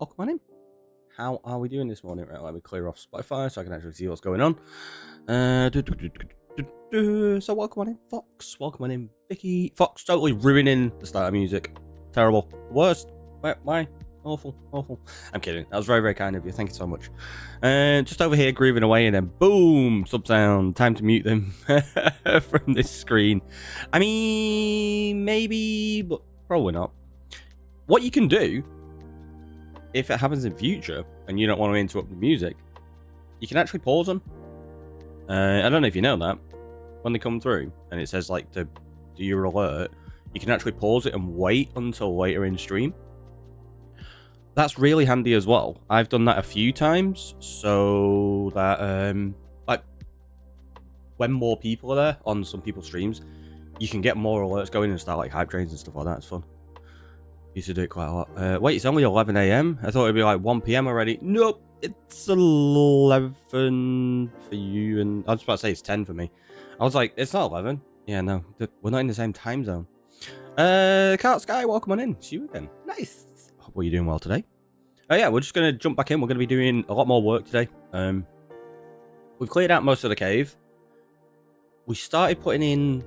welcome on in. How are we doing this morning? Right, let me clear off Spotify so I can actually see what's going on. So welcome on in, Fox. Welcome on in, Vicky. Fox totally ruining the start of music. Terrible. Worst. Why? Awful. I'm kidding. That was very, very kind of you. Thank you so much. Just over here grooving away and then boom, sub sound. Time to mute them from this screen. I mean, maybe, but probably not. What you can do, if it happens in future and you don't want to interrupt the music, you can actually pause them. I don't know if you know that. When they come through and it says like to do your alert, you can actually pause it and wait until later in stream. That's really handy as well. I've done that a few times so that like when more people are there on some people's streams, you can get more alerts going and start like hype trains and stuff like that. It's fun. Used to do it quite a lot. Wait, it's only 11 AM? I thought it'd be like 1 PM already. Nope, it's 11 for you, and I was about to say it's 10 for me. I was like, it's not 11. Yeah, no, we're not in the same time zone. Cart Sky, welcome on in. It's you again. Nice. Hope you're doing well today. Yeah, we're just gonna jump back in. We're gonna be doing a lot more work today. We've cleared out most of the cave. We started putting in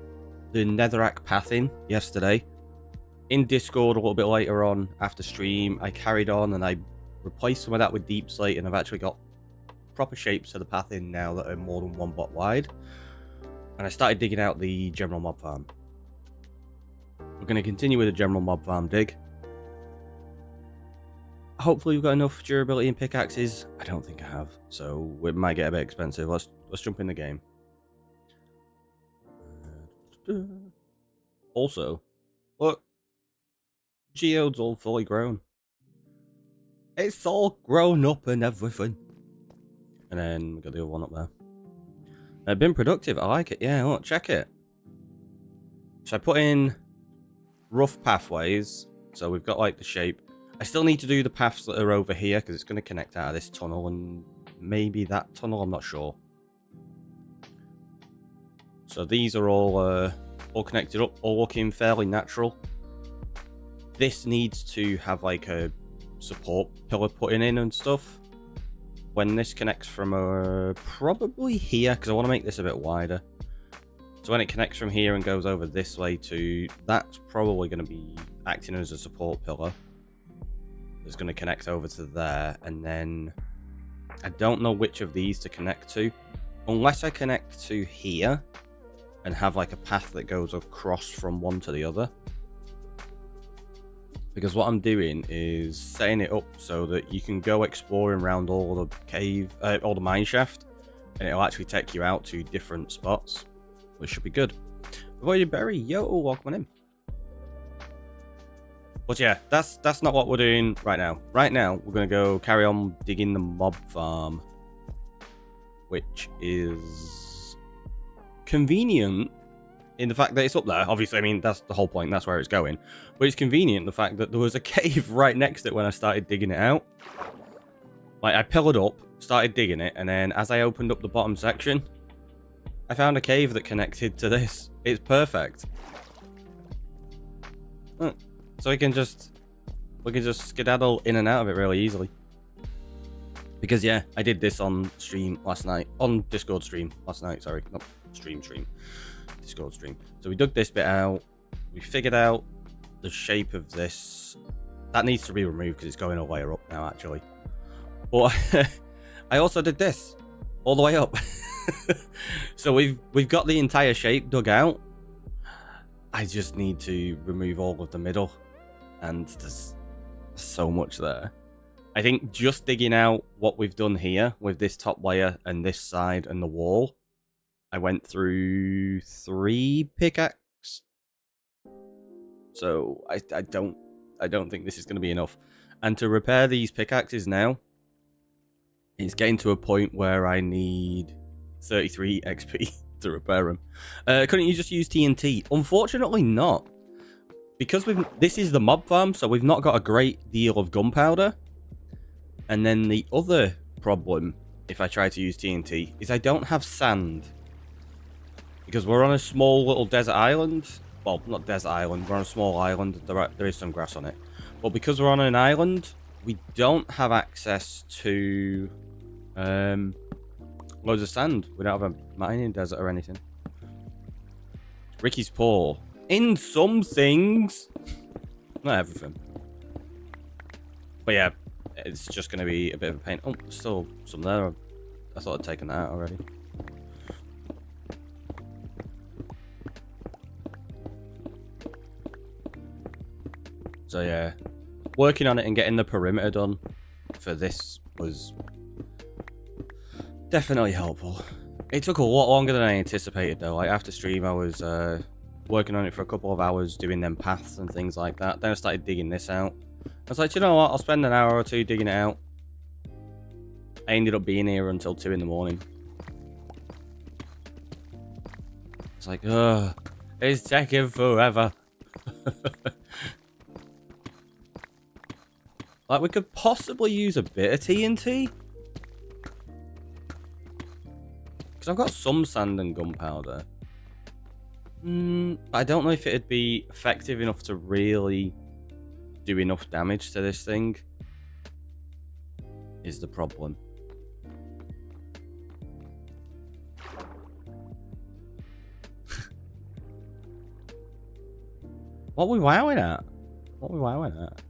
the netherrack path in yesterday. In Discord a little bit later on after stream, I carried on and I replaced some of that with deep slate, and I've actually got proper shapes to the path in now that are more than 1 block wide. And I started digging out the general mob farm. We're going to continue with the general mob farm dig. Hopefully we've got enough durability and pickaxes. I don't think I have, so it might get a bit expensive. Let's jump in the game. Also, look. Geodes all fully grown. It's all grown up and everything. And then we got the other one up there. I've been productive. I like it. Yeah, look, check it. So I put in rough pathways. So we've got like the shape. I still need to do the paths that are over here because it's going to connect out of this tunnel and maybe that tunnel. I'm not sure. So these are all connected up, all looking fairly natural. This needs to have like a support pillar putting in and stuff. When this connects from probably here, because I want to make this a bit wider. So when it connects from here and goes over this way to, that's probably going to be acting as a support pillar. It's going to connect over to there, and then I don't know which of these to connect to, unless I connect to here and have like a path that goes across from one to the other. Because what I'm doing is setting it up so that you can go exploring around all the cave, all the mine shaft, and it'll actually take you out to different spots, which should be good. Avoided berry, yo, welcome on in. But yeah, that's not what we're doing right now. Right now, we're gonna go carry on digging the mob farm, which is convenient. In the fact that it's up there, obviously, I mean, that's the whole point, that's where it's going. But it's convenient, the fact that there was a cave right next to it when I started digging it out. Like, I pillared up, started digging it, and then as I opened up the bottom section, I found a cave that connected to this. It's perfect. So we can just skedaddle in and out of it really easily. Because, yeah, I did this on stream last night, on Discord stream last night, sorry, not stream. Discord stream. So we dug this bit out. We figured out the shape of this. That needs to be removed because it's going all the way up now, actually. But I also did this all the way up. So we've got the entire shape dug out. I just need to remove all of the middle, and there's so much there. I think just digging out what we've done here with this top layer and this side and the wall, I went through 3 pickaxe. So I don't think this is going to be enough. And to repair these pickaxes now, it's getting to a point where I need 33 XP to repair them. Couldn't you just use TNT? Unfortunately not. Because this is the mob farm, so we've not got a great deal of gunpowder. And then the other problem, if I try to use TNT, is I don't have sand. Because we're on a small little desert island. Well, not desert island. We're on a small island. There is some grass on it. But because we're on an island, we don't have access to loads of sand. We don't have a mining desert or anything. Ricky's poor in some things, not everything. But yeah, it's just going to be a bit of a pain. Oh, there's still some there. I thought I'd taken that out already. So yeah, working on it and getting the perimeter done for this was definitely helpful. It took a lot longer than I anticipated though. Like after stream I was working on it for a couple of hours doing them paths and things like that. Then I started digging this out. I was like, you know what, I'll spend an hour or two digging it out. I ended up being here until 2 in the morning. It's like, ugh, it's taking forever. Like, we could possibly use a bit of TNT. Because I've got some sand and gunpowder. I don't know if it'd be effective enough to really do enough damage to this thing. Is the problem. What are we wowing at? What are we wowing at?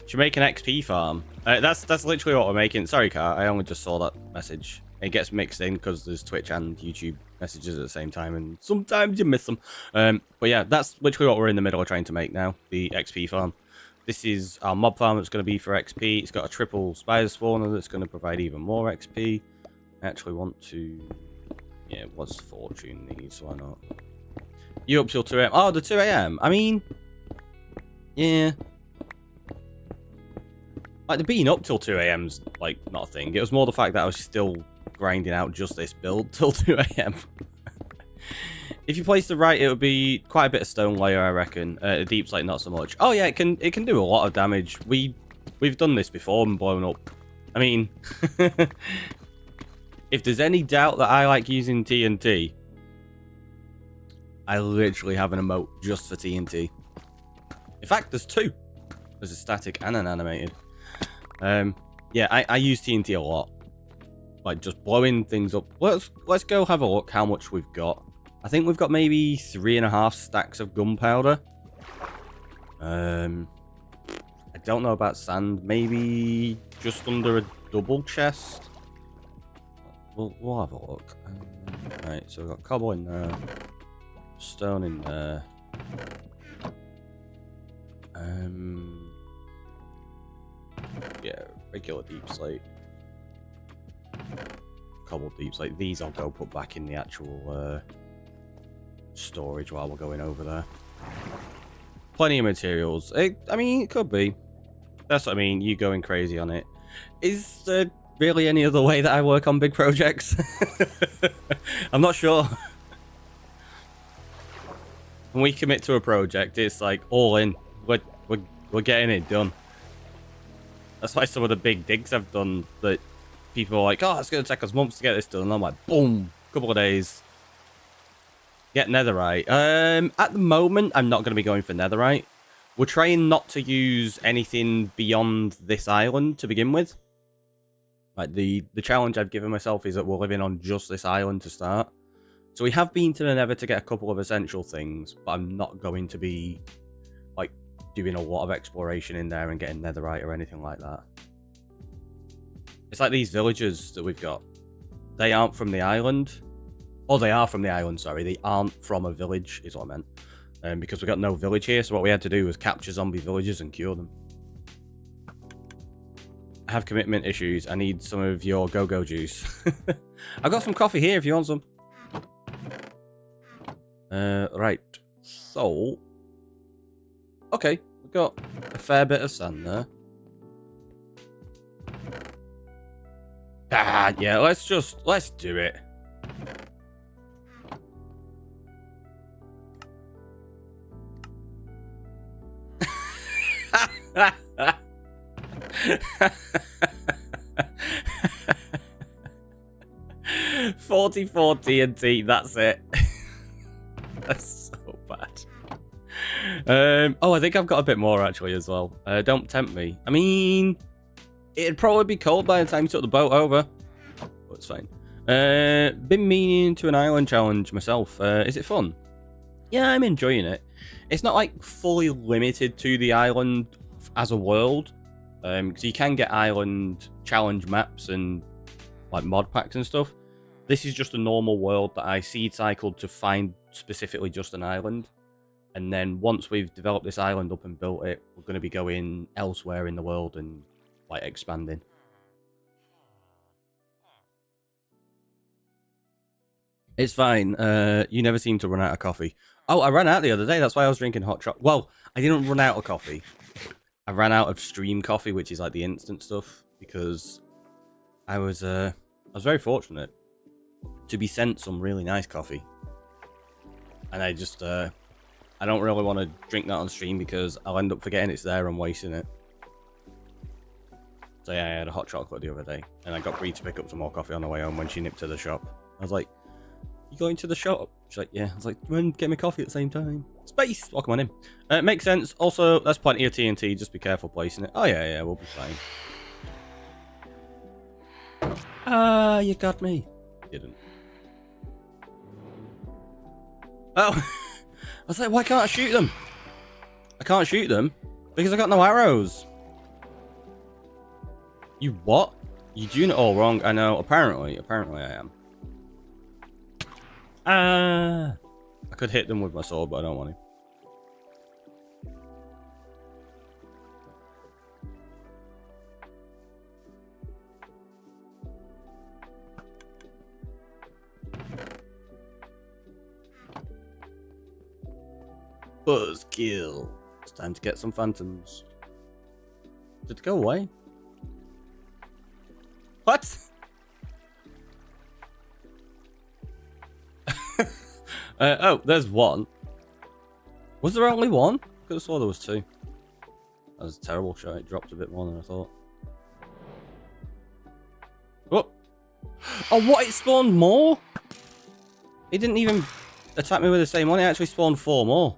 Should make an XP farm. That's literally what we're making. Sorry, Car. I only just saw that message. It gets mixed in because there's Twitch and YouTube messages at the same time, and sometimes you miss them. But yeah, that's literally what we're in the middle of trying to make now. The XP farm. This is our mob farm that's going to be for XP. It's got a triple spider spawner that's going to provide even more XP. I actually want to... Yeah, it was fortune these, why not? You up till 2 AM? Oh, the 2 AM. I mean... Yeah... Like, the being up till 2 AM's, like, not a thing. It was more the fact that I was still grinding out just this build till 2 AM. If you place the right, it would be quite a bit of stone layer, I reckon. The deep slate, not so much. Oh, yeah, it can do a lot of damage. We've done this before and blown up. I mean, if there's any doubt that I like using TNT, I literally have an emote just for TNT. In fact, there's 2. There's a static and an animated. Yeah, I use TNT a lot, like just blowing things up. Let's go have a look how much we've got. I think we've got maybe 3.5 stacks of gunpowder. I don't know about sand. Maybe just under a double chest. We'll have a look. Right, so we've got cobble in there, stone in there. Yeah, regular deep slate. Cobble deep slate. These I'll go put back in the actual storage while we're going over there. Plenty of materials. I mean, it could be. That's what I mean. You going crazy on it. Is there really any other way that I work on big projects? I'm not sure. When we commit to a project, it's like all in. We're getting it done. That's why some of the big digs I've done that people are like, oh, it's going to take us months to get this done. And I'm like, boom, couple of days. Get netherite. At the moment, I'm not going to be going for netherite. We're trying not to use anything beyond this island to begin with. Like the challenge I've given myself is that we're living on just this island to start. So we have been to the nether to get a couple of essential things, but I'm not going to be like doing a lot of exploration in there and getting netherite or anything like that. It's like these villagers that we've got. They aren't from the island. Oh, they are from the island, sorry. They aren't from a village, is what I meant. Because we've got no village here, so what we had to do was capture zombie villagers and cure them. I have commitment issues. I need some of your go-go juice. I've got some coffee here if you want some. Right. So... Okay, we've got a fair bit of sand there. Ah, yeah, let's do it. $44 TNT, that's it. That's so bad. Oh, I think I've got a bit more actually as well. Don't tempt me. I mean, it'd probably be cold by the time you took the boat over. But it's fine. Been meaning to an island challenge myself. Is it fun? Yeah, I'm enjoying it. It's not like fully limited to the island as a world. Because you can get island challenge maps and like mod packs and stuff. This is just a normal world that I seed cycled to find specifically just an island. And then once we've developed this island up and built it, we're going to be going elsewhere in the world and like expanding. It's fine. You never seem to run out of coffee. Oh, I ran out the other day. That's why I was drinking hot chocolate. Well, I didn't run out of coffee. I ran out of stream coffee, which is like the instant stuff, because I was very fortunate to be sent some really nice coffee. And I just I don't really want to drink that on stream because I'll end up forgetting it's there and wasting it. So yeah, I had a hot chocolate the other day, and I got Bree to pick up some more coffee on the way home when she nipped to the shop. I was like, "You going to the shop?" She's like, "Yeah." I was like, "Run, get me coffee at the same time." Space! Welcome on in. It makes sense. Also, there's plenty of TNT. Just be careful placing it. Oh yeah, we'll be fine. Ah, you got me. Didn't. Oh, I was like, why can't I shoot them? I can't shoot them because I got no arrows. You what? You're doing it all wrong. I know. Apparently I am. I could hit them with my sword, but I don't want to. Buzzkill. It's time to get some phantoms. Did it go away? What? Oh, there's one. Was there only one? I could have swore there was two. That was a terrible shot. It dropped a bit more than I thought. Oh! Oh, what? It spawned more? It didn't even attack me with the same one. It actually spawned 4 more.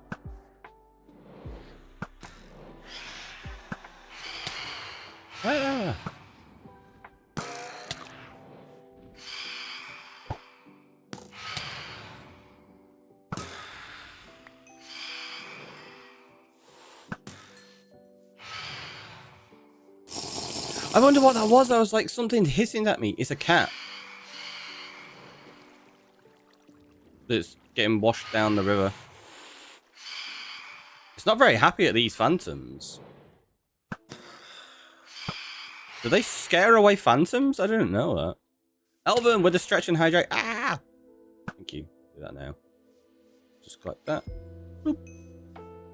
Ah. I wonder what that was. That was like something hissing at me. It's a cat. That's getting washed down the river. It's not very happy at these phantoms. Do they scare away phantoms? I didn't know that. Elvin with the stretch and hydrate. Ah! Thank you. Do that now. Just collect that. Boop.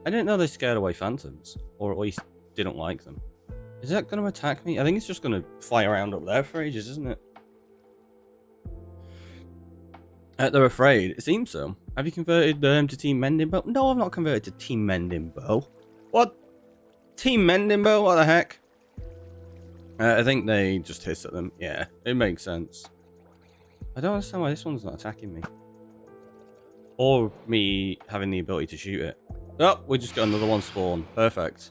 I didn't know they scared away phantoms. Or at least didn't like them. Is that going to attack me? I think it's just going to fly around up there for ages, isn't it? They're afraid. It seems so. Have you converted them to Team Mending Bow? No, I've not converted to Team Mending Bow. What? Team Mending Bow? What the heck? I think they just hiss at them. Yeah, it makes sense. I don't understand why this one's not attacking me. Or me having the ability to shoot it. Oh, we just got another one spawn. Perfect.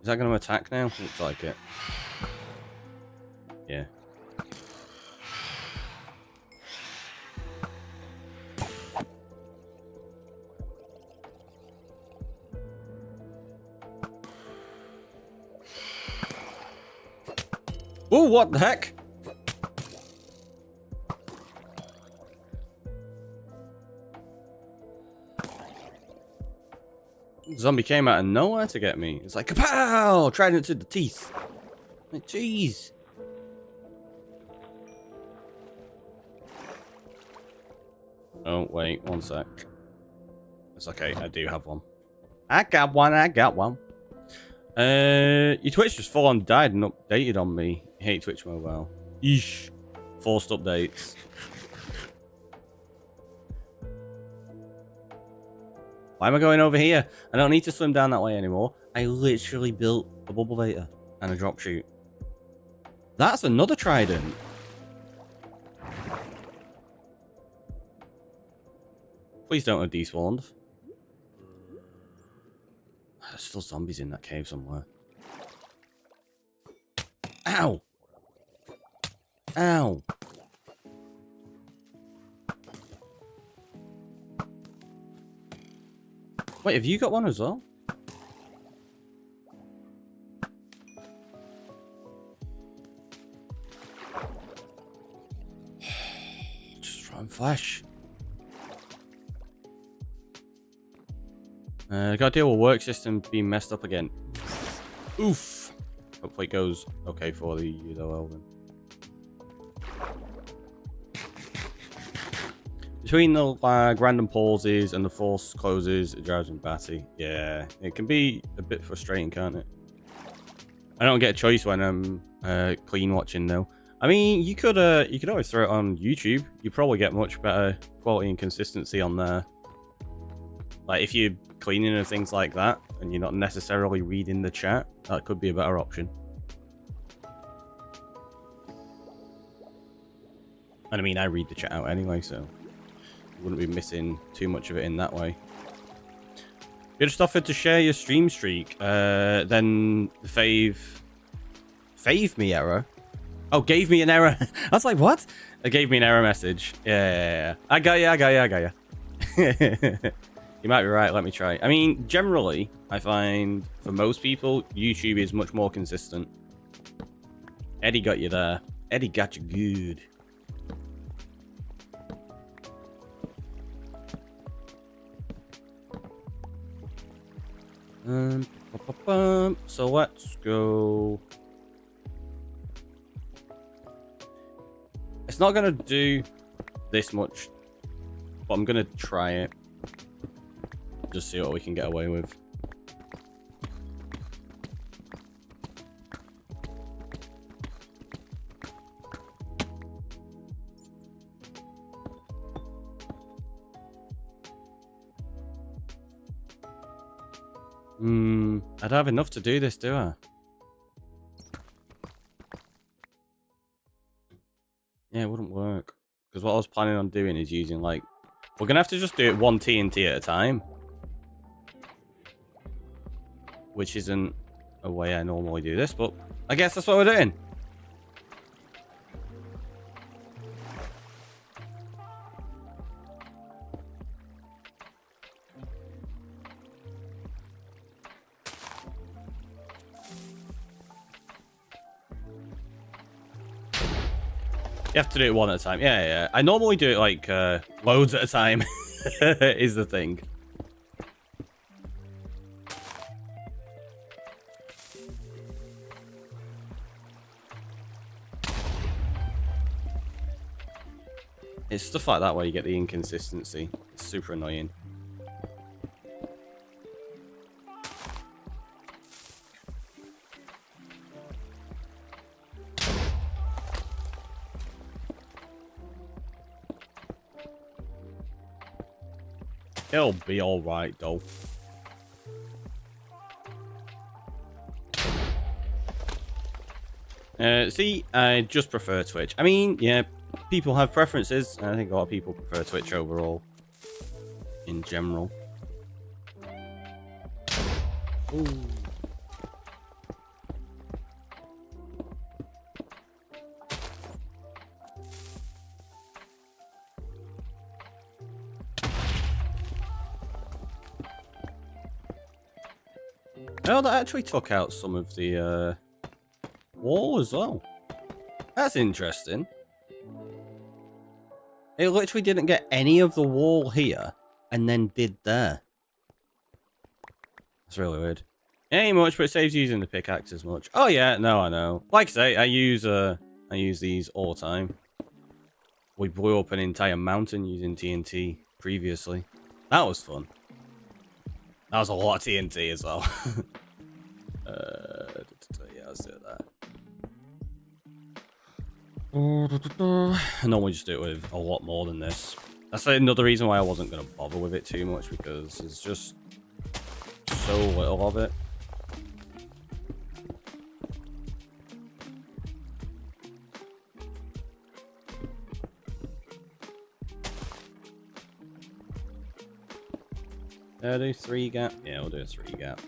Is that going to attack now? Looks like it. Yeah. Oh, what the heck? Zombie came out of nowhere to get me. It's like, kapow! Trident to the teeth. Like, jeez. Oh, wait, one sec. It's okay, I do have one. I got one. Your Twitch just full on died and updated on me. Hate Twitch Mobile. Eesh. Forced updates. Why am I going over here? I don't need to swim down that way anymore. I literally built a bubble vator and a drop chute. That's another trident. Please don't have despawned. There's still zombies in that cave somewhere. Ow! Ow! Wait, have you got one as well? Just rotten flesh. Gotta deal with work system being messed up again. Oof! Hopefully it goes okay for you though, Elvin. Between the random pauses and the forced closes, it drives me batty. Yeah, it can be a bit frustrating, can't it? I don't get a choice when I'm clean watching though. I mean, you could always throw it on YouTube. You probably get much better quality and consistency on there. Like if you're cleaning and things like that, and you're not necessarily reading the chat, that could be a better option. And I mean, I read the chat out anyway, so you wouldn't be missing too much of it in that way. You just offered to share your stream streak. Then the fave me error. Oh, gave me an error. I was like, what? It gave me an error message. Yeah. I got you. You might be right. Let me try. I mean, generally, I find for most people, YouTube is much more consistent. Eddie got you there. Eddie got you good. So let's go. It's not gonna do this much, but I'm gonna try it. Just see what we can get away with. I don't have enough to do this, do I? Yeah, it wouldn't work. Because what I was planning on doing is using, like... We're going to have to just do it one TNT at a time. Which isn't a way I normally do this, but I guess that's what we're doing. You have to do it one at a time. Yeah. I normally do it like loads at a time. Is the thing. It's stuff like that where you get the inconsistency. It's super annoying. It'll be alright, though. See, I just prefer Twitch. I mean, yeah, people have preferences. I think a lot of people prefer Twitch overall. In general. Ooh. Oh, that actually took out some of the wall as well. That's interesting. It literally didn't get any of the wall here, and then did there. That's really weird. It ain't much, but it saves using the pickaxe as much. Oh yeah, no, I know. Like I say, I use these all the time. We blew up an entire mountain using TNT previously. That was fun. That was a lot of TNT as well. Yeah, let's do that. I normally just do it with a lot more than this. That's another reason why I wasn't going to bother with it too much, because there's just so little of it. Do 3 gap? Yeah, we'll do a 3 gap.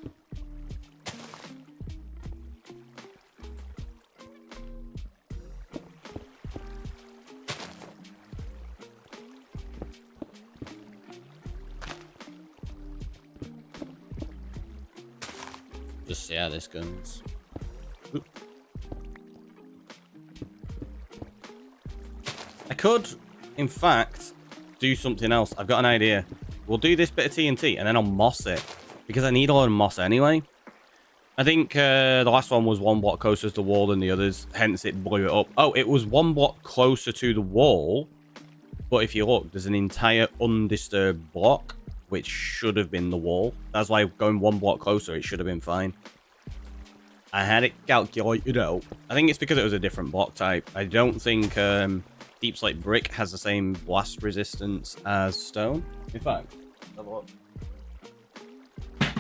Just see how this goes. Oop. I could, in fact, do something else. I've got an idea. We'll do this bit of TNT and then I'll moss it. Because I need a lot of moss anyway. I think the last one was 1 block closer to the wall than the others. Hence it blew it up. Oh, it was 1 block closer to the wall. But if you look, there's an entire undisturbed block. Which should have been the wall. That's why going 1 block closer, it should have been fine. I had it calculated out. I think it's because it was a different block type. I don't think deep slate brick has the same blast resistance as stone. In fact, have a look. If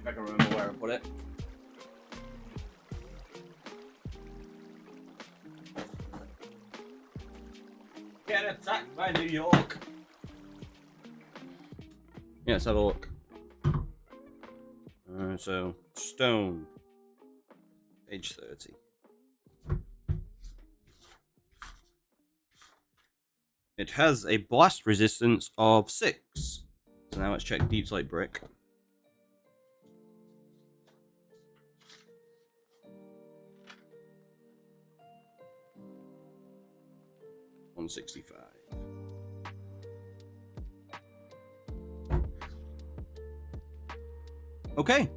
I can remember where I put it. Get attacked by New York. Yeah, let's have a look. So, stone. Page 30. It has a blast resistance of 6. So now let's check deep slate brick. $165. Okay.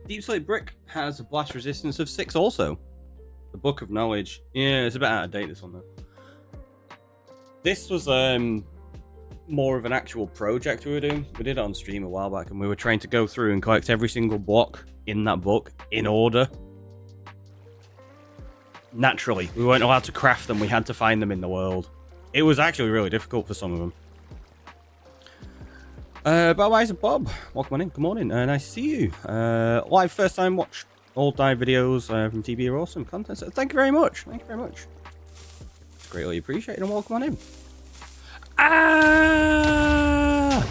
Deep slate brick has a blast resistance of 6 also. The Book of Knowledge. Yeah, it's a bit out of date, this one though. This was more of an actual project we were doing. We did it on stream a while back and we were trying to go through and collect every single block in that book in order. Naturally, we weren't allowed to craft them. We had to find them in the world. It was actually really difficult for some of them. Bye-bye, Bob. Welcome on in. Good morning. Nice to see you. Live first time watch all dive videos from TB are awesome content. So thank you very much. Thank you very much. It's greatly appreciated and welcome on in. Ah!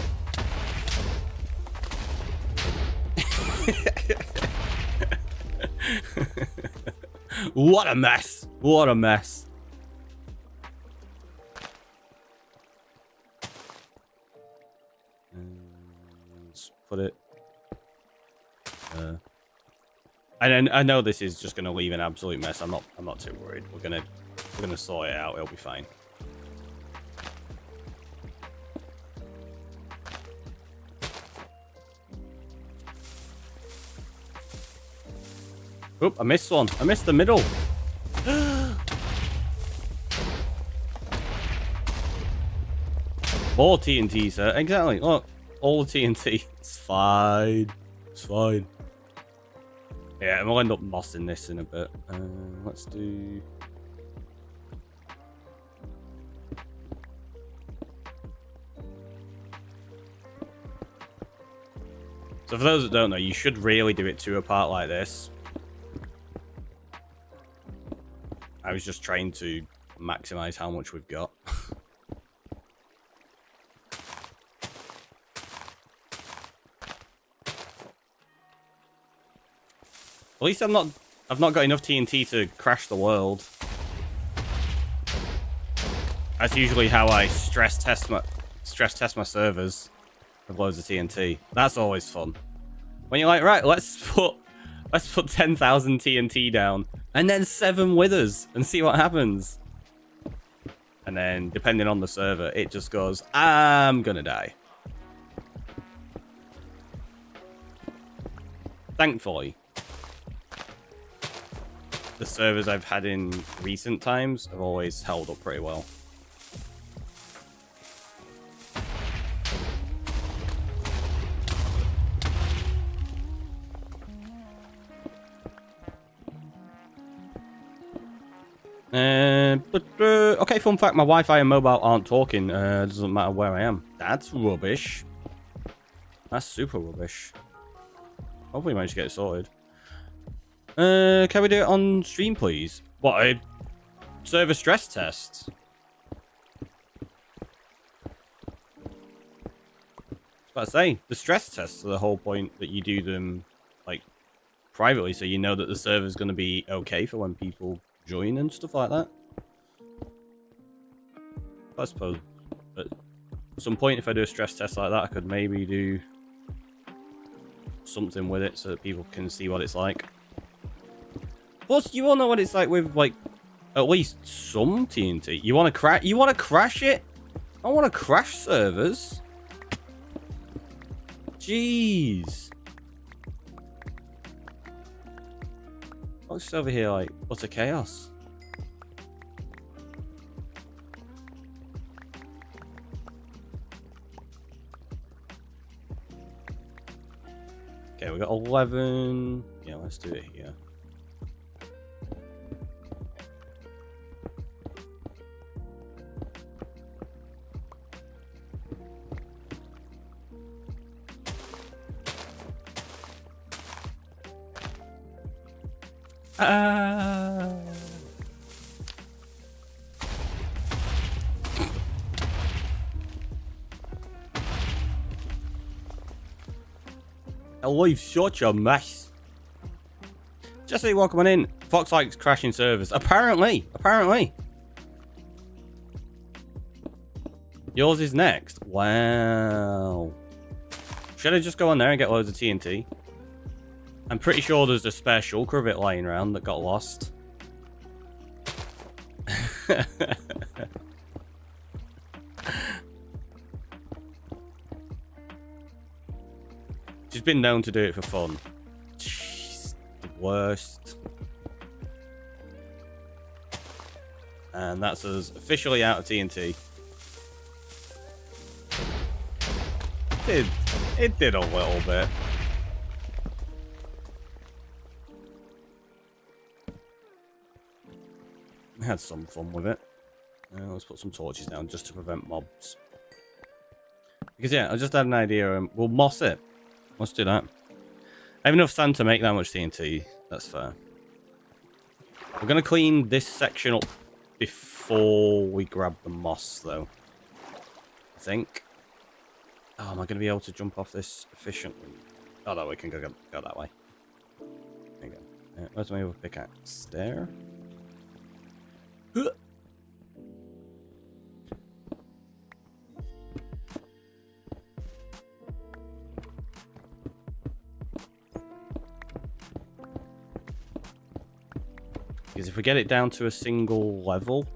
What a mess. What a mess. Let's put it. I know this is just gonna leave an absolute mess. I'm not too worried. We're gonna sort it out. It'll be fine. Oop, I missed one. I missed the middle. More TNT, sir. Exactly. Look, all the TNT. It's fine. It's fine. Yeah, we'll end up mossing this in a bit. Let's do... So for those that don't know, you should really do it 2 apart like this. I was just trying to maximize how much we've got. At least I've not got enough TNT to crash the world. That's usually how I stress test my servers with loads of TNT. That's always fun. When you're like, right, let's put 10,000 TNT down and then 7 withers and see what happens. And then depending on the server, it just goes, I'm gonna die. Thankfully, the servers I've had in recent times have always held up pretty well. Okay, fun fact, my Wi-Fi and mobile aren't talking. Doesn't matter where I am. That's rubbish. That's super rubbish. Hopefully manage to get it sorted. Can we do it on stream, please? What, a server stress test? I was about to say, the stress tests are the whole point that you do them, like, privately, so you know that the server's going to be okay for when people join and stuff like that. I suppose. But some point, if I do a stress test like that, I could maybe do something with it so that people can see what it's like. Plus, you all know what it's like with, like, at least some TNT. You want to crash? You want to crash it? I want to crash servers. Jeez. What's just over here like utter chaos? Okay, we got 11. Yeah, let's do it here. Life's such a mess. Jesse, welcome on in. Fox likes crashing servers. Apparently. Yours is next. Wow. Should I just go on there and get loads of TNT? I'm pretty sure there's a spare shulker of it lying around that got lost. She's been known to do it for fun. Jeez, the worst. And that's us officially out of TNT. It did a little bit. I had some fun with it. Let's put some torches down just to prevent mobs. Because yeah, I just had an idea. We'll moss it. Let's do that. I have enough sand to make that much TNT. That's fair. We're going to clean this section up before we grab the moss, though. I think. Oh, am I going to be able to jump off this efficiently? Oh, no, we can go that way. There you go. Where's my other pickaxe? There. Because if we get it down to a single level,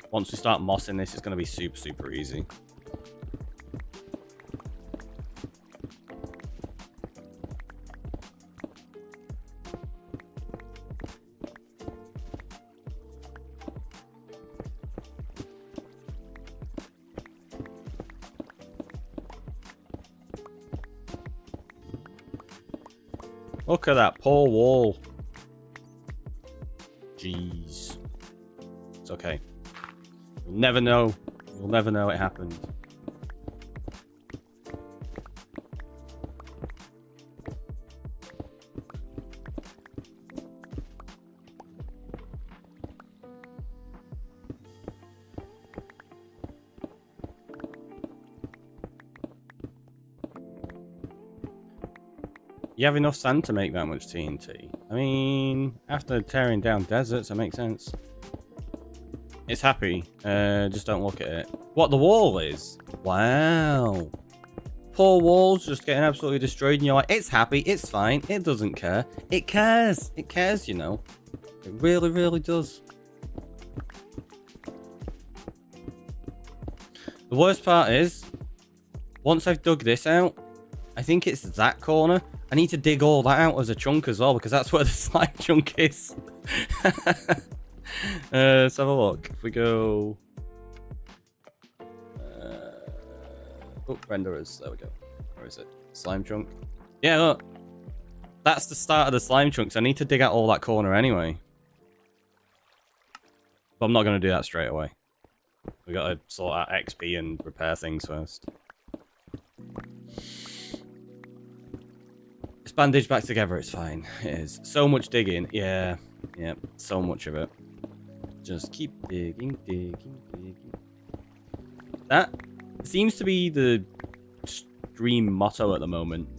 once we start mossing this, it's going to be super, super easy. Look at that poor wall. Jeez. It's okay. You'll never know. You'll never know it happened. You have enough sand to make that much TNT. I mean, after tearing down deserts, it makes sense. It's happy. Just don't look at it. What, the wall is? Wow. Poor wall's just getting absolutely destroyed, and you're like, it's happy, it's fine, it doesn't care. It cares. It cares, you know. It really, really does. The worst part is, once I've dug this out, I think it's that corner. I need to dig all that out as a chunk as well, because that's where the slime chunk is. Let's have a look. If we go... oh, renderers. There we go. Where is it? Slime chunk. Yeah, look. That's the start of the slime chunks. I need to dig out all that corner anyway. But I'm not going to do that straight away. We got to sort out XP and repair things first. It's bandaged back together, it's fine. It is. So much digging. Yeah. Yeah. So much of it. Just keep digging, digging, digging. That seems to be the stream motto at the moment.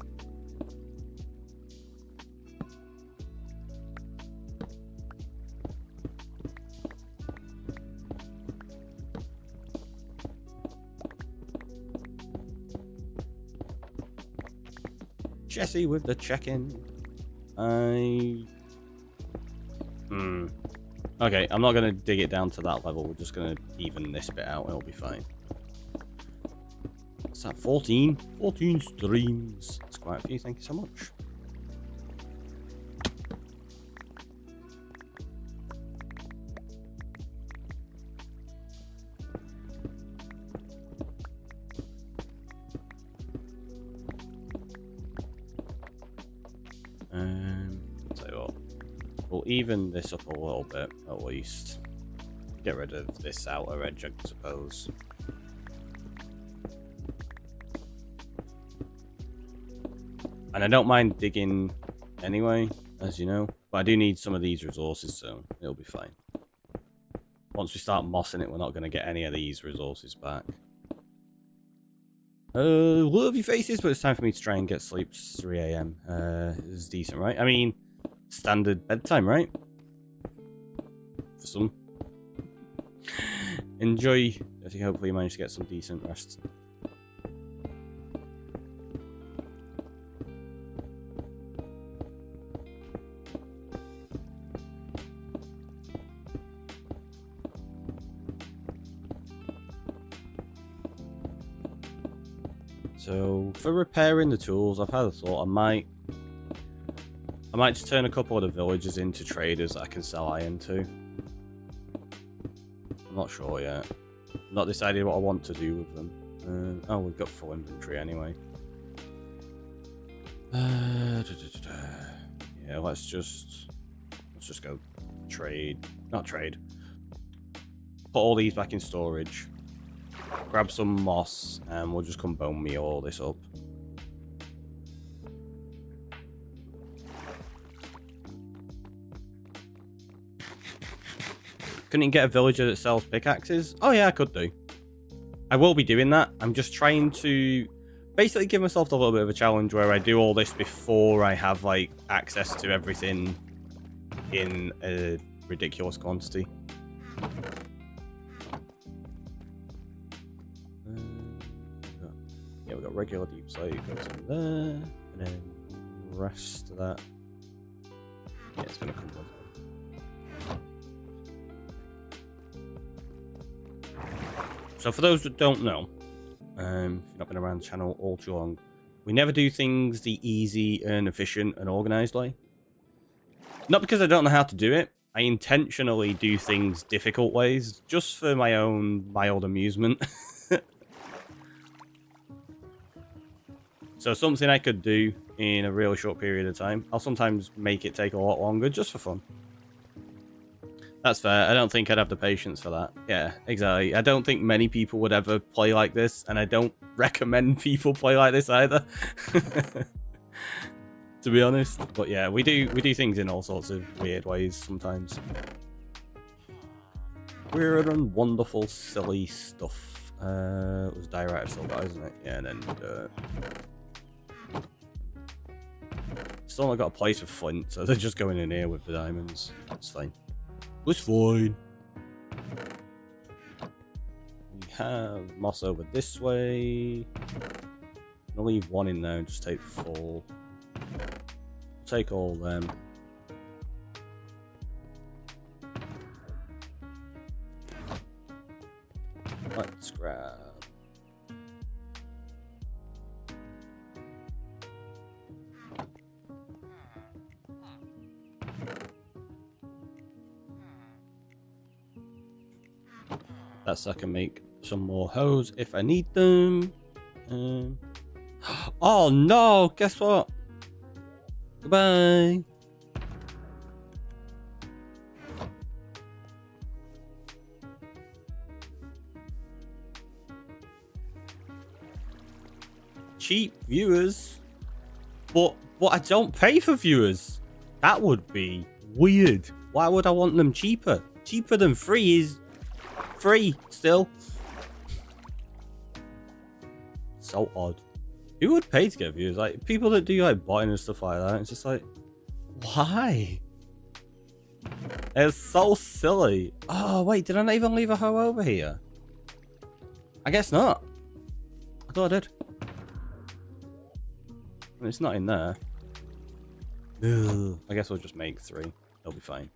Jesse with the check-in. Okay, I'm not gonna dig it down to that level. We're just gonna even this bit out and it'll be fine. What's that? 14? 14 streams. That's quite a few, thank you so much. Tell you what, we'll even this up a little bit at least. Get rid of this outer edge, I suppose. And I don't mind digging anyway, as you know, but I do need some of these resources, so it'll be fine. Once we start mossing it, we're not going to get any of these resources back. Love your faces, but it's time for me to try and get sleep. It's 3 AM. Is decent, right? I mean, standard bedtime, right? For some. Enjoy. I think hopefully you manage to get some decent rest. So for repairing the tools, I've had a thought. I might just turn a couple of the villagers into traders that I can sell iron to. I'm not sure yet. Not decided what I want to do with them. Oh, we've got full inventory anyway. Yeah, let's just go trade. Not trade. Put all these back in storage. Grab some moss, and we'll just come bone meal all this up. Couldn't you get a villager that sells pickaxes? Oh yeah, I could do. I will be doing that. I'm just trying to basically give myself a little bit of a challenge where I do all this before I have like access to everything in a ridiculous quantity. Yeah, we've got regular deep slate, goes in there, and then the rest of that. Yeah, it's gonna come with it. So for those that don't know, if you've not been around the channel all too long, we never do things the easy and efficient and organized way. Not because I don't know how to do it. I intentionally do things difficult ways, just for my own mild amusement. So something I could do in a really short period of time, I'll sometimes make it take a lot longer just for fun. That's fair. I don't think I'd have the patience for that. Yeah, exactly. I don't think many people would ever play like this, and I don't recommend people play like this either. To be honest. But yeah, we do things in all sorts of weird ways sometimes. Weird and wonderful, silly stuff. It was diorite I've still got, isn't it? Yeah, and then still not got a place for flint, so they're just going in here with the diamonds. That's fine. It's fine. We have moss over this way. I'll leave one in there and just take 4. Take all them. Let's grab. That so I can make some more hose if I need them. Oh no! Guess what? Goodbye. Cheap viewers, but I don't pay for viewers. That would be weird. Why would I want them cheaper? Cheaper than free is free still. So odd. Who would pay to get views? Like people that do like botting and stuff like that. It's just like, why? It's so silly. Oh wait, did I not even leave a hoe over here? I guess not. I thought I did. It's not in there. Ugh. I guess we'll just make 3. It'll be fine.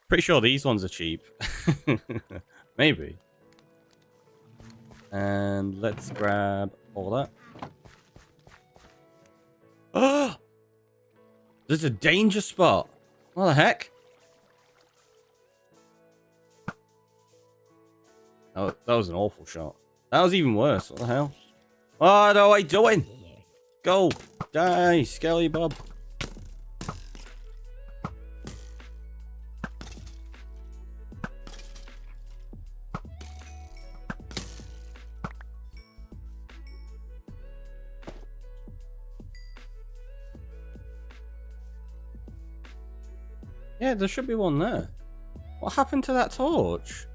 Pretty sure these ones are cheap. Maybe. And let's grab all that. Oh! There's a danger spot. What the heck? Oh, that was an awful shot. That was even worse. What the hell? What are I doing? Go. Die, Skelly Bob. Yeah, there should be one there. What happened to that torch?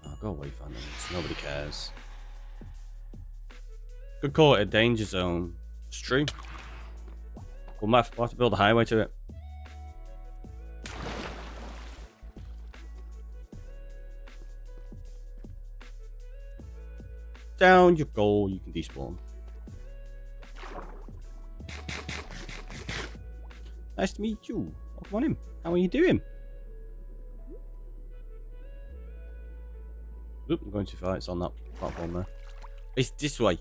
Oh, go away, fans. Nobody cares. Could call it a danger zone. It's true. We'll have to build a highway to it. Down you go. You can despawn. Nice to meet you. Welcome on in. How are you doing? Oop, I'm going too far. It's on that platform there. It's this way.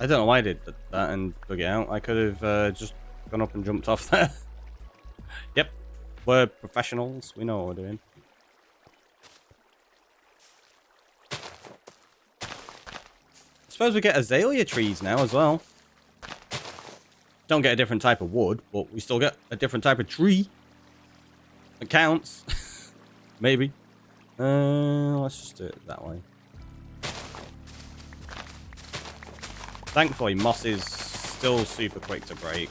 I don't know why I did that and dug it out. I could have just gone up and jumped off there. Yep, we're professionals. We know what we're doing. I suppose we get azalea trees now as well. Don't get a different type of wood, but we still get a different type of tree. It counts. Maybe. Let's just do it that way. Thankfully, moss is still super quick to break.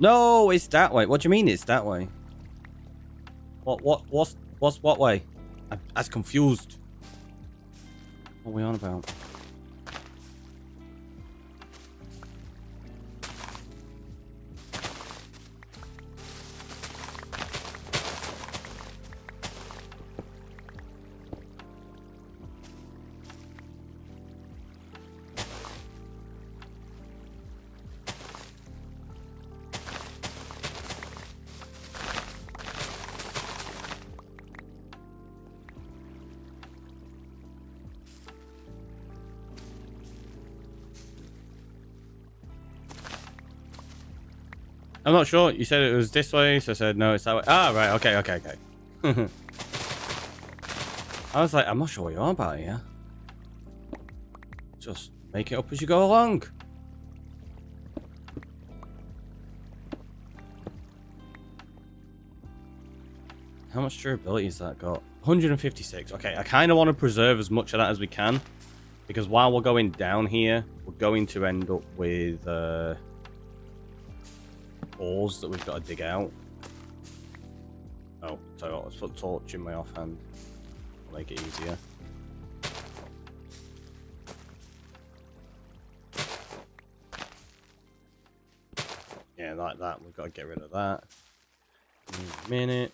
No, it's that way. What do you mean it's that way? What's what way? I'm confused. What are we on about? I'm not sure. You said it was this way, so I said no, it's that way. Ah, right. Okay. I was like, I'm not sure what you're on about here. Just make it up as you go along. How much durability has that got? 156. Okay, I kind of want to preserve as much of that as we can, because while we're going down here, we're going to end up with ores that we've got to dig out. Oh, so let's put the torch in my offhand. Make it easier. Yeah, like that. We've got to get rid of that. A minute.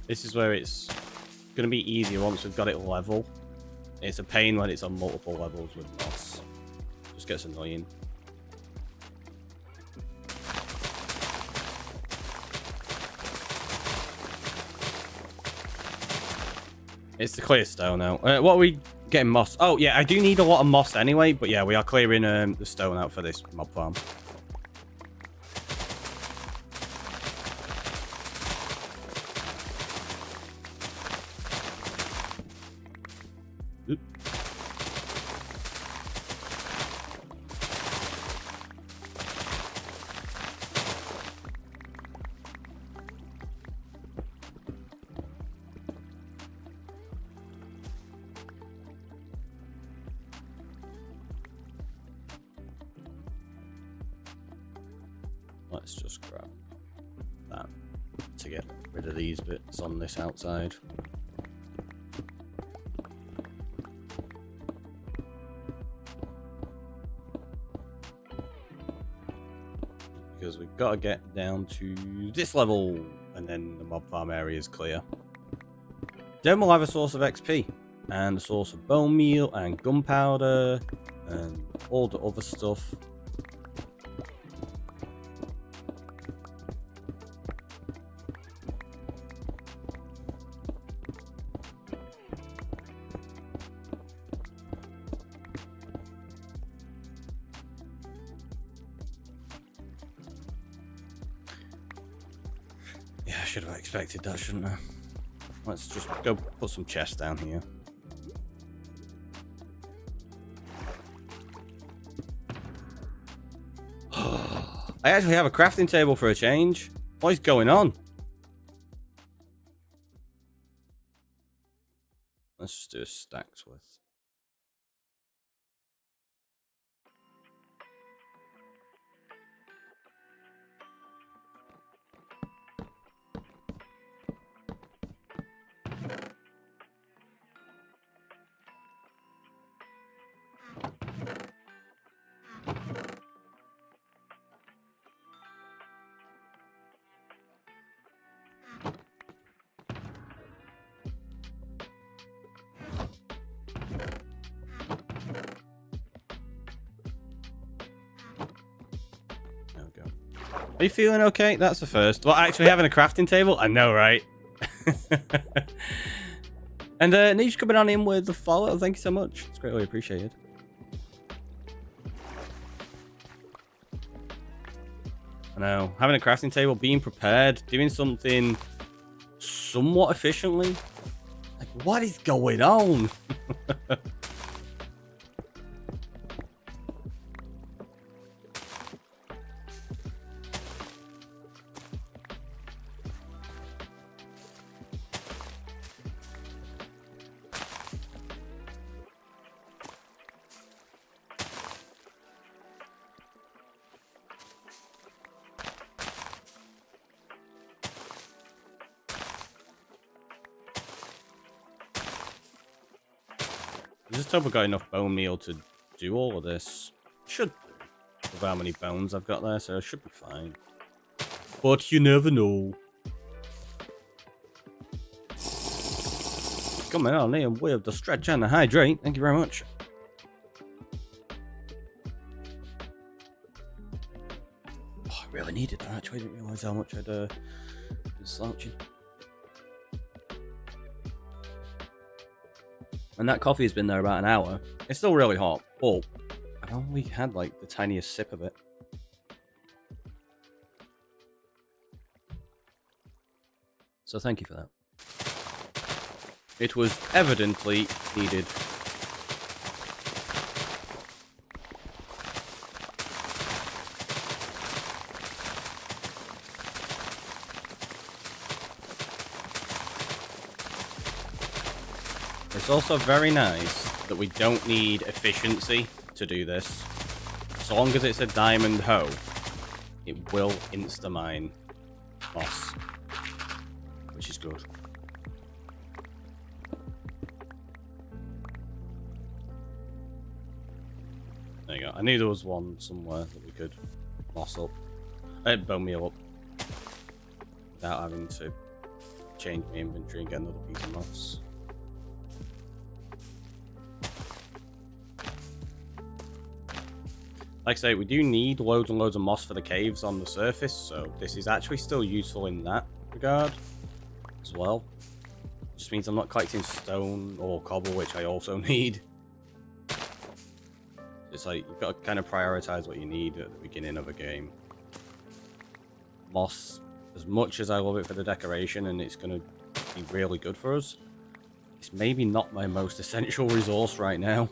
This is where it's going to be easier once we've got it level. It's a pain when it's on multiple levels with moss. Just gets annoying. It's the clear stone now. What are we getting moss? Oh, yeah, I do need a lot of moss anyway. But yeah, we are clearing the stone out for this mob farm. let's just grab that to get rid of these bits on this outside. Because we've got to get down to this level, and then the mob farm area is clear. Then we'll have a source of XP, and a source of bone meal, and gunpowder, and all the other stuff. Yeah, I should have expected that, shouldn't I? Let's just go put some chests down here. I actually have a crafting table for a change. What is going on? Let's just do a stacks with. Are you feeling okay? That's the first. Well, actually having a crafting table? I know, right? And Niche coming on in with the follow. Thank you so much. It's greatly appreciated. I know. Having a crafting table, being prepared, doing something somewhat efficiently. Like, what is going on? I just hope I got enough bone meal to do all of this. Should, with how many bones I've got there, so I should be fine. But you never know. Coming on here with the stretch and the hydrate. Thank you very much. Oh, I really needed that. Actually, I didn't realise how much I'd been slouching. And that coffee has been there about an hour. It's still really hot, but I've only had like the tiniest sip of it. So thank you for that. It was evidently needed. It's also very nice that we don't need efficiency to do this. So long as it's a diamond hoe, it will insta-mine moss, which is good. There you go. I knew there was one somewhere that we could moss up, bone meal up, without having to change my inventory and get another piece of moss. Like I say, we do need loads and loads of moss for the caves on the surface, so this is actually still useful in that regard as well. Just means I'm not collecting stone or cobble, which I also need. It's like, you've got to kind of prioritize what you need at the beginning of a game. Moss, as much as I love it for the decoration, and it's going to be really good for us, it's maybe not my most essential resource right now.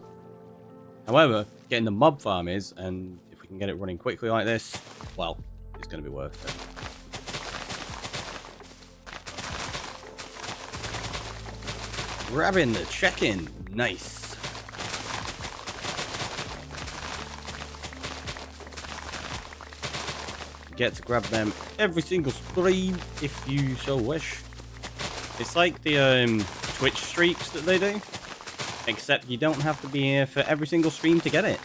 However, getting the mob farm is, and if we can get it running quickly like this, well, it's going to be worth it. Grabbing the check-in. Nice. get to grab them every single stream if you so wish. It's like the Twitch streaks that they do, except you don't have to be here for every single stream to get it.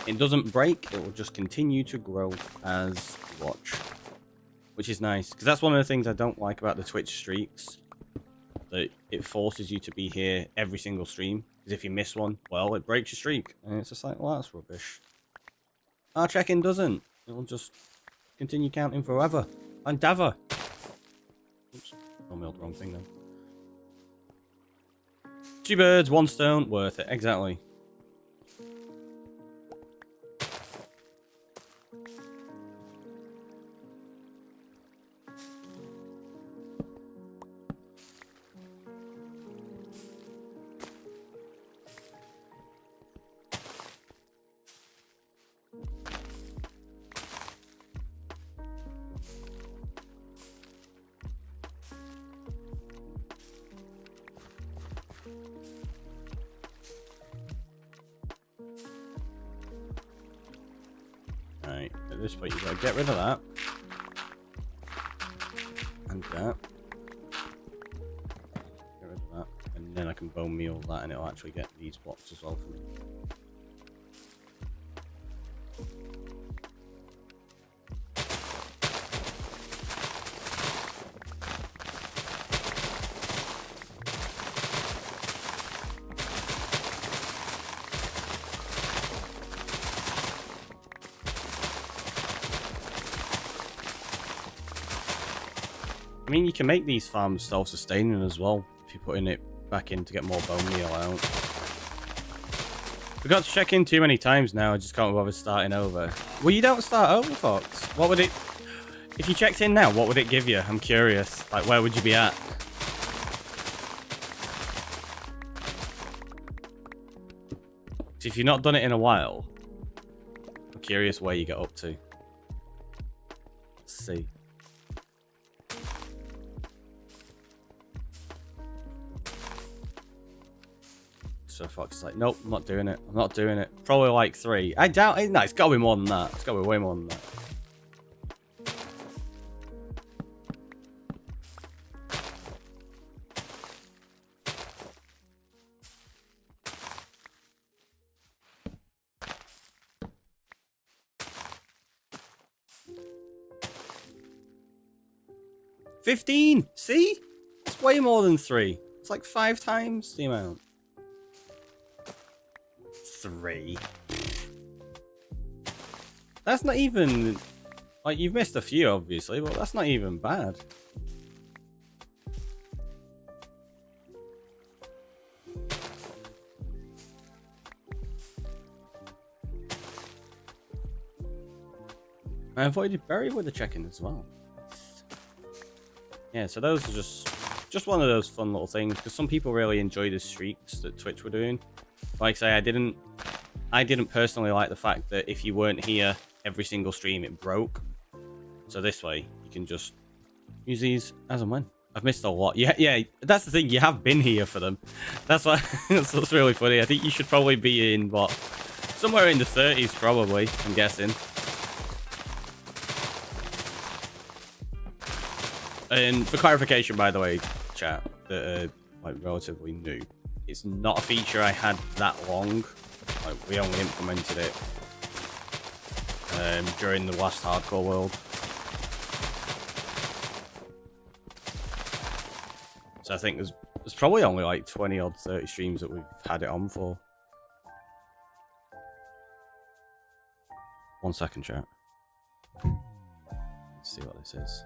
It doesn't break, it will just continue to grow as you watch, which is nice, because that's one of the things I don't like about the Twitch streaks, that it forces you to be here every single stream, because if you miss one, well, it breaks your streak, and it's just like, well, that's rubbish. Our check-in doesn't. It'll just continue counting forever. Endeavour. Oops, I mailed the wrong thing then. 2 birds, 1 stone, worth it, exactly. Right, at this point you gotta get rid of that. And that. Get rid of that. And then I can bone meal that and it'll actually get these blocks as well for me. I mean, you can make these farms self-sustaining as well, if you're putting it back in to get more bone meal out. We got to check in too many times now, I just can't bother starting over. Well, you don't start over, Fox. What would it... If you checked in now, what would it give you? I'm curious. Like, where would you be at? So if you've not done it in a while, I'm curious where you get up to. Let's see. So Fox is like, nope, I'm not doing it. I'm not doing it. Probably like 3. I doubt it. No, it's got to be more than that. It's got to be way more than that. $15. See? It's way more than 3. It's like 5 times the amount. 3. That's not even... Like, you've missed a few, obviously, but that's not even bad. I avoided berry with the check-in as well. Yeah, so those are just one of those fun little things, because some people really enjoy the streaks that Twitch were doing. Like I say, I didn't personally like the fact that if you weren't here every single stream, it broke. So this way, you can just use these as and when. I've missed a lot. Yeah, that's the thing. You have been here for them. That's why. That's what's really funny. I think you should probably be in what, somewhere in the 30s, probably. I'm guessing. And for clarification, by the way, chat, that like relatively new. It's not a feature I had that long. Like, we only implemented it during the last hardcore world. So I think there's probably only like 20 or 30 streams that we've had it on for. 1 second, chat. Let's see what this is.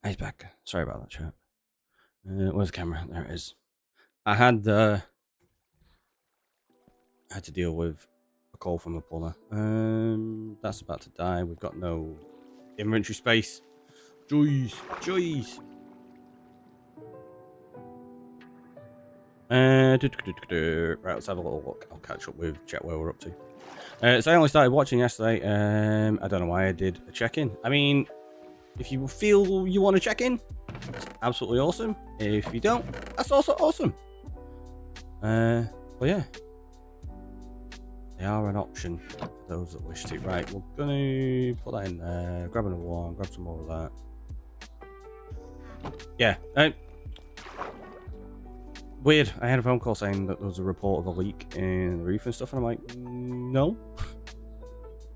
He's back. Sorry about that, chat. Where's the camera? There it is. I had to deal with a call from a plumber. That's about to die. We've got no inventory space. Joys, joys. Right, let's have a little look. I'll catch up with check where we're up to. So I only started watching yesterday. I don't know why I did a check-in. I mean, if you feel you want to check in, it's absolutely awesome. If you don't, that's also awesome. But yeah, they are an option for those that wish to. Right, we're gonna put that in there. Grab another one. Grab some more of that. Yeah. Weird. I had a phone call saying that there was a report of a leak in the roof and stuff, and I'm like, no.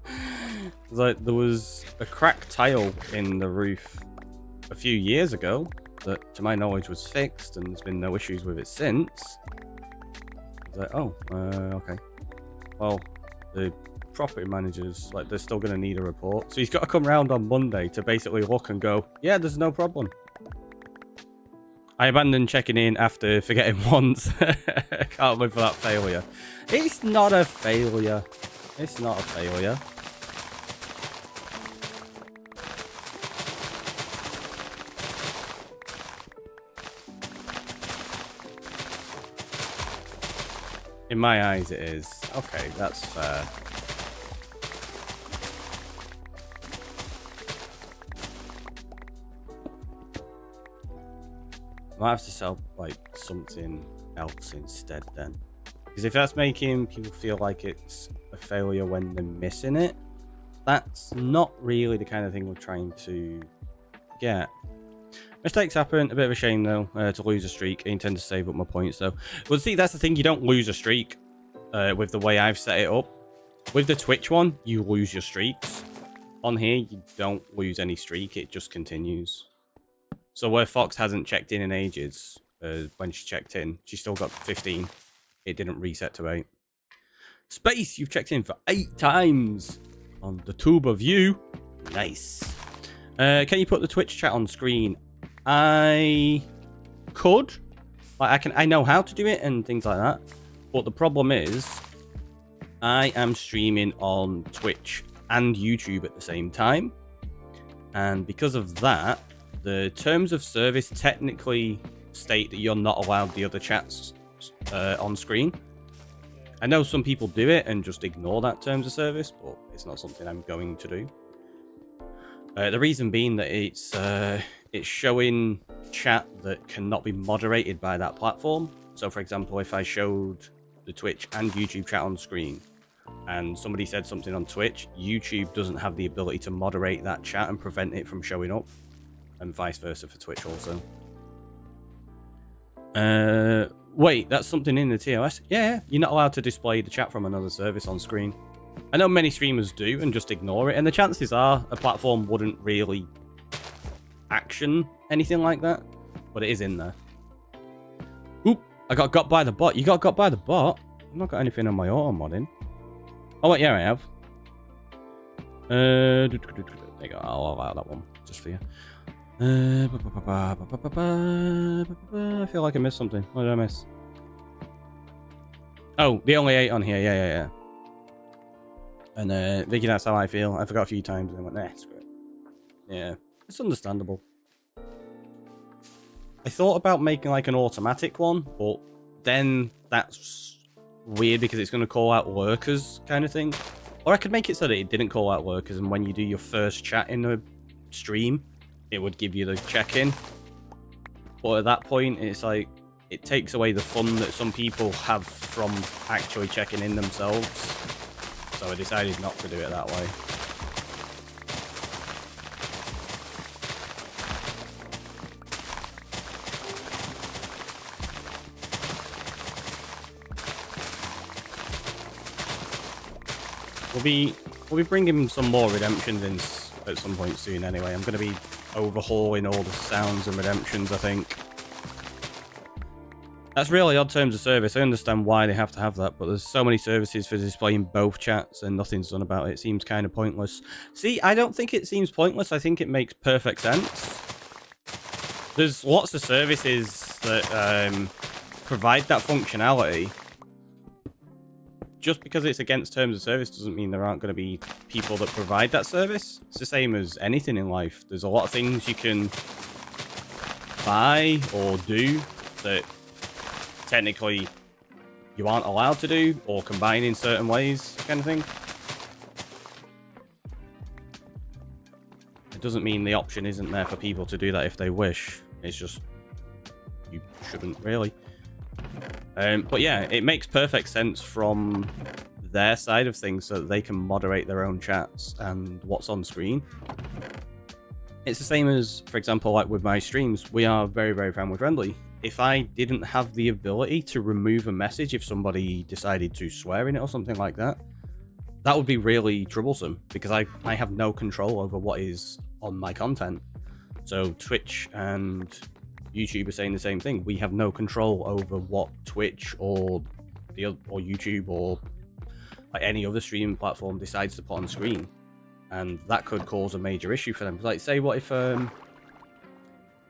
It's like there was a cracked tile in the roof a few years ago that, to my knowledge, was fixed, and there's been no issues with it since. It's like, oh, okay. Well, the property managers, like, they're still going to need a report, so he's got to come round on Monday to basically look and go, yeah, there's no problem. I abandoned checking in after forgetting once. Can't wait for that failure. It's not a failure. It's not a failure. In my eyes, it is. Okay, that's fair. I might have to sell like something else instead then, because if that's making people feel like it's a failure when they're missing it, that's not really the kind of thing we're trying to get. Mistakes happen. A bit of a shame though to lose a streak. I intend to save up my points though. Well, see, that's the thing, you don't lose a streak with the way I've set it up. With the Twitch one, you lose your streaks. On here, you don't lose any streak, it just continues. So where Fox hasn't checked in ages, when she checked in, she still got 15. It didn't reset to 8. Space, you've checked in for 8 times on the tube of you. Nice. Can you put the Twitch chat on screen? I could. Like, I know how to do it and things like that. But the problem is, I am streaming on Twitch and YouTube at the same time. And because of that, the terms of service technically state that you're not allowed the other chats on screen. I know some people do it and just ignore that terms of service, but it's not something I'm going to do. The reason being that it's showing chat that cannot be moderated by that platform. So, for example, if I showed the Twitch and YouTube chat on screen, and somebody said something on Twitch, YouTube doesn't have the ability to moderate that chat and prevent it from showing up. And vice versa for Twitch also. Wait, that's something in the TOS? Yeah, you're not allowed to display the chat from another service on screen. I know many streamers do and just ignore it, and the chances are a platform wouldn't really action anything like that, but it is in there. Oop, I got by the bot. You got by the bot? I've not got anything on my auto modding. Oh, wait, yeah, I have. There you go, I'll allow that one just for you. I feel like I missed something. What did I miss? Oh, the only 8 on here. Yeah. And Vicky, that's how I feel. I forgot a few times and I went, nah, screw it. Yeah, it's understandable. I thought about making like an automatic one, but then that's weird because it's going to call out lurkers kind of thing. Or I could make it so that it didn't call out lurkers, and when you do your first chat in the stream, it would give you the check-in. But at that point, it's like, it takes away the fun that some people have from actually checking in themselves. So I decided not to do it that way. We'll be bringing some more redemptions in at some point soon anyway. I'm going to be overhauling all the sounds and redemptions, I think. That's really odd terms of service. I understand why they have to have that, but there's so many services for displaying both chats and nothing's done about it. It seems kind of pointless. See, I don't think it seems pointless. I think it makes perfect sense. There's lots of services that provide that functionality. Just because it's against terms of service doesn't mean there aren't going to be people that provide that service. It's the same as anything in life. There's a lot of things you can buy or do that technically you aren't allowed to do or combine in certain ways, kind of thing. It doesn't mean the option isn't there for people to do that if they wish. It's just you shouldn't really. But yeah, it makes perfect sense from their side of things so that they can moderate their own chats and what's on screen. It's the same as, for example, like with my streams, we are very, very family friendly. If I didn't have the ability to remove a message if somebody decided to swear in it or something like that, that would be really troublesome because I have no control over what is on my content. So Twitch and YouTube are saying the same thing. We have no control over what Twitch or YouTube or like any other streaming platform decides to put on screen, and that could cause a major issue for them. Like, say, what if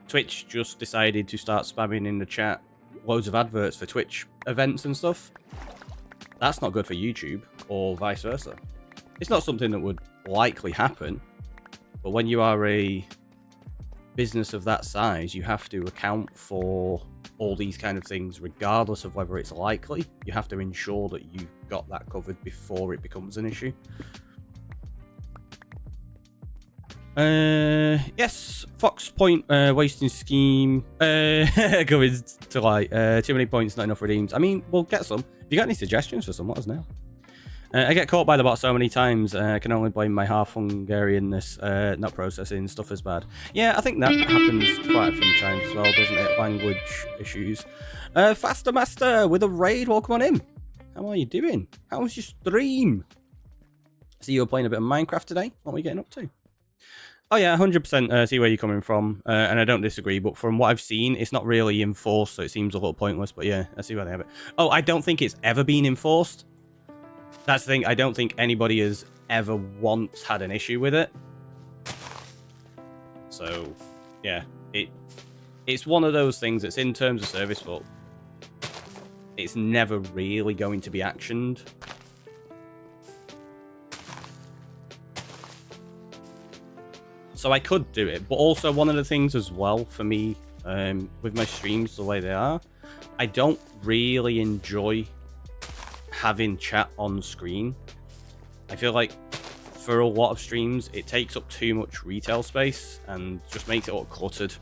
Twitch just decided to start spamming in the chat loads of adverts for Twitch events and stuff? That's not good for YouTube, or vice versa. It's not something that would likely happen, but when you are a business of that size, you have to account for all these kind of things regardless of whether it's likely. You have to ensure that you've got that covered before it becomes an issue. Yes, Fox point wasting scheme going to like too many points, not enough redeems. I mean, we'll get some. If you got any suggestions for some, let us know. I get caught by the bot so many times, I can only blame my half Hungarianness, not processing stuff as bad. Yeah, I think that happens quite a few times as well, doesn't it? Language issues. Faster Master with a raid, welcome on in. How are you doing? How was your stream? I see you were playing a bit of Minecraft today. What are we getting up to? Oh yeah, 100% see where you're coming from, and I don't disagree, but from what I've seen, it's not really enforced, so it seems a little pointless, but yeah, I see where they have it. Oh, I don't think it's ever been enforced. That's the thing, I don't think anybody has ever once had an issue with it. So, yeah, it's one of those things that's in terms of service, but it's never really going to be actioned. So I could do it, but also one of the things as well for me, with my streams the way they are, I don't really enjoy having chat on screen. I feel like for a lot of streams, it takes up too much retail space and just makes it all cluttered.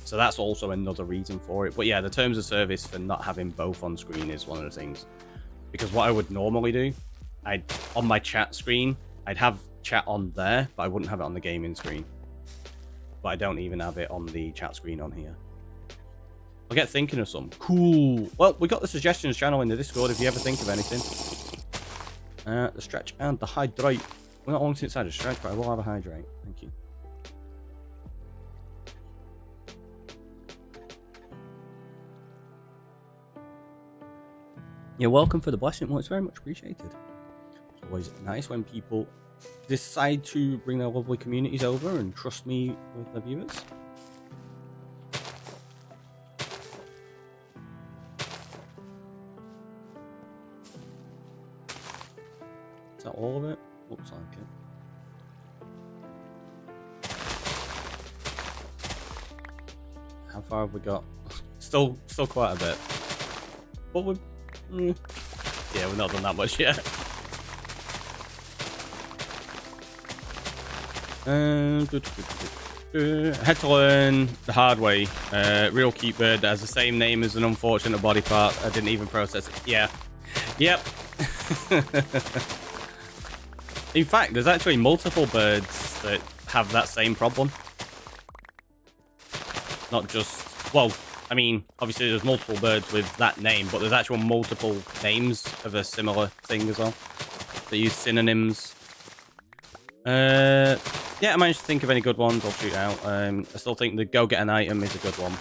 So that's also another reason for it. But yeah, the terms of service for not having both on screen is one of the things. Because what I would normally do, on my chat screen, I'd have chat on there, but I wouldn't have it on the gaming screen. But I don't even have it on the chat screen on here. I'll get thinking of some. Cool. Well, we got the suggestions channel in the Discord if you ever think of anything. The stretch and the hydrate. We're not long since I had a stretch, but I will have a hydrate. Thank you. You're welcome for the blessing. Well, it's very much appreciated. It's always nice when people decide to bring their lovely communities over and trust me with their viewers. Is that all of it? Looks like it. How far have we got? Still quite a bit. But we're... yeah, we've not done that much yet. Had to learn the hard way. Real cute bird that has the same name as an unfortunate body part. I didn't even process it. Yeah. Yep. In fact, there's actually multiple birds that have that same problem. Not just... well, I mean, obviously there's multiple birds with that name, but there's actual multiple names of a similar thing as well. They use synonyms. Yeah, I managed to think of any good ones. I'll shoot out. I still think the go get an item is a good one.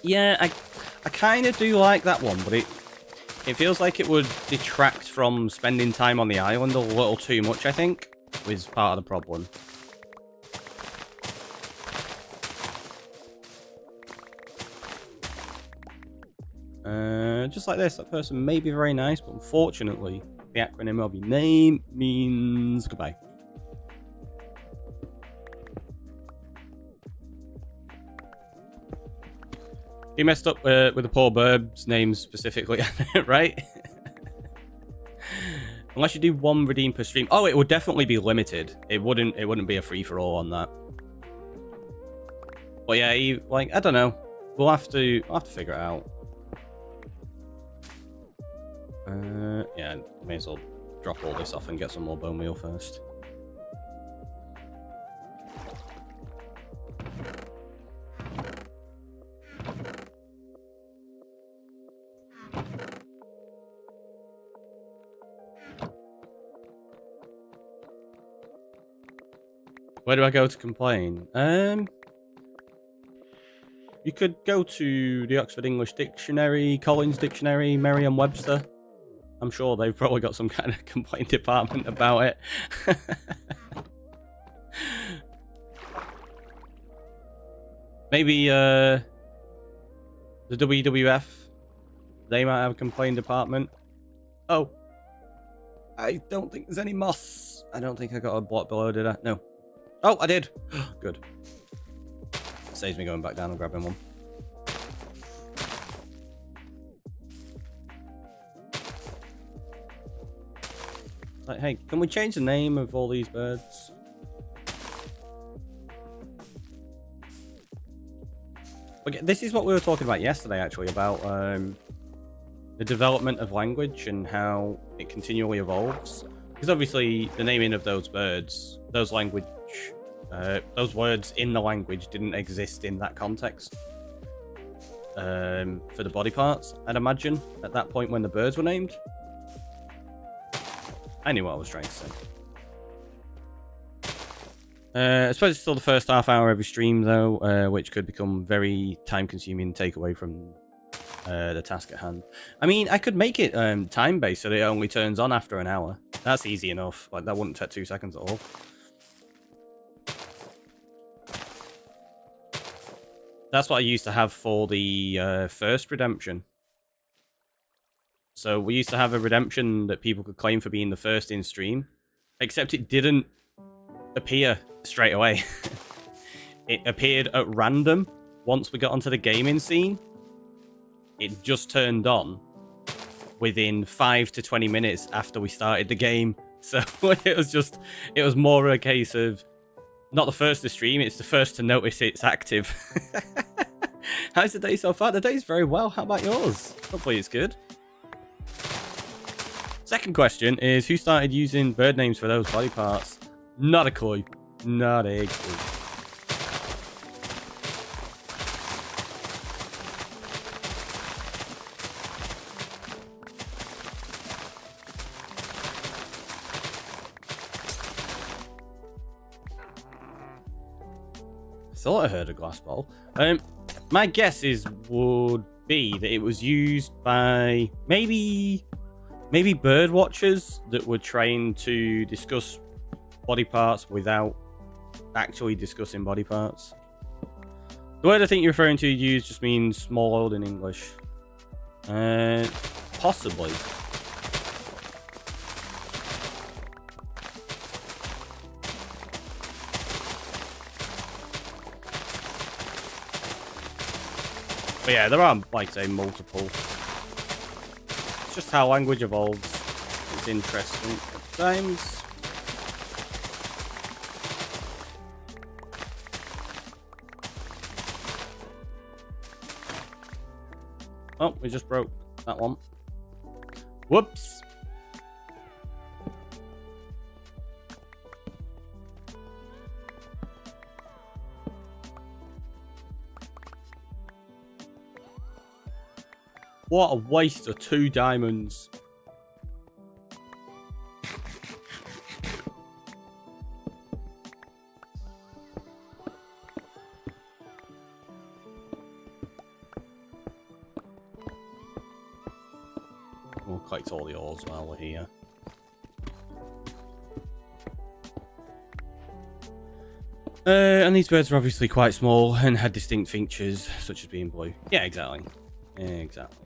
Yeah, I kind of do like that one, but it feels like it would detract from spending time on the island a little too much, I think, is part of the problem. Just like this, that person may be very nice, but unfortunately, the acronym of your name means goodbye. You messed up with the poor bird's name specifically, right? Unless you do one redeem per stream. Oh, it would definitely be limited. It wouldn't be a free-for-all on that. But yeah, I don't know. We'll have to figure it out. Yeah, may as well drop all this off and get some more bone meal first. Where do I go to complain? You could go to the Oxford English Dictionary, Collins Dictionary, Merriam-Webster. I'm sure they've probably got some kind of complaint department about it. Maybe the WWF, they might have a complaint department. Oh, I don't think there's any moss. I don't think I got a block below, did I? No. Oh, I did. Good. Saves me going back down and grabbing one. Like, hey, can we change the name of all these birds? Okay, this is what we were talking about yesterday, actually, about the development of language and how it continually evolves. Because obviously, the naming of those birds, those words in the language didn't exist in that context. For the body parts, I'd imagine, at that point when the birds were named. I knew what I was trying to say. I suppose it's still the first half hour every stream, though, which could become very time-consuming and take away from the task at hand. I mean, I could make it time-based so that it only turns on after an hour. That's easy enough. Like, that wouldn't take 2 seconds at all. That's what I used to have for the first redemption. So we used to have a redemption that people could claim for being the first in stream, except it didn't appear straight away. It appeared at random once we got onto the gaming scene. It just turned on within 5 to 20 minutes after we started the game. So it was more a case of not the first to stream, it's the first to notice it's active. How's the day so far? The day's very well. How about yours? Hopefully it's good. Second question is, who started using bird names for those body parts? Not a clue. Not a clue. Thought I heard a glass bowl. My guess would be that it was used by maybe bird watchers that were trained to discuss body parts without actually discussing body parts. The word I think you're referring to used just means small-oiled in English. Possibly. But yeah, there are, like I say, multiple. It's just how language evolves. It's interesting at times. Oh, we just broke that one. Whoops. What a waste of 2 diamonds. We'll collect all the ores while we're here. And these birds are obviously quite small and had distinct features, such as being blue. Yeah, exactly. Exactly.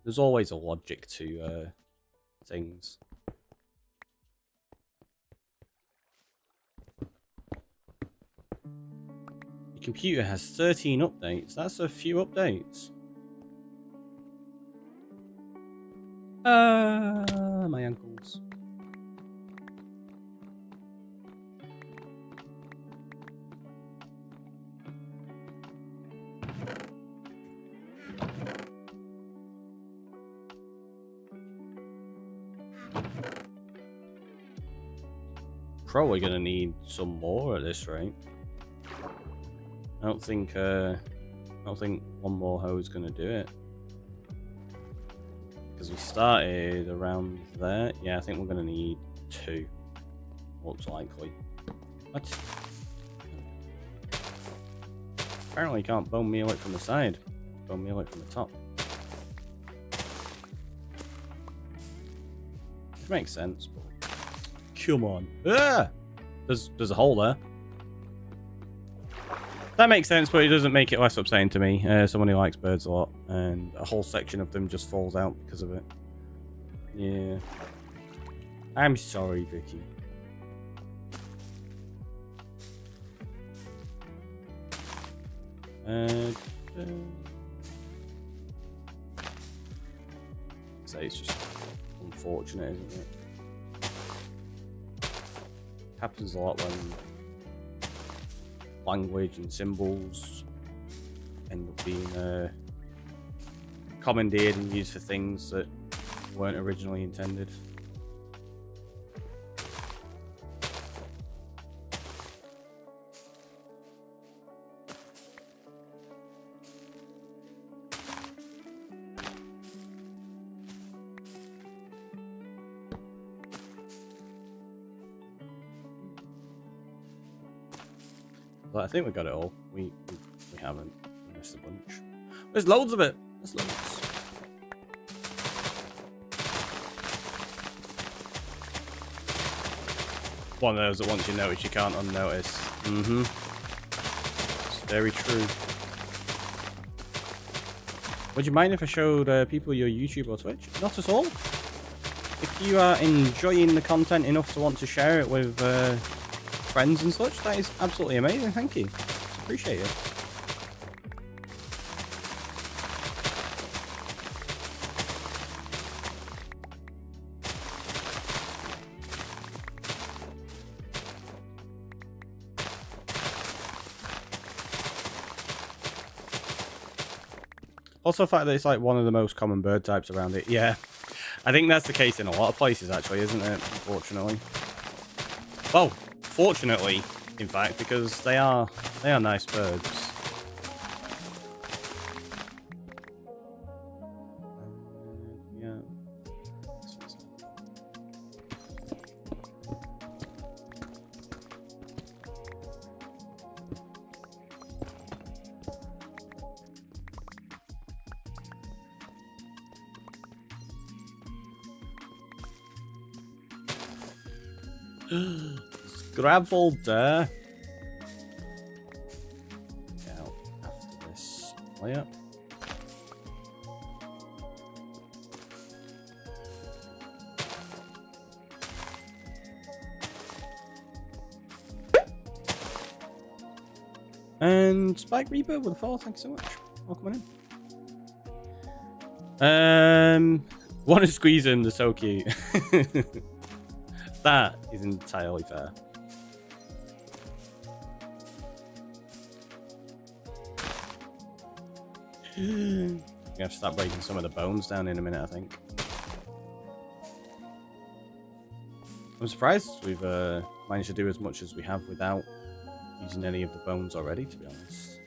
There's always a logic to things. Your computer has 13 updates. That's a few updates. My ankles. Probably gonna need some more at this rate. I don't think one more hoe is gonna do it. Because we started around there. Yeah, I think we're gonna need 2. Looks likely. What? Apparently you can't bone meal it from the side. Bone meal it from the top. Which makes sense, but come on. Ah! There's a hole there. That makes sense, but it doesn't make it less upsetting to me. Someone who likes birds a lot, and a whole section of them just falls out because of it. Yeah. I'm sorry, Vicky. Say it's just unfortunate, isn't it? Happens a lot when language and symbols end up being commandeered and used for things that weren't originally intended. But I think we got it all. We haven't. We missed a bunch. There's loads of it. There's loads. One of those that once you notice you can't unnotice. Mm-hmm. It's very true. Would you mind if I showed people your YouTube or Twitch? Not at all. If you are enjoying the content enough to want to share it with friends and such, that is absolutely amazing. Thank you. Appreciate it. Also, the fact that it's like one of the most common bird types around it. Yeah, I think that's the case in a lot of places, actually, isn't it? Unfortunately. Well, fortunately, in fact, because they are nice birds. Yeah. Gravel there. Now, after this layer. And Spike Reaper with a follow, thanks so much. Welcome in. Want to squeeze him, they're so cute. That is entirely fair. You have to start breaking some of the bones down in a minute, I think. I'm surprised we've managed to do as much as we have without using any of the bones already, to be honest.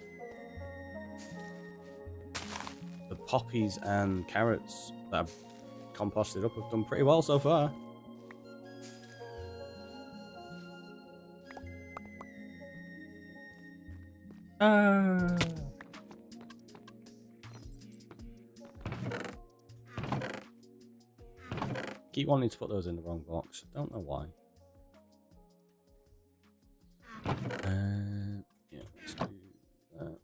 The poppies and carrots that I've composted up have done pretty well so far. Keep wanting to put those in the wrong box. Don't know why. Yeah, let's do that.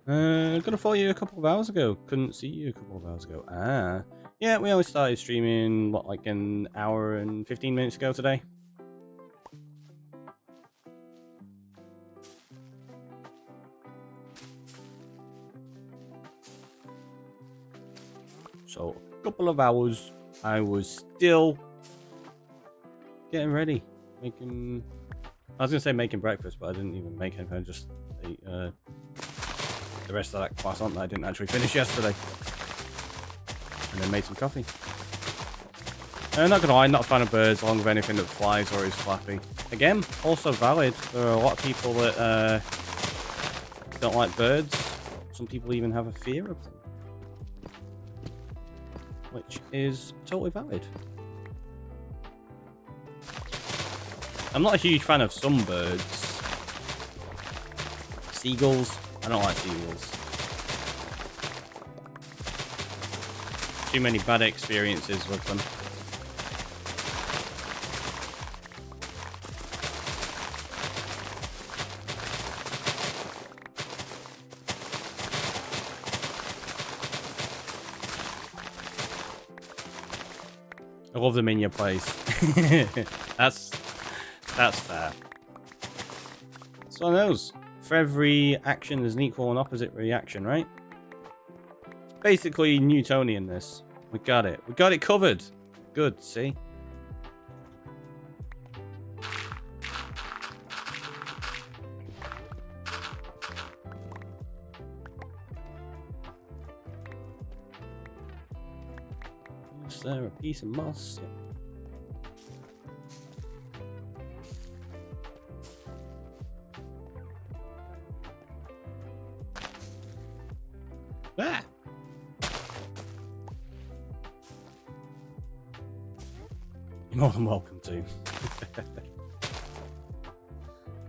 Gonna follow you a couple of hours ago. Couldn't see you a couple of hours ago. Ah. Yeah, we only started streaming, what, like an hour and 15 minutes ago today? So, a couple of hours, I was still getting ready. Making... I was going to say making breakfast, but I didn't even make anything. I just ate the rest of that croissant that I didn't actually finish yesterday. And then made some coffee. Not gonna lie, not a fan of birds, along with anything that flies or is flappy. Again, also valid. There are a lot of people that don't like birds. Some people even have a fear of them. Which is totally valid. I'm not a huge fan of some birds. Seagulls, I don't like seagulls. Too many bad experiences with them. I love them in your place. That's fair. That's one of those. For every action, there's an equal and opposite reaction, right? Basically Newtonian, this. We got it. We got it covered. Good, see? Is there a piece of moss? Yeah. Ah! You're more than welcome to.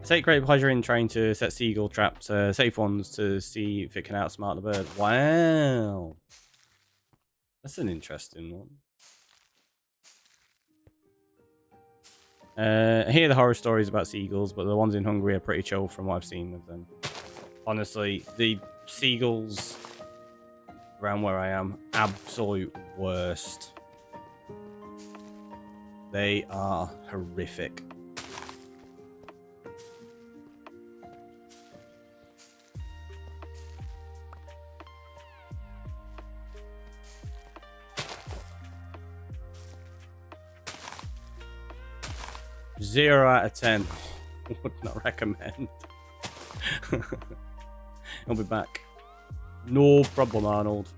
I take great pleasure in trying to set seagull traps, safe ones, to see if it can outsmart the bird. Wow. That's an interesting one. I hear the horror stories about seagulls, but the ones in Hungary are pretty chill from what I've seen of them. Honestly, the seagulls around where I am, absolute worst. They are horrific. Zero out of 10. Would not recommend. I'll be back. No problem, Arnold.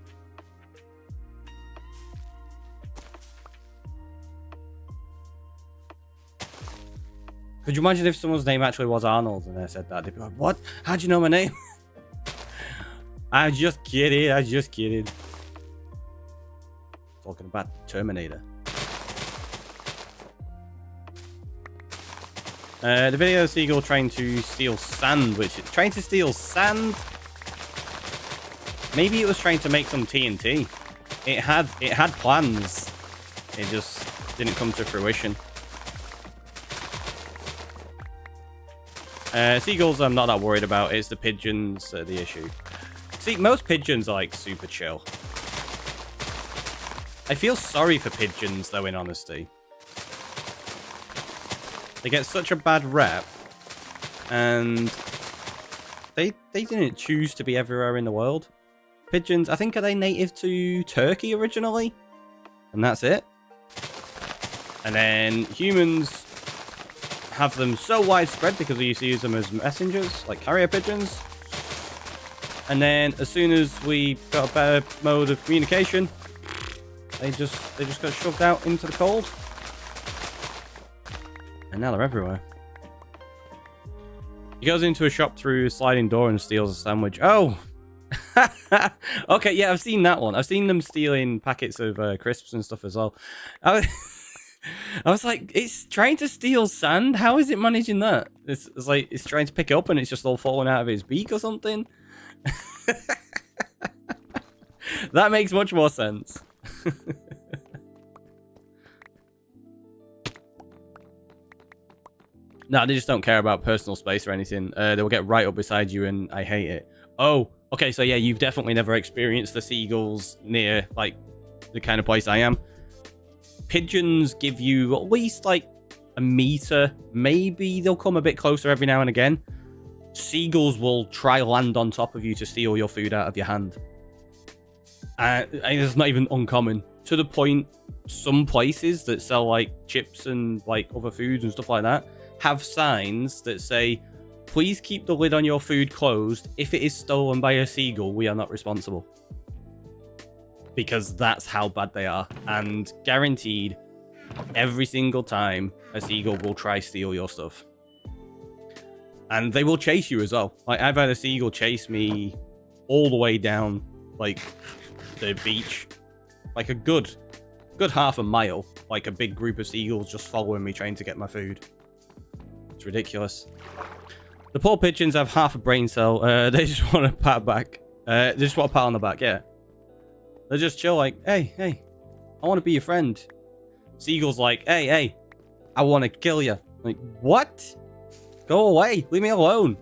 Could you imagine if someone's name actually was Arnold and they said that? They'd be like, what? How'd you know my name? I'm just kidding. I'm just kidding. Talking about Terminator. The video of Seagull trying to steal sand, which is trying to steal sand. Maybe it was trying to make some TNT. It had plans. It just didn't come to fruition. Seagulls I'm not that worried about. It's the pigeons that are the issue. See, most pigeons are like super chill. I feel sorry for pigeons though, in honesty. They get such a bad rep, and they didn't choose to be everywhere in the world. Pigeons, I think, are they native to Turkey originally? And that's it. And then humans have them so widespread because we used to use them as messengers, like carrier pigeons. And then as soon as we got a better mode of communication, they just got shoved out into the cold. And now they're everywhere. He goes into a shop through a sliding door and steals a sandwich. Oh! Okay, yeah, I've seen that one. I've seen them stealing packets of crisps and stuff as well. I was like, it's trying to steal sand? How is it managing that? It's like, it's trying to pick it up and it's just all falling out of its beak or something. That makes much more sense. No, they just don't care about personal space or anything. They'll get right up beside you and I hate it. Oh, Okay, so yeah, you've definitely never experienced the seagulls near, like, the kind of place I am. Pigeons give you at least, like, a meter. Maybe they'll come a bit closer every now and again. Seagulls will try land on top of you to steal your food out of your hand. And it's not even uncommon. To the point, some places that sell, like, chips and, like, other foods and stuff like that have signs that say, please keep the lid on your food closed. If it is stolen by a seagull, we are not responsible. Because that's how bad they are. And guaranteed, every single time, a seagull will try steal your stuff. And they will chase you as well. Like, I've had a seagull chase me all the way down, like, the beach. Like a good half a mile. Like a big group of seagulls just following me, trying to get my food. It's ridiculous. The poor pigeons have half a brain cell. They just want a pat back. They just want a pat on the back, yeah. They're just chill, like, hey, I want to be your friend. Seagull's like, hey, I want to kill you. Like, what? Go away. Leave me alone.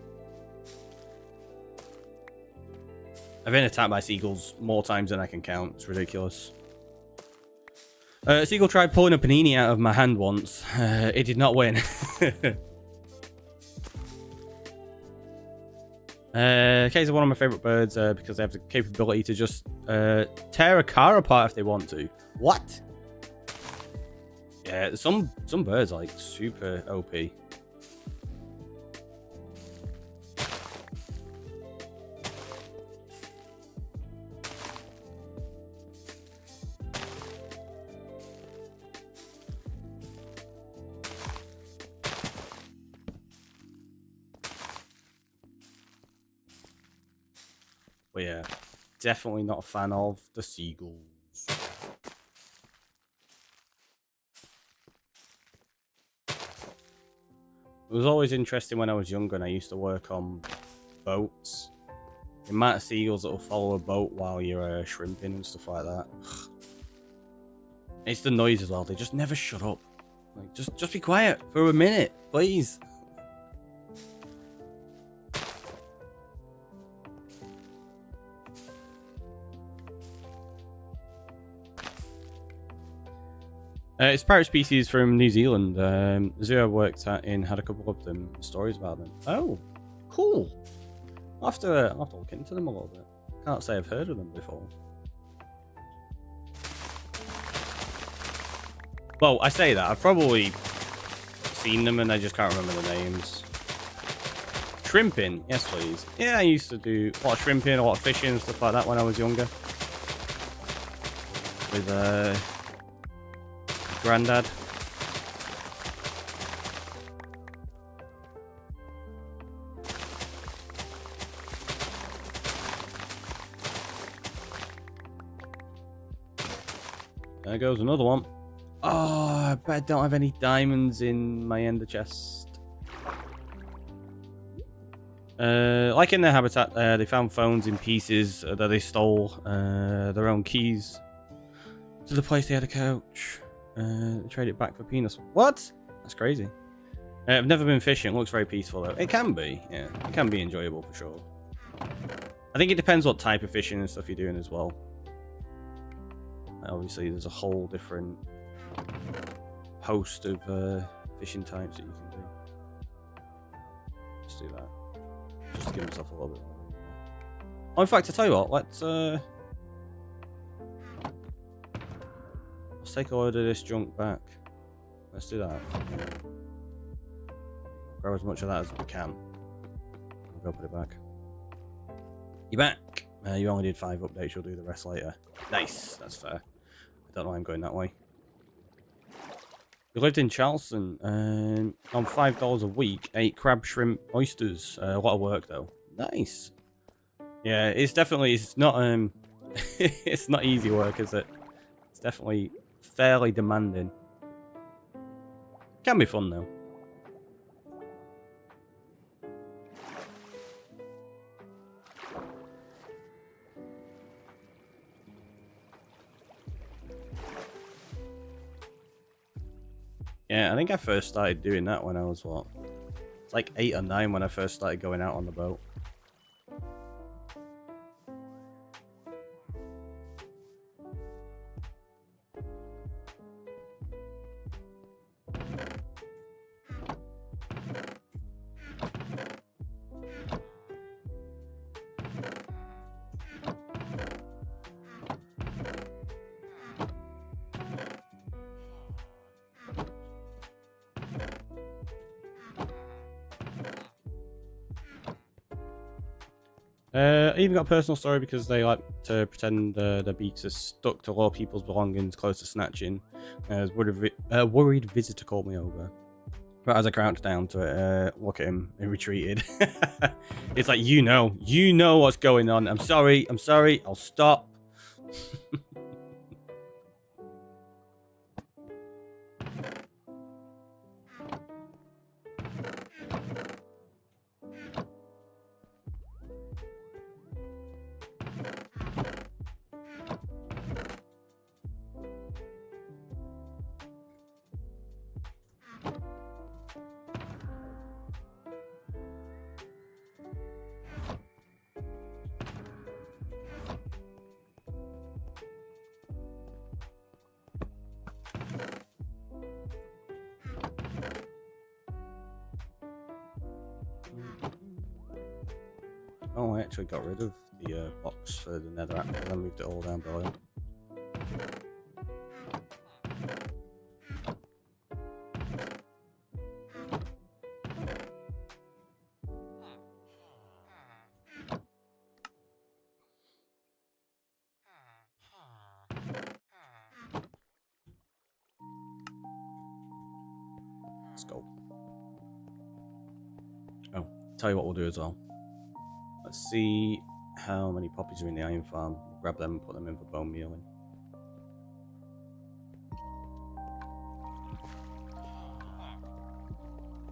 I've been attacked by seagulls more times than I can count. It's ridiculous. A seagull tried pulling a panini out of my hand once. It did not win. Caves are one of my favorite birds because they have the capability to just tear a car apart if they want to. What? Yeah, some birds are like super OP. But yeah, definitely not a fan of the seagulls. It was always interesting when I was younger and I used to work on boats. The amount of seagulls that will follow a boat while you're shrimping and stuff like that. It's the noise as well. They just never shut up. Like, just be quiet for a minute, please. It's a pirate species from New Zealand. Zero worked at in had a couple of them stories about them. Oh, cool. I'll have to look into them a little bit. Can't say I've heard of them before. Well, I say that. I've probably seen them and I just can't remember the names. Shrimping. Yes, please. Yeah, I used to do a lot of shrimping, a lot of fishing and stuff like that when I was younger. With, Granddad. There goes another one. Oh, I bet I don't have any diamonds in my ender chest. Like in their habitat, they found phones in pieces that they stole. Their own keys to the place they had a couch. Trade it back for peanuts. What? That's crazy. I've never been fishing. It looks very peaceful though. It can be, yeah. It can be enjoyable for sure. I think it depends what type of fishing and stuff you're doing as well. Obviously, there's a whole different host of fishing types that you can do. Let's do that. Just to give myself a little bit more. Oh, in fact, I tell you what, let's take a load of this junk back. Let's do that. Grab as much of that as we can. I'll go put it back. You're back. You only did 5 updates. You'll do the rest later. Nice. That's fair. I don't know why I'm going that way. You lived in Charleston on $5 a week. Ate crab, shrimp, oysters. A lot of work though. Nice. Yeah, it's definitely. It's not. It's not easy work, is it? It's definitely fairly demanding. Can be fun though. Yeah, I think I first started doing that when I was what? It's like 8 or 9 when I first started going out on the boat. I even got a personal story because they like to pretend their beaks are stuck to a lot of people's belongings close to snatching. A worried visitor called me over. But as I crouched down to it, look at him, he retreated. It's like, you know what's going on. I'm sorry, I'll stop. Oh, I actually got rid of the box for the netherrack and then moved it all down below. Let's go. Oh, tell you what we'll do as well. Let's see how many poppies are in the iron farm. We'll grab them and put them in for bone mealing.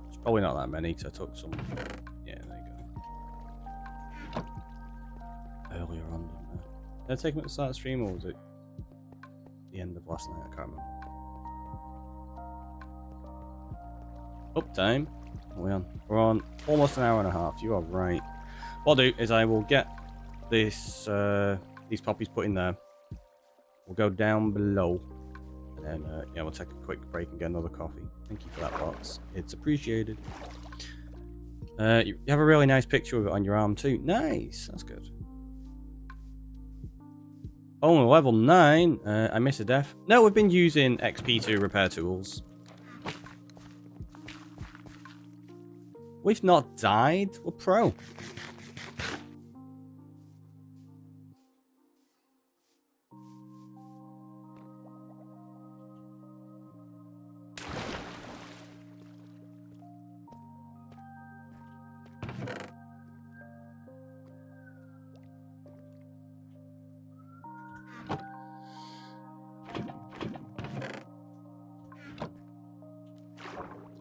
It's probably not that many because I took some. Yeah, there you go. Earlier on, didn't I? Did I take them at the start of the stream or was it the end of last night? I can't remember. Up time. We're on almost an hour and a half. You are right. What I'll do is I will get this these poppies put in there. We'll go down below, and then yeah, we'll take a quick break and get another coffee. Thank you for that, box. It's appreciated. You have a really nice picture of it on your arm too. Nice, that's good. Oh, level 9. I miss a death. No, we've been using XP to repair tools. We've not died. We're pro.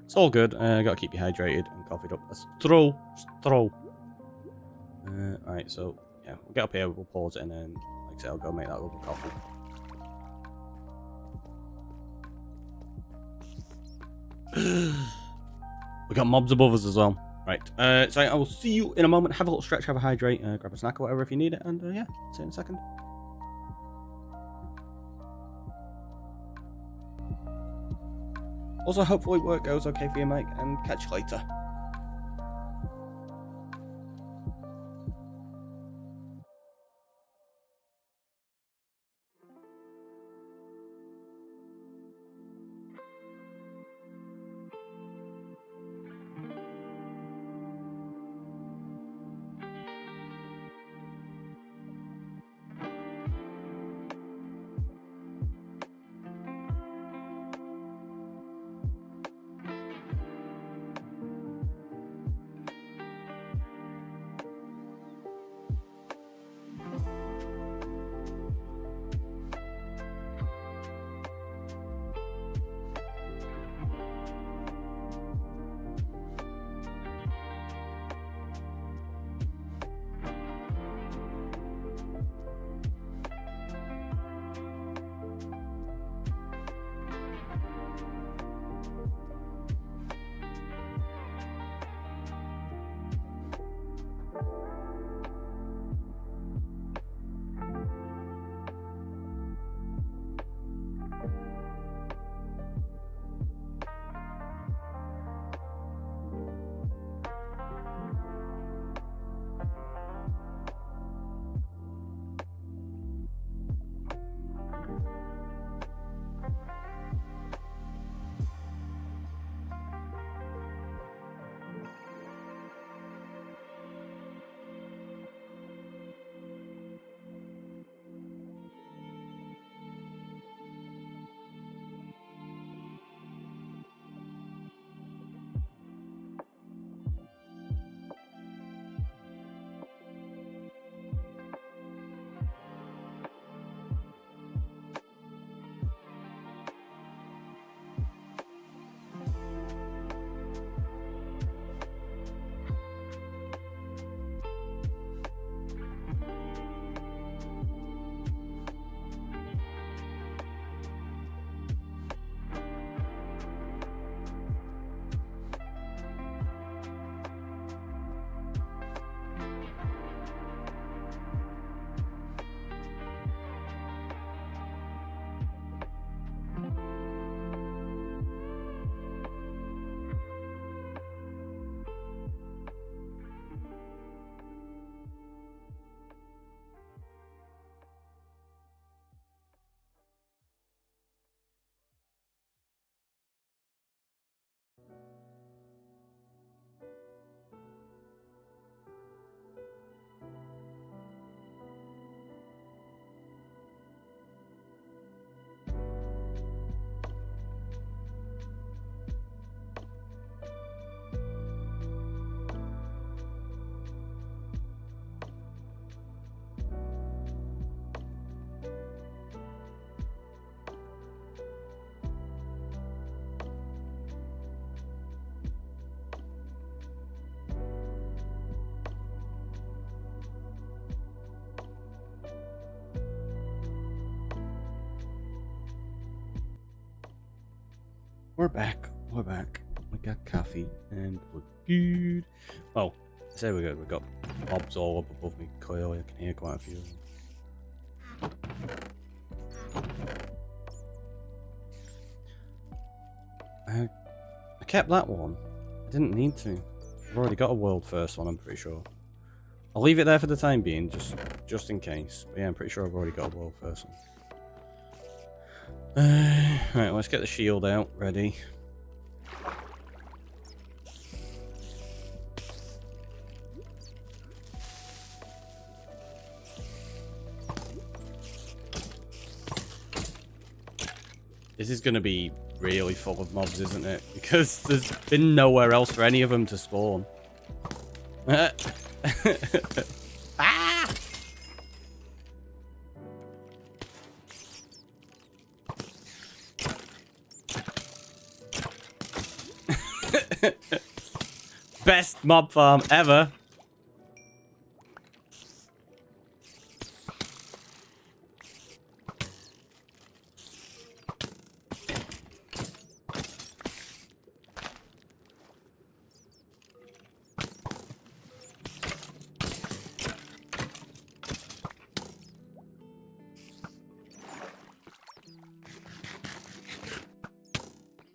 It's all good. Gotta keep you hydrated and coffeeed up. That's throw. Alright, so yeah, we'll get up here, we'll pause it, and then, like I said, I'll go make that little coffee. We got mobs above us as well. Right, so I will see you in a moment. Have a little stretch, have a hydrate, grab a snack or whatever if you need it, and yeah, see you in a second. Also, hopefully work goes okay for you, Mike, and catch you later. We're back. We're back. We got coffee and we're good. Well, I say we're good. We've got mobs all up above me. Coil, I can hear quite a few of them. I kept that one. I didn't need to. I've already got a world first one, I'm pretty sure. I'll leave it there for the time being, just in case. But yeah, I'm pretty sure I've already got a world first one. Right, let's get the shield out, ready. This is going to be really full of mobs, isn't it? Because there's been nowhere else for any of them to spawn. Ah! Best mob farm ever.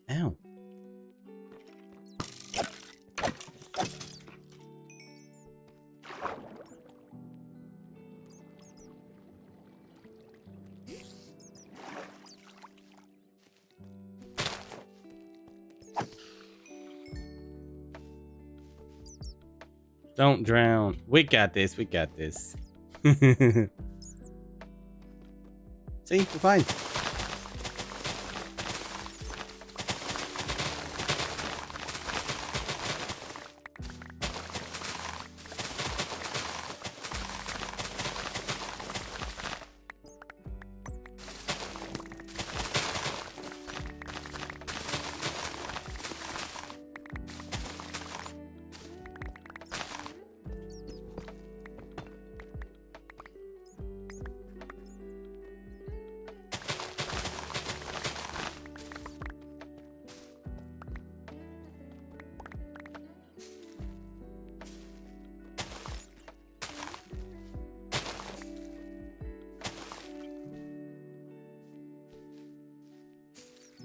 Ow. Don't drown. We got this. We got this. See, we're fine.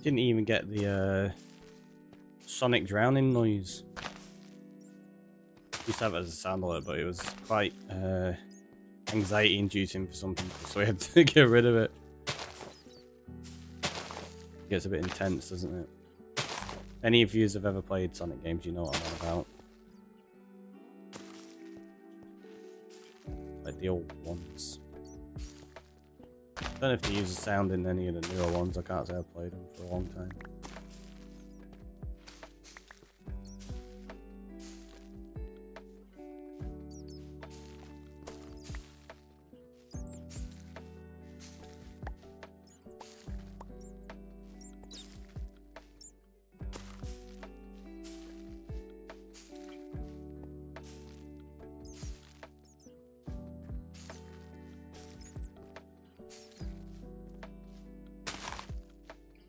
Didn't even get the sonic drowning noise. Used to have it as a sound alert, but it was quite anxiety inducing for some people, so we had to get rid of it. It gets a bit intense, doesn't it? Any of you have ever played Sonic games, you know what I'm on about. Like the old ones. I don't know if they use the sound in any of the newer ones. I can't say I've played them for a long time.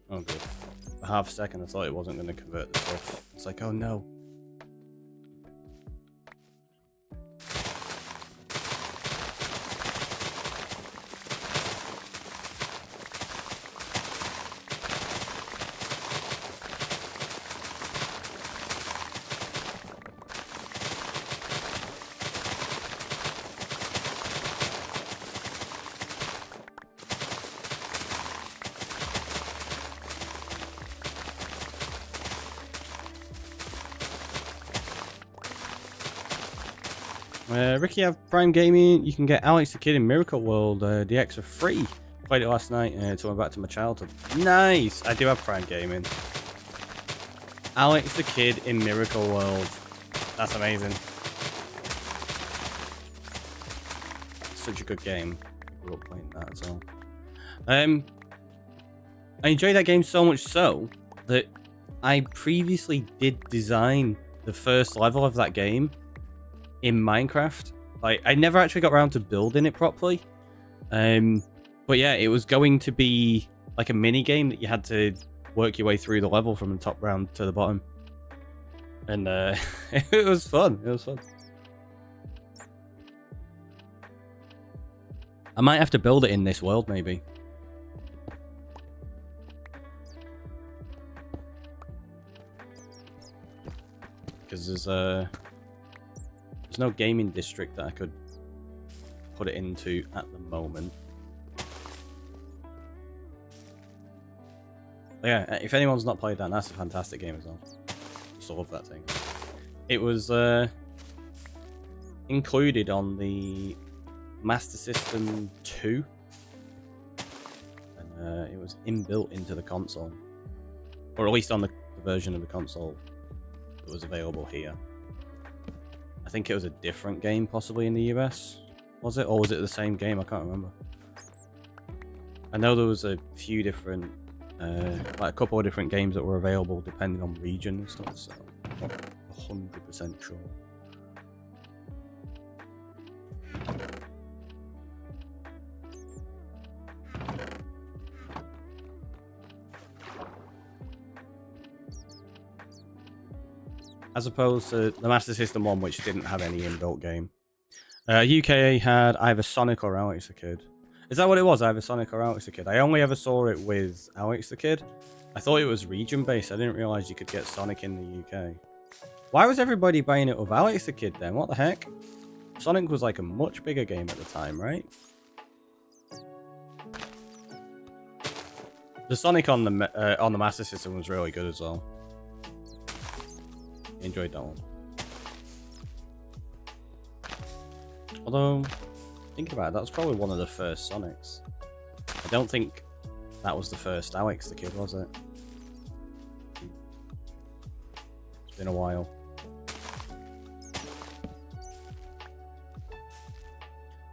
Oh good. For half a second I thought it wasn't going to convert the stuff. It's like, oh no. Ricky, have Prime Gaming. You can get Alex the Kid in Miracle World DX for free. Played it last night to went back to my childhood. Nice! I do have Prime Gaming. Alex the Kid in Miracle World. That's amazing. Such a good game. I grew up playing that as well. I enjoyed that game so much so that I previously did design the first level of that game in Minecraft. Like, I never actually got around to building it properly. But yeah, it was going to be like a mini game that you had to work your way through the level from the top round to the bottom. And it was fun. It was fun. I might have to build it in this world, maybe. Because there's no gaming district that I could put it into at the moment. But yeah, if anyone's not played that, that's a fantastic game as well. Just love that thing. It was included on the Master System 2, and it was inbuilt into the console, or at least on the version of the console that was available here. I think it was a different game possibly in the US, was it? Or was it the same game? I can't remember. I know there was a few different, like a couple of different games that were available depending on region and stuff, so I'm not 100% sure. As opposed to the Master System 1, which didn't have any inbuilt game. UK had either Sonic or Alex the Kid. Is that what it was? Either Sonic or Alex the Kid? I only ever saw it with Alex the Kid. I thought it was region-based. I didn't realise you could get Sonic in the UK. Why was everybody buying it with Alex the Kid then? What the heck? Sonic was like a much bigger game at the time, right? The Sonic on the Master System was really good as well. Enjoyed that one. Although, thinking about it, that was probably one of the first Sonics. I don't think that was the first Alex the Kid, was it? It's been a while.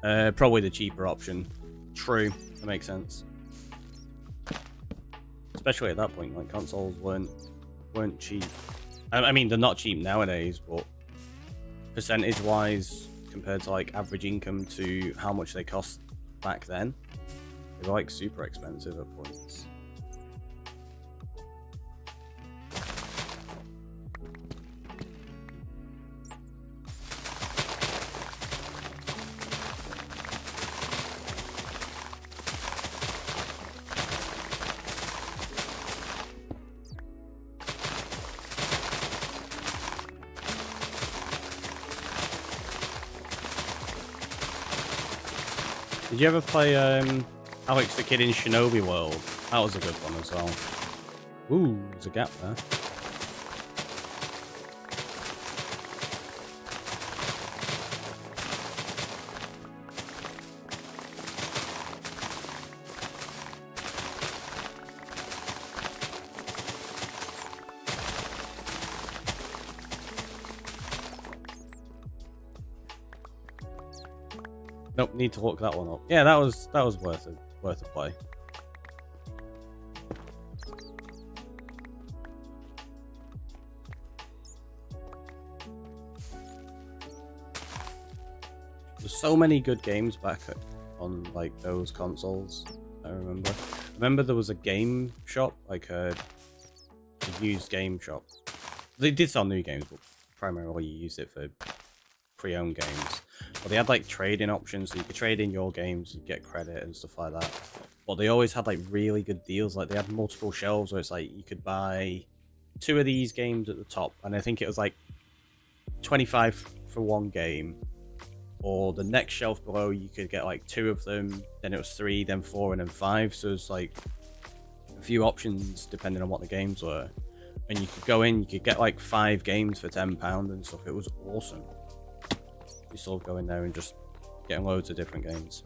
Probably the cheaper option. True, that makes sense. Especially at that point, like consoles weren't cheap. I mean, they're not cheap nowadays, but percentage-wise, compared to like average income to how much they cost back then, they were like super expensive at points. Did you ever play Alex the Kid in Shinobi World? That was a good one as well. Ooh, there's a gap there. Nope, need to look that one up. Yeah, that was worth a play. There's so many good games back on like those consoles. I remember there was a game shop, like a used game shop. They did sell new games, but primarily you used it for pre-owned games. But they had like trading options, so you could trade in your games and get credit and stuff like that. But they always had like really good deals. Like they had multiple shelves where it's like you could buy 2 of these games at the top, and I think it was like 25 for one game. Or the next shelf below, you could get like 2 of them. Then it was 3, then 4, and then 5. So it's like a few options depending on what the games were. And you could go in, you could get like 5 games for £10 and stuff. It was awesome. You sort of go in there and just getting loads of different games.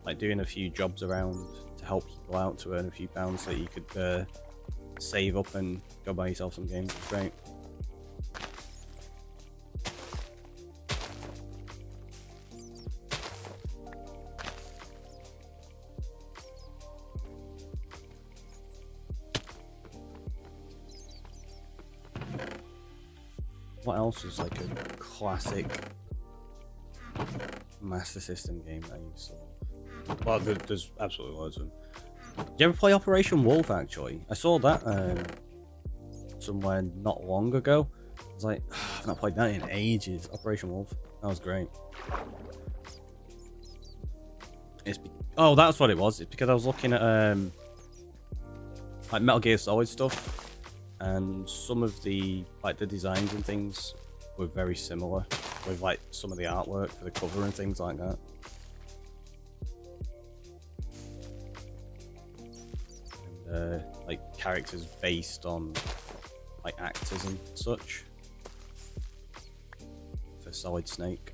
Like doing a few jobs around to help people out to earn a few pounds so that you could save up and go buy yourself some games. It's great. What else is like a classic Master System game that I used to love. Well, there's absolutely loads of them. Did you ever play Operation Wolf, actually? I saw that somewhere not long ago. I was like, I've not played that in ages. Operation Wolf. That was great. Oh, that's what it was. It's because I was looking at like Metal Gear Solid stuff, and some of the the designs and things were very similar with like some of the artwork for the cover and things like that. And like characters based on like actors and such for Solid Snake.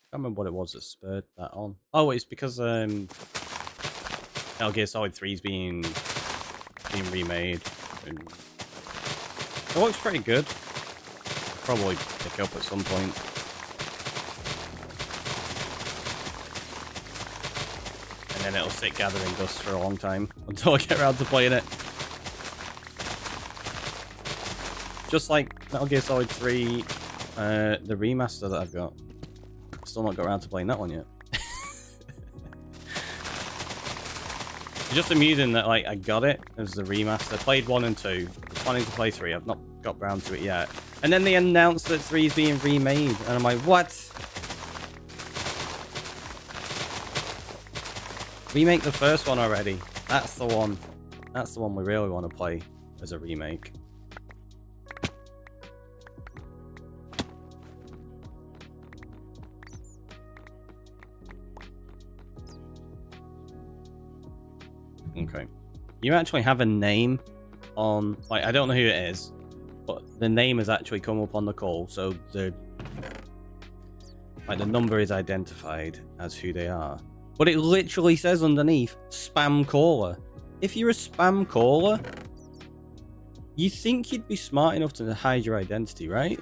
I can't remember what it was that spurred that on. Oh, it's because Metal Gear Solid 3 is being remade. And it looks pretty good. Probably pick up at some point. And then it'll sit gathering dust for a long time until I get around to playing it. Just like Metal Gear Solid 3, the remaster that I've got. Still not got around to playing that one yet. It's just amusing that like I got it as the remaster. I played 1 and 2. Planning to play 3. I've not got around to it yet. And then they announced that 3 is being remade, and I'm like, what? Remake the first one already. That's the one. That's the one we really want to play as a remake. Okay. You actually have a name on, like, I don't know who it is, but the name has actually come up on the call, so the number is identified as who they are. But it literally says underneath, spam caller. If you're a spam caller, you think you'd be smart enough to hide your identity, right?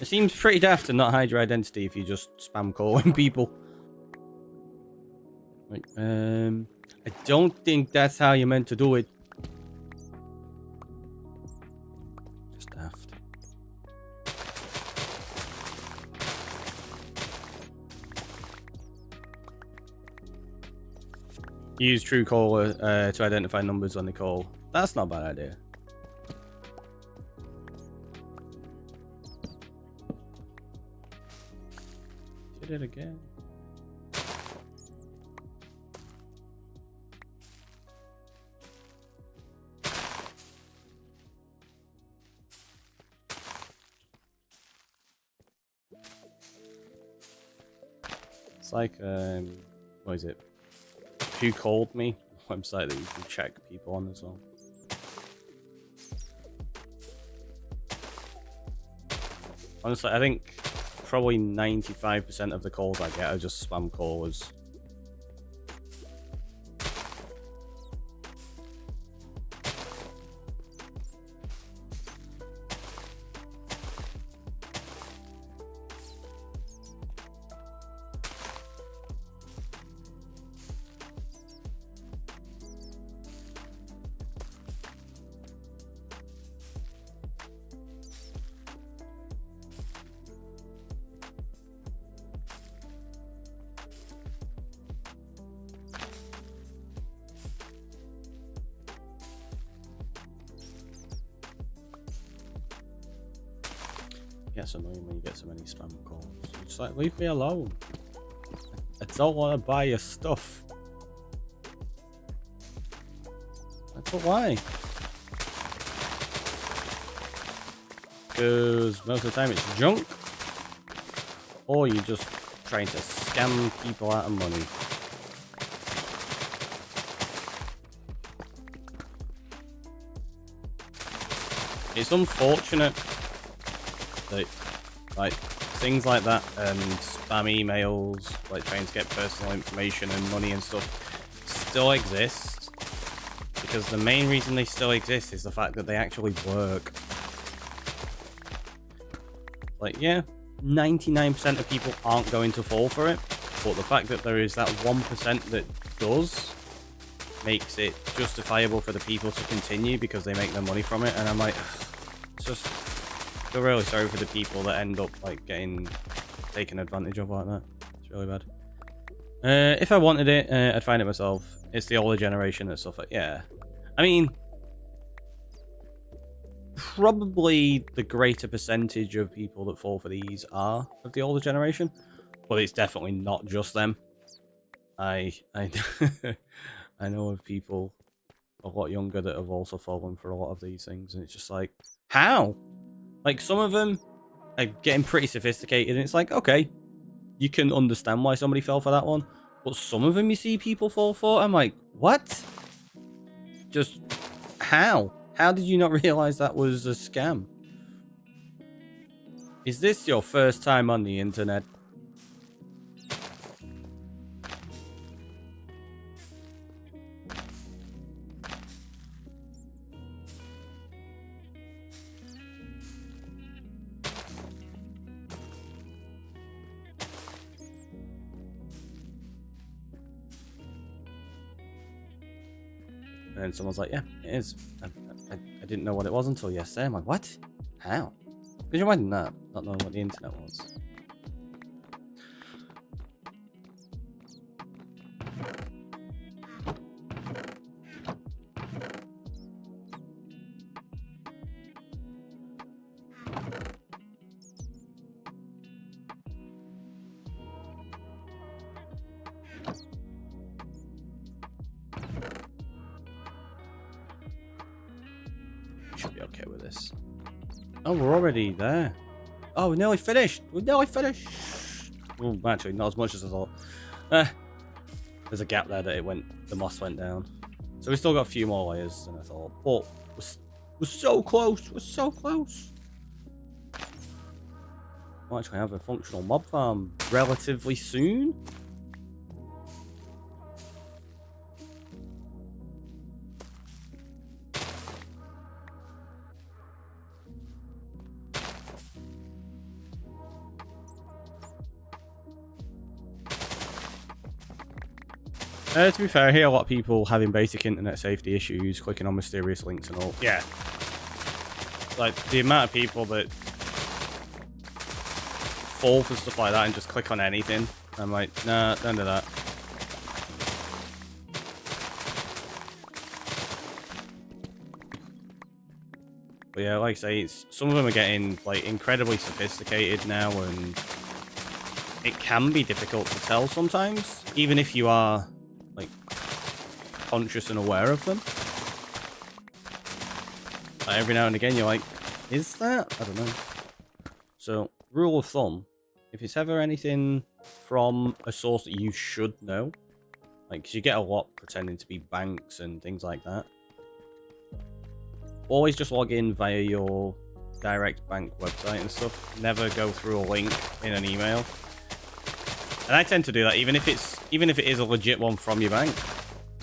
It seems pretty daft to not hide your identity if you just spam calling people. Like, I don't think that's how you're meant to do it. Just daft. Use Truecaller to identify numbers on the call. That's not a bad idea. Did it again. It's like, what is it? Who Called Me? A website that you can check people on as well. Honestly, I think probably 95% of the calls I get are just spam callers. It's annoying when you get so many spam calls. It's like, leave me alone. I don't want to buy your stuff. But why? Because most of the time it's junk, or you're just trying to scam people out of money. It's unfortunate that like things like that and spam emails, like trying to get personal information and money and stuff, still exist, because the main reason they still exist is the fact that they actually work. Like, yeah, 99% of people aren't going to fall for it, But the fact that there is that 1% that does makes it justifiable for the people to continue because they make their money from it. And I'm like, it's just, I feel really sorry for the people that end up like getting taken advantage of like that. It's really bad. If I wanted it, I'd find it myself. It's the older generation that suffer. Yeah, I mean, probably the greater percentage of people that fall for these are of the older generation, but it's definitely not just them. I I know of people a lot younger that have also fallen for a lot of these things, and it's just like, how? Like, some of them are getting pretty sophisticated, and it's like, okay, you can understand why somebody fell for that one, but some of them you see people fall for, I'm like, what? Just, how? How did you not realize that was a scam? Is this your first time on the internet? And someone's like, yeah, it is. I didn't know what it was until yesterday. I'm like, what? How? Could you imagine that? Not knowing what the internet was. Should be okay with this. Oh, we're already there. Oh, we're nearly finished. We're nearly finished. Well, actually, not as much as I thought. There's a gap there that the moss went down. So we still got a few more layers than I thought. But we're so close. We're so close. We'll actually have a functional mob farm relatively soon. To be fair, I hear a lot of people having basic internet safety issues, clicking on mysterious links and all. Yeah. Like, the amount of people that fall for stuff like that and just click on anything. I'm like, nah, don't do that. But yeah, like I say, some of them are getting like incredibly sophisticated now, and it can be difficult to tell sometimes, even if you are like conscious and aware of them. Like, every now and again you're like, is that? I don't know. So, rule of thumb, if it's ever anything from a source that you should know, like, 'cause you get a lot pretending to be banks and things like that, always just log in via your direct bank website and stuff. Never go through a link in an email. And I tend to do that even if it is a legit one from your bank.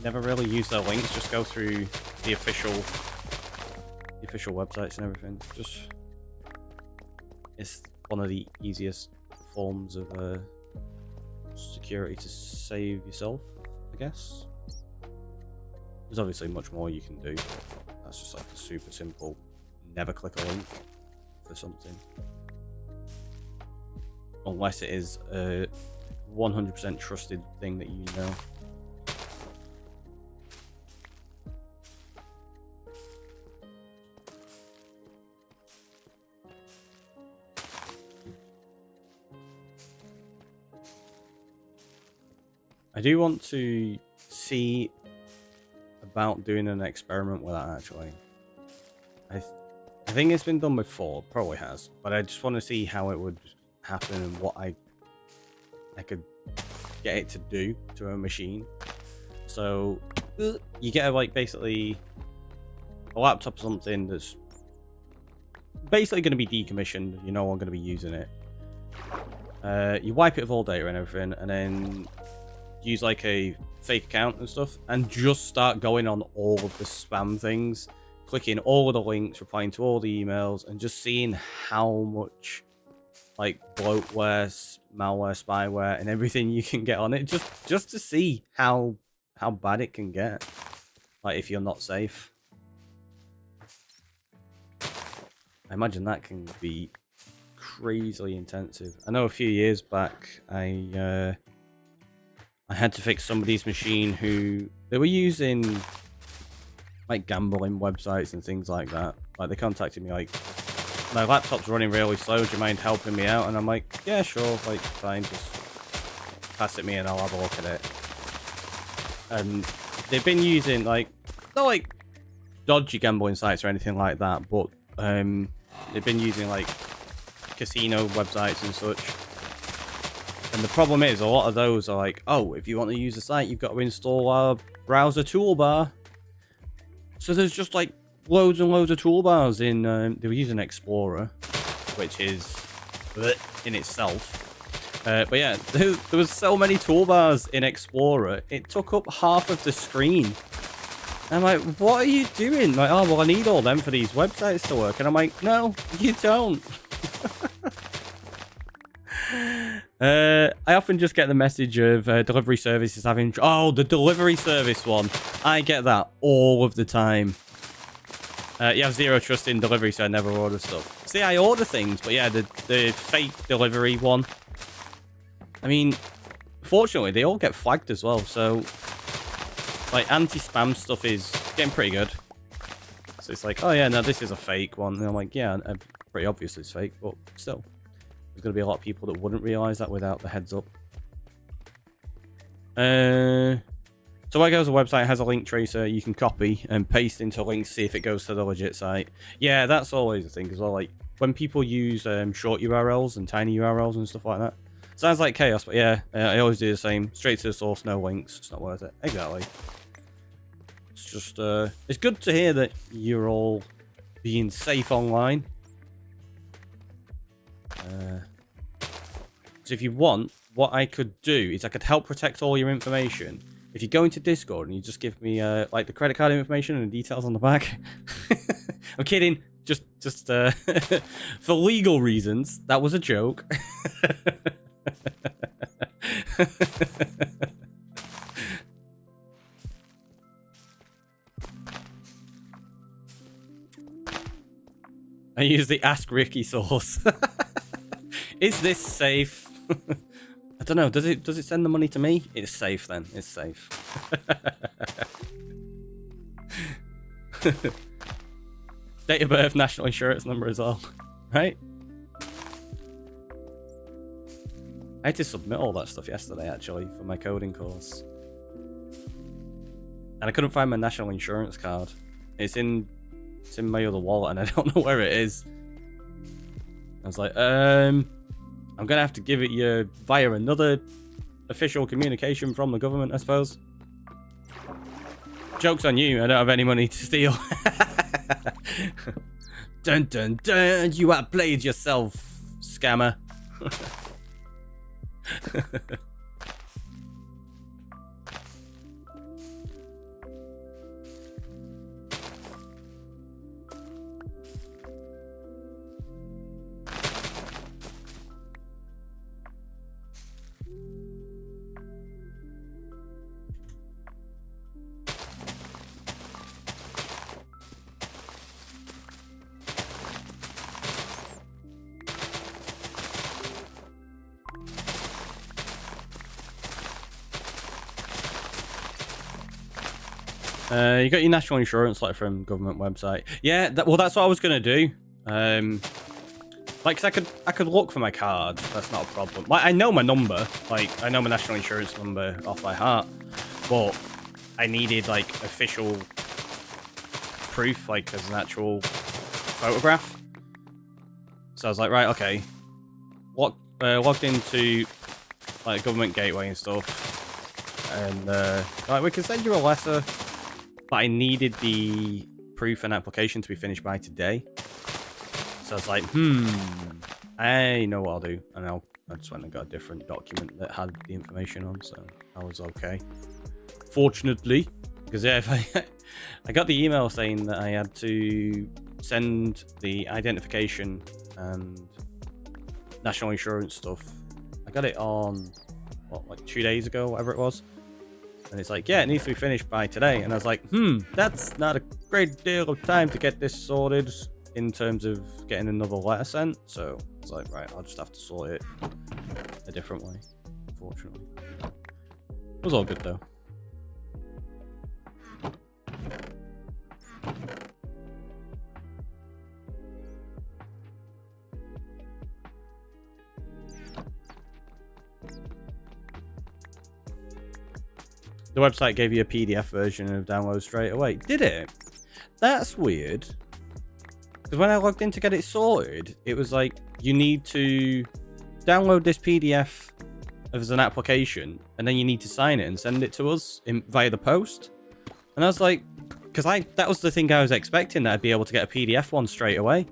Never really use their links, just go through the official websites and everything. Just, it's one of the easiest forms of security to save yourself, I guess. There's obviously much more you can do, but that's just like a super simple, never click a link for something. Unless it is a 100% trusted thing that you know. I do want to see about doing an experiment with that, actually. I think it's been done before, probably has, but I just want to see how it would happen and what I could get it to do to a machine. So you get like basically a laptop or something that's basically going to be decommissioned. You're no longer going to be using it. You wipe it of all data and everything, and then use like a fake account and stuff, and just start going on all of the spam things, clicking all of the links, replying to all the emails, and just seeing how much like bloatware, malware, spyware, and everything you can get on it, just to see how bad it can get, like if you're not safe. I imagine that can be crazily intensive. I know a few years back, I had to fix somebody's machine who they were using like gambling websites and things like that. Like they contacted me like, my laptop's running really slow, do you mind helping me out? And I'm like, yeah, sure, like fine, just pass it me and I'll have a look at it. And they've been using like, not like dodgy gambling sites or anything like that, but they've been using like casino websites and such. And the problem is a lot of those are like, oh, if you want to use the site, you've got to install our browser toolbar. So there's just like loads and loads of toolbars in, they were using Explorer, which is in itself. But yeah, there was so many toolbars in Explorer, it took up half of the screen. I'm like, what are you doing? Like, oh, well, I need all them for these websites to work. And I'm like, no, you don't. I often just get the message of delivery services having... Oh, the delivery service one. I get that all of the time. You have zero trust in delivery, so I never order stuff. See, I order things, but yeah, the fake delivery one. I mean, fortunately, they all get flagged as well, so... Like, anti-spam stuff is getting pretty good. So it's like, oh yeah, no, this is a fake one. And I'm like, yeah, pretty obviously it's fake, but still. There's going to be a lot of people that wouldn't realise that without the heads up. So where goes a website has a link tracer you can copy and paste into links, see if it goes to the legit site. Yeah, that's always a thing as well. Like, when people use short URLs and tiny URLs and stuff like that. Sounds like chaos, but yeah, I always do the same. Straight to the source, no links. It's not worth it. Exactly. It's just, it's good to hear that you're all being safe online. So if you want, what I could do is I could help protect all your information. If you go into Discord and you just give me, like, the credit card information and the details on the back. I'm kidding. Just for legal reasons. That was a joke. I use the Ask Ricky source. Is this safe? I don't know. Does it send the money to me? It's safe then. It's safe. Date of birth, national insurance number as well. Right? I had to submit all that stuff yesterday, actually, for my coding course. And I couldn't find my national insurance card. It's in my other wallet, and I don't know where it is. I was like, I'm going to have to give it you via another official communication from the government, I suppose. Joke's on you, I don't have any money to steal. Dun dun dun, you outplayed yourself, scammer. You got your national insurance letter from government website. Yeah, well, that's what I was gonna do. Like, 'cause I could look for my card. That's not a problem. Like, I know my number. Like, I know my national insurance number off by heart. But I needed like official proof, like as an actual photograph. So I was like, right, okay. Logged into like government gateway and stuff, and like, we can send you a letter. But I needed the proof and application to be finished by today. So I was like, I know what I'll do. And I just went and got a different document that had the information on, so I was okay. Fortunately, because yeah, I got the email saying that I had to send the identification and national insurance stuff. I got it on, what, like 2 days ago, whatever it was. And it's like, yeah, it needs to be finished by today. And I was like, that's not a great deal of time to get this sorted in terms of getting another letter sent. So it's like, right, I'll just have to sort it a different way, unfortunately. It was all good though. The website gave you a PDF version of download straight away. Did it? That's weird. Because when I logged in to get it sorted, it was like, you need to download this PDF as an application, and then you need to sign it and send it to us via the post. And I was like, because that was the thing I was expecting, that I'd be able to get a PDF one straight away.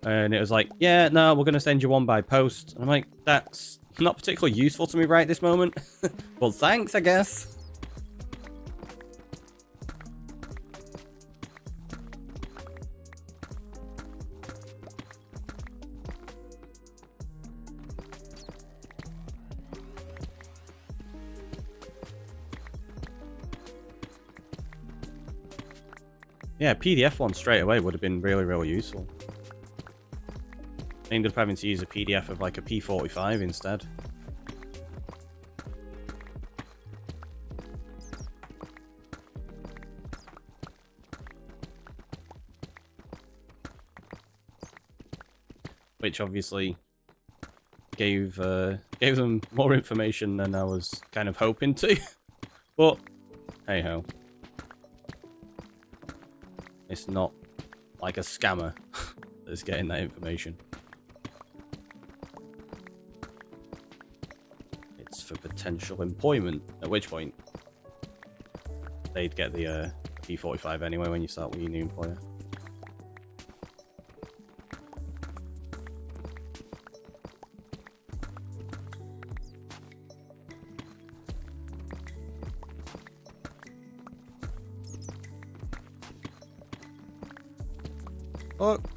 And it was like, yeah, no, we're going to send you one by post. And I'm like, that's not particularly useful to me right this moment. Well, thanks, I guess. Yeah, PDF one straight away would have been really, really useful. I ended up having to use a PDF of like a P45 instead. Which obviously gave them more information than I was kind of hoping to. But hey ho. It's not like a scammer that's getting that information. It's for potential employment, at which point they'd get the P45 anyway when you start with your new employer.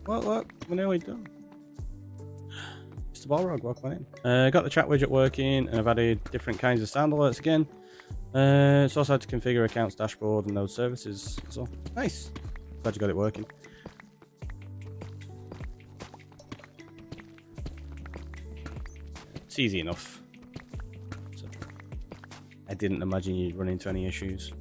Look, we're nearly done. Mr. Balrog, welcome in. Got the chat widget working, and I've added different kinds of sound alerts again. It's also had to configure accounts dashboard and those services. So nice. Glad you got it working. It's easy enough. So, I didn't imagine you'd run into any issues.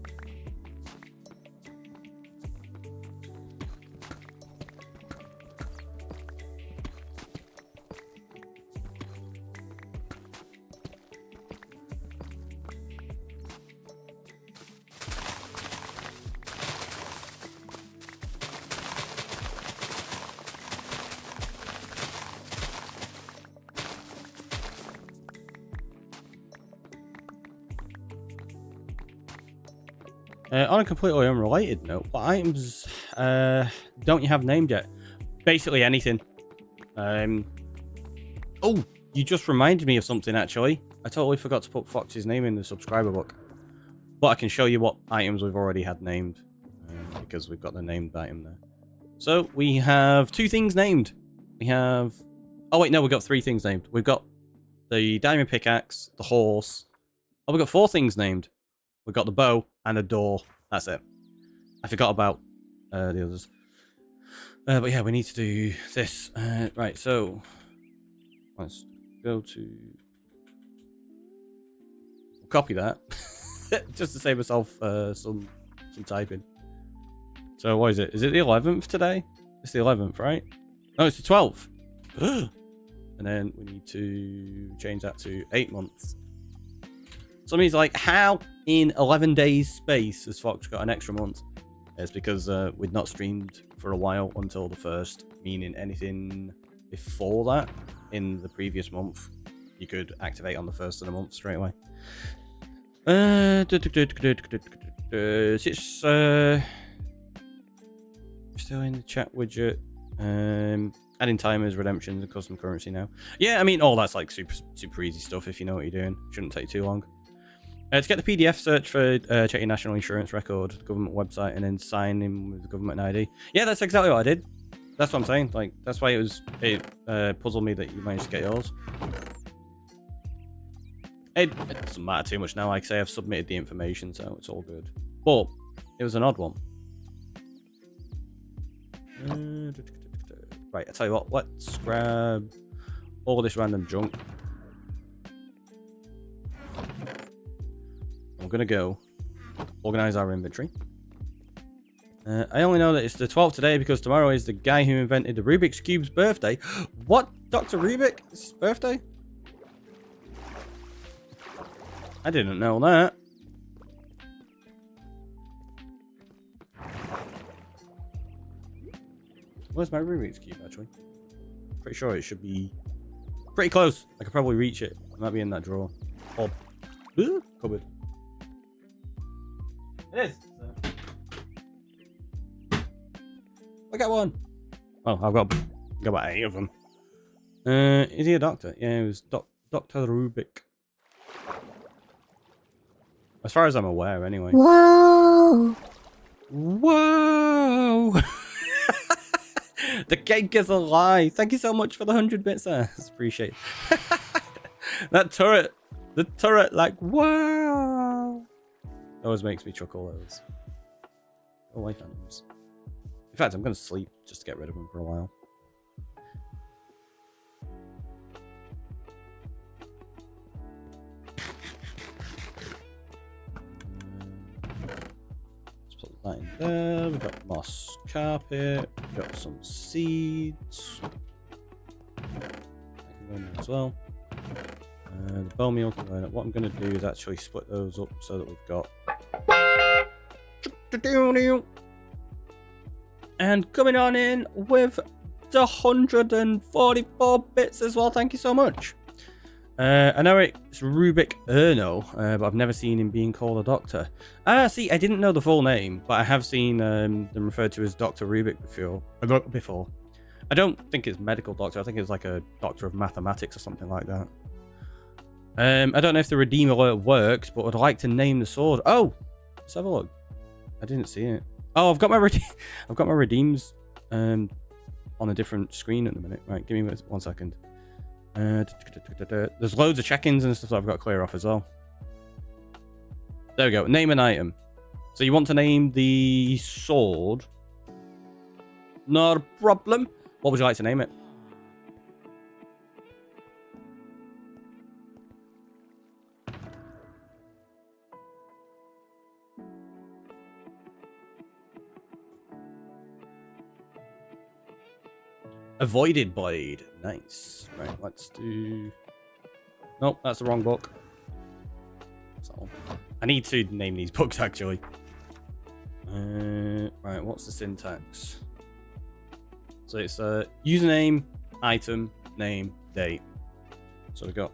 On a completely unrelated note, what items don't you have named yet? Basically anything. Oh, you just reminded me of something, actually. I totally forgot to put Fox's name in the subscriber book. But I can show you what items we've already had named. Because we've got the named item there. So, we have 2 things named. We have... Oh, wait, no, we've got 3 things named. We've got the diamond pickaxe, the horse. Oh, we've got 4 things named. We've got the bow and a door. That's it. I forgot about the others. But yeah, we need to do this. Right, so let's go to... Copy that. Just to save myself some typing. So what is it? Is it the 11th today? It's the 11th, right? No, it's the 12th. And then we need to change that to 8 months. Somebody's like, how in 11 days space has Fox got an extra month? It's because we'd not streamed for a while until the 1st, meaning anything before that in the previous month, you could activate on the 1st of the month straight away. It's still in the chat widget. Adding timers, redemptions, and custom currency now. Yeah, I mean, all that's like super easy stuff if you know what you're doing. Shouldn't take too long. To get the PDF, search for check your national insurance record, the government website, and then sign in with the government ID. Yeah, that's exactly what I did. That's what I'm saying. Like, that's why it puzzled me that you managed to get yours. It doesn't matter too much now. Like I say, I've submitted the information, so it's all good. But it was an odd one. Right, I tell you what. Let's grab all this random junk. I'm gonna go organize our inventory. I only know that it's the 12th today because tomorrow is the guy who invented the Rubik's Cube's birthday. What? Dr. Rubik? It's his birthday? I didn't know that. Where's my Rubik's Cube, actually? Pretty sure it should be pretty close. I could probably reach it. It might be in that drawer. Or cupboard. It is. I got one. Oh, I've got about 8 of them. Is he a doctor? Yeah, it was Dr. Rubik. As far as I'm aware, anyway. Whoa! Whoa! The cake is a lie. Thank you so much for the 100 bits there. Appreciate it. That turret. The turret, like, wow. Always makes me chuckle, those. Oh, life animals. In fact, I'm going to sleep just to get rid of them for a while. Let's put that in there. We've got moss carpet. We've got some seeds. That can go in there as well. The bone meal can go in. What I'm going to do is actually split those up so that we've got... And coming on in with the 144 bits as well. Thank you so much. I know it's Rubik Erno, but I've never seen him being called a doctor. See, I didn't know the full name, but I have seen them referred to as Dr. Rubik before. I don't think it's medical doctor. I think it's like a doctor of mathematics or something like that. I don't know if the redeem alert works, but I'd like to name the sword. Oh, let's have a look. I didn't see it. Oh, I've got my redeems on a different screen at the minute. Right, give me 1 second. There's loads of check-ins and stuff that I've got to clear off as well. There we go. Name an item. So you want to name the sword? Not a problem. What would you like to name it? Avoided Blade. Nice. Right, let's do... Nope, that's the wrong book. So, I need to name these books, actually. Right, what's the syntax? So it's username, item, name, date. So we've got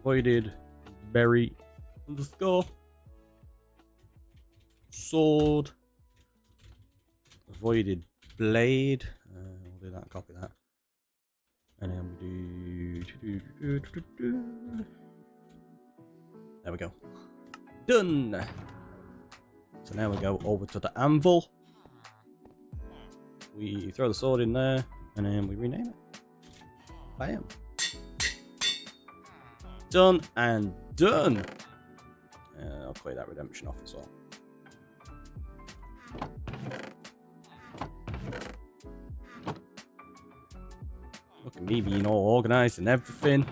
Avoided Berry _ Sword. Avoided Blade. We'll do that, copy that. And then we do... There we go. Done! So now we go over to the anvil. We throw the sword in there, and then we rename it. Bam. Done and done! I'll clear that redemption off as well. Look at me being all organised and everything.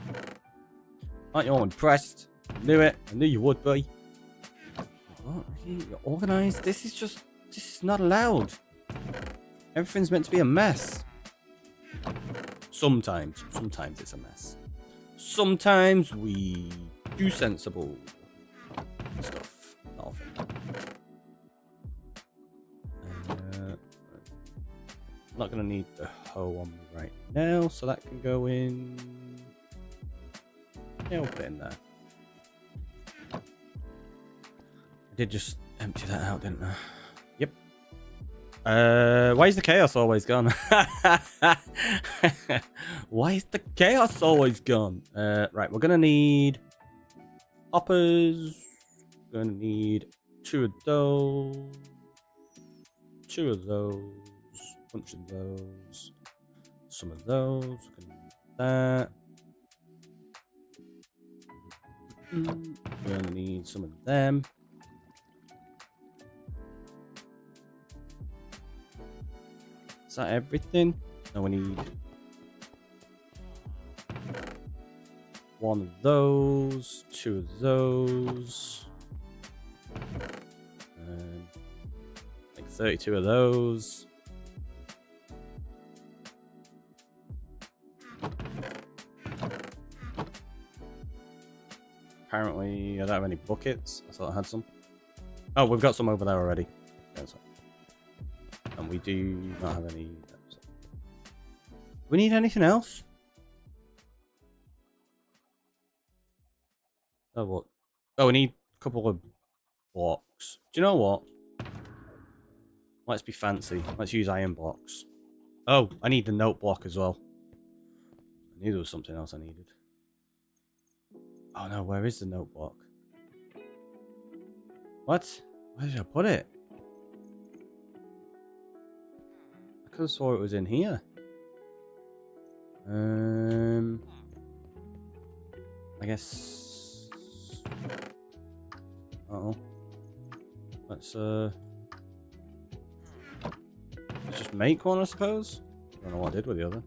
Aren't you all impressed? I knew it. I knew you would be. What? You're organised? This is not allowed. Everything's meant to be a mess. Sometimes it's a mess. Sometimes we do sensible stuff. Not often. Not going to need the hoe on me right now, so that can go in. Yeah, we'll put it in there. I did just empty that out, didn't I? Yep. Why is the chaos always gone? Why is the chaos always gone? Right, we're going to need hoppers. We're going to need 2 of those. 2 of those. bunch of those. Some of those. We can do that. We only need some of them. Is that everything? No, we need one of those, two of those, like 32 of those. Apparently, I don't have any buckets. I thought I had some. Oh, we've got some over there already. And we do not have any. We need anything else? Oh, what? Oh, we need a couple of blocks. Do you know what? Let's be fancy. Let's use iron blocks. Oh, I need the note block as well. I knew there was something else I needed. Oh no, where is the note block? What? Where did I put it? I could have swore it was in here. I guess. Uh-oh. Let's just make one, I suppose. I don't know what I did with the other.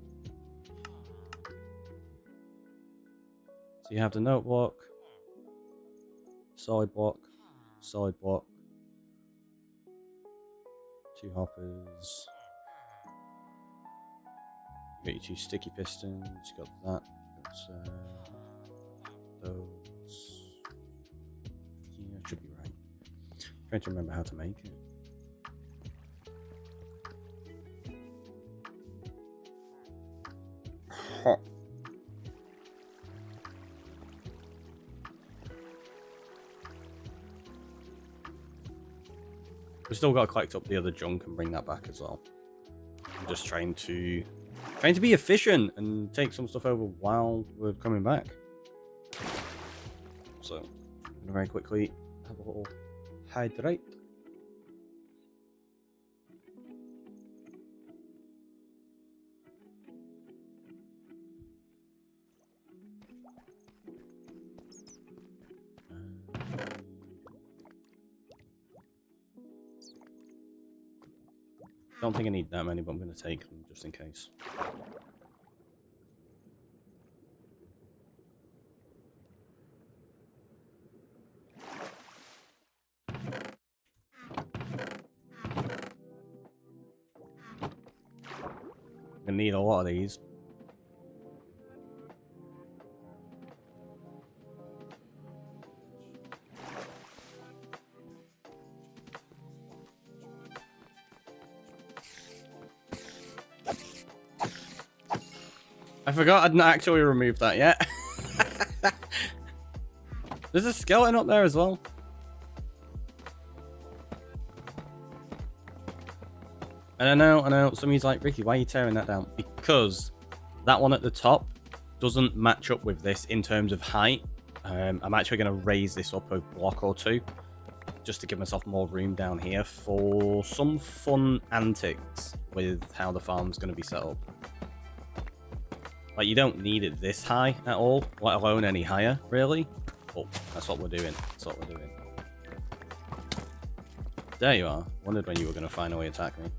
So you have the note block, solid block, solid block, 2 hoppers. You got your 2 sticky pistons. You got that. That's those. Yeah, should be right. I'm trying to remember how to make it. Hot. We've still got to collect up the other junk and bring that back as well. I'm just trying to be efficient and take some stuff over while we're coming back. So, I'm gonna very quickly have a little hydrate. Don't think I need that many, but I'm going to take them just in case. I'm going to need a lot of these. I forgot I'd not actually removed that yet. There's a skeleton up there as well. And I know, somebody's like, Ricky, why are you tearing that down? Because that one at the top doesn't match up with this in terms of height. I'm actually going to raise this up a block or 2, just to give myself more room down here for some fun antics with how the farm's going to be set up. Like, you don't need it this high at all, let alone any higher, really. Oh, that's what we're doing. That's what we're doing. There you are. Wondered when you were going to finally attack me.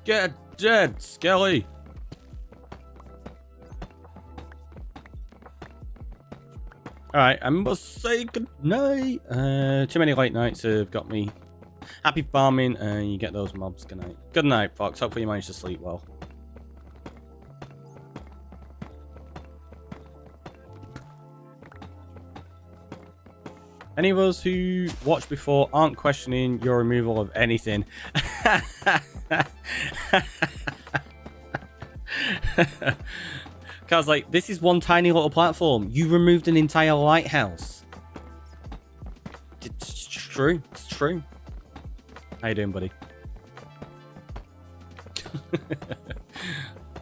Get dead, Skelly! Alright, I must say goodnight. Too many late nights have got me. Happy farming, and you get those mobs. Good night. Good night, Fox. Hopefully you manage to sleep well. Any of us who watched before aren't questioning your removal of anything. Cause like, this is one tiny little platform. You removed an entire lighthouse. It's true. It's true. How you doing, buddy?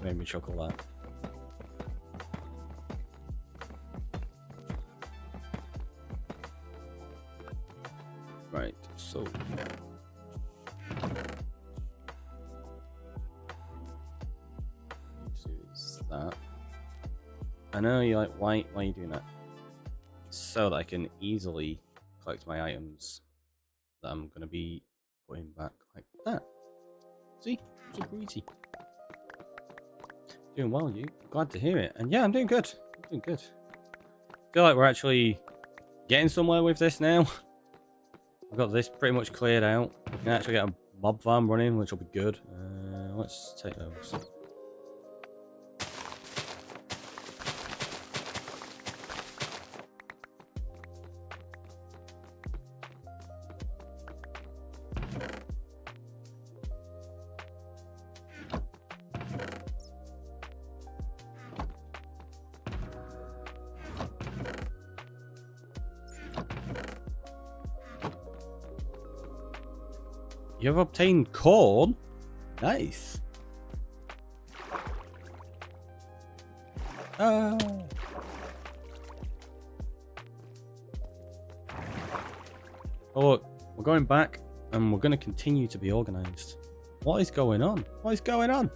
Made me chuckle that. Right, so I know you're like, why are you doing that? So that I can easily collect my items that I'm going to be putting back like that. See? Super easy. Doing well, you. Glad to hear it. And yeah, I'm doing good. I'm doing good. Feel like we're actually getting somewhere with this now. I've got this pretty much cleared out. We can actually get a mob farm running, which will be good. Let's take those. You have obtained corn? Nice. Oh, look, we're going back and we're going to continue to be organized. What is going on? What is going on?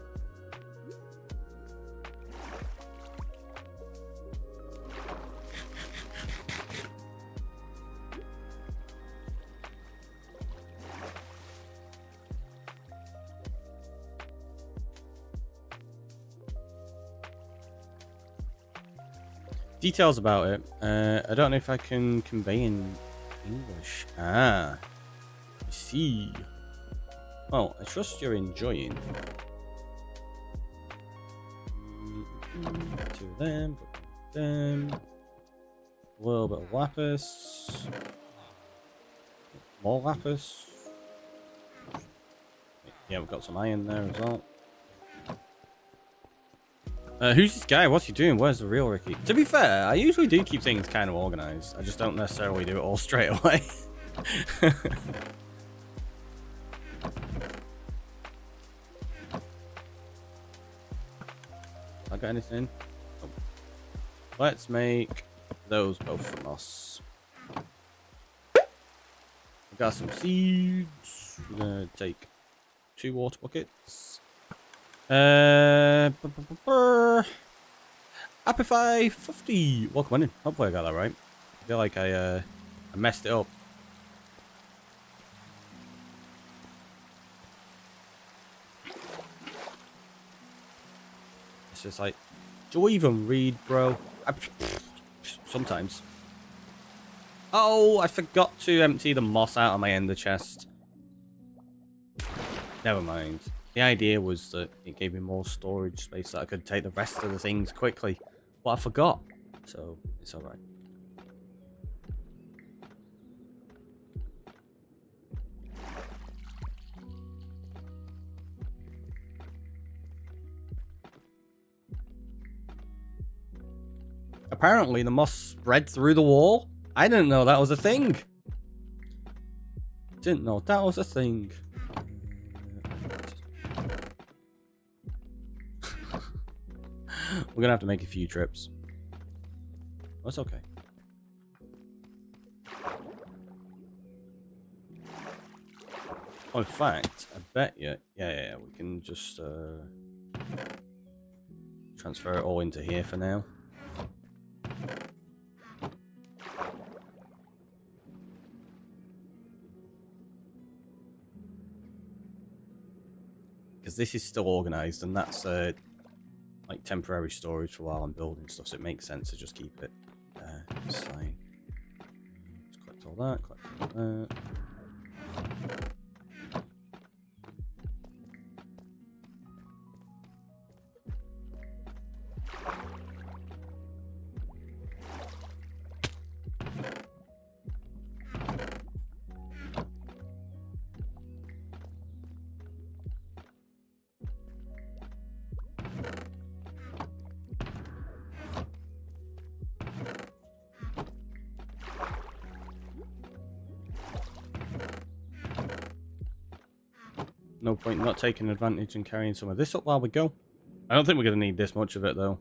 Details about it. I don't know if I can convey in English. Ah, I see. Well, I trust you're enjoying. Two of them. A little bit of lapis. More lapis. Yeah, we've got some iron there as well. Who's this guy? What's he doing? Where's the real Ricky? To be fair, I usually do keep things kind of organized. I just don't necessarily do it all straight away. I got anything? Oh. Let's make those both from us. We got some seeds. We're gonna take 2 water buckets. Apify 50. Welcome in. Hopefully I got that right. I feel like I messed it up. It's just like, do I even read, bro? Sometimes. Oh, I forgot to empty the moss out of my ender chest. Never mind. The idea was that it gave me more storage space that I could take the rest of the things quickly. But I forgot. So, it's alright. Apparently, the moss spread through the wall. I didn't know that was a thing. Didn't know that was a thing. We're gonna have to make a few trips. That's okay. Oh, in fact, I bet you. Yeah. We can just transfer it all into here for now. Because this is still organized, and that's like temporary storage for while I'm building stuff, so it makes sense to just keep it there. It's fine. Let's collect all that, collect all that. No point not taking advantage and carrying some of this up while we go. I don't think we're going to need this much of it, though.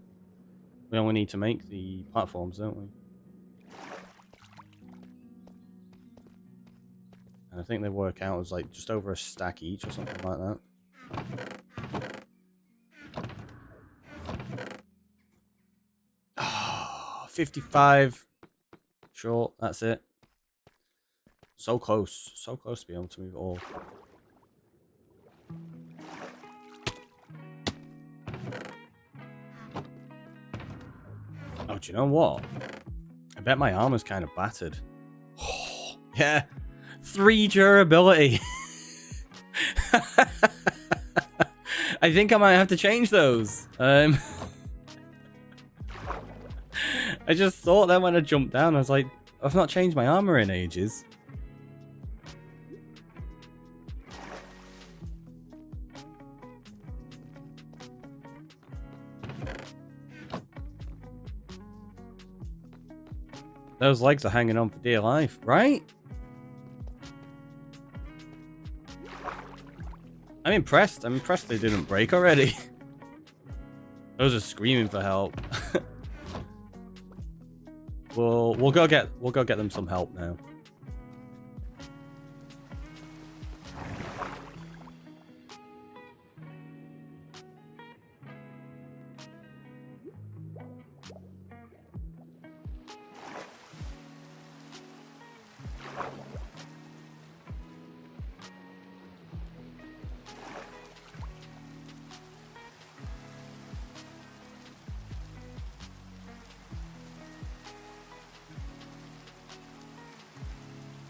We only need to make the platforms, don't we? And I think they work out as like just over a stack each or something like that. 55. Sure, that's it. So close. So close to being able to move it all. Oh, do you know what? I bet my armor's kind of battered. Oh, yeah. 3 durability. I think I might have to change those. I just thought that when I jumped down, I was like, I've not changed my armor in ages. Those legs are hanging on for dear life, right? I'm impressed. I'm impressed they didn't break already. Those are screaming for help. We'll go get them some help now.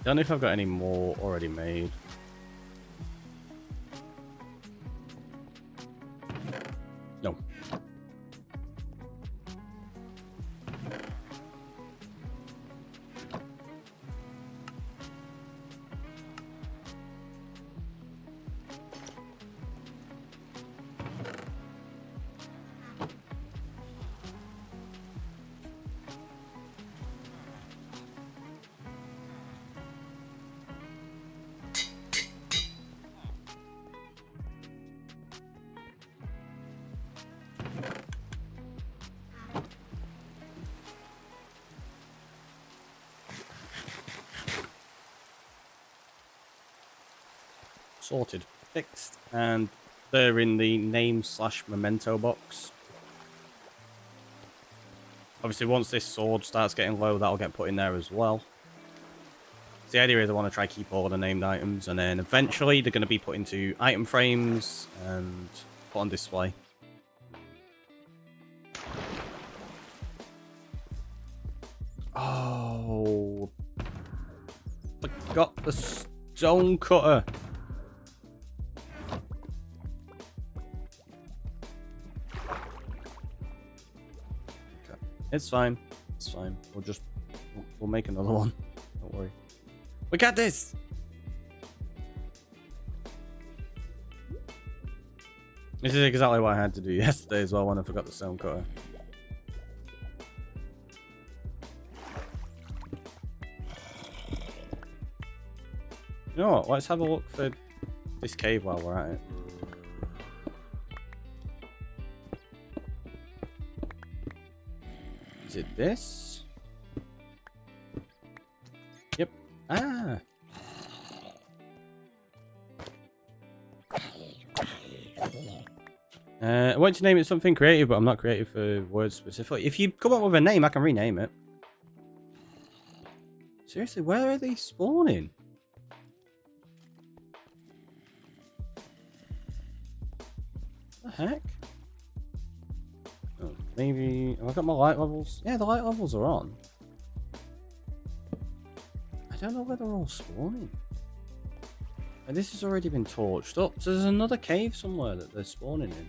Don't know if I've got any more already made. No. Sorted, fixed, and they're in the name/memento box. Obviously, once this sword starts getting low, that'll get put in there as well. So the idea is I want to try keep all the named items, and then eventually they're going to be put into item frames and put on display. Oh, forgot the stone cutter. It's fine. It's fine. We'll make another one. Don't worry. We got this. This is exactly what I had to do yesterday as well when I forgot the stone cutter. You know what? Let's have a look for this cave while we're at it. Is it this? Yep. Ah. I want to name it something creative, but I'm not creative for words specifically. If you come up with a name, I can rename it. Seriously, where are they spawning? What the heck? Oh, maybe... Have I got my light levels? Yeah, the light levels are on. I don't know where they're all spawning. And this has already been torched up. So there's another cave somewhere that they're spawning in.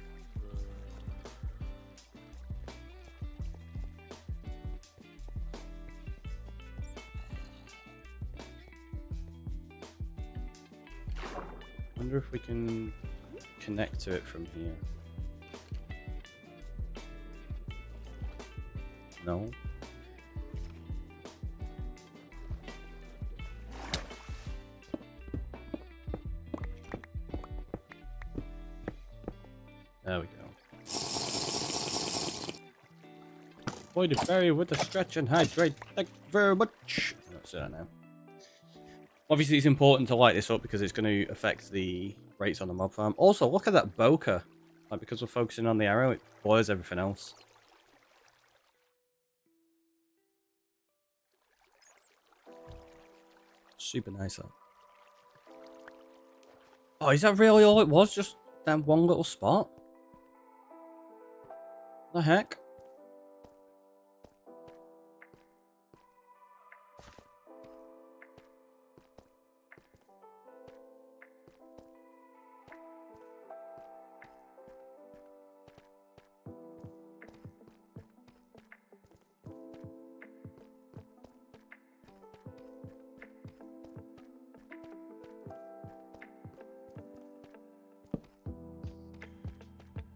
I wonder if we can connect to it from here. No. There we go. Voided berry with the stretch and hydrate. Thank you very much. That's it now. Obviously, it's important to light this up because it's going to affect the rates on the mob farm. Also, look at that bokeh. Like, because we're focusing on the arrow, it blurs everything else. Super nice that. Oh, is that really all it was? Just that one little spot? The heck?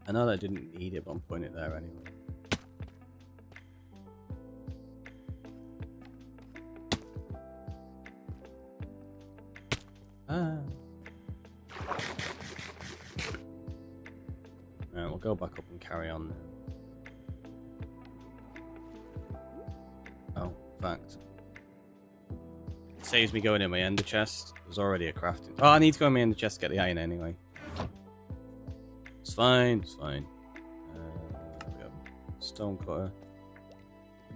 I know that I didn't need it, but I'm putting it there anyway. Alright, we'll go back up and carry on. Oh, in fact. It saves me going in my ender chest. There's already a crafting. Oh, I need to go in my ender chest to get the iron anyway. It's fine, it's fine. There we go. Stone cutter.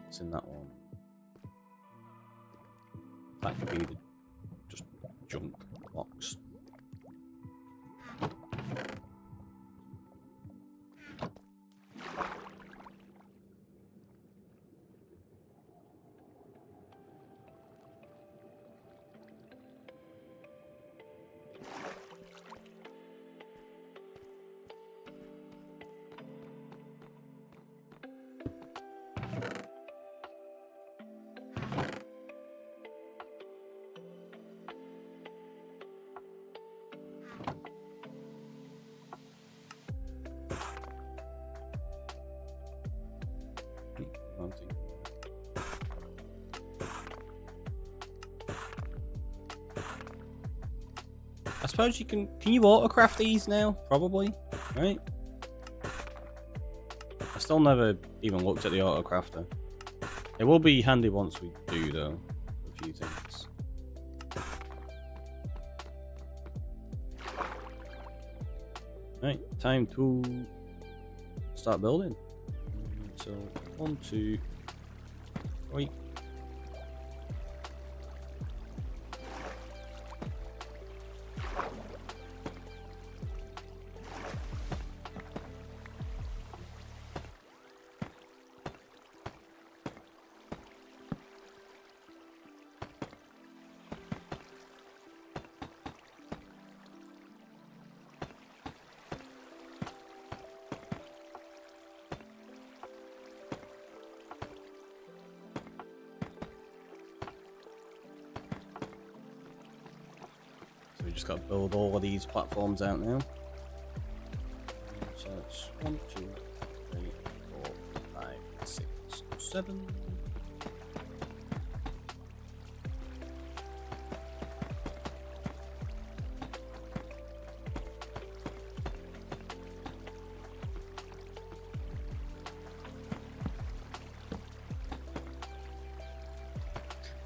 It's in that one. That could be the just junk box. I suppose you can you autocraft these now? Probably, right? I still never even looked at the autocrafter. It will be handy once we do, though, a few things. Right, time to start building. So, 1, 2, 3. We just got to build all of these platforms out now. So it's 1, 2, 3, 4, 5, 6, 7.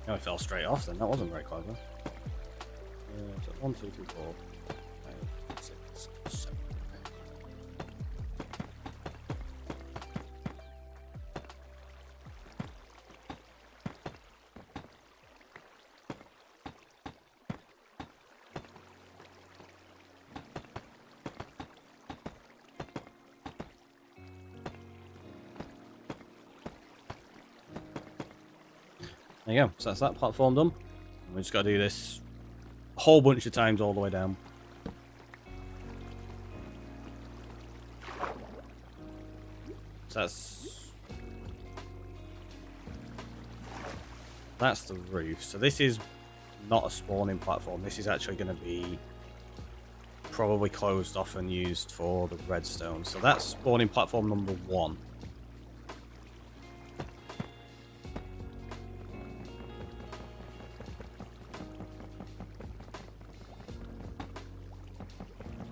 No, it fell straight off then. That wasn't very clever. So 1, 2, 3, 4, 5, 6, 7. There you go. So that's that platform done. And we just got to do this a whole bunch of times all the way down. So that's the roof. So this is not a spawning platform. This is actually going to be probably closed off and used for the redstone. So that's spawning platform number 1.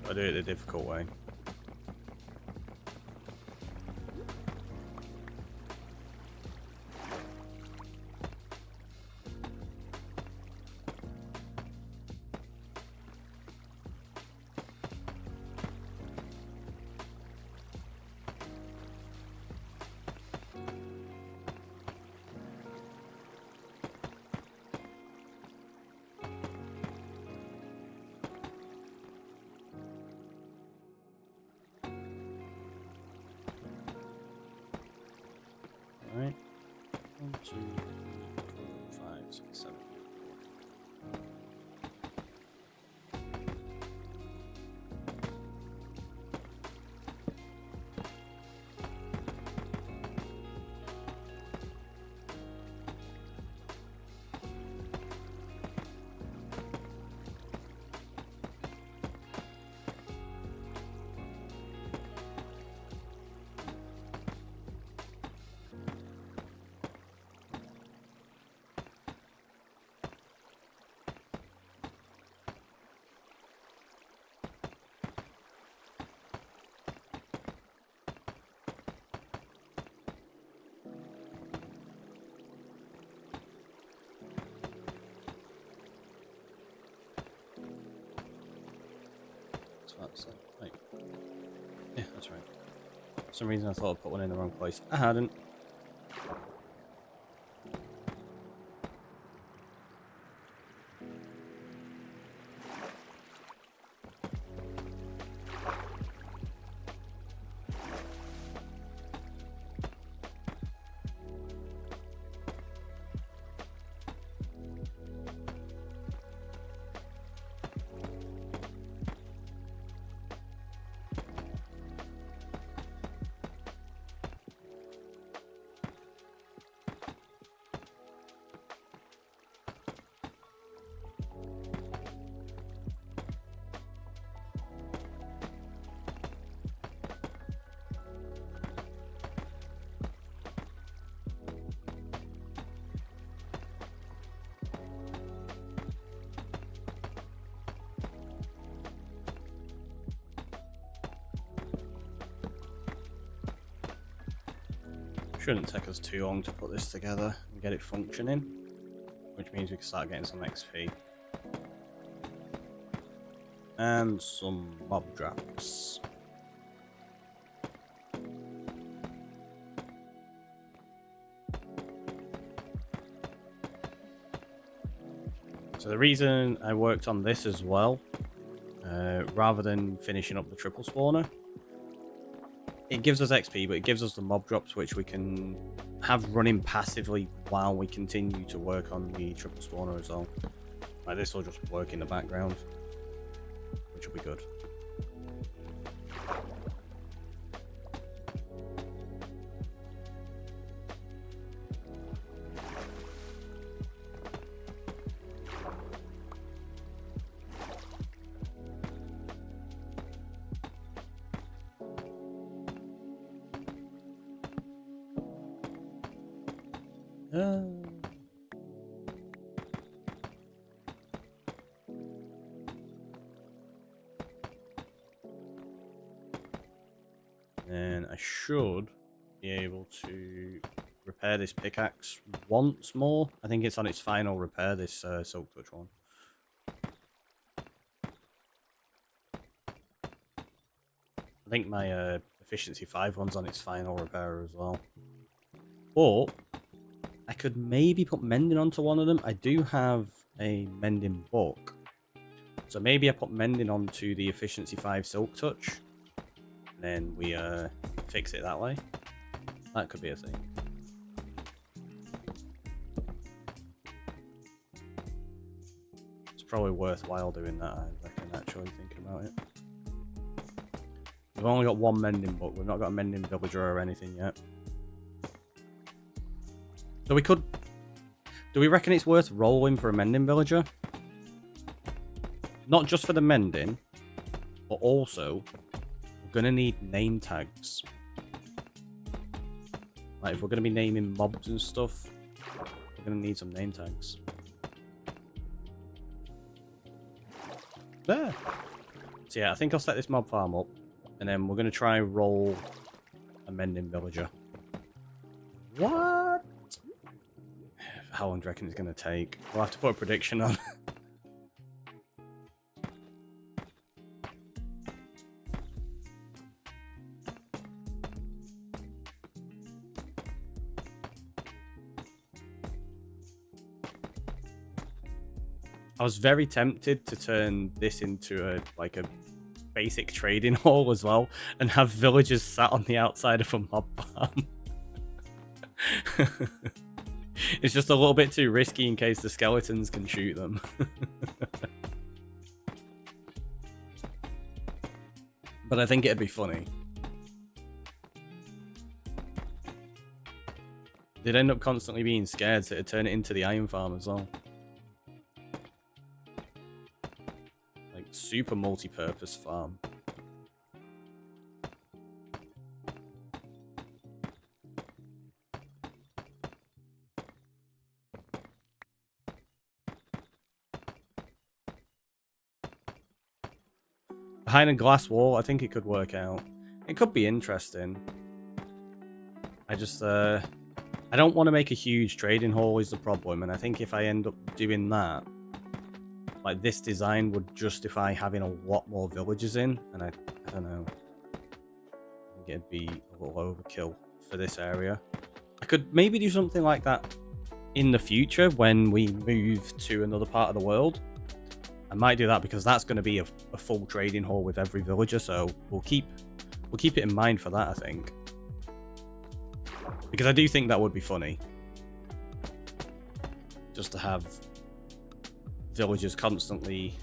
I do it the difficult way. 2, 5, 6, 7. That's it. Right. Yeah, that's right. For some reason I thought I put one in the wrong place. I hadn't. Shouldn't take us too long to put this together and get it functioning, which means we can start getting some XP. And some mob drops. So the reason I worked on this as well, rather than finishing up the triple spawner, it gives us XP, but it gives us the mob drops, which we can have running passively while we continue to work on the triple spawner as well. Like this will just work in the background, which will be good. And I should be able to repair this pickaxe once more. I think it's on its final repair, this Silk Touch one. I think my efficiency 5 one's on its final repair as well. But I could maybe put mending onto one of them. I do have a mending book. So maybe I put mending onto the efficiency 5 Silk Touch. And then we fix it that way. That could be a thing. It's probably worthwhile doing that, I reckon, actually, thinking about it. We've only got one mending book. We've not got a mending villager or anything yet. So we could... Do we reckon it's worth rolling for a mending villager? Not just for the mending, but also we're going to need name tags. Like, if we're going to be naming mobs and stuff, we're going to need some name tags. There! So yeah, I think I'll set this mob farm up, and then we're going to try roll a mending villager. What? How long do you reckon it's going to take? We'll have to put a prediction on. I was very tempted to turn this into a basic trading hall as well, and have villagers sat on the outside of a mob farm. It's just a little bit too risky in case the skeletons can shoot them. But I think it'd be funny. They'd end up constantly being scared, so it'd turn it into the iron farm as well. Like, super multi-purpose farm. Behind a glass wall, I think it could work out. It could be interesting. I just, I don't want to make a huge trading hall is the problem, and I think if I end up doing that, like, this design would justify having a lot more villages in, and I don't know. I think it'd be a little overkill for this area. I could maybe do something like that in the future when we move to another part of the world. I might do that because that's going to be a full trading hall with every villager, so we'll keep it in mind for that, I think. Because I do think that would be funny. Just to have villagers constantly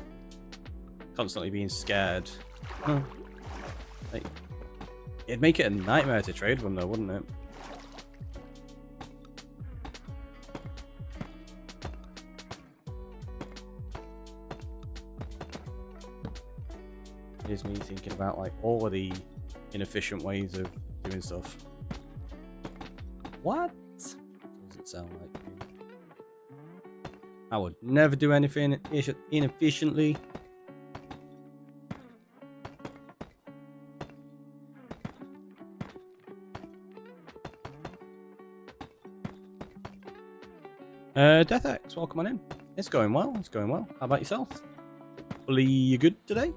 being scared. Like, it'd make it a nightmare to trade them though, wouldn't it? Here's me thinking about like all of the inefficient ways of doing stuff. What does it sound like? I would never do anything inefficiently. DeathX, welcome on in. It's going well, it's going well. How about yourself? Hopefully you good today?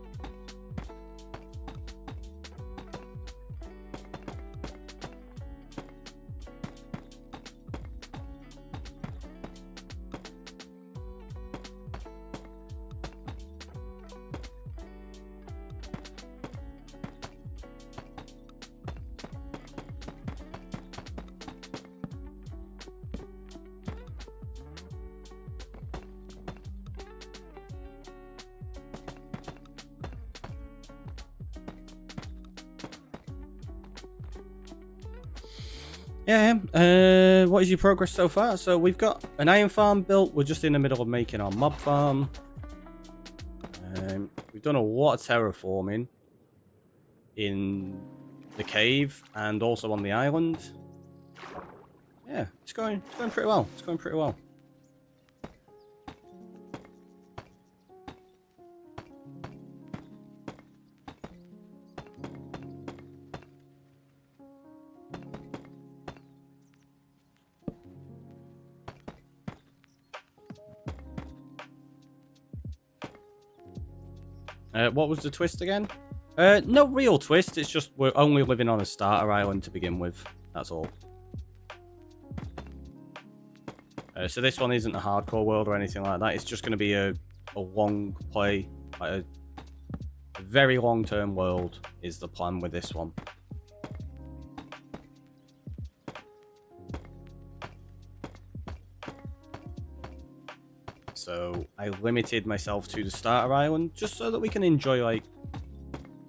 Yeah, what is your progress so far? So we've got an iron farm built. We're just in the middle of making our mob farm. We've done a lot of terraforming in the cave and also on the island. Yeah, it's going pretty well. It's going pretty well. What was the twist again? No real twist. It's just we're only living on a starter island to begin with. That's all. So this one isn't a hardcore world or anything like that. It's just going to be a long play. Like a very long-term world is the plan with this one. So I limited myself to the starter island just so that we can enjoy like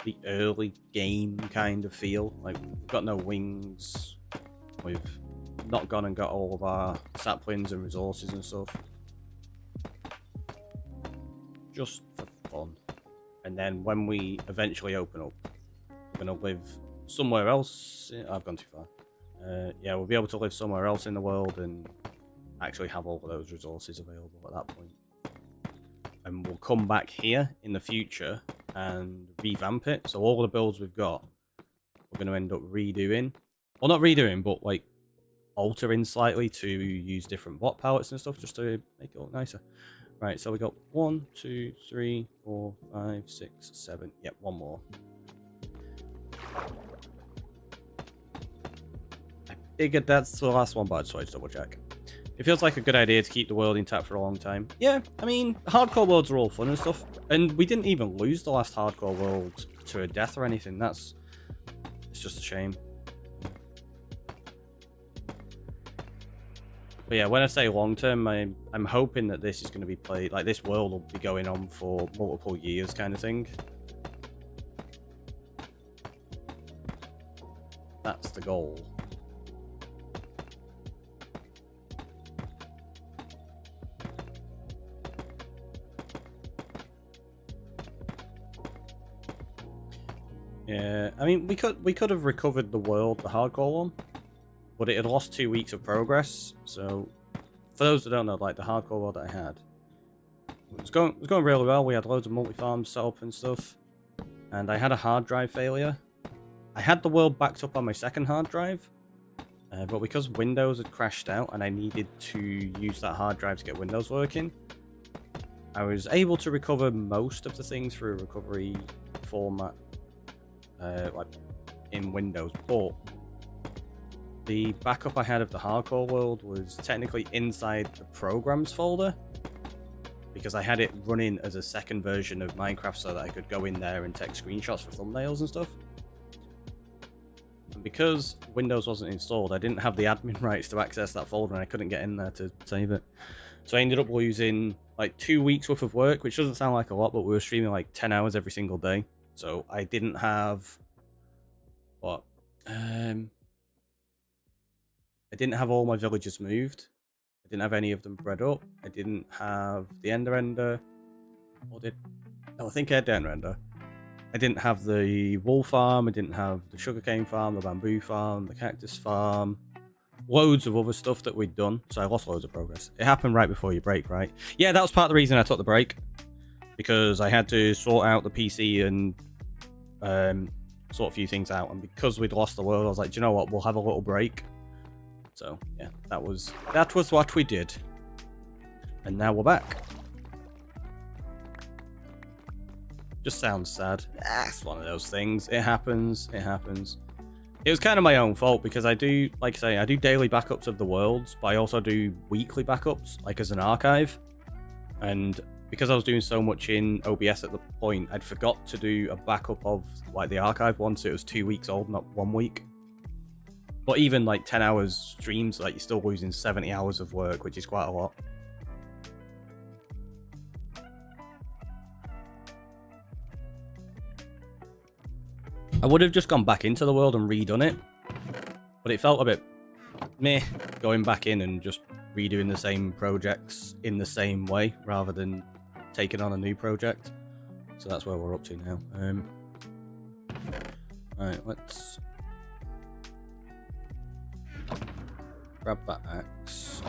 the early game kind of feel. Like we've got no wings, we've not gone and got all of our saplings and resources and stuff. Just for fun. And then when we eventually open up, we're going to live somewhere else. I've gone too far. Yeah, we'll be able to live somewhere else in the world and actually have all of those resources available at that point. And we'll come back here in the future and revamp it. So all the builds we've got, we're going to end up redoing. Well, not redoing, but like altering slightly to use different block palettes and stuff just to make it look nicer. Right, so we got 1, 2, 3, 4, 5, 6, 7. Yep, one more. I figured that's the last one, but I just wanted to double check. It feels like a good idea to keep the world intact for a long time. Yeah, I mean, hardcore worlds are all fun and stuff. And we didn't even lose the last hardcore world to a death or anything. It's just a shame. But yeah, when I say long term, I'm hoping that this is going to be played, like this world will be going on for multiple years kind of thing. That's the goal. Yeah, I mean, we could have recovered the world, the hardcore one, but it had lost 2 weeks of progress. So, for those that don't know, like the hardcore world that I had, it was going really well. We had loads of multi-farms set up and stuff, and I had a hard drive failure. I had the world backed up on my second hard drive, but because Windows had crashed out and I needed to use that hard drive to get Windows working, I was able to recover most of the things through a recovery format. Like in Windows, but the backup I had of the hardcore world was technically inside the programs folder because I had it running as a second version of Minecraft so that I could go in there and take screenshots for thumbnails and stuff. And because Windows wasn't installed, I didn't have the admin rights to access that folder and I couldn't get in there to save it. So I ended up losing like 2 weeks worth of work, which doesn't sound like a lot, but we were streaming like 10 hours every single day. So I didn't have what? I didn't have all my villagers moved. I didn't have any of them bred up. I didn't have the ender. Or did? No, I think I had the ender. I didn't have the wool farm. I didn't have the sugarcane farm, the bamboo farm, the cactus farm. Loads of other stuff that we'd done. So I lost loads of progress. It happened right before your break, right? Yeah, that was part of the reason I took the break. Because I had to sort out the PC and sort a few things out, and because we'd lost the world, I was like, do you know what, we'll have a little break. So yeah, that was what we did, and now we're back. Just sounds sad. It's one of those things. It happens. It was kind of my own fault because I do, like I say, I do daily backups of the worlds, but I also do weekly backups, like as an archive. And because I was doing so much in OBS at the point, I'd forgot to do a backup of like the archive one, so it was 2 weeks old, not 1 week. But even like 10 hours streams, like you're still losing 70 hours of work, which is quite a lot. I would have just gone back into the world and redone it, but it felt a bit meh going back in and just redoing the same projects in the same way rather than taking on a new project. So that's where we're up to now. Right, let's grab that axe.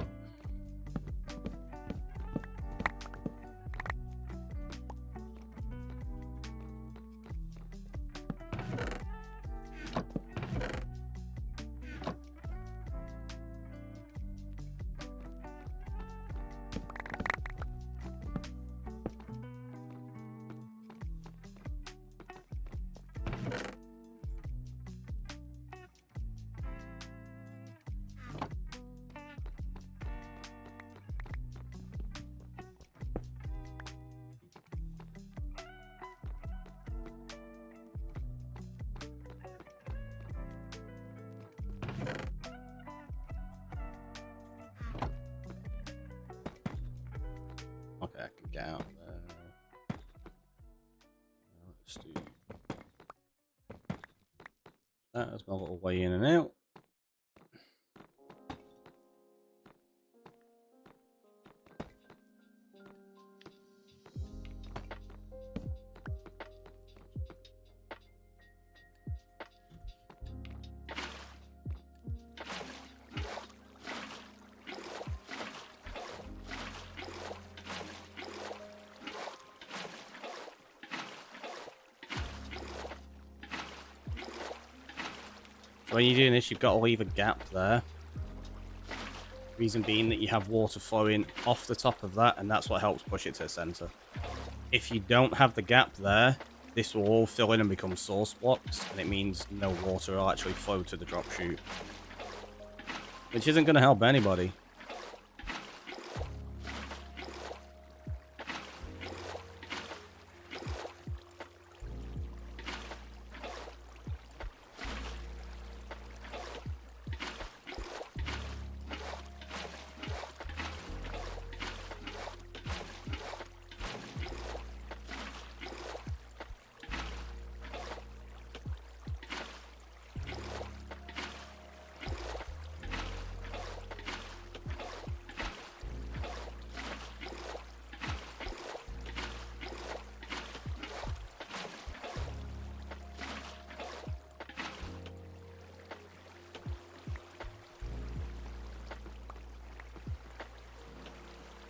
Okay, I can get out there. Let's do that as my little way in and out. So when you're doing this, you've got to leave a gap there. Reason being that you have water flowing off the top of that, and that's what helps push it to the center. If you don't have the gap there, this will all fill in and become source blocks, and it means no water will actually flow to the drop chute. Which isn't going to help anybody.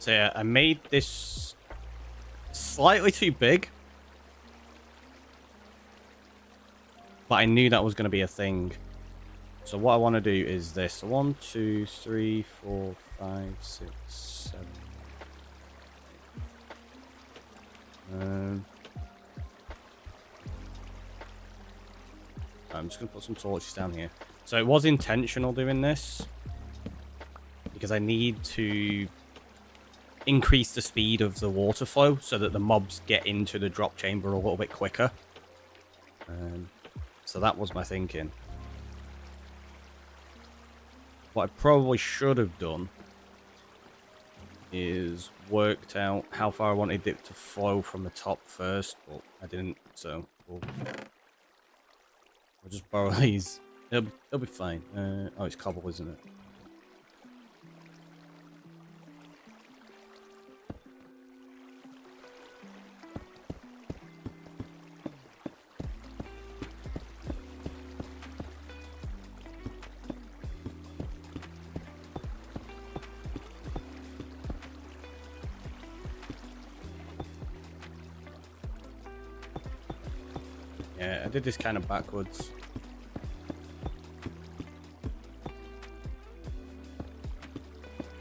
So yeah, I made this slightly too big. But I knew that was going to be a thing. So what I want to do is this. 1, 2, 3, 4, 5, 6, 7. I'm just going to put some torches down here. So it was intentional doing this. Because I need to increase the speed of the water flow so that the mobs get into the drop chamber a little bit quicker. So that was my thinking. What I probably should have done is worked out how far I wanted it to flow from the top first, but I didn't, so we'll just borrow these. It'll be fine. Oh, it's cobble, isn't it? Yeah, I did this kind of backwards.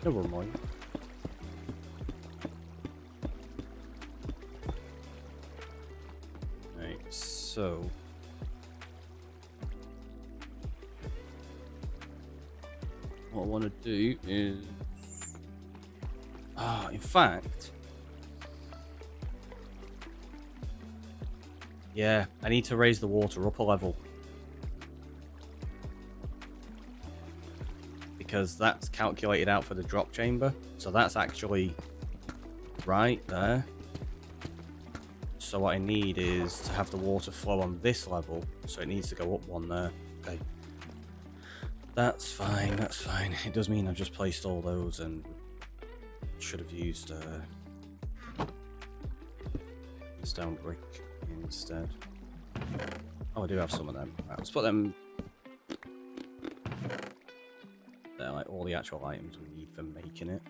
Never mind. Right, so what I want to do is in fact, yeah, I need to raise the water up a level. Because that's calculated out for the drop chamber. So that's actually right there. So what I need is to have the water flow on this level. So it needs to go up one there. Okay. That's fine, that's fine. It does mean I've just placed all those and should have used stone brick instead. Oh, I do have some of them. Right, let's put them. They're like all the actual items we need for making it.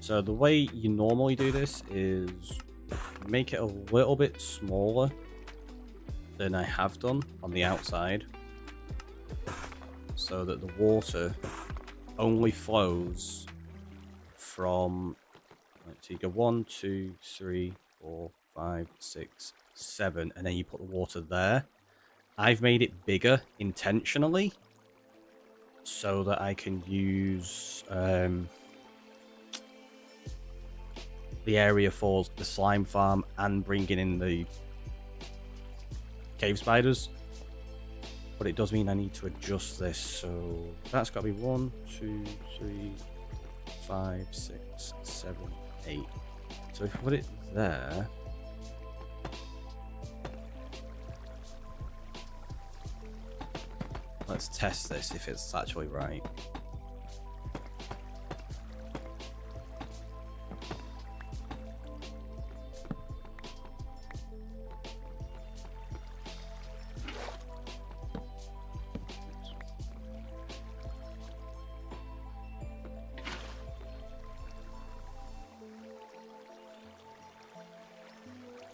So the way you normally do this is make it a little bit smaller than I have done on the outside, so that the water only flows from, so you go 1, 2, 3, 4, 5, 6, 7, and then you put the water there. I've made it bigger intentionally so that I can use the area for the slime farm and bringing in the cave spiders. But it does mean I need to adjust this, so that's got to be 1, 2, 3, 5, 6, 7, 8. So if we put it there, let's test this if it's actually right.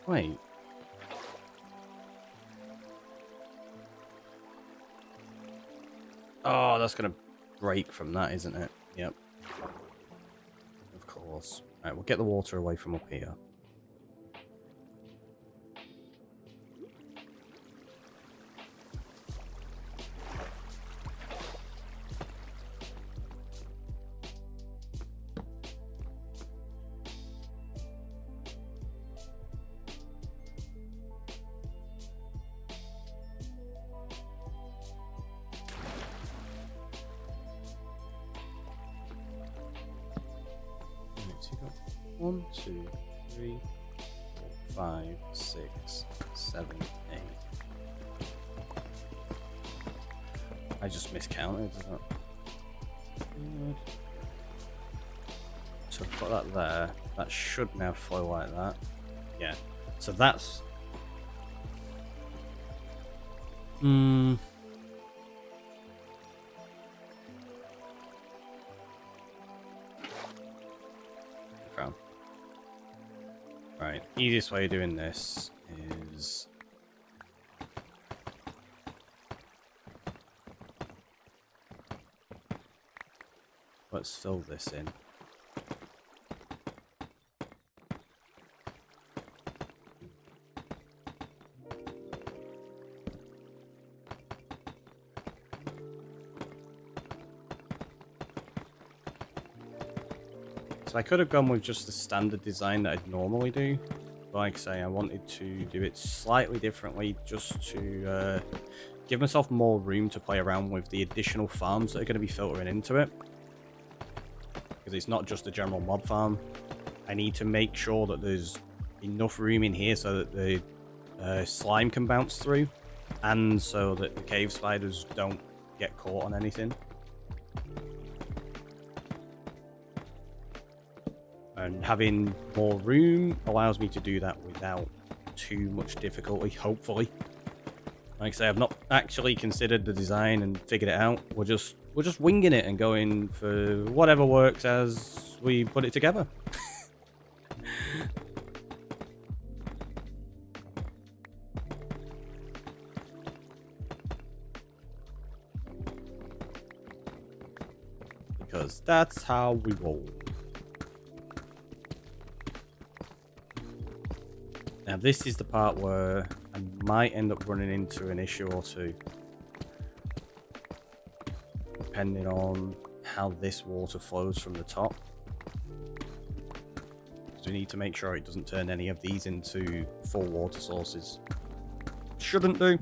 Wait. Oh, that's going to break from that, isn't it? Yep. Of course. Alright, we'll get the water away from up here. So you got 1, 2, 3, 4, 5, 6, 7, 8. I just miscounted. Is that good? So put that there. That should now flow like that. Yeah. So that's... Okay. Right. Easiest way of doing this is... Let's fill this in. So I could have gone with just the standard design that I'd normally do. But like I say, I wanted to do it slightly differently just to give myself more room to play around with the additional farms that are going to be filtering into it. Because it's not just a general mob farm. I need to make sure that there's enough room in here so that the slime can bounce through. And so that the cave spiders don't get caught on anything. And having more room allows me to do that without too much difficulty, hopefully. Like I say, I've not actually considered the design and figured it out. We're just winging it and going for whatever works as we put it together. Because that's how we roll. Now this is the part where I might end up running into an issue or two. Depending on how this water flows from the top. So we need to make sure it doesn't turn any of these into full water sources. Shouldn't do.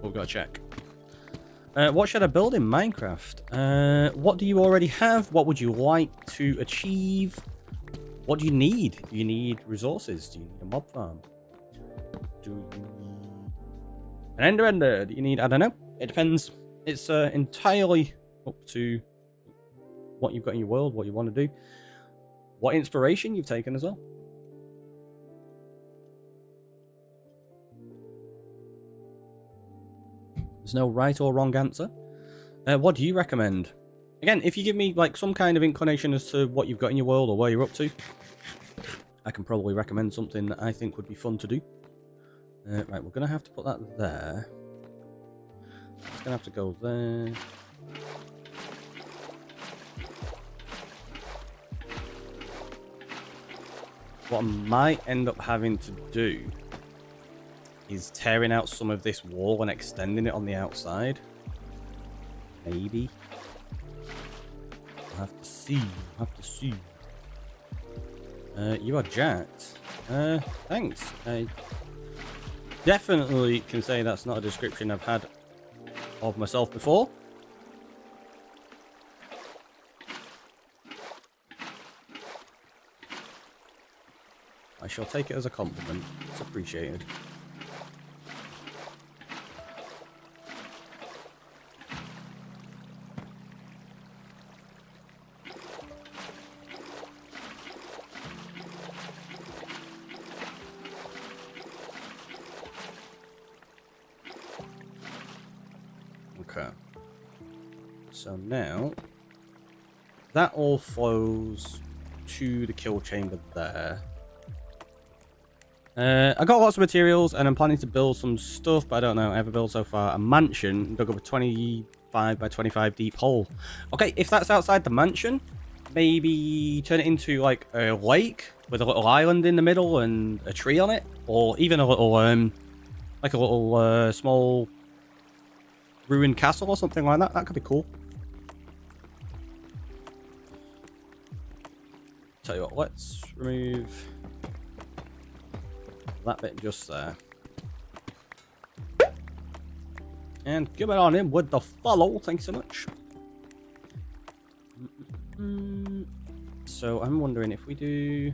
We've got to check. What should I build in Minecraft? What do you already have? What would you like to achieve? What do you need? Do you need resources? Do you need a mob farm? Do you need an ender? Do you need... I don't know. It depends. It's entirely up to what you've got in your world, what you want to do. What inspiration you've taken as well. There's no right or wrong answer. What do you recommend? Again, if you give me like some kind of inclination as to what you've got in your world or where you're up to, I can probably recommend something that I think would be fun to do. Right, we're going to have to put that there. It's going to have to go there. What I might end up having to do is tearing out some of this wall and extending it on the outside. Maybe. I'll have to see. I'll have to see. You are jacked. Thanks. I definitely can say that's not a description I've had of myself before. I shall take it as a compliment. It's appreciated. Okay. So now that all flows to the kill chamber there. I got lots of materials and I'm planning to build some stuff, but I don't know, I ever built so far a mansion, dug up a 25 by 25 deep hole. Okay, if that's outside the mansion, maybe turn it into like a lake with a little island in the middle and a tree on it, or even a little like a little small ruined castle or something like that. That could be cool. Tell you what, let's remove that bit just there. And give it on in with the follow. Thanks so much. So I'm wondering if we do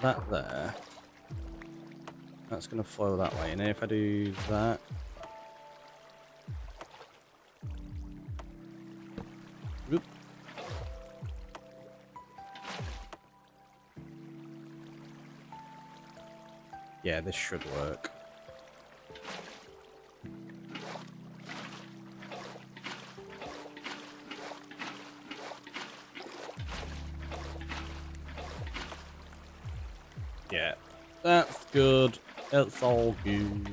that there, that's going to flow that way. And then if I do that, Yeah, this should work. Yeah, that's good. It's all good.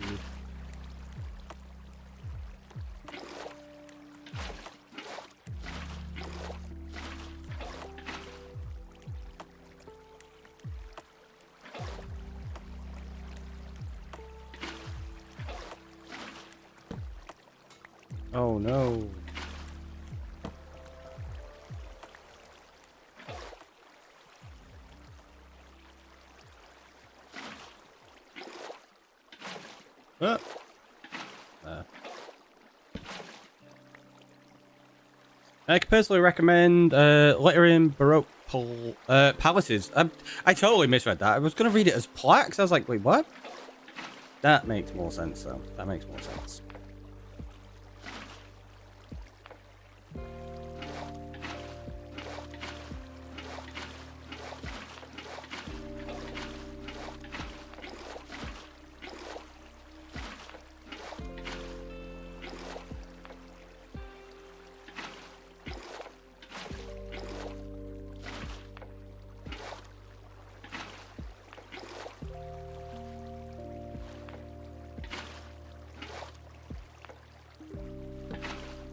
Oh no. Ah. I could personally recommend Lettering Baroque Palaces. I totally misread that. I was going to read it as plaques. I was like, wait, what? That makes more sense, though. That makes more sense.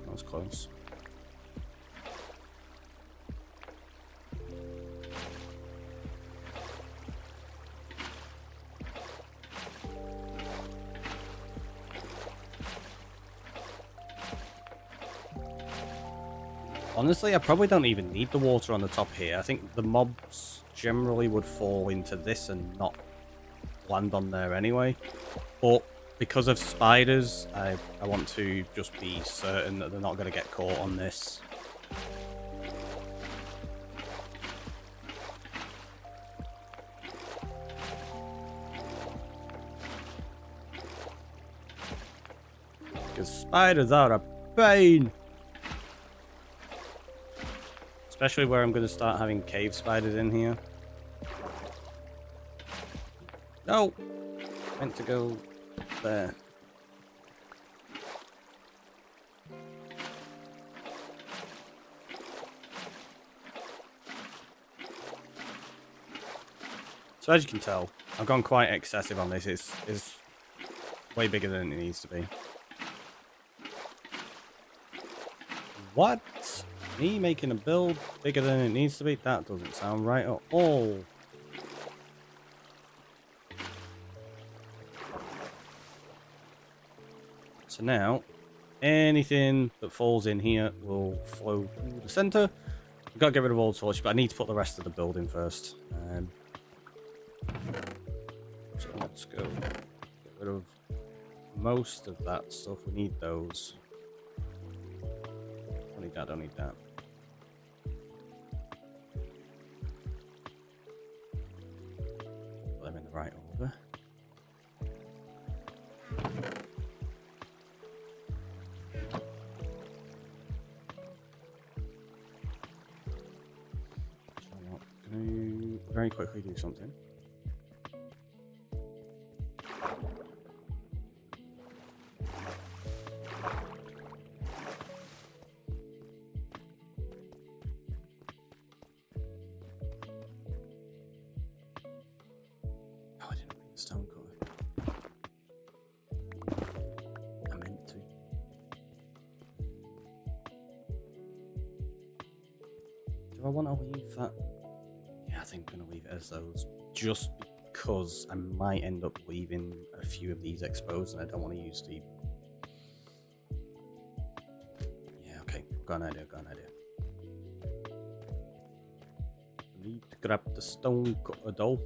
That was close. Honestly, I probably don't even need the water on the top here. I think the mobs generally would fall into this and not land on there anyway. But because of spiders, I want to just be certain that they're not going to get caught on this. Because spiders are a pain. Especially where I'm going to start having cave spiders in here. No! Meant to go there. So as you can tell, I've gone quite excessive on this. It's way bigger than it needs to be. What? Me making a build bigger than it needs to be? That doesn't sound right at all. So now, anything that falls in here will flow through the center. I've got to get rid of all the torch, but I need to put the rest of the building first. So let's go get rid of most of that stuff. We need those. Don't need that, don't need that. Put them in the right order. Very quickly do something. Oh, I didn't bring the stone cutter. I meant to. Do I want to leave that? Yeah, I think I'm going to leave it as those, just because I might end up leaving a few of these exposed, and I don't want to use the... Yeah, okay, got an idea, got an idea. I need to grab the stone cutter though.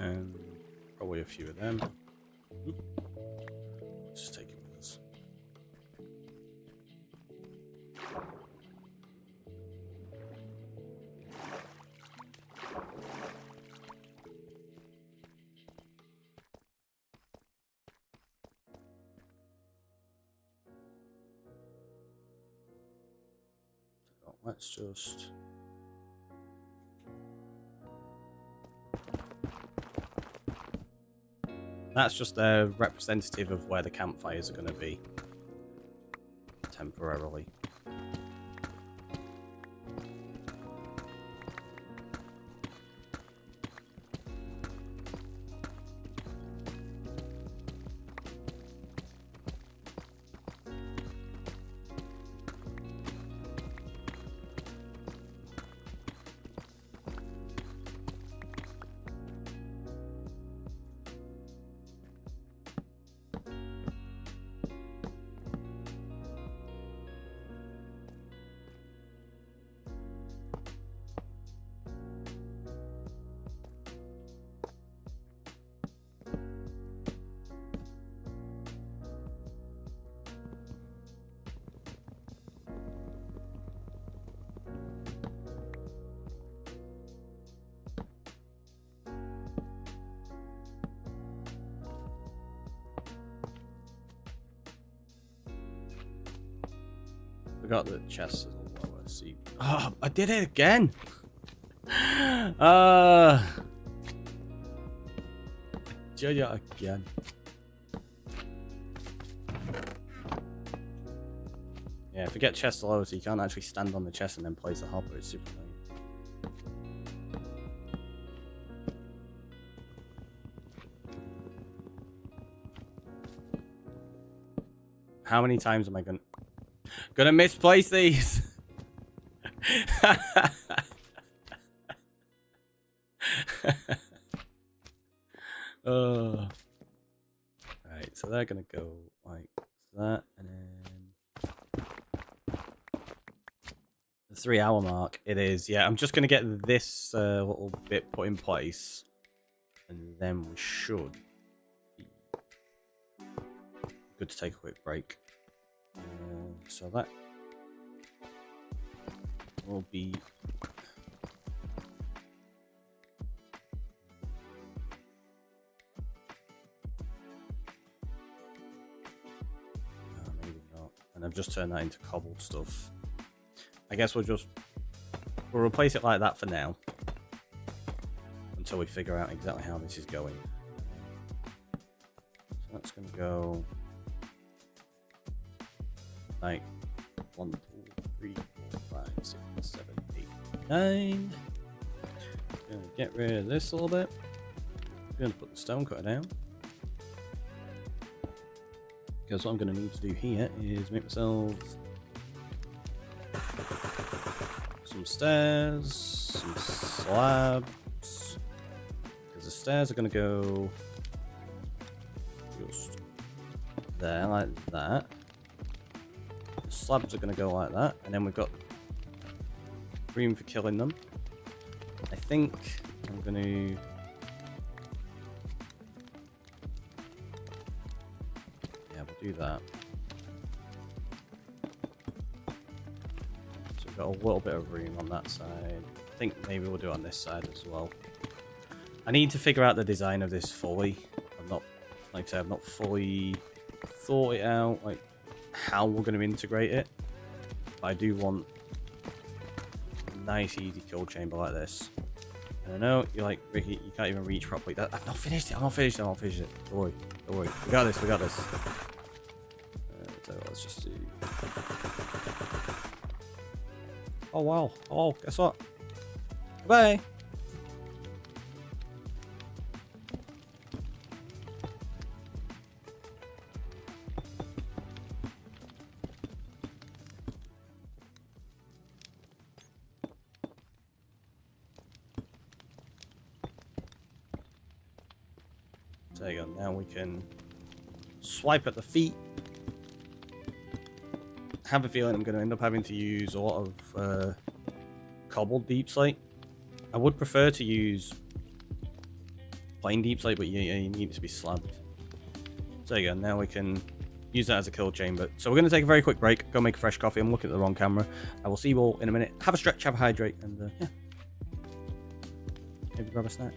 And probably a few of them. Just take it with us. let's just... That's just their representative of where the campfires are going to be. Temporarily. Forgot the chest is all lower. See. Oh, I did it again! I did it again. Yeah, forget chest lower, so you can't actually stand on the chest and then place the hopper. It's super annoying. How many times am I gonna misplace these? Right, so they're gonna go like that, and then the 3 hour mark. It is, yeah. I'm just gonna get this little bit put in place, and then we should be good to take a quick break. So that will be maybe not. And I've just turned that into cobbled stuff. I guess we'll replace it like that for now until we figure out exactly how this is going. So that's gonna go like 1, 2, 3, 4, 5, 6, 7, 8, 9. Gonna get rid of this a little bit. Gonna put the stone cutter down. Because what I'm gonna need to do here is make myself some stairs, some slabs. Because the stairs are gonna go just there like that. Slabs are going to go like that, and then we've got room for killing them. I think I'm going to... Yeah, we'll do that. So we've got a little bit of room on that side. I think maybe we'll do it on this side as well. I need to figure out the design of this fully. I'm not, like I said, I've not fully thought it out, like how we're going to integrate it. But I do want a nice easy kill chamber like this. And I know you're like, Ricky, you can't even reach properly. I've not finished it, I've not finished it. Don't worry, don't worry. We got this, we got this. So let's just do... Oh wow, oh, guess what? Goodbye! There you go, now we can swipe at the feet. I have a feeling I'm going to end up having to use a lot of cobbled deep slate. I would prefer to use plain deep slate, but you need it to be slabbed. So there you go, now we can use that as a kill chamber. So we're going to take a very quick break, go make a fresh coffee. I'm looking at the wrong camera. I will see you all in a minute. Have a stretch, have a hydrate, and yeah. Maybe grab a snack.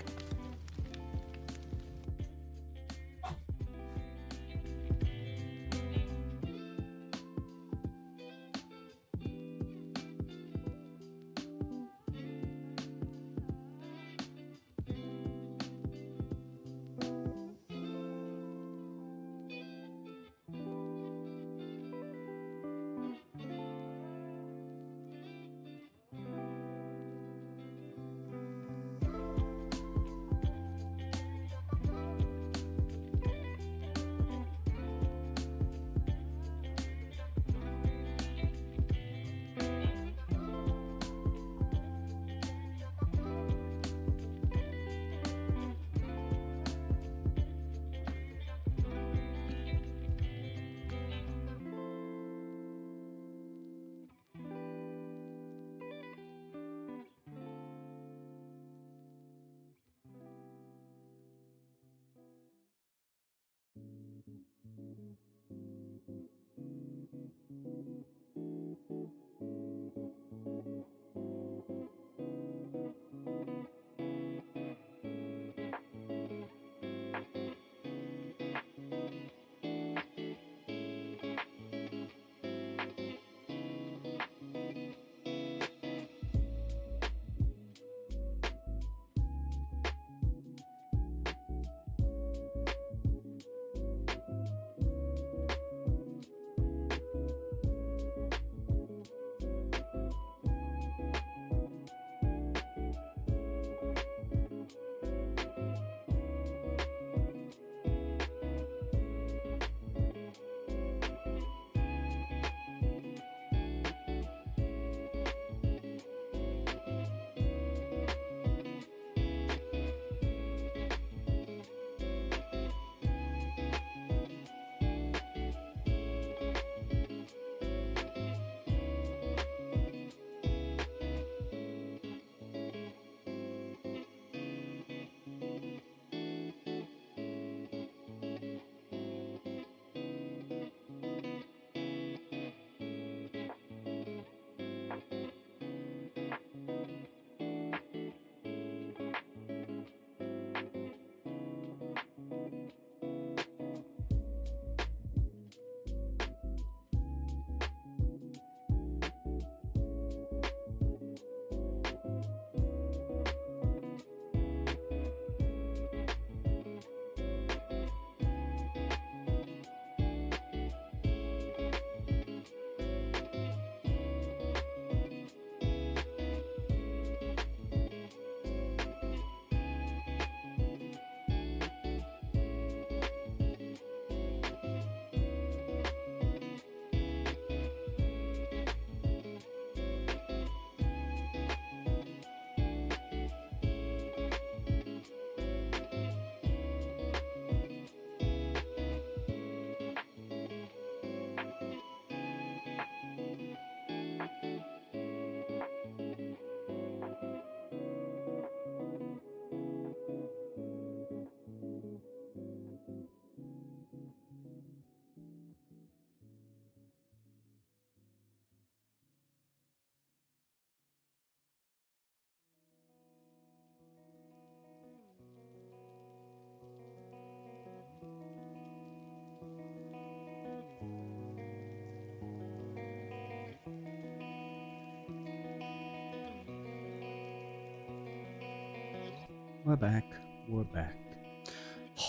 We're back. We're back.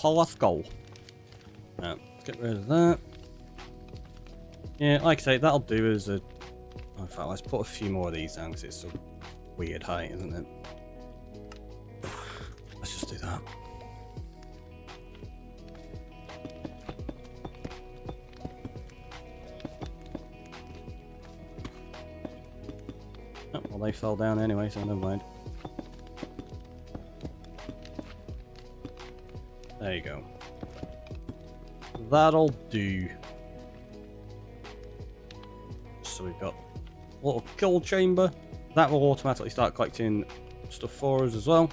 Let's go. Right, let's get rid of that. Yeah, like I say, that'll do as a... In fact, let's put a few more of these down because it's a weird height, isn't it? Let's just do that. Oh, well, they fell down anyway, so never mind. There you go. That'll do. So we've got a little kill chamber. That will automatically start collecting stuff for us as well.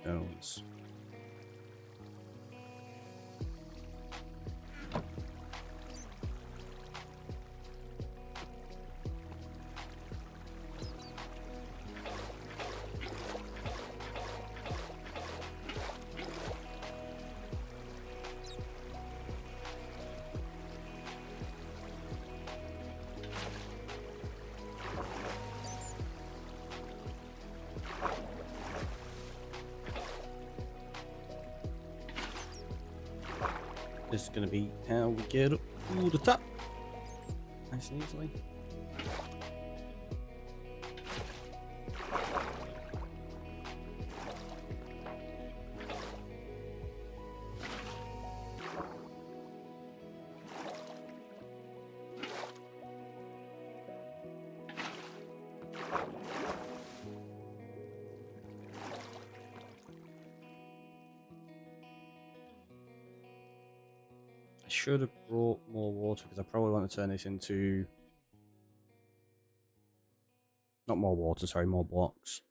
Goes. This is going to be how we get up to the top. Nice and easily. should have brought more water because I probably want to turn this into... Not more water, sorry, more blocks.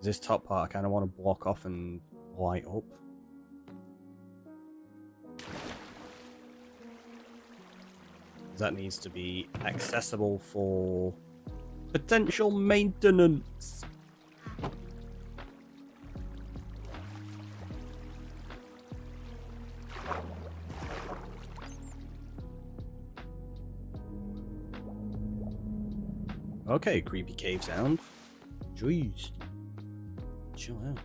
This top part I kind of want to block off and light up. That needs to be accessible for potential maintenance. Okay, creepy cave sound. Jeez. Chill out.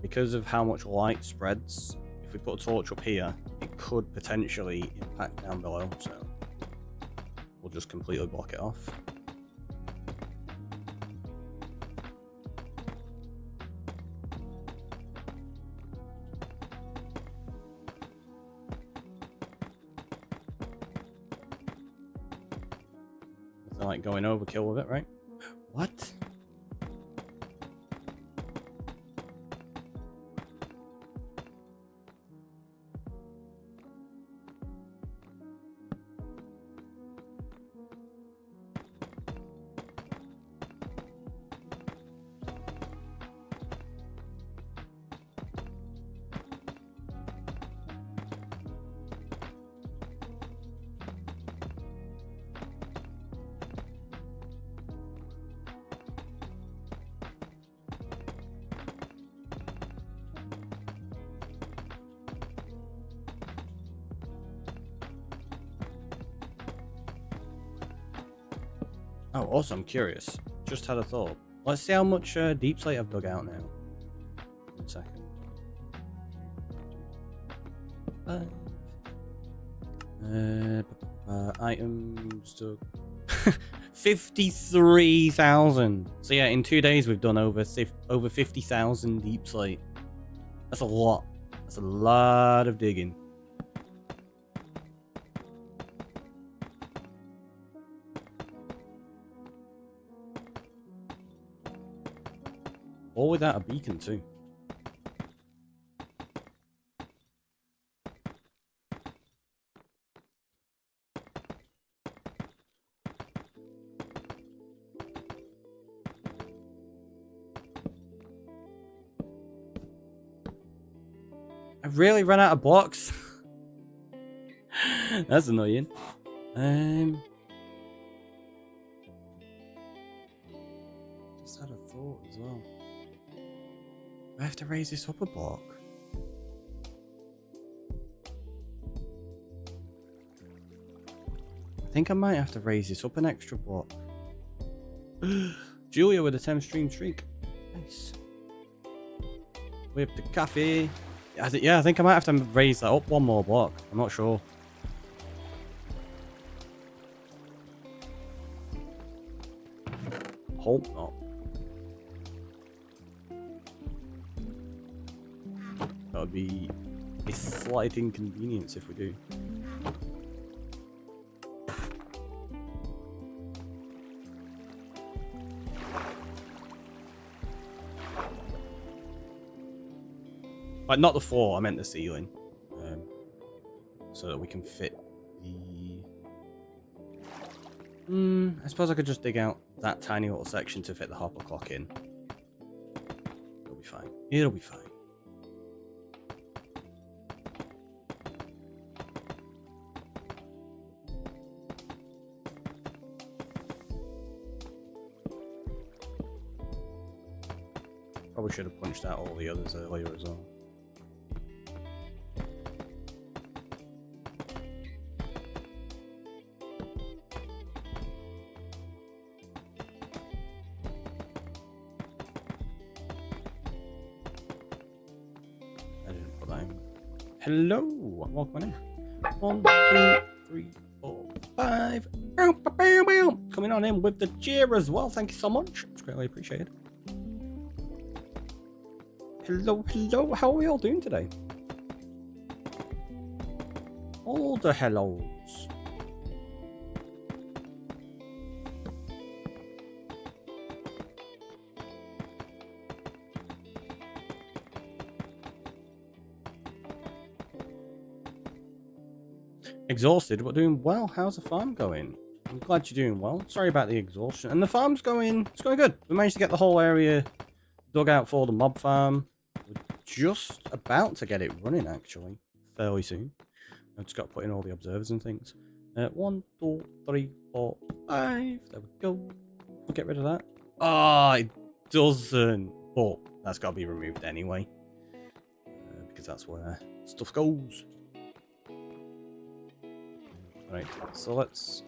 Because of how much light spreads, if we put a torch up here, it could potentially impact down below, so we'll just completely block it off. Nothing like going overkill with it, right? What? Oh, also, I'm curious. Just had a thought. Let's see how much deep slate I've dug out now. 1 second. Items dug. 53,000. So yeah, in 2 days we've done over 50,000 deep slate. That's a lot. That's a lot of digging. All without a beacon too. I really ran out of blocks. That's annoying. Just had a thought as well. I have to raise this up a block. I think I might have to raise this up an extra block. Julia with a 10 stream streak. Nice. Whip the coffee. Yeah, I think I might have to raise that up one more block. I'm not sure. Hope not. That would be a slight inconvenience if we do. Like, not the floor, I meant the ceiling. So that we can fit the... I suppose I could just dig out that tiny little section to fit the hopper clock in. It'll be fine. It'll be fine. Probably should have punched out all the others earlier as well. Hello, welcome in. 1, 2, 3, 4, 5. Coming on in with the cheer as well. Thank you so much. It's greatly appreciated. Hello, hello. How are we all doing today? All the hellos. exhausted, but doing well. How's the farm going? I'm glad you're doing well. Sorry about the exhaustion. And the farm's going... It's going good. We managed to get the whole area dug out for the mob farm. We're just about to get it running, actually. Fairly soon. I've just got to put in all the observers and things. 1, 2, 3, 4, 5. There we go. We'll get rid of that. Ah, it doesn't. But that's got to be removed anyway. Because that's where stuff goes. Right, so let's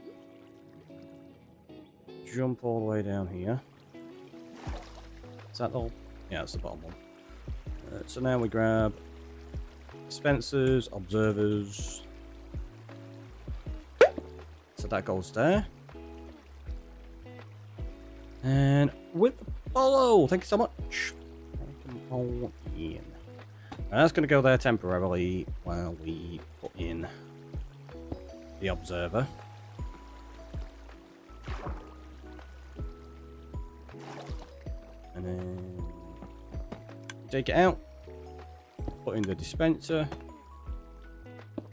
jump all the way down here. Is that all? Yeah, that's the bottom one. So now we grab dispensers, observers. So that goes there. And with the follow, thank you so much. Welcome on in. And that's going to go there temporarily while we put in the observer. And then take it out, put in the dispenser,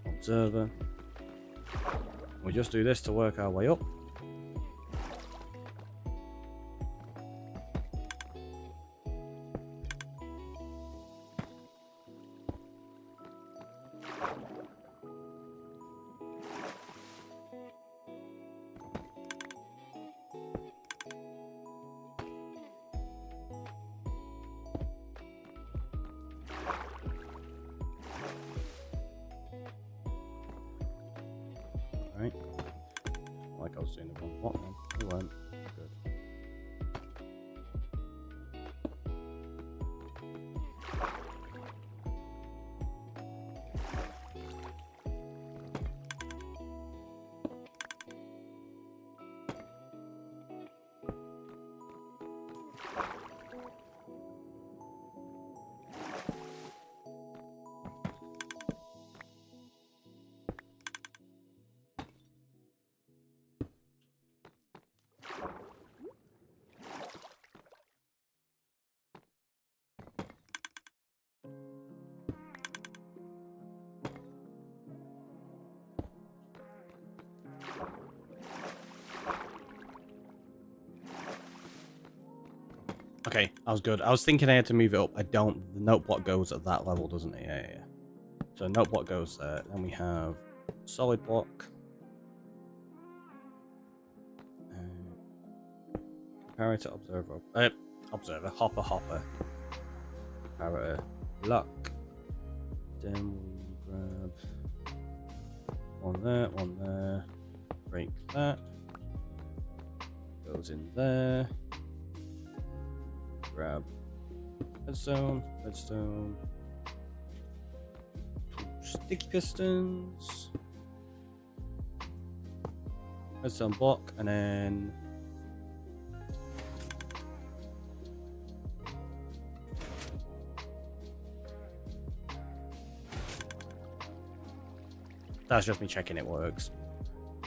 observer. We just do this to work our way up. Right, like I was doing the wrong bottom one. We weren't. Good. Okay, I was good. I was thinking I had to move it up. I don't. The note block goes at that level, doesn't it? Yeah, yeah. So note block goes there. Then we have solid block. Comparator, observer. Observer. Hopper. Comparator. Block. Then we grab one there. Break that. Goes in there. Grab redstone, sticky pistons, redstone block, and then that's just me checking it works.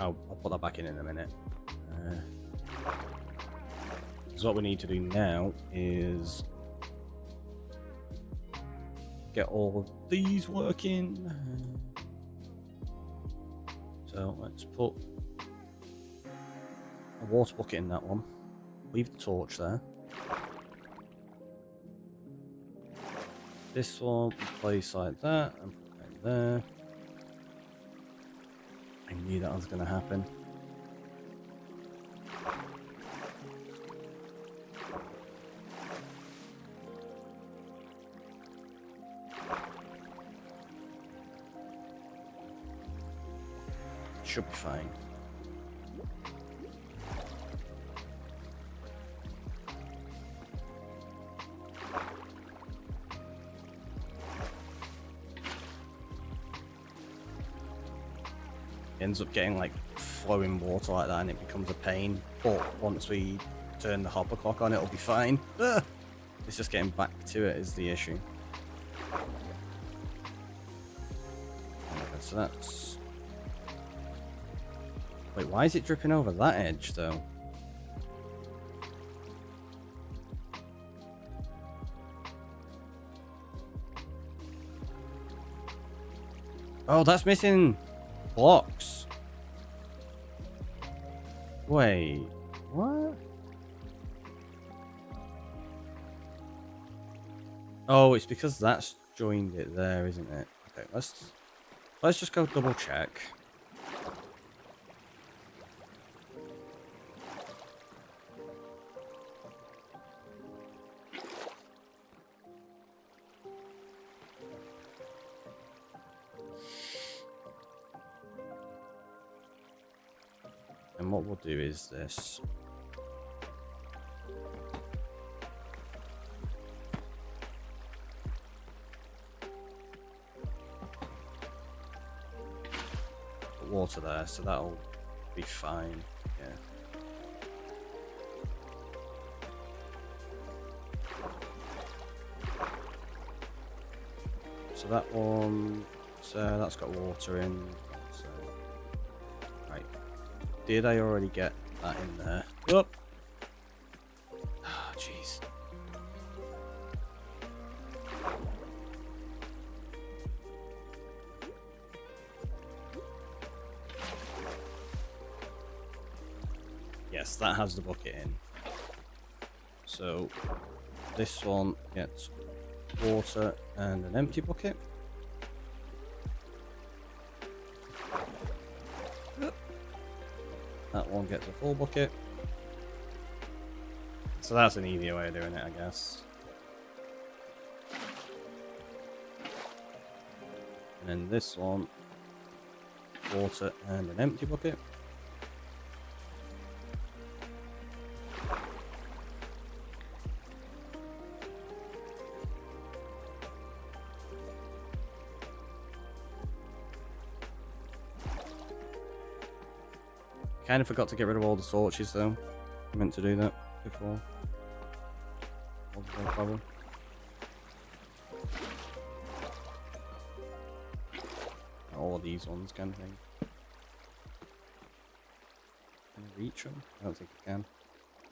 I'll put that back in a minute. So what we need to do now is get all of these working. So let's put a water bucket in that one. Leave the torch there. This one we place like that and put it in there. I knew that was going to happen. Should be fine. Ends up getting like flowing water like that and it becomes a pain, but once we turn the hopper clock on it'll be fine. It's just getting back to it is the issue. Okay, so that's... Wait, why is it dripping over that edge though? Oh, that's missing. blocks. Wait, what? Oh, it's because that's joined it there, isn't it? Okay, let's just go double check. And what we'll do is this. Put water there, so that'll be fine. Yeah. So that one, so that's got water in. So, right. Did I already get that in there? Oh, jeez. Yes, that has the bucket in. So this one gets water and an empty bucket. That one gets a full bucket. So that's an easier way of doing it, I guess. And then this one, water and an empty bucket. Kind of forgot to get rid of all the torches though. I meant to do that before. Wasn't no problem. All of these ones kind of thing. Can I reach them? I don't think I can.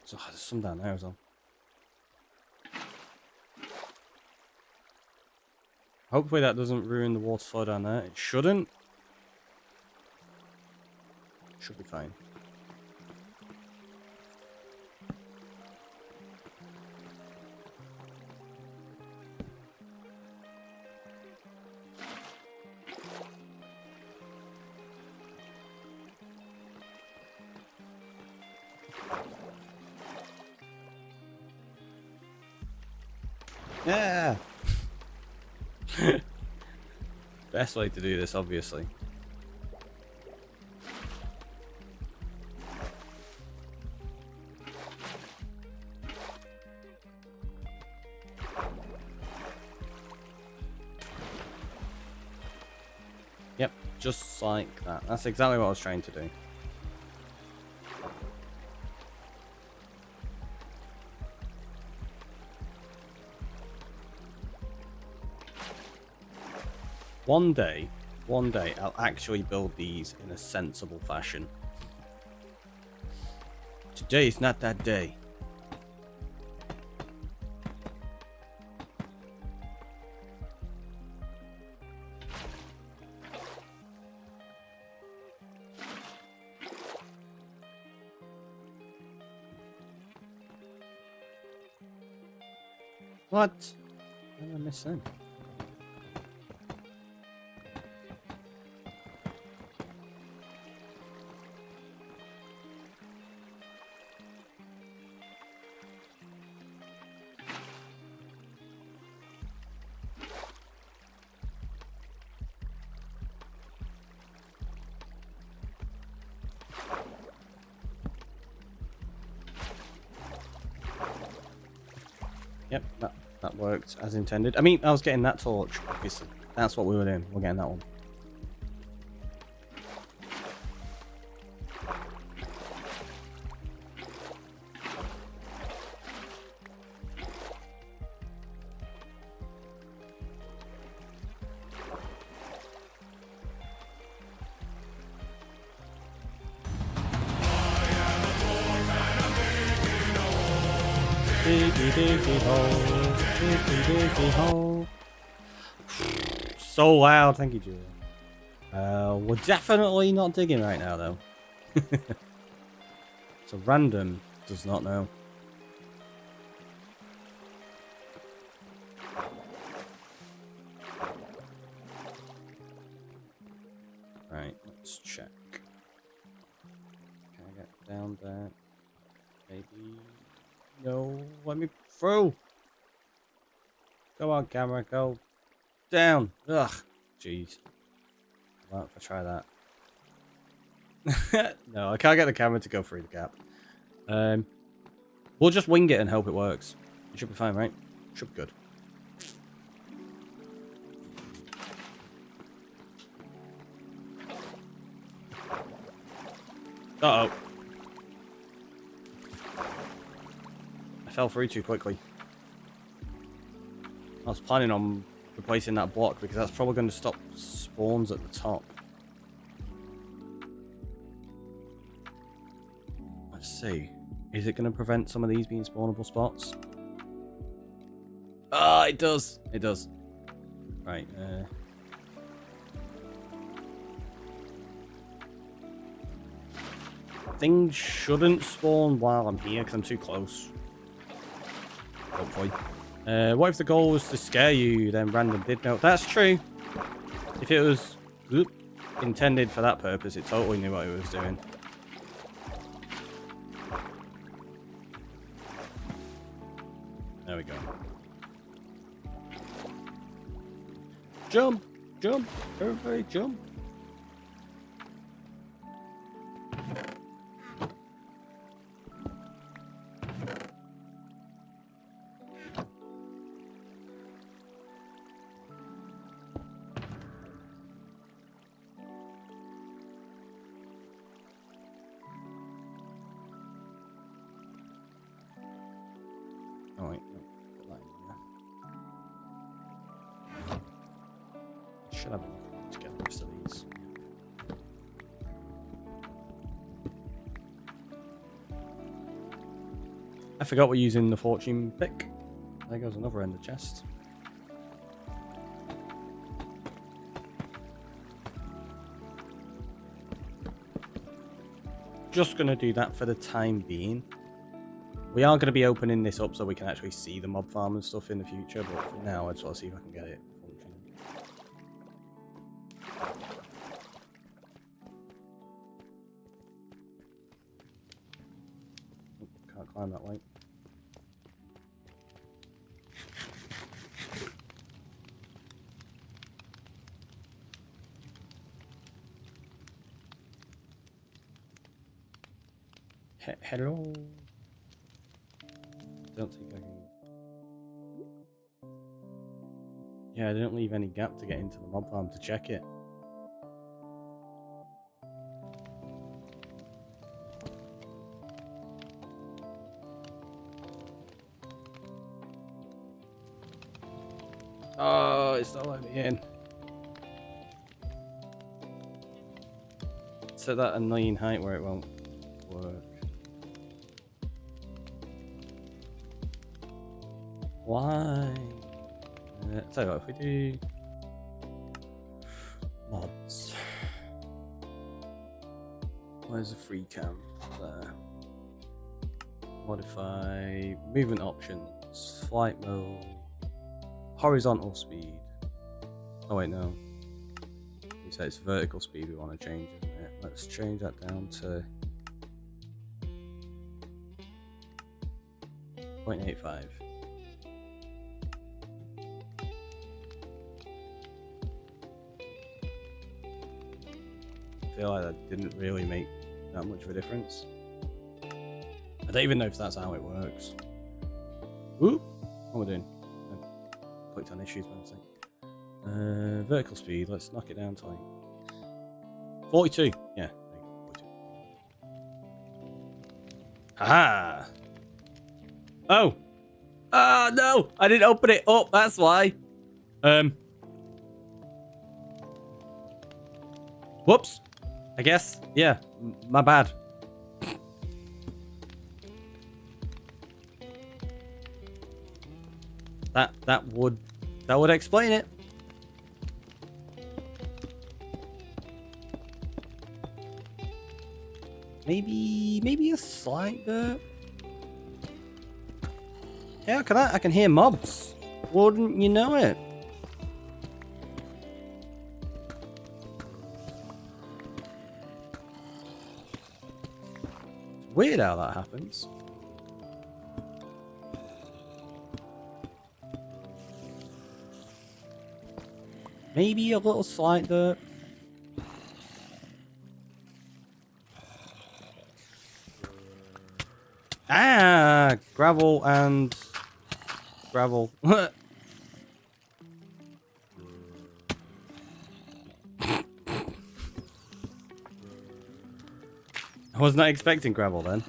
So there's some down there as well. Hopefully that doesn't ruin the water flow down there. It shouldn't. Should be fine. Yeah. Best way to do this, obviously. Yep, just like that. That's exactly what I was trying to do. One day, I'll actually build these in a sensible fashion. Today is not that day. What? How did I miss them? Yep, that worked as intended. I mean, I was getting that torch, obviously. That's what we were doing. We're getting that one. Diggy diggy hole, diggy diggy hole. So loud, thank you, Julia. We're definitely not digging right now, though. So random does not know. Right, let's check. Can I get down there? Maybe. No, let me through. Go on, camera, go down. Ugh, jeez. What if I try that? No, I can't get the camera to go through the gap. We'll just wing it and hope it works. It should be fine, right? Should be good. Uh-oh. I fell through too quickly. I was planning on replacing that block because that's probably going to stop spawns at the top. Let's see. Is it going to prevent some of these being spawnable spots? Ah, it does. It does. Right. Things shouldn't spawn while I'm here because I'm too close. Hopefully. What if the goal was to scare you, then random did know? That's true. If it was intended for that purpose, it totally knew what it was doing. There we go. Jump! Jump! Everybody jump! Oh, wait, no, put that in there. Should have enough to get the rest of these. I forgot we're using the fortune pick. There goes another end of chest. Just gonna do that for the time being. We are going to be opening this up so we can actually see the mob farm and stuff in the future, but for now I just want to see if I can get it functioning. Oh, can't climb that way. Hello? Don't think I can. Yeah, I didn't leave any gap to get into the mob farm to check it. Oh, it's not letting me in. It's at that annoying height where it won't work. Why? So if we do mods, where's the free cam? There. Modify movement options, flight mode, horizontal speed. Oh wait, no. You say it's vertical speed we want to change, isn't it? Let's change that down to 0.85. I feel like that didn't really make that much of a difference. I don't even know if that's how it works. Ooh, what am I doing? I clicked on issues by mistake. Vertical speed, let's knock it down to like 42. Yeah, there you go, 42. Haha! Oh! Ah, no! I didn't open it up, that's why. Whoops. I guess. Yeah, my bad. That would explain it. Maybe a slight bit. Yeah, I can hear mobs. Wouldn't you know it? It's weird how that happens. Maybe a little slight dirt. Ah, gravel and gravel. I was not expecting gravel then.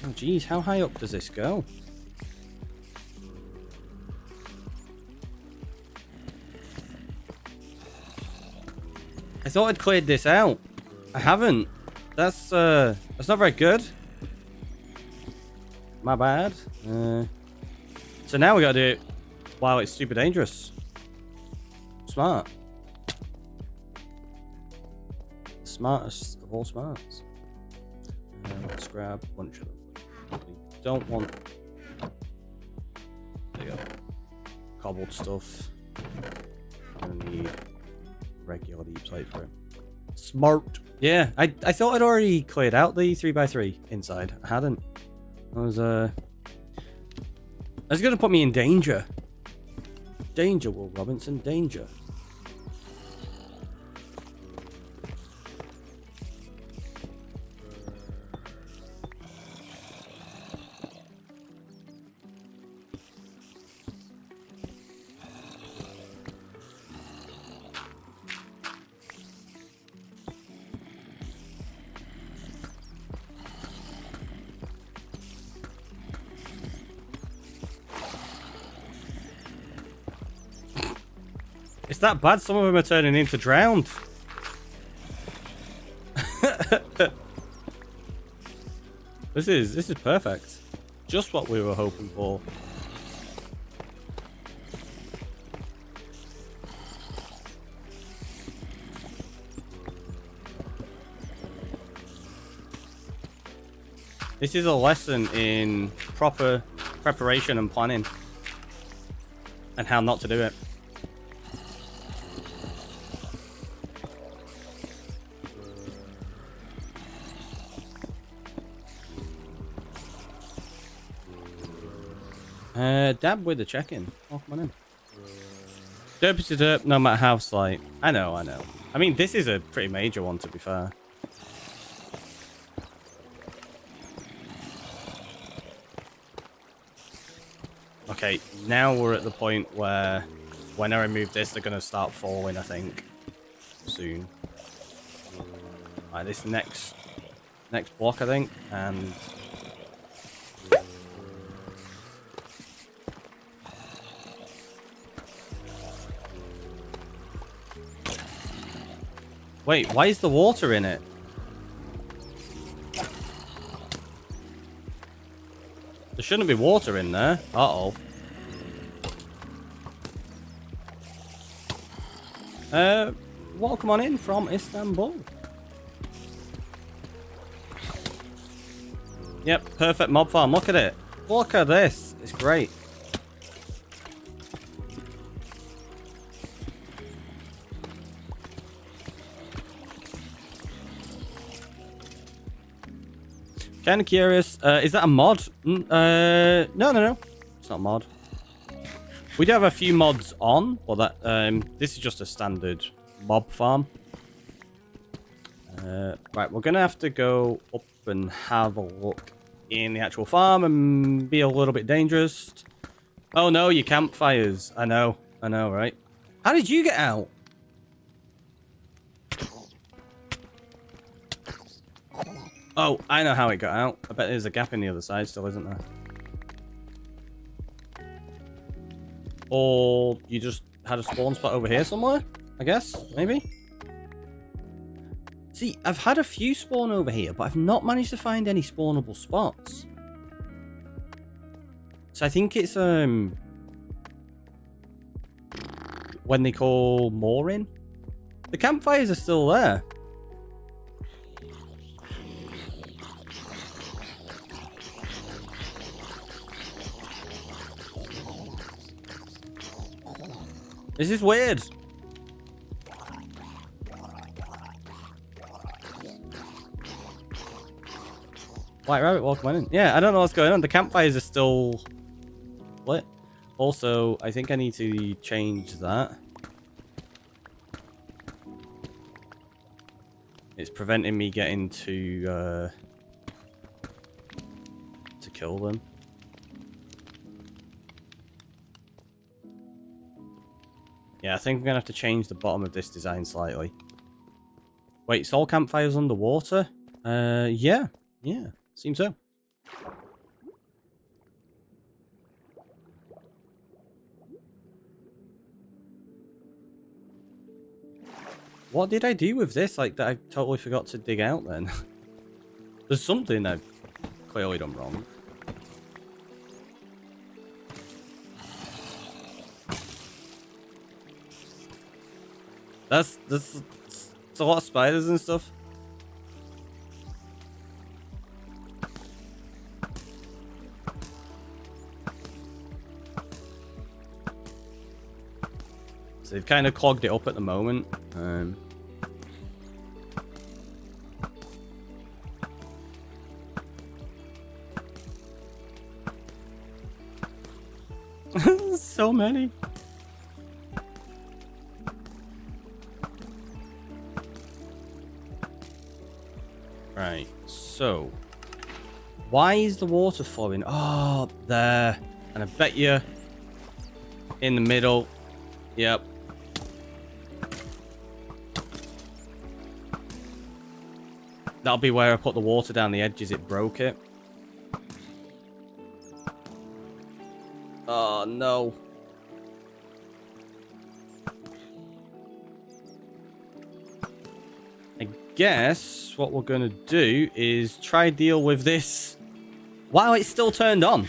Oh geez, how high up does this go? I thought I'd cleared this out. I haven't. That's not very good. My bad. So now we gotta do it while it's super dangerous. Smart. Smartest of all smarts. Let's grab a bunch of them. We don't want... There you go. Cobbled stuff. I'm gonna need regular deep slate for it. Smart. Yeah, I thought I'd already cleared out the 3x3 inside. I hadn't. I was gonna put me in danger. Danger, Will Robinson, danger. It's that bad, some of them are turning into drowned. This is perfect. Just what we were hoping for. This is a lesson in proper preparation and planning. And how not to do it. Dab with the check-in. Oh, come on in. Derp to derp, no matter how slight. I know. I mean, this is a pretty major one, to be fair. Okay, now we're at the point where when I remove this, they're going to start falling, I think. Soon. Right, this next block, I think, and... Wait, why is the water in it? There shouldn't be water in there. Uh-oh. Welcome on in from Istanbul. Yep, perfect mob farm. Look at it. Look at this. It's great. Kind of curious. Is that a mod? No. It's not a mod. We do have a few mods on, but that this is just a standard mob farm. Right, we're gonna have to go up and have a look in the actual farm and be a little bit dangerous. Oh no, your campfires. I know, right? How did you get out? Oh, I know how it got out. I bet there's a gap in the other side still, isn't there? Or you just had a spawn spot over here somewhere? I guess, maybe? See, I've had a few spawn over here, but I've not managed to find any spawnable spots. So I think it's, when they call mooring. The campfires are still there. This is weird. White rabbit walking in. Yeah, I don't know what's going on. The campfires are still lit. Also, I think I need to change that. It's preventing me getting to kill them. Yeah, I think I'm gonna have to change the bottom of this design slightly. Wait, it's all campfires underwater? Yeah, seems so. What did I do with this? Like, that I totally forgot to dig out then? There's something I've clearly done wrong. That's a lot of spiders and stuff. So they've kind of clogged it up at the moment. So many. Right, so why is the water flowing? Oh, there. And I bet you in the middle. Yep. That'll be where I put the water down the edges. It broke it. Oh, no. I guess what we're going to do is try deal with this while it's still turned on.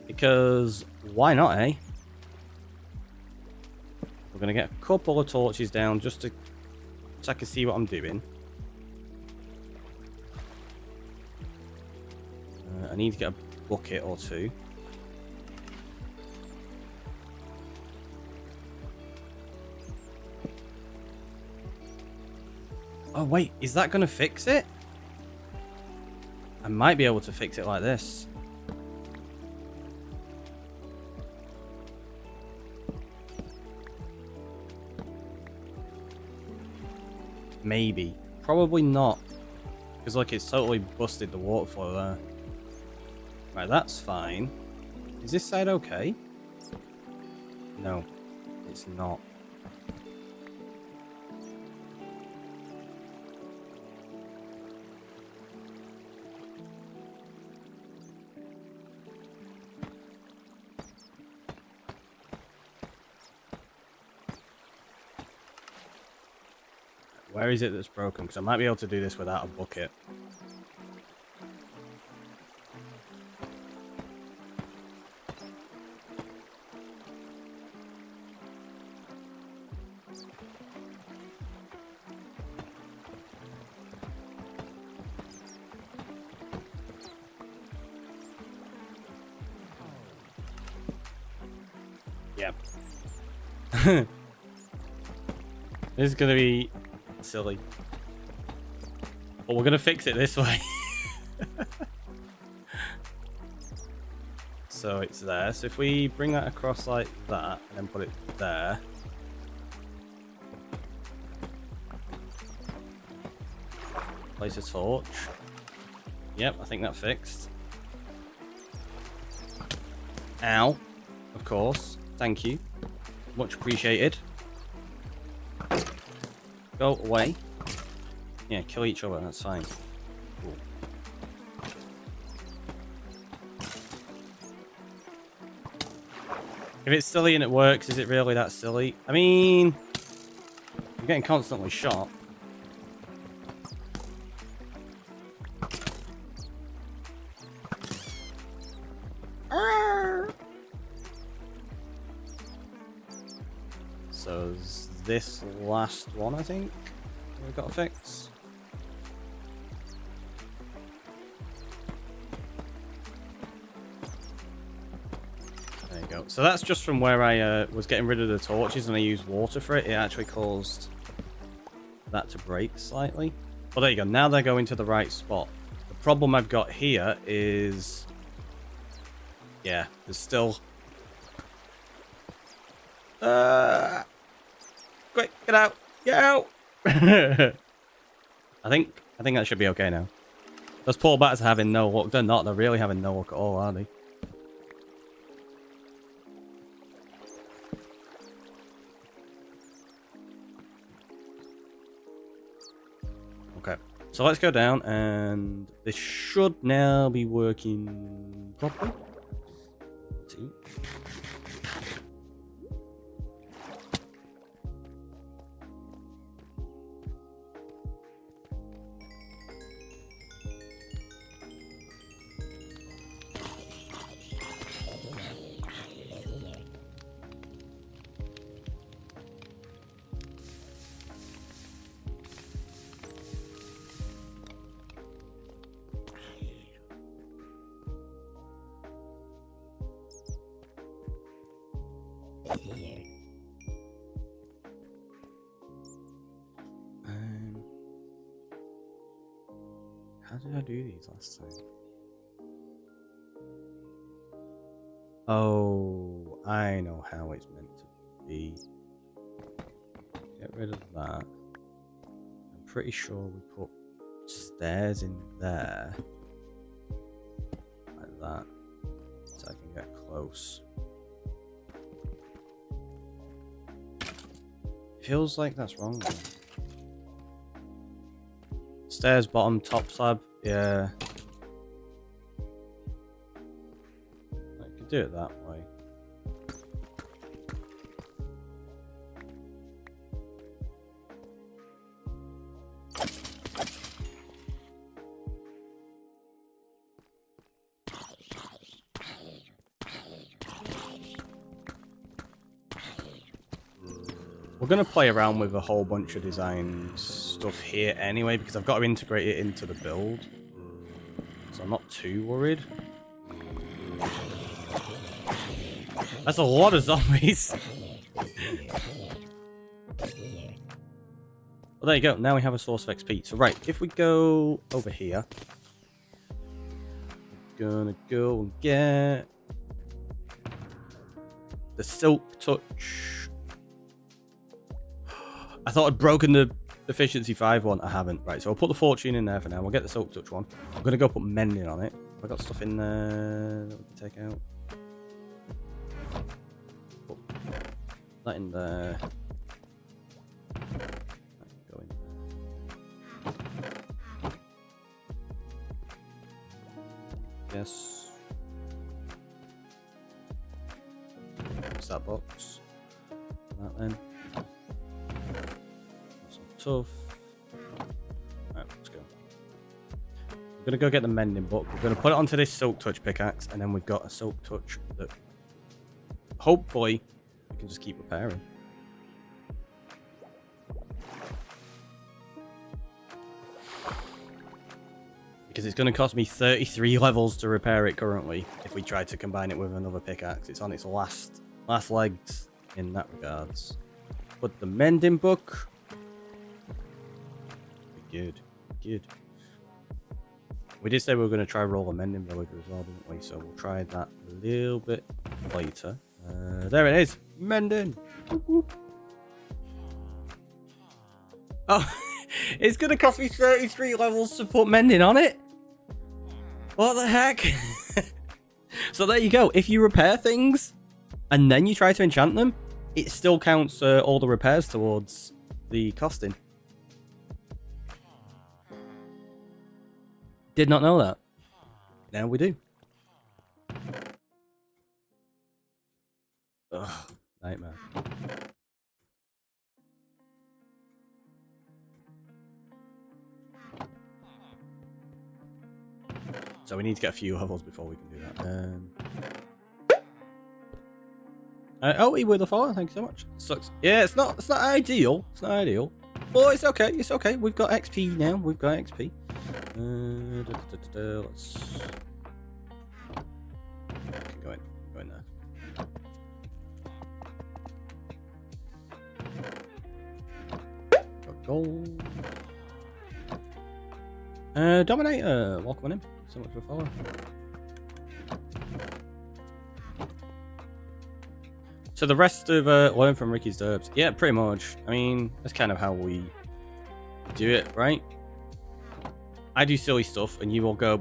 Because why not, eh? We're going to get a couple of torches down just so I can see what I'm doing. I need to get a bucket or two. Oh, wait. Is that going to fix it? I might be able to fix it like this. Maybe. Probably not. Because, look, it's totally busted the water flow there. Right, that's fine. Is this side okay? No, it's not. Where is it that's broken? Because I might be able to do this without a bucket. Yep. This is going to be silly. But we're going to fix it this way. So it's there. So if we bring that across like that and then put it there. Place a torch. Yep, I think that fixed. Ow. Of course. Thank you. Much appreciated. Go away. Yeah, kill each other. That's fine. Cool. If it's silly and it works, is it really that silly? I mean, I'm getting constantly shot. So this last one, I think. We've got to fix. There you go. So that's just from where I was getting rid of the torches and I used water for it. It actually caused that to break slightly. Well, there you go. Now they're going to the right spot. The problem I've got here is... yeah, there's still... quick, get out! Get out! I think that should be okay now. Those poor bats are having no luck. They're not. They're really having no luck at all, are they? Okay. So let's go down, and this should now be working properly. Let's see. How did I do these last time? Oh, I know how it's meant to be. Get rid of that. I'm pretty sure we put stairs in there. Like that. So I can get close. Feels like that's wrong though. Stairs, bottom, top slab. Yeah. I could do it that way. We're going to play around with a whole bunch of design stuff here anyway, because I've got to integrate it into the build. So I'm not too worried. That's a lot of zombies. Well, there you go. Now we have a source of XP. So, right, if we go over here, we're gonna go and get the silk touch. I thought I'd broken the efficiency 5 one. I haven't. Right, so I'll put the fortune in there for now. We'll get the silk touch one. I'm gonna go put mending on it. Have I got stuff in there that we can take out? Put that in there. Go in there. Yes. What's that box? That then. Tough. Right, let's go. We're gonna go get the mending book. We're gonna put it onto this silk touch pickaxe, and then we've got a silk touch that hopefully we can just keep repairing. Because it's gonna cost me 33 levels to repair it currently if we try to combine it with another pickaxe. It's on its last legs in that regards. But the mending book. Good. We did say we were going to try roll a mending villager as well, didn't we? So we'll try that a little bit later. There it is. Mending. Whoop, whoop. Oh, it's going to cost me 33 levels to put mending on it? What the heck? So there you go. If you repair things and then you try to enchant them, it still counts all the repairs towards the costing. Did not know that. Now we do. Ugh, nightmare. So we need to get a few levels before we can do that. Oh, with a follow. Thank you so much. Sucks. Yeah, it's not ideal. It's not ideal. But it's okay. It's okay. We've got XP now. We've got XP. Let's go in there. Got gold. Dominator, welcome on in. So much for following. So the rest of learn from Ricky's derbs. Yeah, pretty much. I mean, that's kind of how we do it, right? I do silly stuff, and you will go,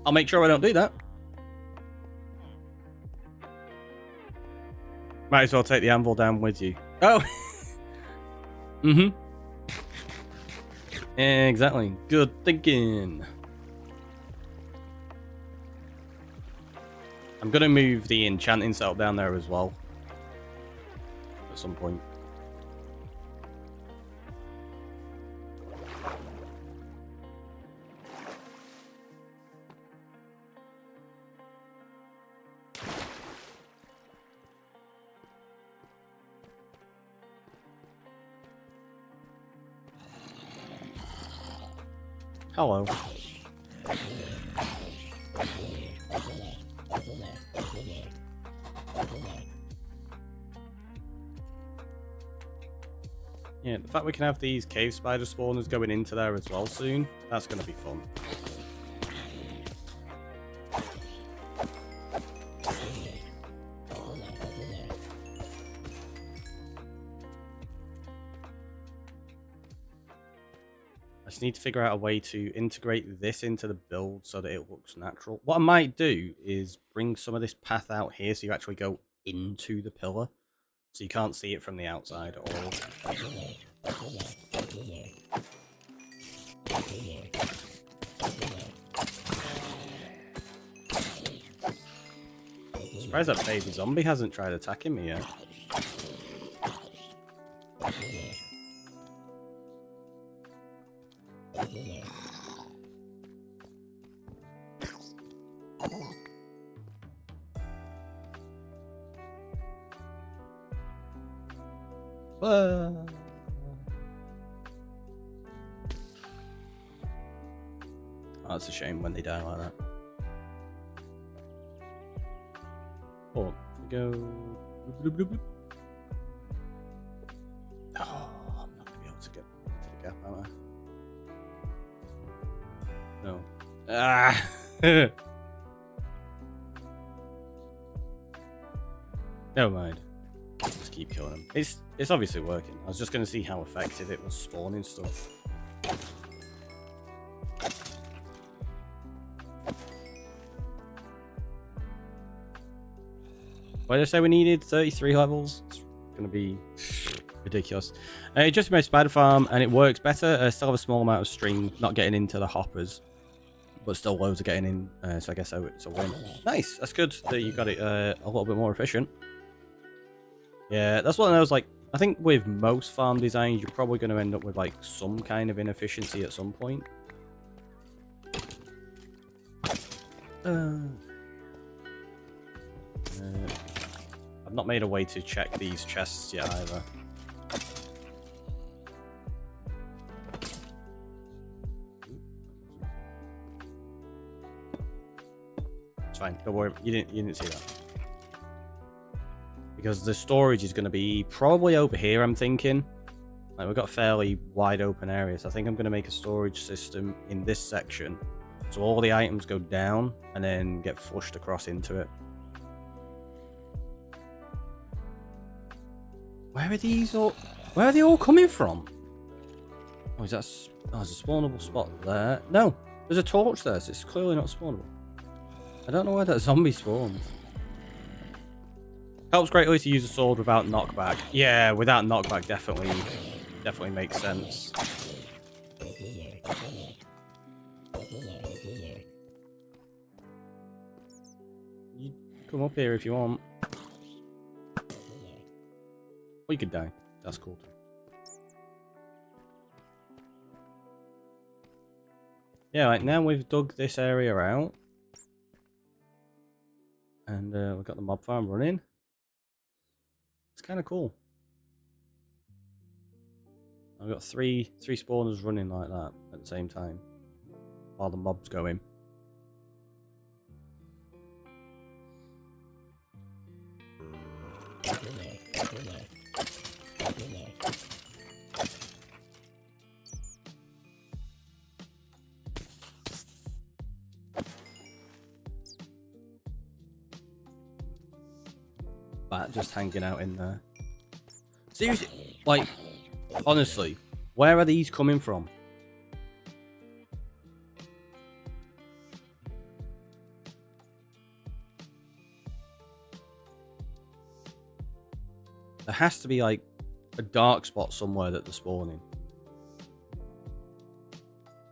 I'll make sure I don't do that. Might as well take the anvil down with you. Oh! Mm-hmm. Exactly. Good thinking. I'm going to move the enchanting setup down there as well. At some point. Hello. Yeah, the fact we can have these cave spider spawners going into there as well soon, that's going to be fun. I just need to figure out a way to integrate this into the build so that it looks natural. What I might do is bring some of this path out here so you actually go into the pillar. So you can't see it from the outside at all. I'm surprised that baby zombie hasn't tried attacking me yet. Oh, that's a shame when they die like that. Oh, go. Oh, I'm not gonna be able to get into the gap, am I? No. Ah! Never mind. Just keep killing them. It's obviously working. I was just going to see how effective it was spawning stuff. Why did I say we needed 33 levels? It's going to be ridiculous. Just my spider farm, and it works better. Still have a small amount of string, not getting into the hoppers, but still loads of getting in. So I guess it's a win. Nice. That's good that you got it a little bit more efficient. Yeah, that's one of those, like, I think with most farm designs, you're probably going to end up with, like, some kind of inefficiency at some point. I've not made a way to check these chests yet, either. It's fine, don't worry, you didn't see that. Because the storage is going to be probably over here, I'm thinking. Like, we've got a fairly wide open area, so I think I'm going to make a storage system in this section. So all the items go down and then get flushed across into it. Where are these all... Where are they all coming from? Oh, is that... Oh, there's a spawnable spot there. No, there's a torch there, so it's clearly not spawnable. I don't know where that zombie spawned. Helps greatly to use a sword without knockback. Yeah, without knockback definitely makes sense. You come up here if you want. Or you could die. That's cool too. Yeah, like now we've dug this area out. And we've got the mob farm running. It's kind of cool. I've got three spawners running like that at the same time while the mobs go in. Bat just hanging out in there. Seriously, like, honestly, where are these coming from? There has to be like a dark spot somewhere that they're spawning.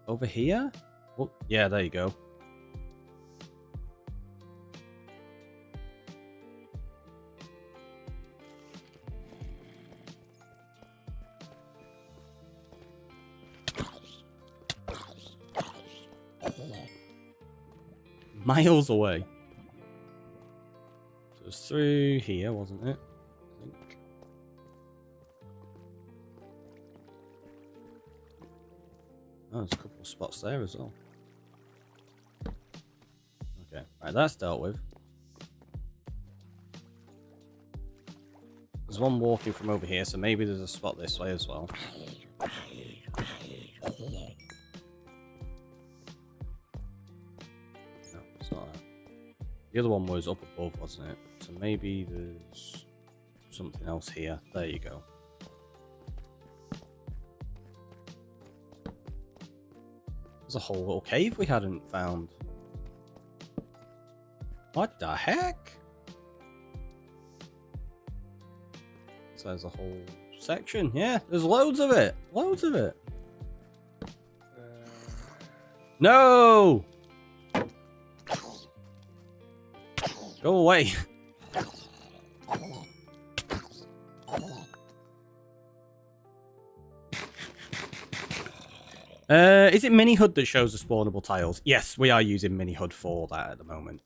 Over here? Oh, yeah, there you go. Miles away. So it's through here, wasn't it? I think. Oh, there's a couple of spots there as well. Okay, right, that's dealt with. There's one walking from over here, so maybe there's a spot this way as well. The other one was up above, wasn't it? So maybe there's something else here. There you go. There's a whole little cave we hadn't found. What the heck? So there's a whole section. Yeah, there's loads of it. Loads of it. No! Go away. Is it Mini HUD that shows the spawnable tiles? Yes, we are using Mini HUD for that at the moment.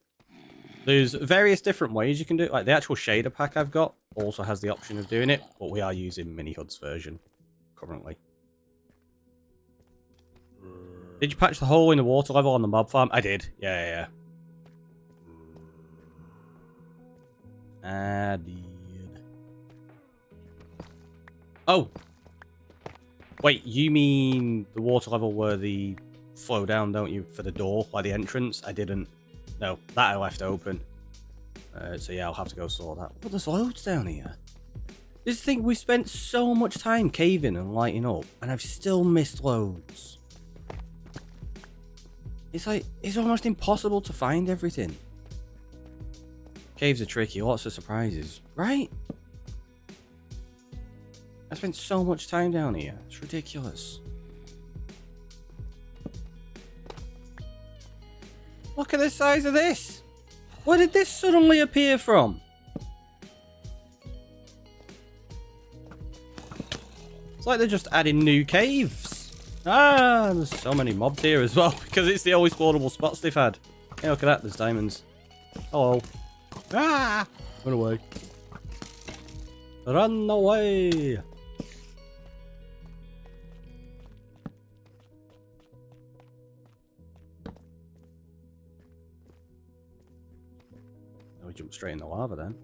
There's various different ways you can do it. Like the actual shader pack I've got also has the option of doing it, but we are using Mini HUD's version currently. Did you patch the hole in the water level on the mob farm? I did. Yeah. I did. Oh! Wait, you mean the water level where the flow down, don't you, for the door, like the entrance? I didn't. No, that I left open. So yeah, I'll have to go sort that. But there's loads down here. This thing, we spent so much time caving and lighting up, and I've still missed loads. It's like, it's almost impossible to find everything. Caves are tricky, lots of surprises, right? I spent so much time down here. It's ridiculous. Look at the size of this. Where did this suddenly appear from? It's like they're just adding new caves. Ah, there's so many mobs here as well because it's the only spawnable spots they've had. Hey, look at that, there's diamonds. Hello. Ah! Run away. Run away! Oh, we jump straight in the lava then.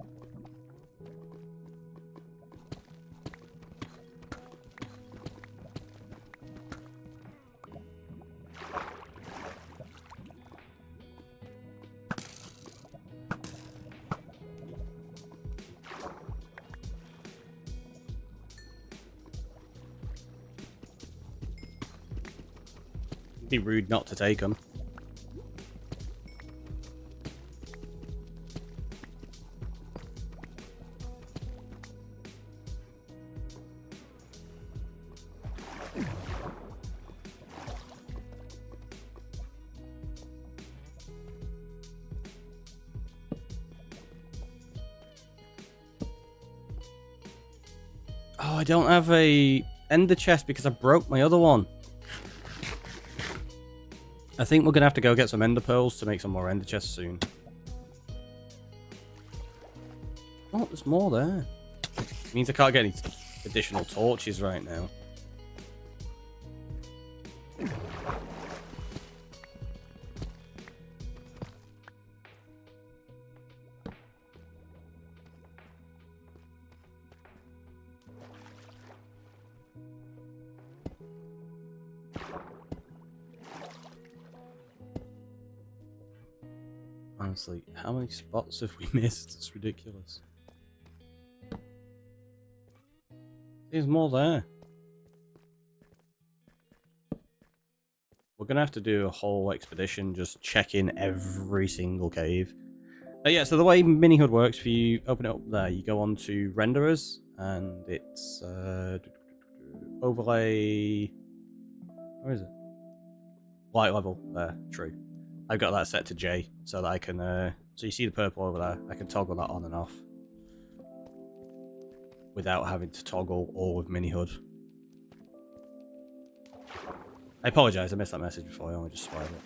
It'd be rude not to take them. Oh, I don't have a ender chest because I broke my other one. I think we're going to have to go get some ender pearls to make some more ender chests soon. Oh, there's more there. It means I can't get any additional torches right now. Honestly, how many spots have we missed? It's ridiculous. There's more there. We're gonna have to do a whole expedition just checking every single cave. Yeah, so the way Minihood works, if you open it up there, you go on to renderers, and it's overlay. Where is it? Light level. There, true. I've got that set to J so that I can. So you see the purple over there. I can toggle that on and off without having to toggle all of Minihood. I apologise, I missed that message before. I only just spied it.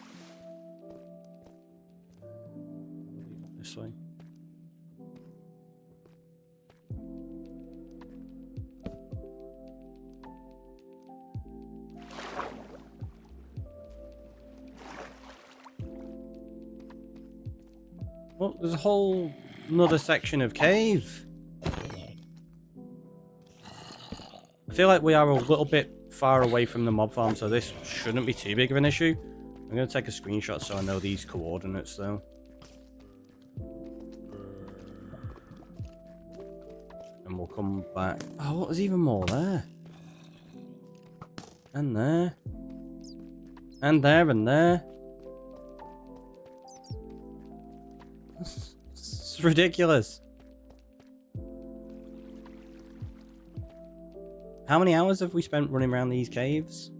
This way. Well, there's a whole another section of cave. I feel like we are a little bit far away from the mob farm, so this shouldn't be too big of an issue. I'm going to take a screenshot so I know these coordinates, though. And we'll come back. Oh, what, there's even more there. And there. And there and there. It's ridiculous. How many hours have we spent running around these caves?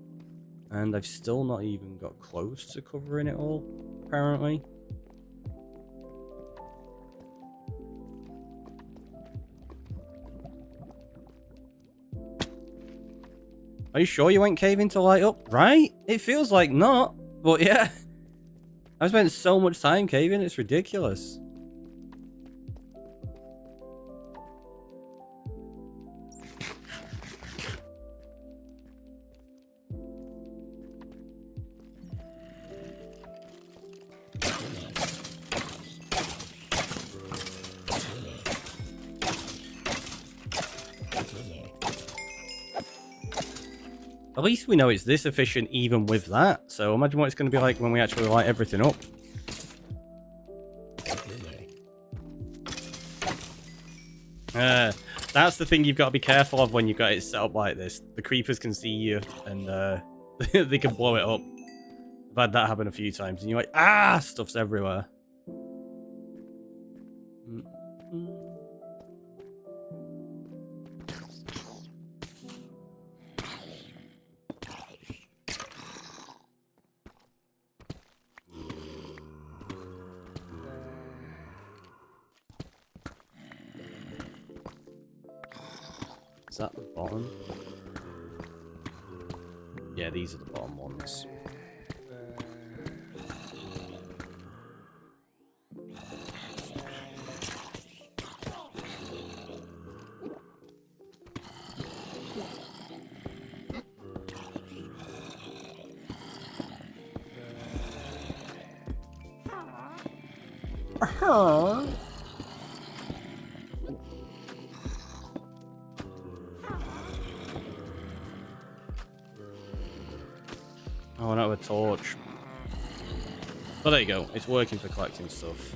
And I've still not even got close to covering it all, apparently. Are you sure you went caving to light up? Right? It feels like not, but yeah. I've spent so much time caving, it's ridiculous. At least we know it's this efficient even with that. So imagine what it's going to be like when we actually light everything up. That's the thing you've got to be careful of when you've got it set up like this. The creepers can see you and they can blow it up. I've had that happen a few times and you're like, ah, stuff's everywhere. Is that the bottom? Yeah, these are the bottom ones. Oh, not a torch. But there you go. It's working for collecting stuff.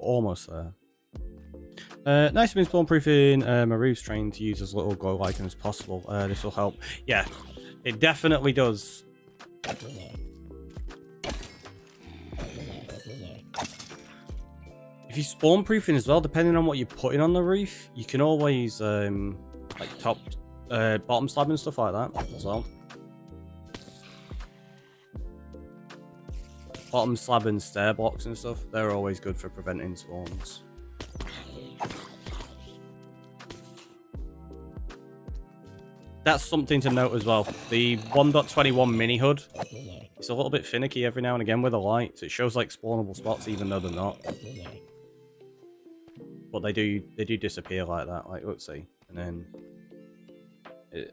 Almost there. Nice been spawn proofing my roofs, trying to use as little glow lichen as possible. This will help. Yeah, It definitely does. If you spawn proofing as well, depending on what you're putting on the roof, you can always like bottom slab and stuff like that as well. Bottom slab and stair blocks and stuff, they're always good for preventing spawns. That's something to note as well. The 1.21 mini HUD, it's a little bit finicky every now and again with the lights. It shows like spawnable spots even though they're not. But they do disappear like that. Like, let's see. And then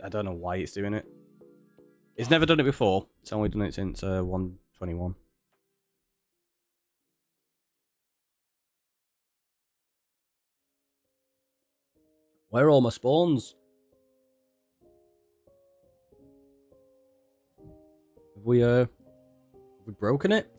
I don't know why it's doing it. It's never done it before. It's only done it since 1.21. Where are all my spawns? Have we broken it?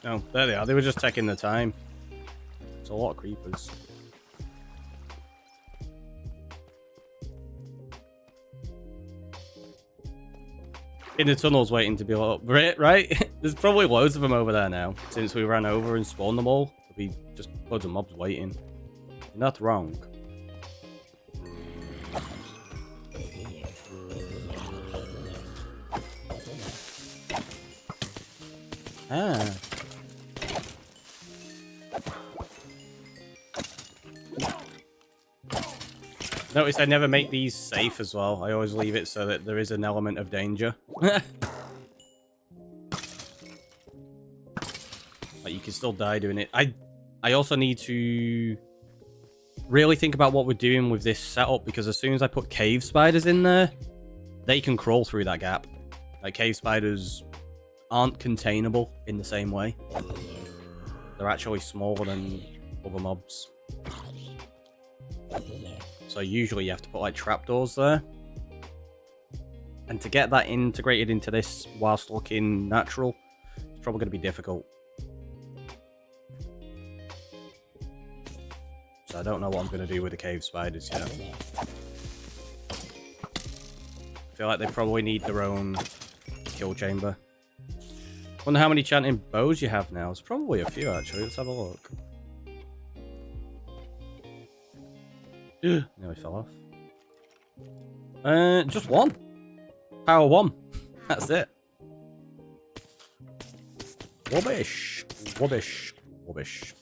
Oh, there they are. They were just taking the time. It's a lot of creepers. In the tunnels waiting to be up. Right? There's probably loads of them over there now. Since we ran over and spawned them all. There'll be just loads of mobs waiting. You're not wrong. Ah. Notice I never make these safe as well. I always leave it so that there is an element of danger. Like, you can still die doing it. I also need to really think about what we're doing with this setup, because as soon as I put cave spiders in there, they can crawl through that gap. Like, cave spiders aren't containable in the same way. They're actually smaller than other mobs. So usually you have to put like trapdoors there. And to get that integrated into this whilst looking natural, it's probably going to be difficult. So I don't know what I'm going to do with the cave spiders yet. I feel like they probably need their own kill chamber. Wonder how many enchanting bows you have now. It's probably a few actually. Let's have a look. Nearly fell off. Just one. Power 1. That's it. Rubbish. Rubbish. Rubbish.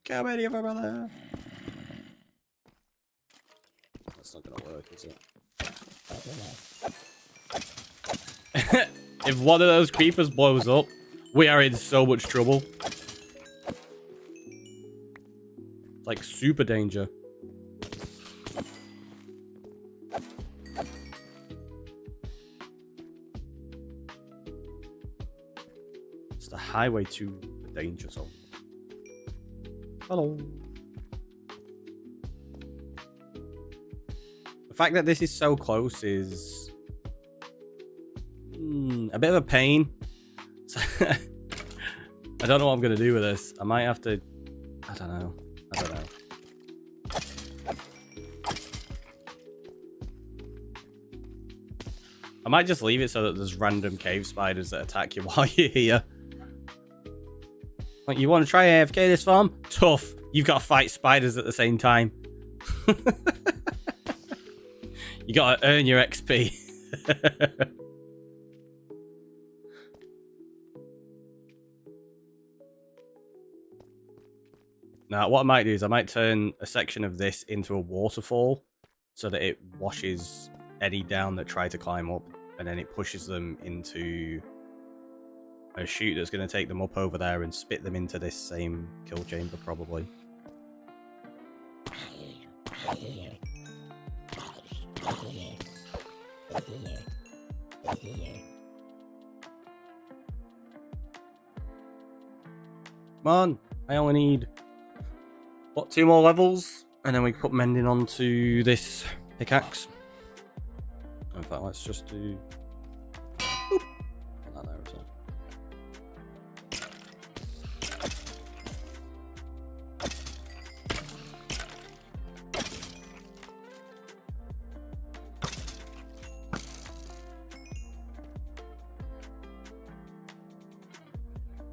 How many of them are there? That's not gonna work, is it? If one of those creepers blows up, we are in so much trouble. Like super danger. It's the highway to the danger zone. Hello. The fact that this is so close is a bit of a pain. I don't know what I'm gonna do with this. I might have to. I don't know. I might just leave it so that there's random cave spiders that attack you while you're here. Like, you want to try AFK this farm? Tough. You've got to fight spiders at the same time. You got to earn your XP. Now, what I might do is I might turn a section of this into a waterfall so that it washes any down that try to climb up, and then it pushes them into a chute that's going to take them up over there and spit them into this same kill chamber, probably. Come on, I only need, what, 2 more levels? And then we can put mending onto this pickaxe. In fact, let's just do... Boop. Put that there as well.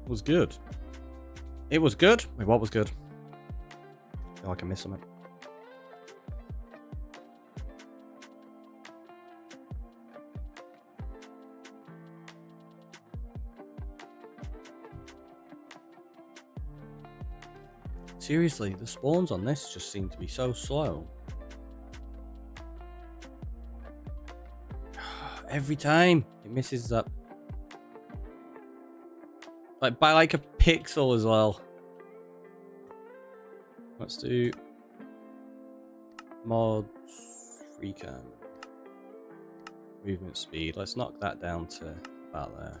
It was good. It was good? Wait, what was good? I feel like I missed something. Seriously, the spawns on this just seem to be so slow. Every time it misses that. Like by like a pixel as well. Let's do mods, free cam, movement speed. Let's knock that down to about there.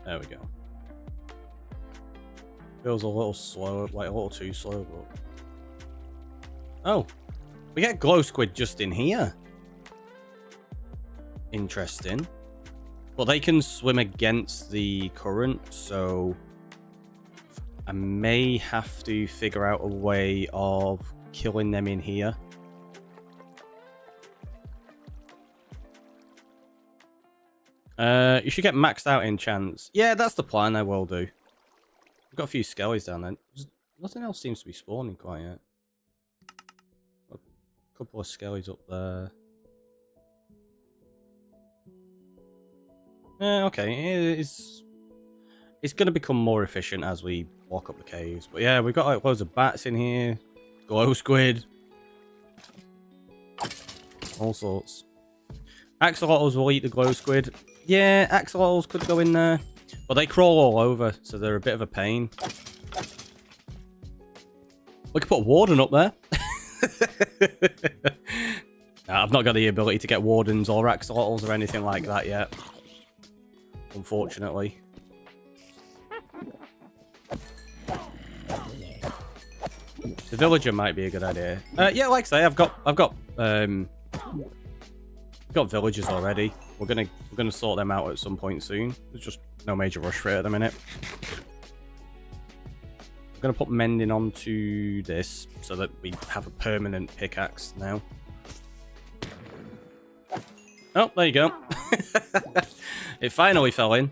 There we go. Feels a little slow, like a little too slow, but... Oh! We get glow squid just in here. Interesting. But they can swim against the current, so... I may have to figure out a way of killing them in here. You should get maxed out enchants. Yeah, that's the plan. I will do. I've got a few skellies down there. Nothing else seems to be spawning quite yet. A couple of skellies up there. Okay, it's going to become more efficient as we walk up the caves. But yeah, we've got like loads of bats in here, glow squid, all sorts. Axolotls will eat the glow squid. Yeah, axolotls could go in there, but they crawl all over, so they're a bit of a pain. We could put Warden up there. Nah, I've not got the ability to get Wardens or axolotls or anything like that yet, unfortunately. The villager might be a good idea. Yeah, like I say, I've got villagers already. We're gonna sort them out at some point soon. There's just no major rush for it at the minute. I'm gonna put mending onto this so that we have a permanent pickaxe now. Oh, there you go. It finally fell in.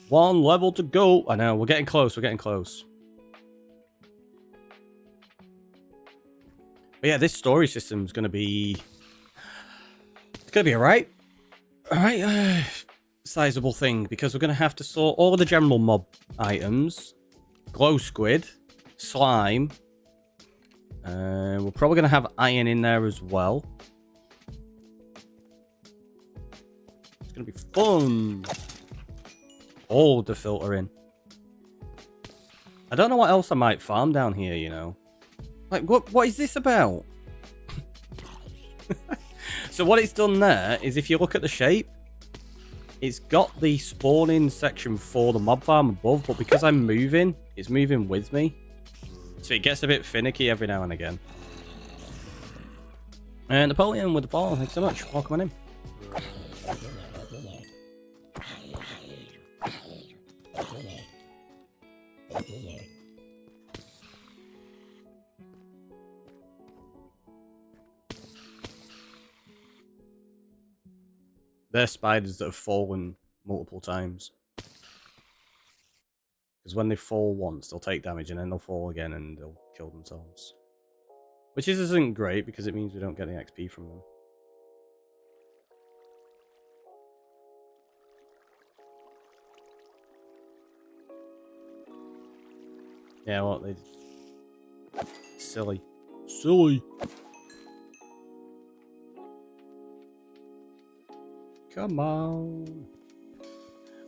1 level to go. I know, we're getting close, we're getting close. But yeah, this storage system is going to be... It's going to be alright. Alright, sizable thing, because we're going to have to sort all of the general mob items. Glow squid, slime. We're probably going to have iron in there as well. It's going to be fun. All the filter in. I don't know what else I might farm down here, you know. Like, what is this about? So what it's done there is, if you look at the shape, it's got the spawning section for the mob farm above, but because I'm moving, it's moving with me. So it gets a bit finicky every now and again. And Napoleon with the ball, thanks so much. Welcome on in. They're spiders that have fallen multiple times. Because when they fall once, they'll take damage, and then they'll fall again, and they'll kill themselves. Which isn't great, because it means we don't get the XP from them. Yeah, well, they... Silly. Silly! Come on.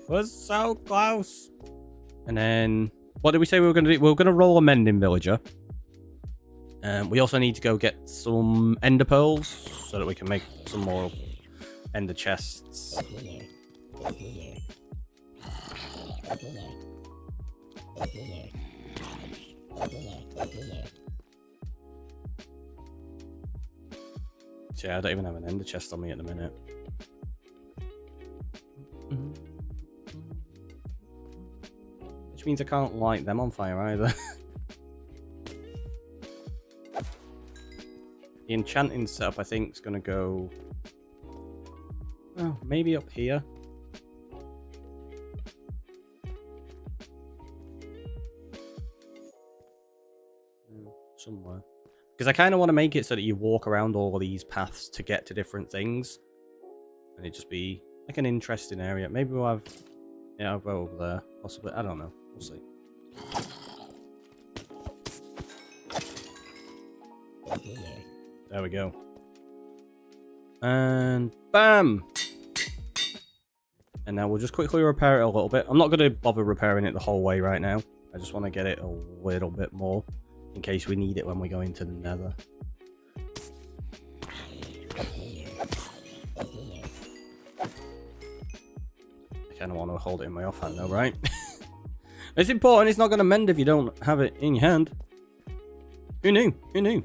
We're so close. And then, what did we say we were going to do? We were going to roll a mending villager. We also need to go get some ender pearls so that we can make some more ender chests. So yeah, I don't even have an ender chest on me at the minute. Which means I can't light them on fire either. The enchanting setup, I think, is going to go... Oh, maybe up here. Somewhere. Because I kind of want to make it so that you walk around all of these paths to get to different things. And it just be like an interesting area. Maybe we'll have... Yeah, I'll go over there. Possibly. I don't know. We'll see. There we go. And bam! And now we'll just quickly repair it a little bit. I'm not going to bother repairing it the whole way right now. I just want to get it a little bit more in case we need it when we go into the nether. I kind of want to hold it in my offhand though, right? It's important. It's not going to mend if you don't have it in your hand. Who knew? Who knew?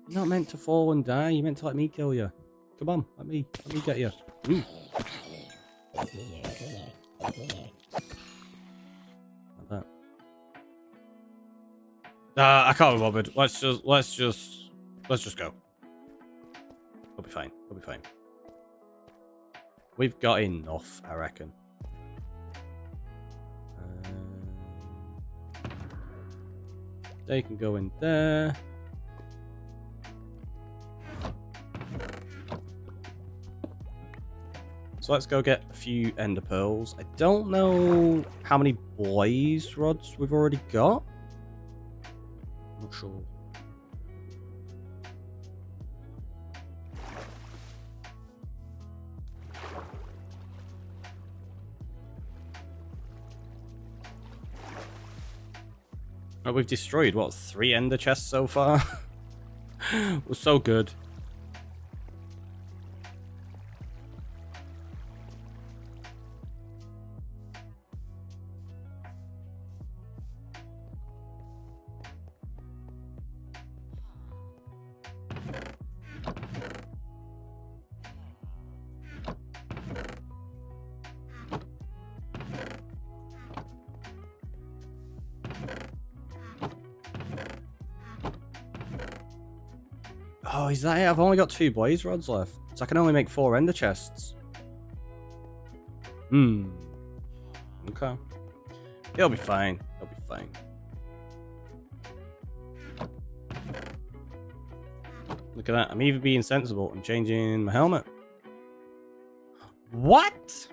You're not meant to fall and die. You're meant to let me kill you. Come on, let me get you. Ooh. Like that. I can't be bothered. Let's just go. We'll be fine. We'll be fine. We've got enough, I reckon. They can go in there. So let's go get a few ender pearls. I don't know how many blaze rods we've already got. Not sure. Oh, we've destroyed, what, 3 ender chests so far? We're so good. Oh, is that it? I've only got 2 blaze rods left. So I can only make 4 ender chests. Okay. It'll be fine. It'll be fine. Look at that. I'm even being sensible. I'm changing my helmet. What?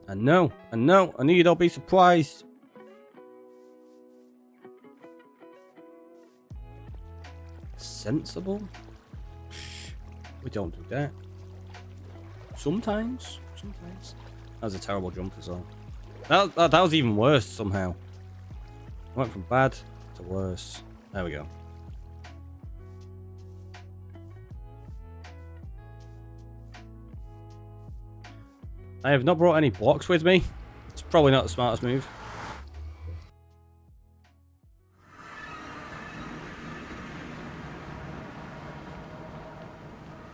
I know. I know. I knew you'd all be surprised. Sensible? We don't do that. Sometimes. Sometimes. That was a terrible jump as well. That was even worse somehow. Went from bad to worse. There we go. I have not brought any blocks with me. It's probably not the smartest move.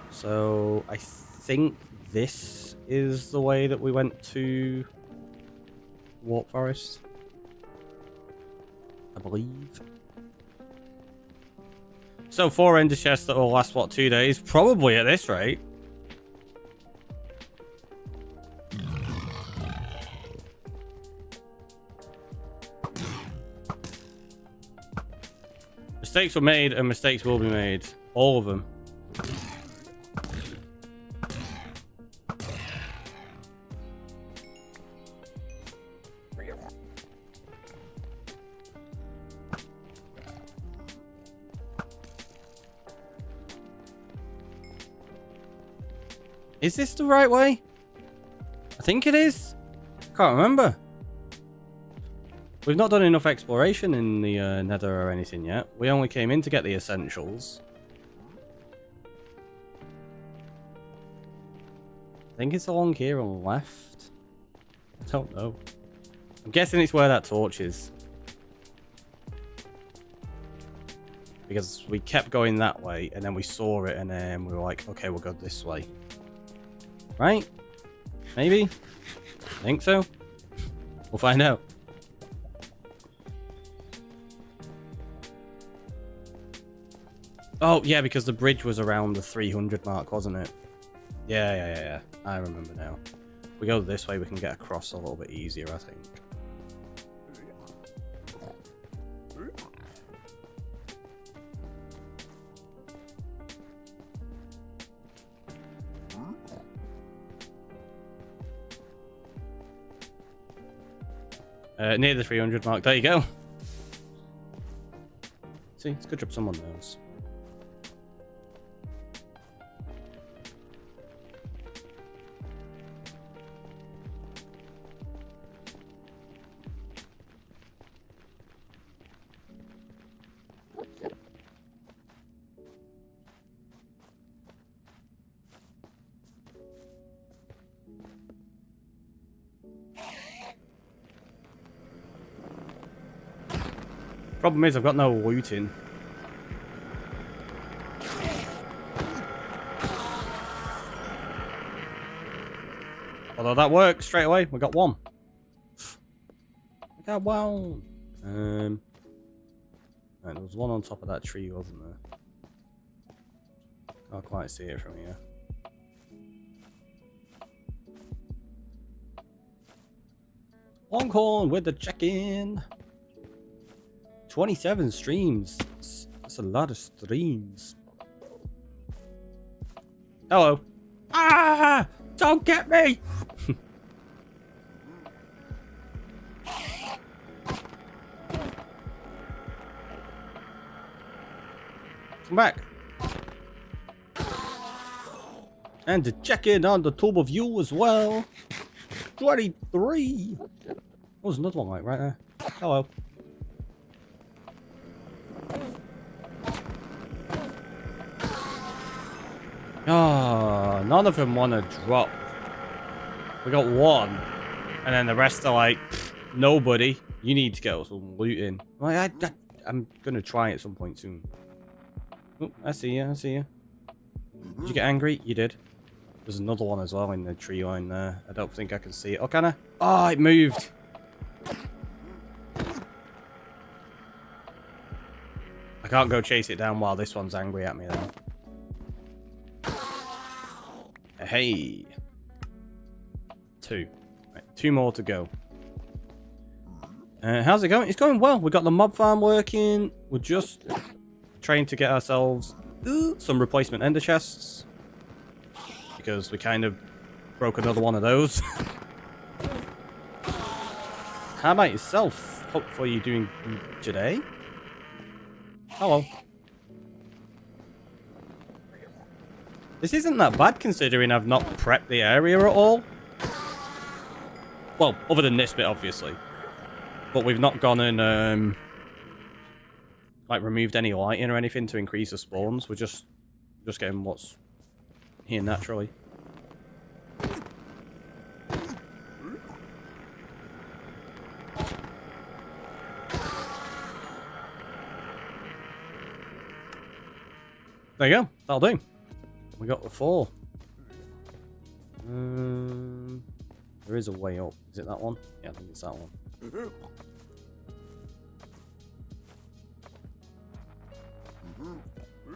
So I think this is the way that we went to Warp Forest. I believe. So 4 ender chests that will last, what, 2 days? Probably at this rate. Mistakes were made and mistakes will be made. All of them. Is this the right way? I think it is. Can't remember. We've not done enough exploration in the nether or anything yet. We only came in to get the essentials. I think it's along here on the left. I don't know. I'm guessing it's where that torch is. Because we kept going that way, and then we saw it, and then we were like, okay, we'll go this way. Right? Maybe? I think so. We'll find out. Oh, yeah, because the bridge was around the 300 mark, wasn't it? Yeah. I remember now. If we go this way, we can get across a little bit easier, I think. Near the 300 mark. There you go. See, it's a good job someone knows. Problem is, I've got no loot in. Although that worked straight away, we got one. We got one. Right, there was one on top of that tree, wasn't there? Can't quite see it from here. Longhorn with the check-in. 27 streams. That's a lot of streams. Hello. Ah! Don't get me! Come back. And to check in on the tube of you as well. 23. Oh, there's another one like right there. Hello. Oh, none of them want to drop. We got one. And then the rest are like, nobody. You need to get some loot in. I'm going to try at some point soon. Oh, I see you. Did you get angry? You did. There's another one as well in the tree line there. I don't think I can see it. Oh, can I? Oh, it moved. I can't go chase it down while this one's angry at me though. Hey. 2. Right, 2 more to go. How's it going? It's going well. We've got the mob farm working. We're just trying to get ourselves some replacement ender chests. Because we kind of broke another one of those. How about yourself? Hopefully you're doing today. Hello. This isn't that bad considering I've not prepped the area at all. Well, other than this bit, obviously. But we've not gone and, like, removed any lighting or anything to increase the spawns. We're just getting what's here naturally. There you go. That'll do. We got the 4. There is a way up. Is it that one? Yeah, I think it's that one.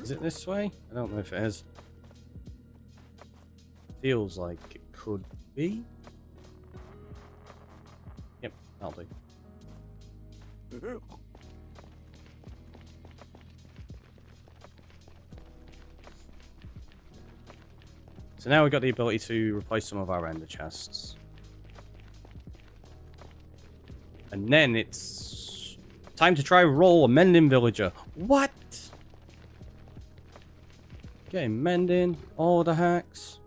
Is it this way? I don't know if it is. Feels like it could be. Yep, that'll do. So now we've got the ability to replace some of our ender chests. And then it's time to try roll a mending villager. What? Getting mending, all the hacks.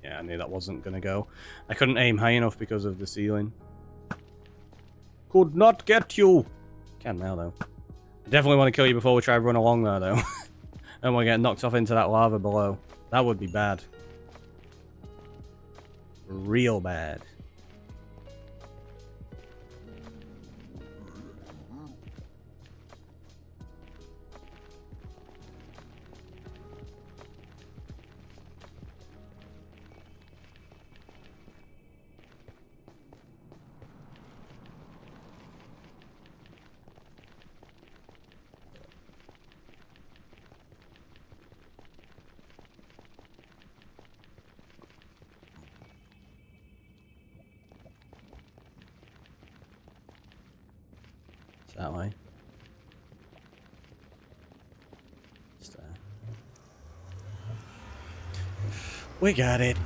Yeah, I knew that wasn't going to go. I couldn't aim high enough because of the ceiling. Could not get you. Can now, though. I definitely want to kill you before we try to run along there, though. And we'll get knocked off into that lava below. That would be bad. Real bad. That way. Just, we got it.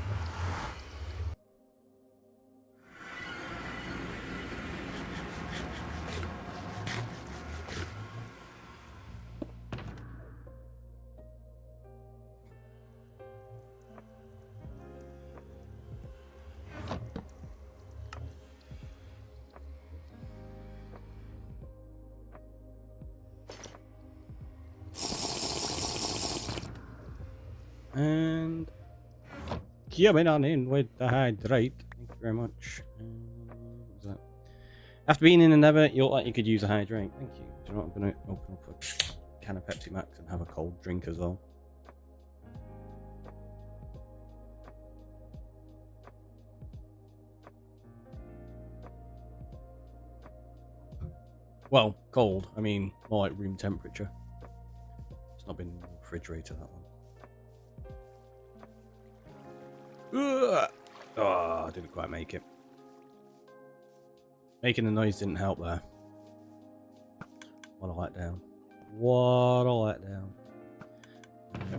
And coming on in with the hydrate. Thank you very much. What was that? After being in the nether, you look like you could use a hydrate. Thank you. Do you know what? I'm going to open up a can of Pepsi Max and have a cold drink as well. Well, cold. I mean, more like room temperature. It's not been in the refrigerator, that one. Ugh. Oh, I didn't quite make it. Making the noise didn't help there. What a letdown. What a letdown.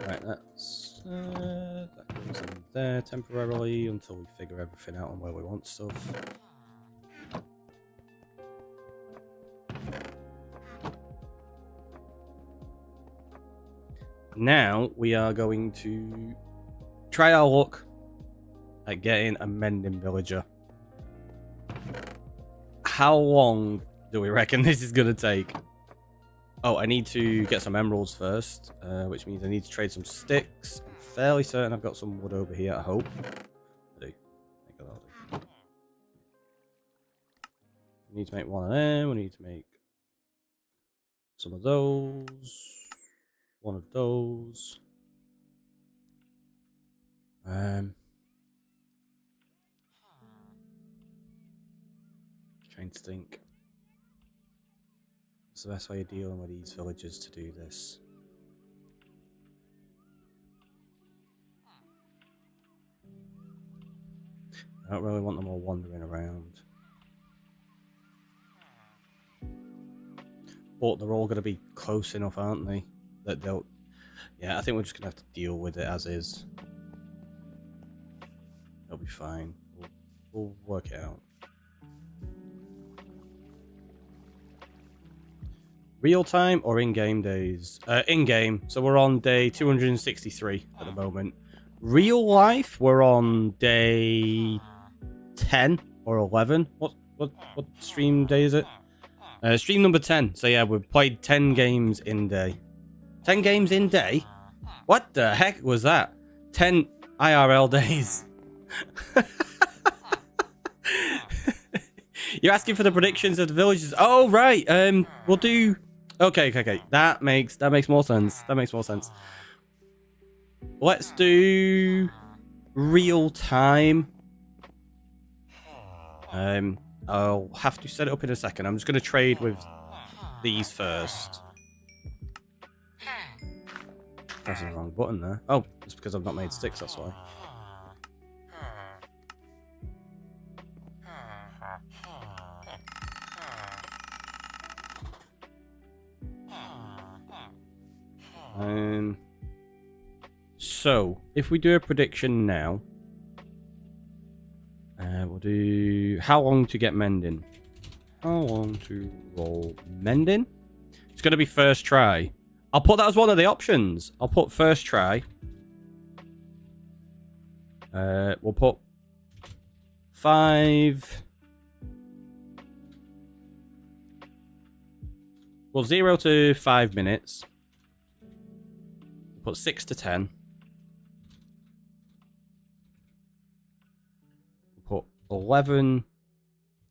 Right, that's... that goes in there temporarily until we figure everything out on where we want stuff. Now, we are going to try our luck at getting a mending villager. How long do we reckon this is going to take? Oh, I need to get some emeralds first, which means I need to trade some sticks. I'm fairly certain I've got some wood over here, I hope. I do. We need to make one of them. We need to make some of those. One of those. Trying to think. What's the best way of dealing with these villagers to do this? I don't really want them all wandering around. But they're all going to be close enough, aren't they? That they'll... Yeah, I think we're just going to have to deal with it as is. It'll be fine. We'll work it out. Real time or in-game days? In-game. So we're on day 263 at the moment. Real life, we're on day 10 or 11. What stream day is it? Stream number 10. So yeah, we've played 10 games in day. 10 games in day? What the heck was that? 10 IRL days. You're asking for the predictions of the villages. Oh right. We'll do. Okay. That makes more sense. That makes more sense. Let's do real time. I'll have to set it up in a second. I'm just going to trade with these first. Pressing the wrong button there. Oh, it's because I've not made sticks, that's why. So, if we do a prediction now, we'll do how long to get mending. How long to roll mending? It's going to be first try. I'll put that as one of the options. I'll put first try. We'll put 5. Well, 0 to 5 minutes. Put 6 to 10. Put 11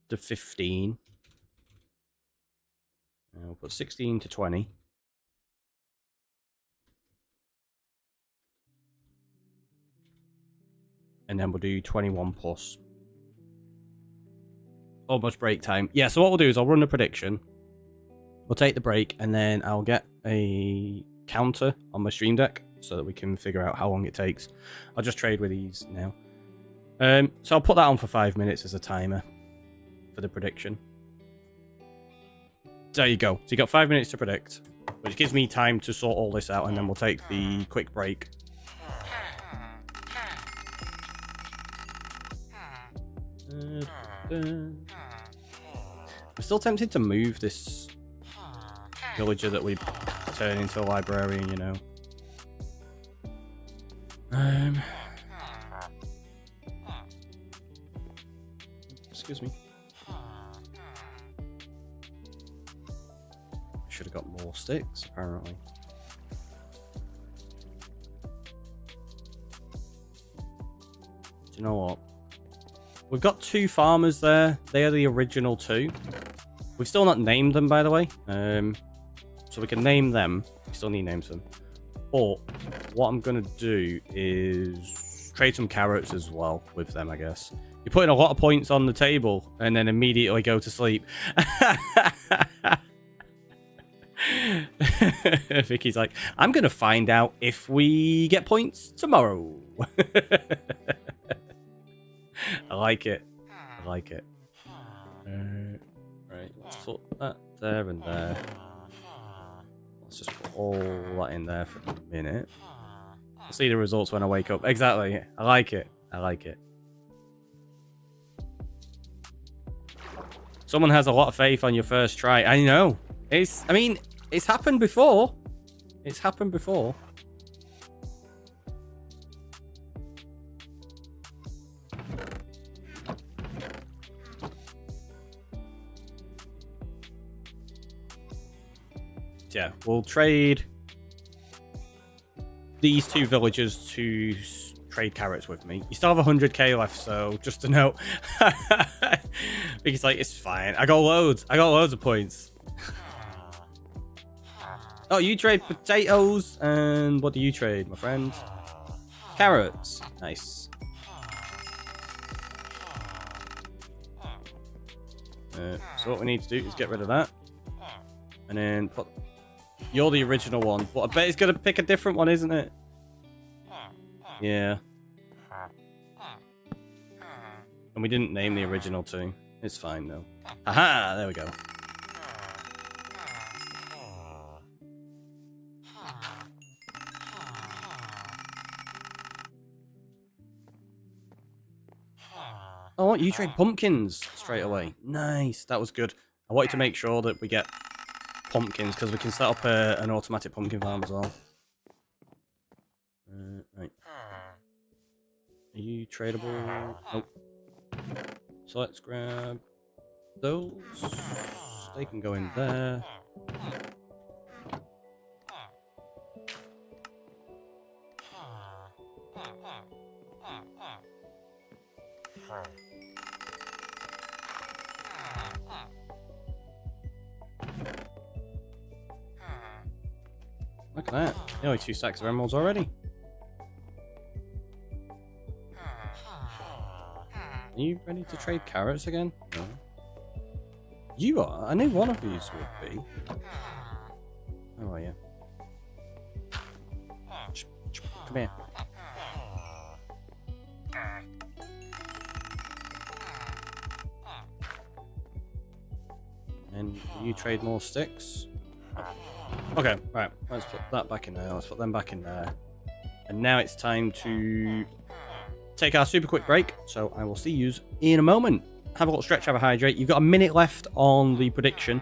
to 15. And we'll put 16 to 20. And then we'll do 21 plus. Almost break time. Yeah, so what we'll do is I'll run the prediction. We'll take the break, and then I'll get a counter on my stream deck so that we can figure out how long it takes. I'll just trade with these now. So I'll put that on for 5 minutes as a timer for the prediction. There you go. So you got 5 minutes to predict, which gives me time to sort all this out, and then we'll take the quick break. I'm still tempted to move this villager that we turn into a librarian, you know. Excuse me. Should have got more sticks, apparently. Do you know what? We've got 2 farmers there. They are the original 2. We've still not named them, by the way. So we can name them. We still need names them. But what I'm going to do is trade some carrots as well with them, I guess. You're putting a lot of points on the table and then immediately go to sleep. Vicky's like, I'm going to find out if we get points tomorrow. I like it. I like it. Right, let's put that there and there. Let's just put all that in there for a minute. I'll see the results when I wake up. Exactly. I like it. I like it. Someone has a lot of faith on your first try. I know. I mean, it's happened before. It's happened before. Yeah, we'll trade these 2 villagers to trade carrots with me. You still have 100k left, so just to note. Because like, it's fine. I got loads. I got loads of points. Oh, you trade potatoes, and what do you trade, my friend? Carrots. Nice. So what we need to do is get rid of that. And then put... You're the original one. But I bet it's going to pick a different one, isn't it? Yeah. And we didn't name the original 2. It's fine, though. Aha! There we go. Oh, you trade pumpkins straight away. Nice. That was good. I wanted to make sure that we get pumpkins because we can set up an automatic pumpkin farm as well. Right. Are you tradable? Nope. So let's grab those. They can go in there. Look at that. Nearly 2 stacks of emeralds already. Are you ready to trade carrots again? No. You are? I knew one of these would be. How are you? Come here. And you trade more sticks? Okay, right. Let's put that back in there. Let's put them back in there. And now it's time to take our super quick break. So I will see you in a moment. Have a little stretch, have a hydrate. You've got a minute left on the prediction.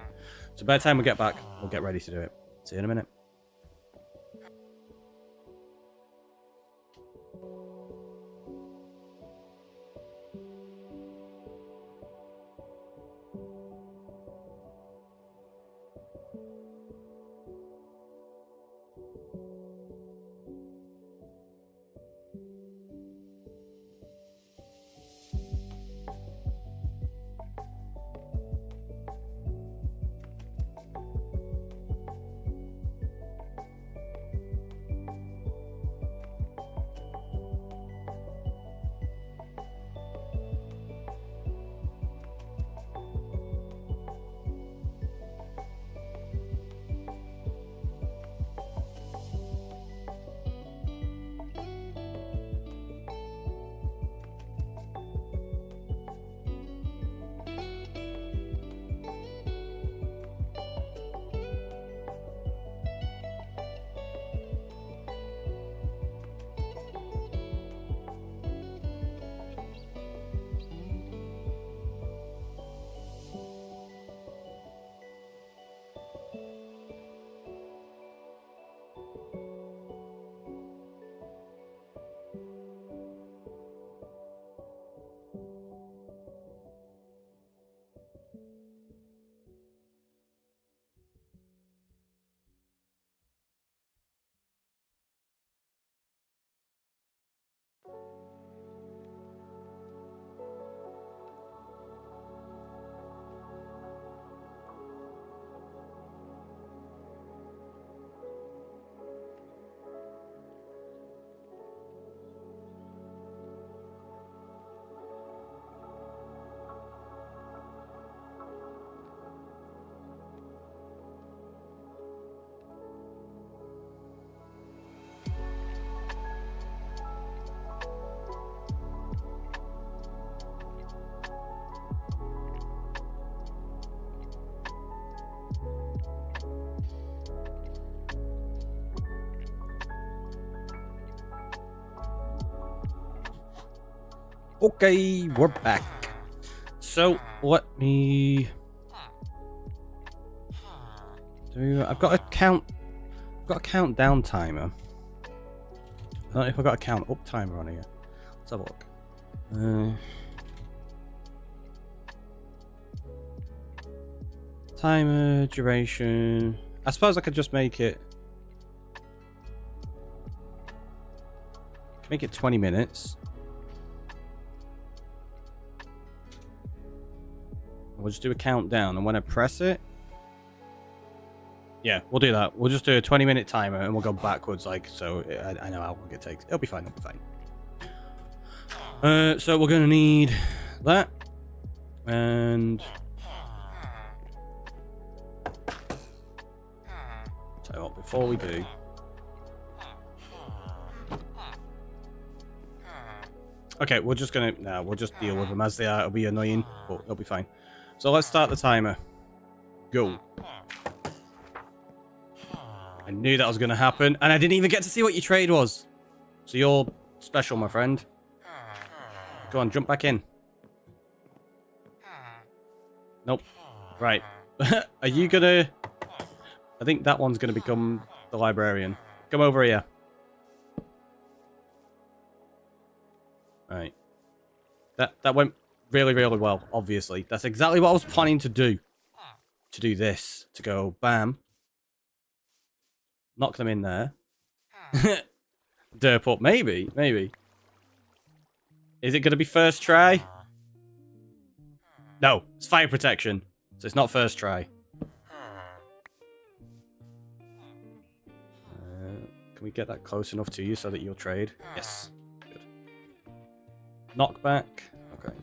So by the time we get back, we'll get ready to do it. See you in a minute. Okay, we're back. So let me do. I've got a countdown timer. I don't know if I've got a count up timer on here. Let's have a look. Timer duration. I suppose I could just make it 20 minutes. We'll just do a countdown, and when I press it, yeah, we'll do that. We'll just do a 20-minute timer, and we'll go backwards, like so. I know how long it takes. It'll be fine. It'll be fine. So we're gonna need that, and tell you what, before we do. Okay, we're just gonna we'll just deal with them as they are. It'll be annoying, but it'll be fine. So let's start the timer. Go. I knew that was gonna happen, and I didn't even get to see what your trade was. So you're special, my friend. Go on, jump back in. Nope. Right. Are you gonna... I think that one's gonna become the librarian. Come over here. Right. That went really, really well, obviously. That's exactly what I was planning to do. To do this. To go, bam. Knock them in there. Derp up. Maybe. Maybe. Is it going to be first try? No. It's fire protection. So it's not first try. Can we get that close enough to you so that you'll trade? Yes. Good. Knockback. Okay.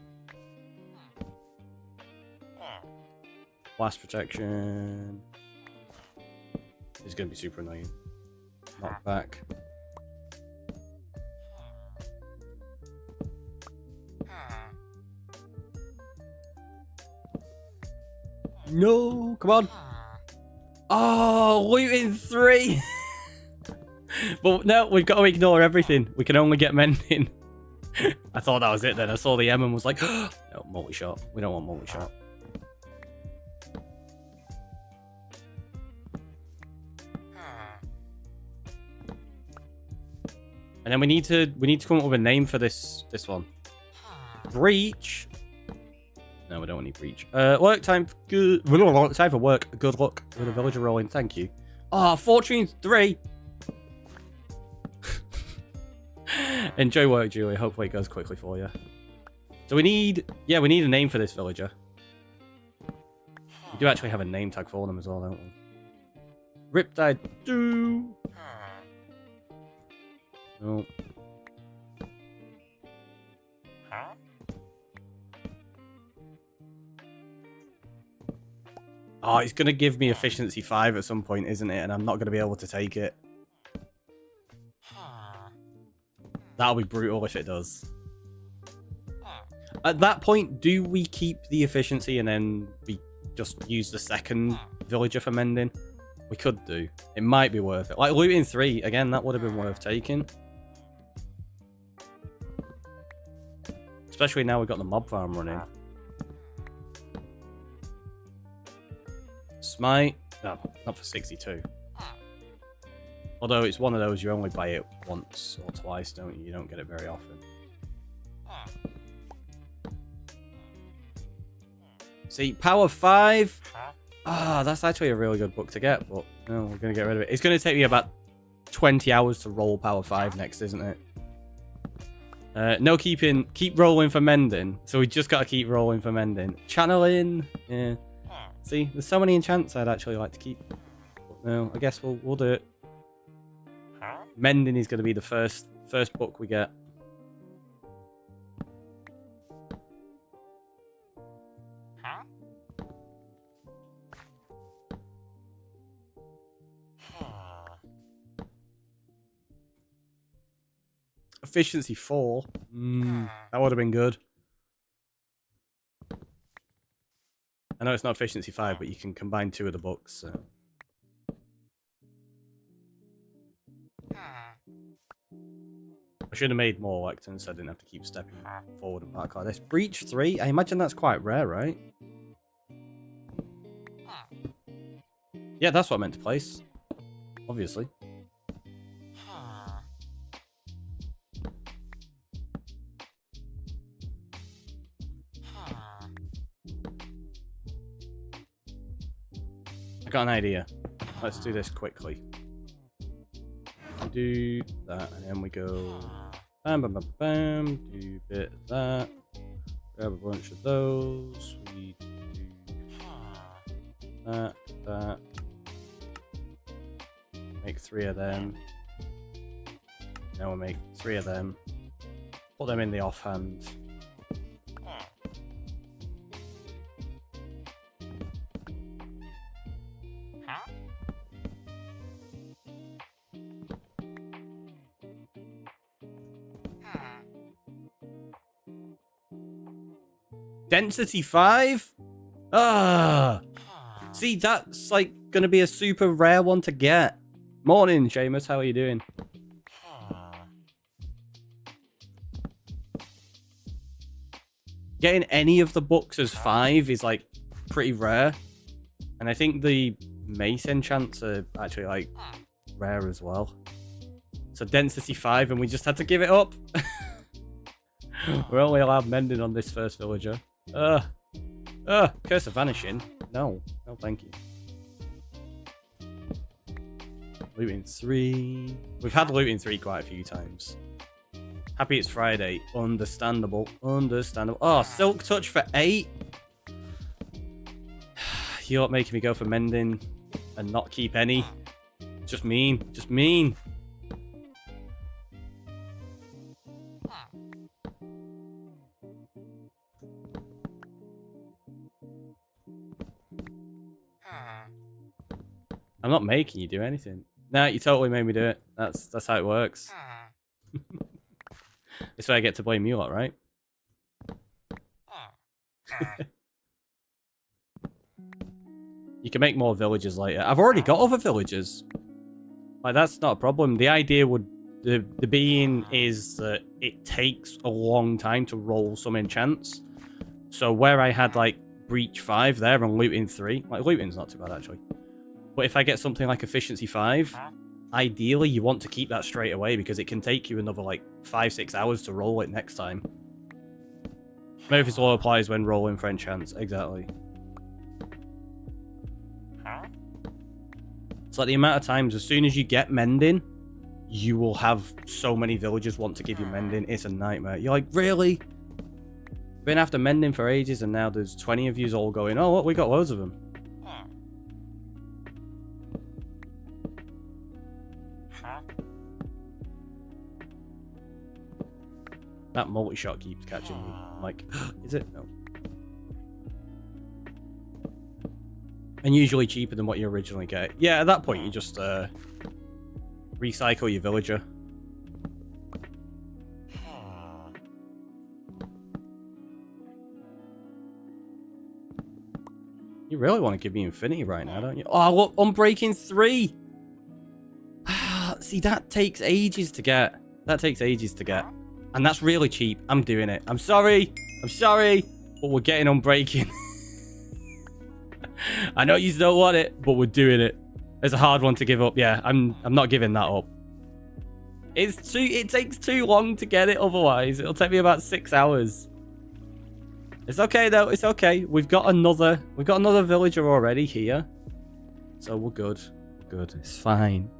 Blast protection. This is going to be super annoying. Knockback. No, come on. Oh, looting 3. But no, we've got to ignore everything. We can only get mending. I thought that was it then. I saw the M and was like, no, multi-shot. We don't want multi-shot. And then we need to come up with a name for this one. Breach. No, we don't need breach. Work time. Good. Time for work. Good luck with a villager rolling. Thank you. Oh, fortune 3. Enjoy work, Julie. Hopefully it goes quickly for you. So we need a name for this villager. We do actually have a name tag for them as well, don't we? Riptide 2. No. Oh, it's going to give me efficiency 5 at some point, isn't it? And I'm not going to be able to take it. That'll be brutal if it does. At that point, do we keep the efficiency and then we just use the second villager for mending? We could do. It might be worth it. Like looting 3, again, that would have been worth taking. Especially now we've got the mob farm running. Smite. No, not for 62. Although it's one of those you only buy it once or twice, don't you? You don't get it very often. See, power 5. Ah, that's actually a really good book to get, but no, we're going to get rid of it. It's going to take me about 20 hours to roll power 5 next, isn't it? No keep rolling for mending. So we just got to keep rolling for mending. Channeling. Yeah. See, there's so many enchants I'd actually like to keep. But no, I guess we'll do it. Mending is going to be the first book we get. Efficiency 4. That would have been good. I know it's not efficiency 5, but you can combine 2 of the books. So. I should have made more lectins so I didn't have to keep stepping forward and back like this. Breach 3? I imagine that's quite rare, right? Yeah, that's what I meant to place. Obviously. I got an idea. Let's do this quickly. We do that, and then we go bam, bam, bam, bam. Do a bit of that. Grab a bunch of those. We do that, that. Make 3 of them. Now we'll make 3 of them. Put them in the offhand. Density 5? Ah! See, that's like gonna be a super rare one to get. Morning, Seamus. How are you doing? Getting any of the books as 5 is like pretty rare. And I think the mace enchants are actually like rare as well. So density 5 and we just had to give it up. We're only allowed mending on this first villager. Curse of Vanishing. No, no thank you. Looting 3. We've had looting 3 quite a few times. Happy it's Friday. Understandable. Understandable. Oh, Silk Touch for 8. You're not making me go for mending and not keep any. Just mean. Just mean. I'm not making you do anything. Nah, you totally made me do it. That's how it works. This way I get to blame you lot, right? You can make more villages later. I've already got other villages. Like, that's not a problem. The idea would... The being is that it takes a long time to roll some enchants. So where I had, like, Breach 5 there and Looting 3... Like, Looting's not too bad, actually. But if I get something like Efficiency 5, ideally you want to keep that straight away because it can take you another, like, 5-6 hours to roll it next time. Murphy's Law applies when rolling for enchants. Exactly. It's like the amount of times, as soon as you get mending, you will have so many villagers want to give you mending. It's a nightmare. You're like, really? Been after mending for ages and now there's 20 of yous all going, oh, look, we got loads of them. That multi-shot keeps catching me. I'm like, is it? No. And usually cheaper than what you originally get. Yeah, at that point you just recycle your villager. You really want to give me infinity right now, don't you? Oh, look, Unbreaking 3! See, that takes ages to get. That takes ages to get. And that's really cheap. I'm doing it. I'm sorry. I'm sorry. But we're getting Unbreaking. I know you don't want it, but we're doing it. It's a hard one to give up. Yeah, I'm not giving that up. It takes too long to get it otherwise. It'll take me about 6 hours. It's okay though. It's okay. We've got another villager already here. So we're good. Good. It's fine.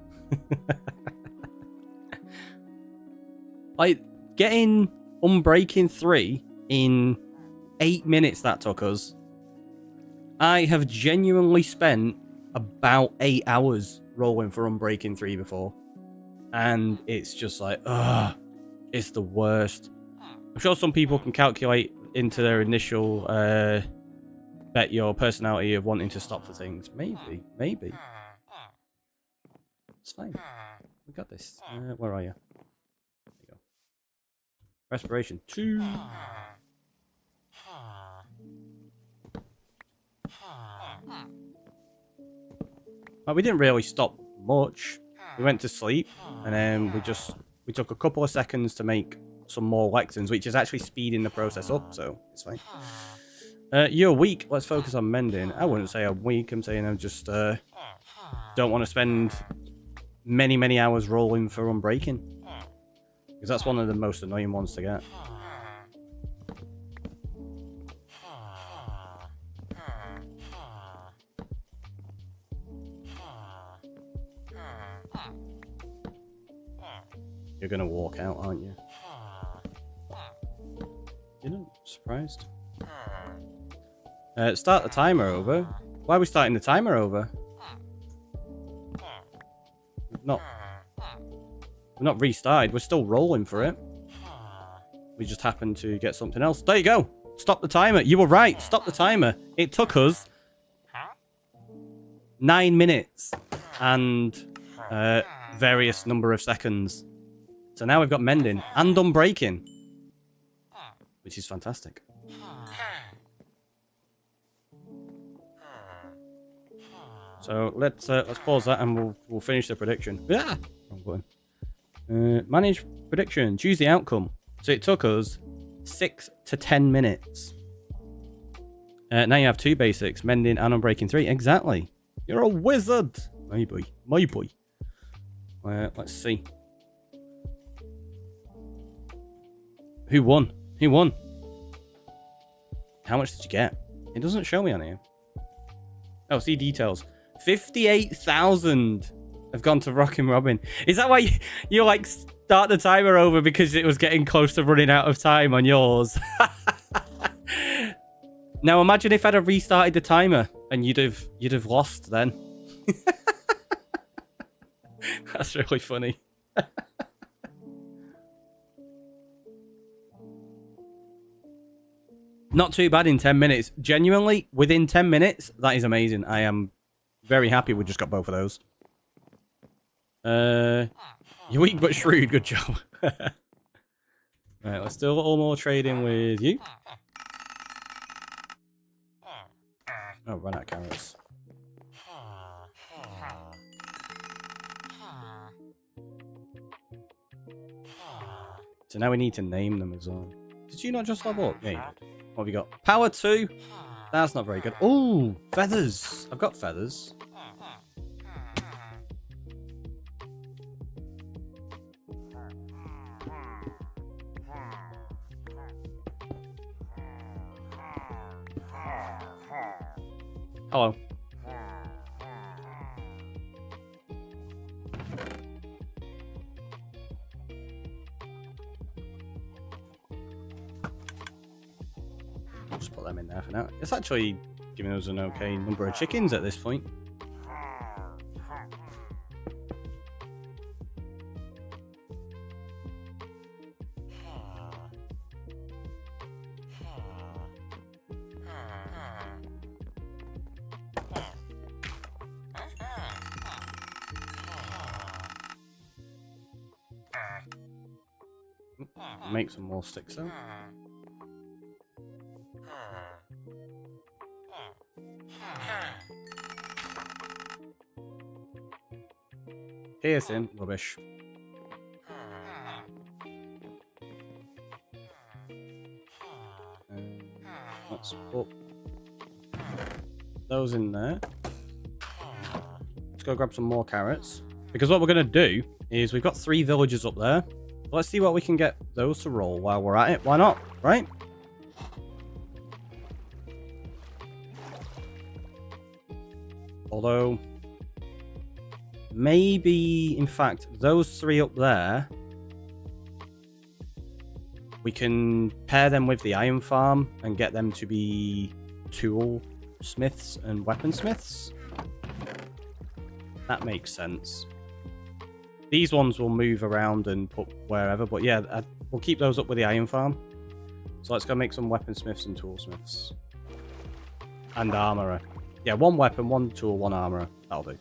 Like getting Unbreaking 3 in 8 minutes that took us. I have genuinely spent about 8 hours rolling for Unbreaking 3 before. And it's just like, ugh, it's the worst. I'm sure some people can calculate into their initial bet your personality of wanting to stop for things. Maybe. It's fine. We got this. Where are you? There you go. Respiration 2. Well, we didn't really stop much. We went to sleep, and then we just we took a couple of seconds to make some more lectins, which is actually speeding the process up, so it's fine. You're weak. Let's focus on mending. I wouldn't say I'm weak. I'm saying I just don't want to spend many hours rolling for unbreaking. Because that's one of the most annoying ones to get. You're gonna walk out, aren't you? You know, surprised. Start the timer over. Why are we starting the timer over? We've not restarted. We're still rolling for it. We just happened to get something else. There you go. Stop the timer. You were right. Stop the timer. It took us 9 minutes and various number of seconds. So now we've got mending and unbreaking, which is fantastic. So let's pause that and we'll finish the prediction. Yeah, wrong button. Manage prediction. Choose the outcome. So it took us 6 to 10 minutes. Now you have 2 basics, mending and unbreaking 3. Exactly. You're a wizard. My boy. My boy. Let's see. Who won? Who won? How much did you get? It doesn't show me on here. Oh, see details. 58,000 have gone to Rockin' Robin. Is that why you like start the timer over because it was getting close to running out of time on yours? Now imagine if I'd have restarted the timer and you'd have lost then. That's really funny. Not too bad in 10 minutes. Genuinely, within 10 minutes, that is amazing. I am very happy we just got both of those. You're weak but shrewd. Good job. Right, let's do a little more trading with you. Oh, run out of carrots. So now we need to name them as well. Did you not just level up? Yeah, you did. What have we got? Power 2. That's not very good. Oh, feathers. I've got feathers. Hello. Just put them in there for now. It's actually giving us an okay number of chickens at this point. Make some more sticks though. Piercing, rubbish. Let's put those in there. Let's go grab some more carrots. Because what we're going to do is we've got 3 villagers up there. Let's see what we can get those to roll while we're at it. Why not? Right? Although, maybe, in fact, those 3 up there, we can pair them with the iron farm and get them to be tool smiths and weaponsmiths. That makes sense. These ones will move around and put wherever, but yeah, we'll keep those up with the iron farm. So let's go make some weaponsmiths and toolsmiths. And armorer. Yeah, 1 weapon, 1 tool, 1 armorer. That'll do.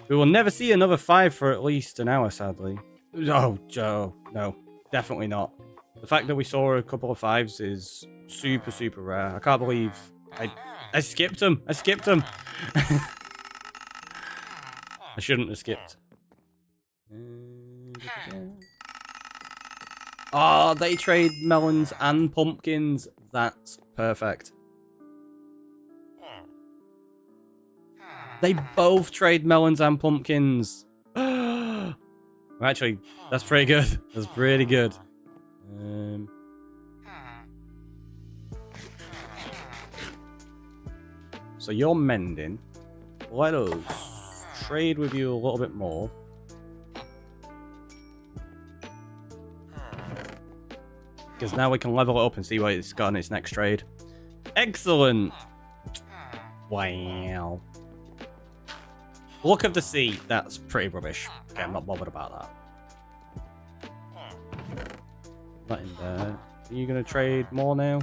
We will never see another 5 for at least an hour, sadly. Oh, Joe. No, definitely not. The fact that we saw a couple of 5s is super, super rare. I can't believe I skipped them. I skipped them. I shouldn't have skipped. Oh, they trade melons and pumpkins. That's perfect. They both trade melons and pumpkins. Actually, that's pretty good. That's pretty good. So you're mending. Let us trade with you a little bit more. Because now we can level it up and see what it's got in its next trade. Excellent! Wow. Look of the sea. That's pretty rubbish. Okay, I'm not bothered about that. Not in there. Are you going to trade more now?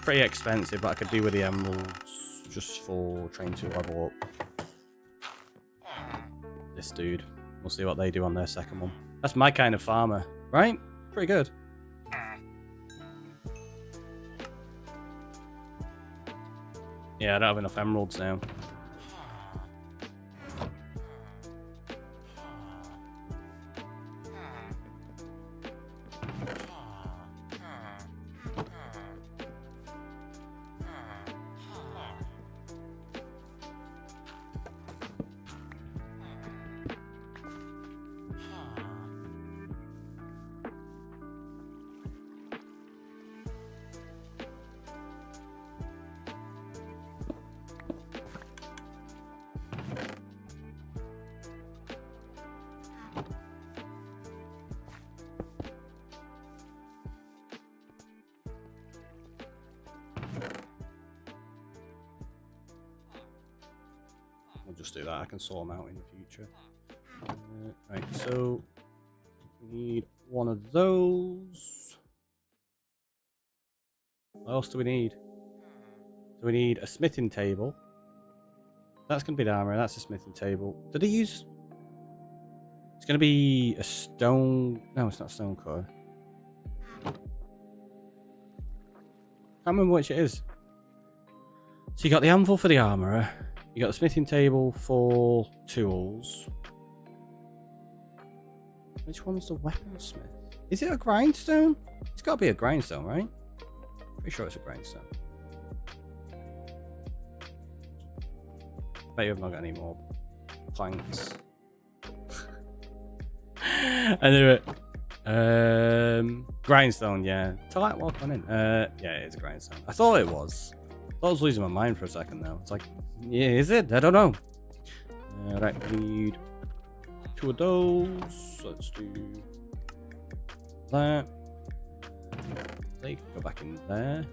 Pretty expensive, but I could do with the emeralds just for trying to level up this dude. We'll see what they do on their second one. That's my kind of farmer, right? Pretty good. Yeah, I don't have enough emeralds now. We'll just do that. I can sort them out in the future. Right, so we need one of those. What else do we need? So we need a smithing table. That's going to be the armor. That's a smithing table. Did he use... It's going to be a stone... No, it's not a stone core. Can't remember which it is. So you got the anvil for the armorer. You got the smithing table for tools. Which one's the weaponsmith? Is it a grindstone? It's got to be a grindstone, right? Pretty sure it's a grindstone. Bet you have not got any more planks. I knew it. Grindstone, yeah. To like walk on in. Yeah, it's a grindstone. I thought it was. I was losing my mind for a second now. It's like, yeah, is it? I don't know. Right, we need 2 of those. Let's do that. They can go back in there.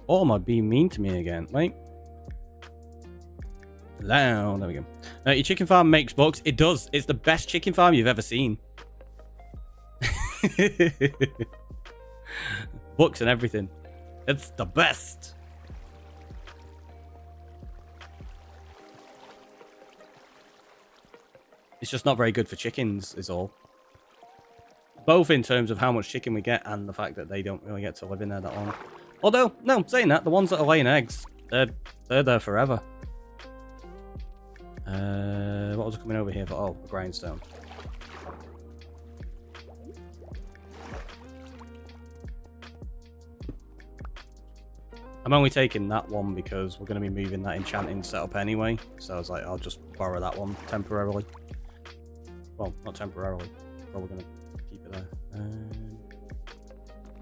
Oh, am I being mean to me again? Wait. Down. There we go. Now, your chicken farm makes books. It does. It's the best chicken farm you've ever seen. Books and everything. It's the best. It's just not very good for chickens, is all. Both in terms of how much chicken we get and the fact that they don't really get to live in there that long. Although, no, saying that, the ones that are laying eggs, they're there forever. What was coming over here for? Oh, a grindstone. I'm only taking that one because we're going to be moving that enchanting setup anyway. So I was like, I'll just borrow that one temporarily. Well, not temporarily. Probably going to keep it there.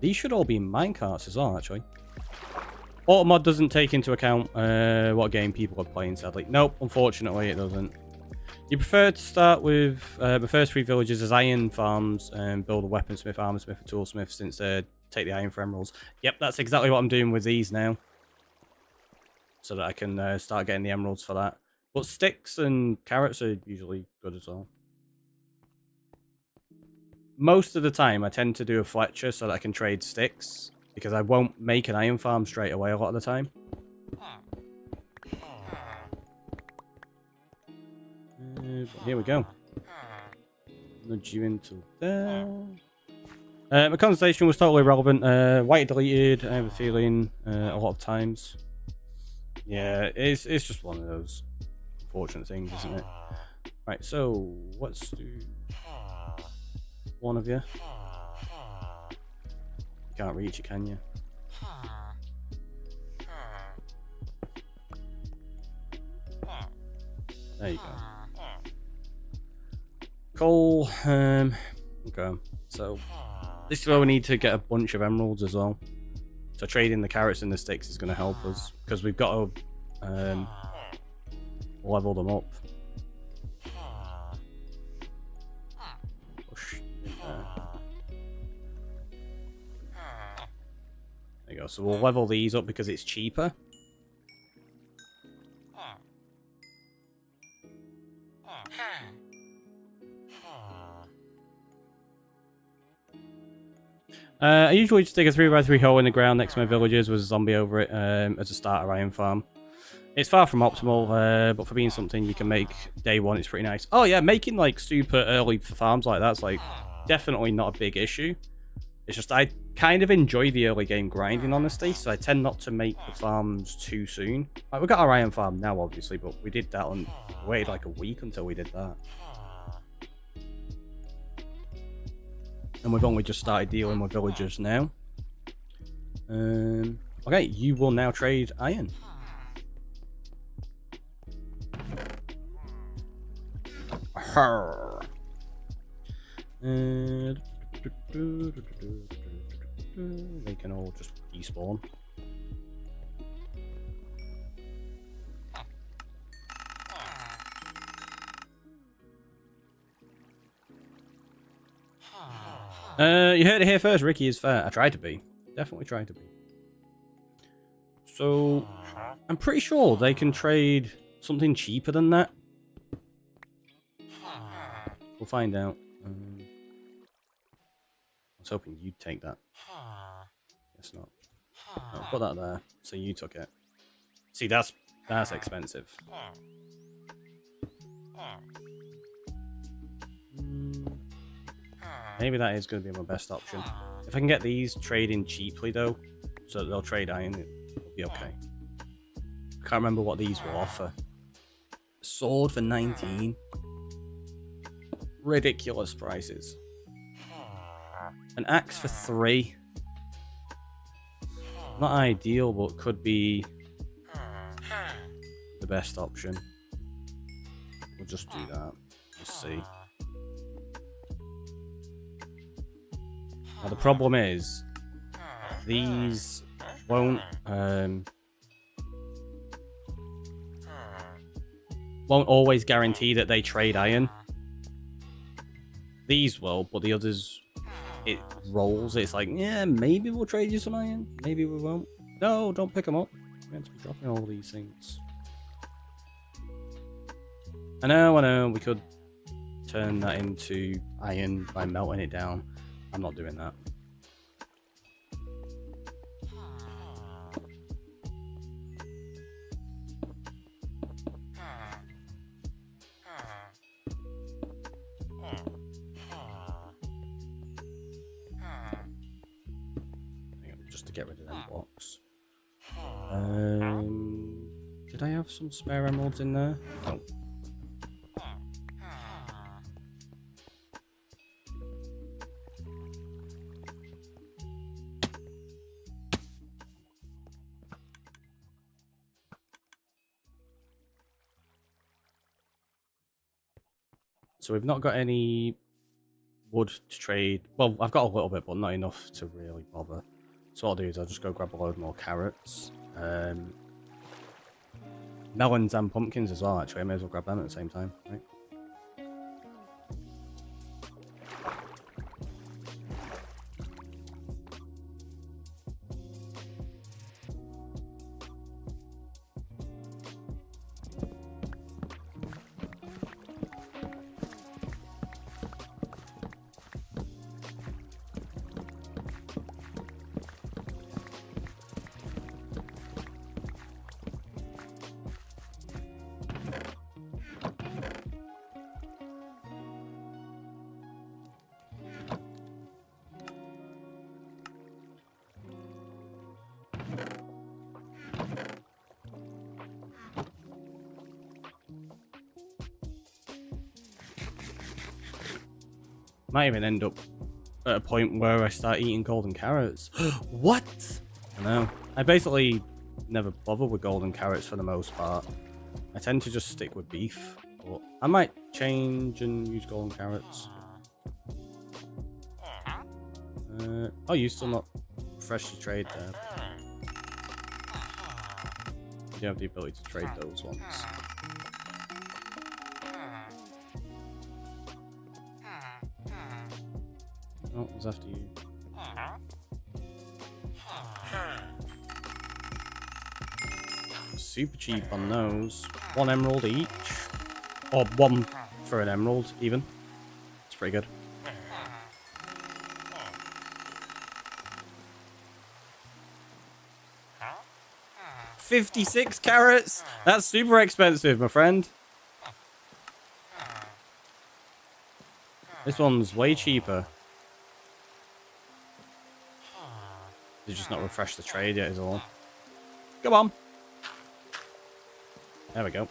These should all be minecarts as well, actually. Automod doesn't take into account what game people are playing, sadly. Nope, unfortunately it doesn't. You prefer to start with the first 3 villages as iron farms and build a weaponsmith, armorsmith, and toolsmith since take the iron for emeralds. Yep, that's exactly what I'm doing with these now. So that I can start getting the emeralds for that. But sticks and carrots are usually good as well. Most of the time I tend to do a Fletcher so that I can trade sticks. Because I won't make an iron farm straight away a lot of the time. Here we go. Nudge you into there. My conversation was totally irrelevant. Why it deleted, I have a feeling, a lot of times. Yeah, it's just one of those unfortunate things, isn't it? Right, so let's do one of you. You can't reach it, can you? There you go. Coal. Okay. So this is where we need to get a bunch of emeralds as well. So trading the carrots and the sticks is going to help us because we've got to level them up. Push in there. There you go. So we'll level these up because it's cheaper. I usually just dig a 3x3 hole in the ground next to my villages with a zombie over it as a starter iron farm. It's far from optimal, but for being something you can make day one, it's pretty nice. Oh yeah, making like super early farms like that's like definitely not a big issue. It's just I kind of enjoy the early game grinding, honestly, so I tend not to make the farms too soon. Like, we got our iron farm now, obviously, but we did that and waited like a week until we did that. And we've only just started dealing with villagers now. Okay, you will now trade iron. They can all just despawn. You heard it here first. Ricky is fair. I tried to be. Definitely tried to be. So, I'm pretty sure they can trade something cheaper than that. We'll find out. I was hoping you'd take that. Guess not. I'll put that there. So you took it. See, that's expensive. Maybe that is going to be my best option. If I can get these trading cheaply, though, so that they'll trade iron, it'll be okay. I can't remember what these will offer. A sword for 19. Ridiculous prices. An axe for 3. Not ideal, but could be the best option. We'll just do that. Let's see. Now the problem is, these won't always guarantee that they trade iron. These will, but the others, it rolls. It's like, yeah, maybe we'll trade you some iron. Maybe we won't. No, don't pick them up. We're meant to be dropping all these things. I know. We could turn that into iron by melting it down. I'm not doing that. Just to get rid of them blocks. Did I have some spare emeralds in there? No. So we've not got any wood to trade. Well, I've got a little bit, but not enough to really bother. So what I'll do is I'll just go grab a load more carrots. Melons and pumpkins as well, actually. I may as well grab them at the same time, right? Might even end up at a point where I start eating golden carrots. What? I know. I basically never bother with golden carrots for the most part. I tend to just stick with beef. But I might change and use golden carrots. Oh, you still not freshly trade there. You don't have the ability to trade those ones. Oh, it was after you. Super cheap on those. 1 emerald each. Or 1 for an emerald, even. It's pretty good. $56 carrots? That's super expensive, my friend. This one's way cheaper. They've just not refreshed the trade yet is all. Come on. There we go.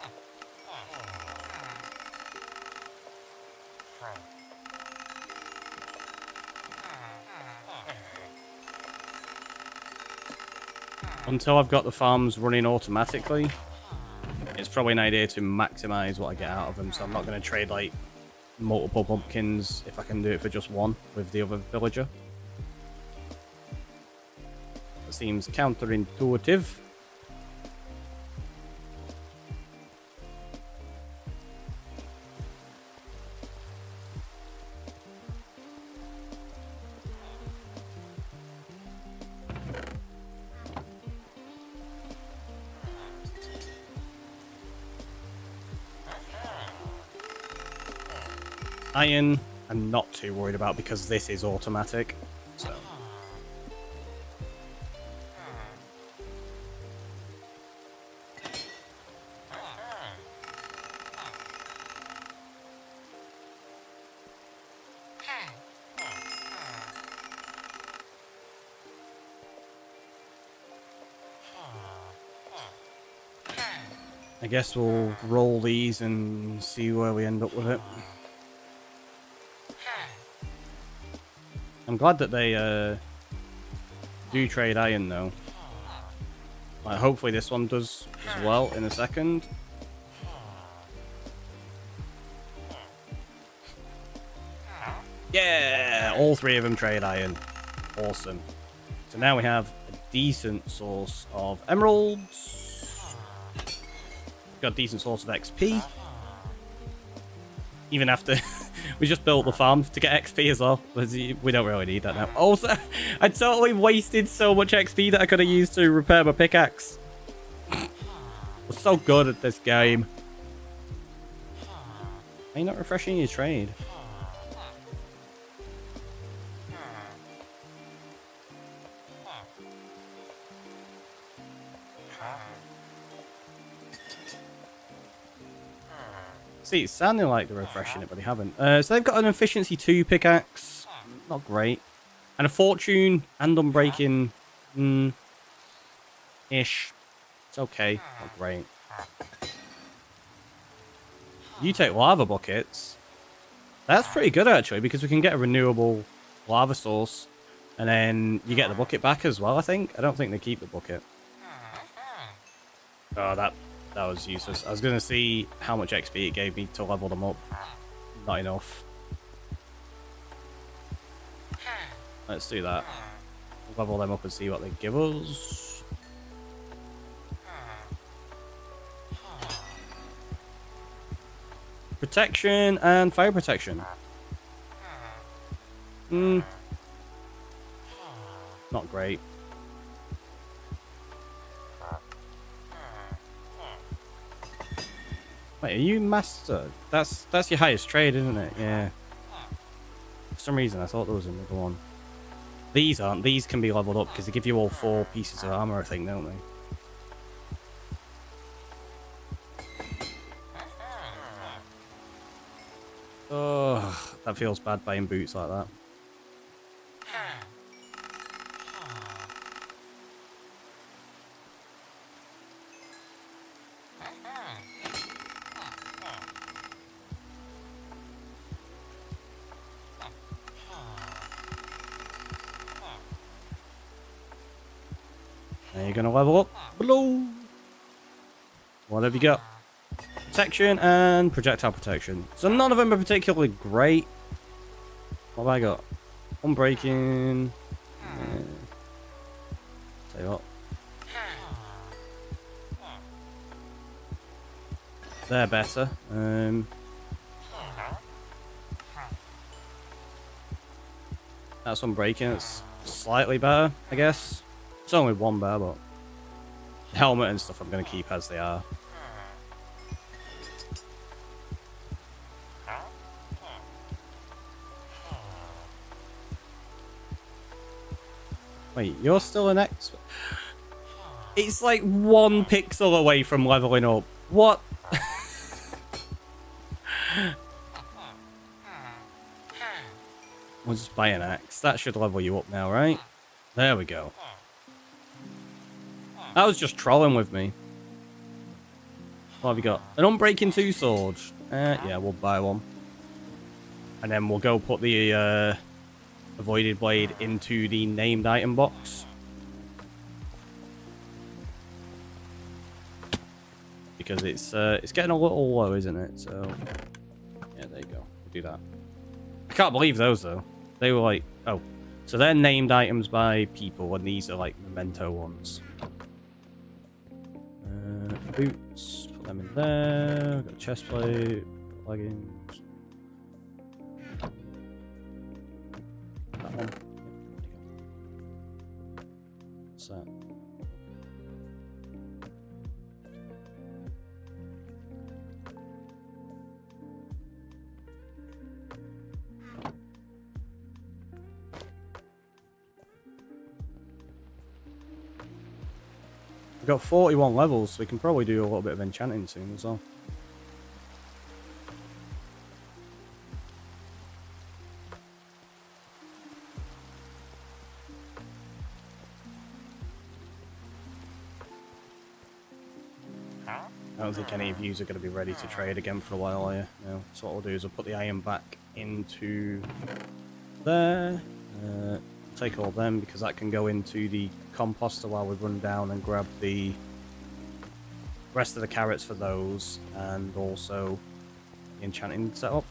Until I've got the farms running automatically, it's probably an idea to maximize what I get out of them. So I'm not going to trade like multiple pumpkins if I can do it for just 1 with the other villager. That seems counterintuitive. Iron, I'm not too worried about because this is automatic. So. I guess we'll roll these and see where we end up with it. I'm glad that they do trade iron though. Like, hopefully this one does as well in a second. Yeah, all 3 of them trade iron. Awesome. So now we have a decent source of emeralds. Got a decent source of XP. Even after we just built the farm to get XP as well. We don't really need that now. Also, I totally wasted so much XP that I could have used to repair my pickaxe. We're so good at this game. Are you not refreshing your trade? See, it's sounding like they're refreshing it, but they haven't. So they've got an efficiency 2 pickaxe. Not great. And a fortune and unbreaking. Ish. It's okay. Not great. You take lava buckets. That's pretty good, actually, because we can get a renewable lava source. And then you get the bucket back as well, I think. I don't think they keep the bucket. Oh, that was useless. I was going to see how much XP it gave me to level them up. Not enough. Let's do that. Level them up and see what they give us. Protection and fire protection. Not great. Wait, are you master? That's your highest trade, isn't it? Yeah. For some reason, I thought there was another one. These aren't. These can be leveled up because they give you all 4 pieces of armor, I think, don't they? Oh, that feels bad buying boots like that. Now you're going to level up. Below. What have you got? Protection and projectile protection. So none of them are particularly great. What have I got? Unbreaking. Tell you what. They're better. That's unbreaking. It's slightly better, I guess. It's only one better, but helmet and stuff I'm going to keep as they are. Wait, you're still an expert? It's like 1 pixel away from leveling up. What? We'll just buy an axe. That should level you up now, right? There we go. That was just trolling with me. What have you got? An Unbreaking 2 sword. Yeah, we'll buy one. And then we'll go put the Avoided Blade into the named item box. Because it's getting a little low, isn't it? So, yeah, there you go. We'll do that. I can't believe those, though. They were like... Oh. So they're named items by people, and these are like memento ones. Boots. Put them in there. Got a chest plate. Leggings. That one. What's that? We've got 41 levels, so we can probably do a little bit of enchanting soon as well. I don't think any of you are going to be ready to trade again for a while, are you? No. So what we'll do is we'll put the iron back into there. Take all them because that can go into the composter while we run down and grab the rest of the carrots for those, and also the enchanting setup.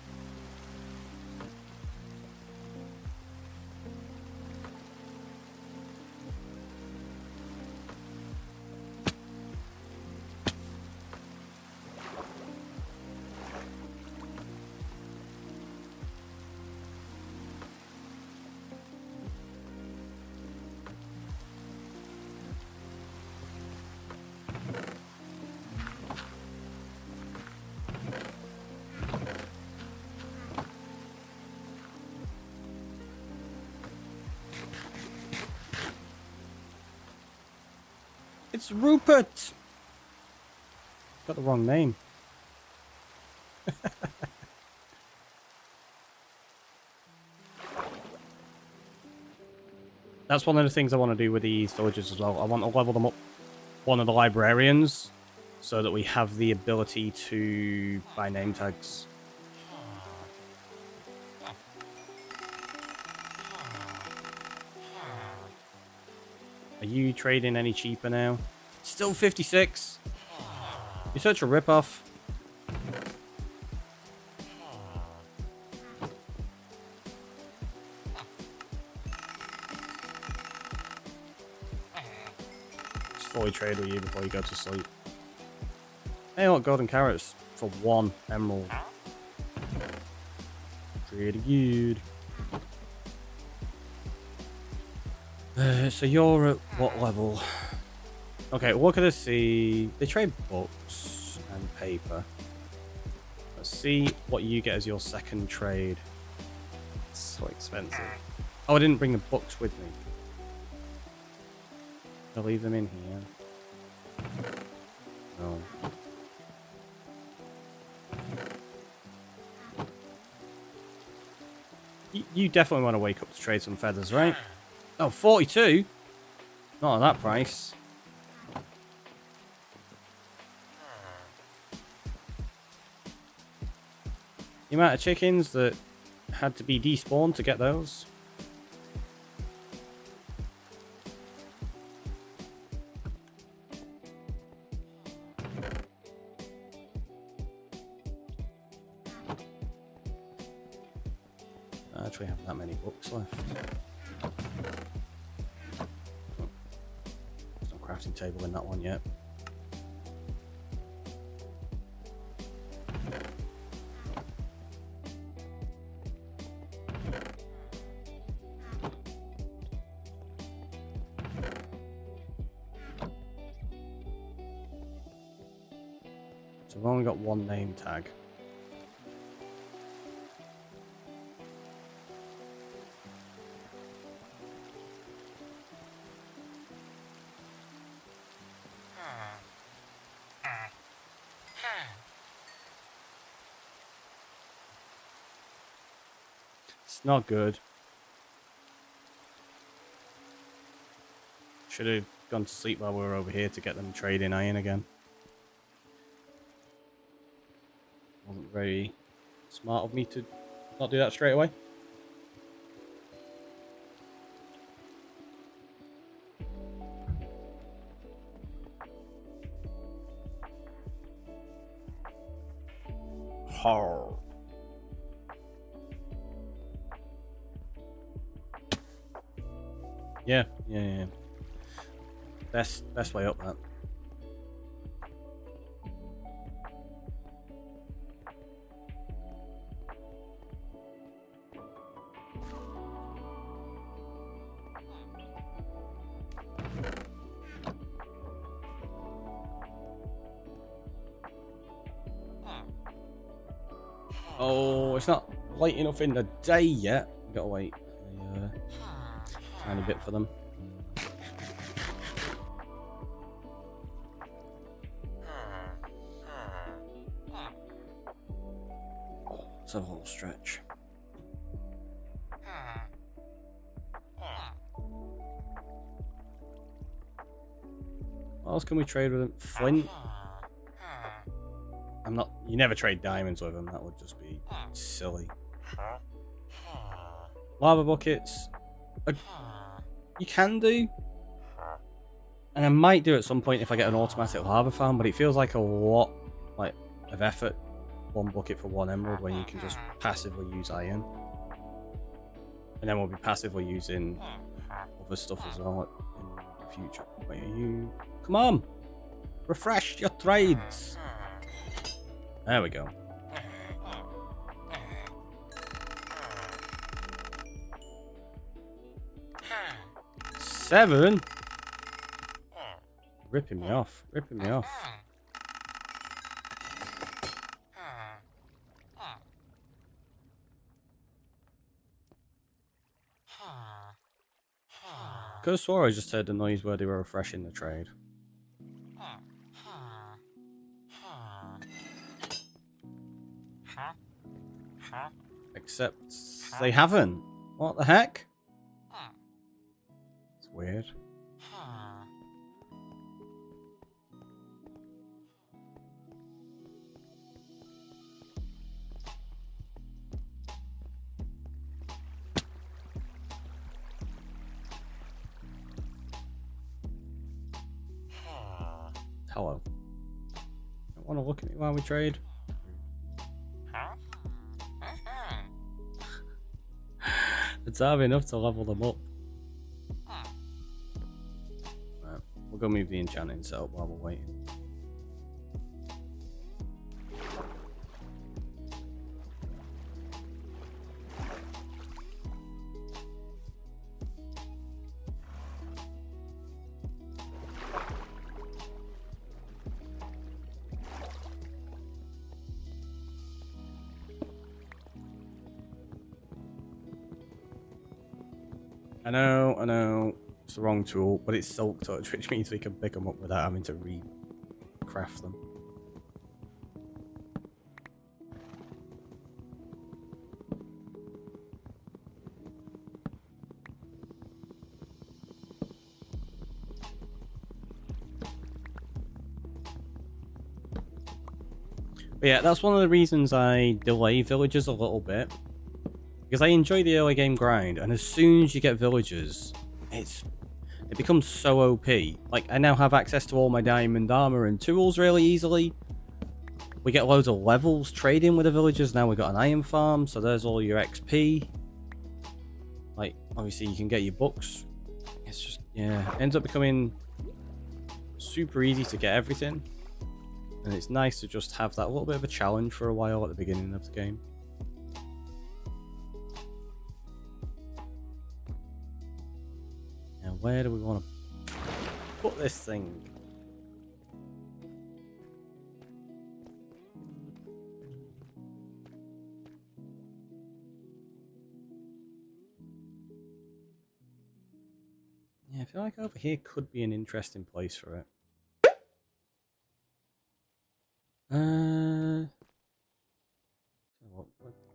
It's Rupert! Got the wrong name. That's one of the things I want to do with the villagers as well. I want to level them up, one of the librarians, so that we have the ability to buy name tags. Are you trading any cheaper now? Still 56. You're such a ripoff. Just fully trade with you before you go to sleep. Hey, look, golden carrots for 1 emerald. Pretty good. So you're at what level? Okay, look at this. See, they trade books and paper. Let's see what you get as your second trade. It's so expensive. Oh, I didn't bring the books with me. I'll leave them in here. No. You definitely want to wake up to trade some feathers, right? Oh, 42? Not at that price. The amount of chickens that had to be despawned to get those. actually have that many books left. There's no crafting table in that one yet. So we've only got one name tag. It's not good. Should have gone to sleep while we were over here to get them trading iron again. Wasn't very smart of me to not do that straight away. Horror. Yeah. Best way up that. Oh, it's not light enough in the day yet. We've got to wait a tiny bit for them. It's a whole stretch. What else can we trade with them? Flint? I'm not. You never trade diamonds with them. That would just be silly. Lava buckets. You can do. And I might do at some point if I get an automatic lava farm, but it feels like a lot of effort. One bucket for one emerald when you can just passively use iron. And then we'll be passively using other stuff as well in the future. Wait, are you... Come on! Refresh your trades! There we go. Seven? Ripping me off. Ripping me off. Could have swore I just heard the noise where they were refreshing the trade. Except they haven't. What the heck? It's weird. Hello. Don't want to look at me while we trade. It's hard enough to level them up. Right, we'll go move the enchanting setup while we're waiting. I know, it's the wrong tool, but it's Silk Touch, which means we can pick them up without having to recraft them. But yeah, that's one of the reasons I delay villagers a little bit. Because I enjoy the early game grind, and as soon as you get villagers, it becomes so OP. Like, I now have access to all my diamond armor and tools really easily. We get loads of levels trading with the villagers. Now we've got an iron farm, so there's all your XP. like, obviously you can get your books. It's just, yeah, it ends up becoming super easy to get everything. And it's nice to just have that little bit of a challenge for a while at the beginning of the game. Now, where do we want to put this thing? Yeah, I feel like over here could be an interesting place for it.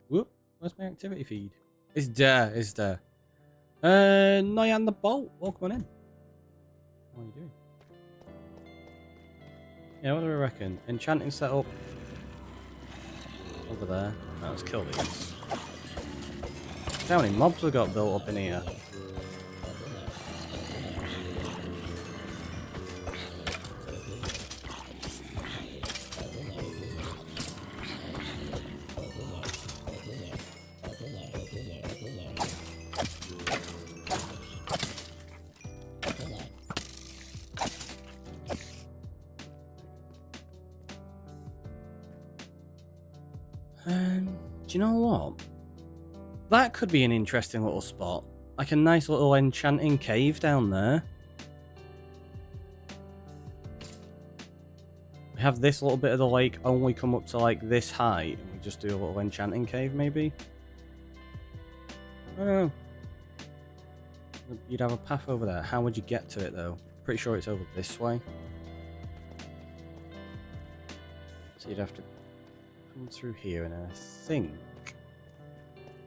Whoop, where's my activity feed? It's there, it's there. Nyan the Bolt, welcome on in. What are you doing? Yeah, what do I reckon? Enchanting setup over there. Right, let's kill these. How many mobs have got built up in here? Do you know what? That could be an interesting little spot. Like a nice little enchanting cave down there. We have this little bit of the lake only come up to like this height, and we just do a little enchanting cave maybe? I don't know. You'd have a path over there. How would you get to it though? Pretty sure it's over this way. So you'd have to come through here, and I think,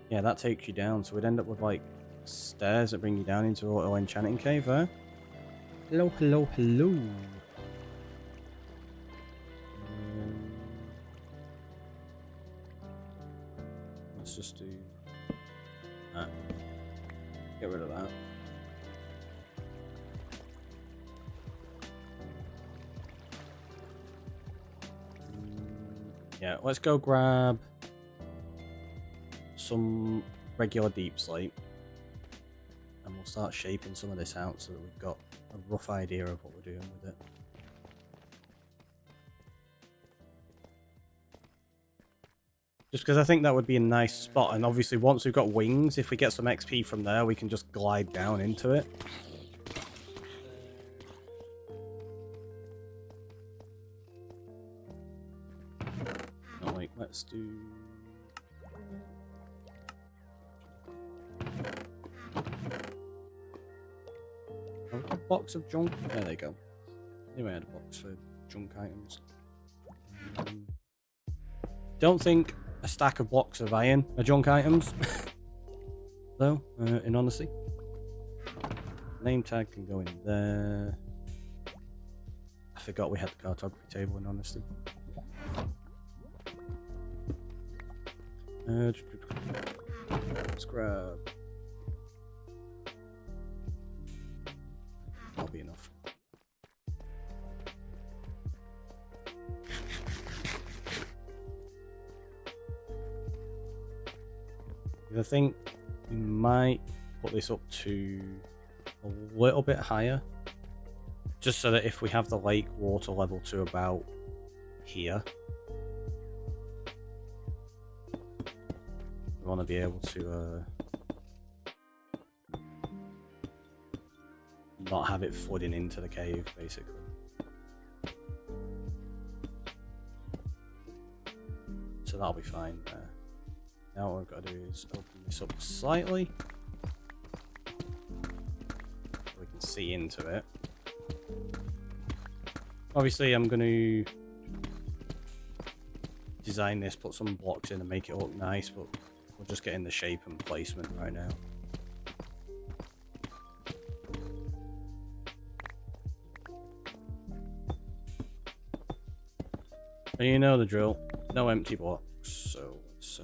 yeah, that takes you down. So we'd end up with like stairs that bring you down into a little enchanting cave there. Hello, hello, hello. Let's just do that. Get rid of that. Yeah, let's go grab some regular deep slate, and we'll start shaping some of this out so that we've got a rough idea of what we're doing with it. Just because I think that would be a nice spot, and obviously once we've got wings, if we get some XP from there, we can just glide down into it. Oh, wait, let's do... a box of junk. There they go. Anyway, I had a box for junk items. Don't think a stack of blocks of iron are junk items. Though, in honesty. Name tag can go in there. I forgot we had the cartography table in honesty. Let's grab... That'll be enough. I think we might put this up to a little bit higher, just so that if we have the lake water level to about here, we want to be able to not have it flooding into the cave, basically. So that'll be fine there. Now what we've got to do is open this up slightly so we can see into it. Obviously I'm going to design this, put some blocks in and make it look nice, but we're just getting the shape and placement right now. And you know the drill, no empty blocks, so let's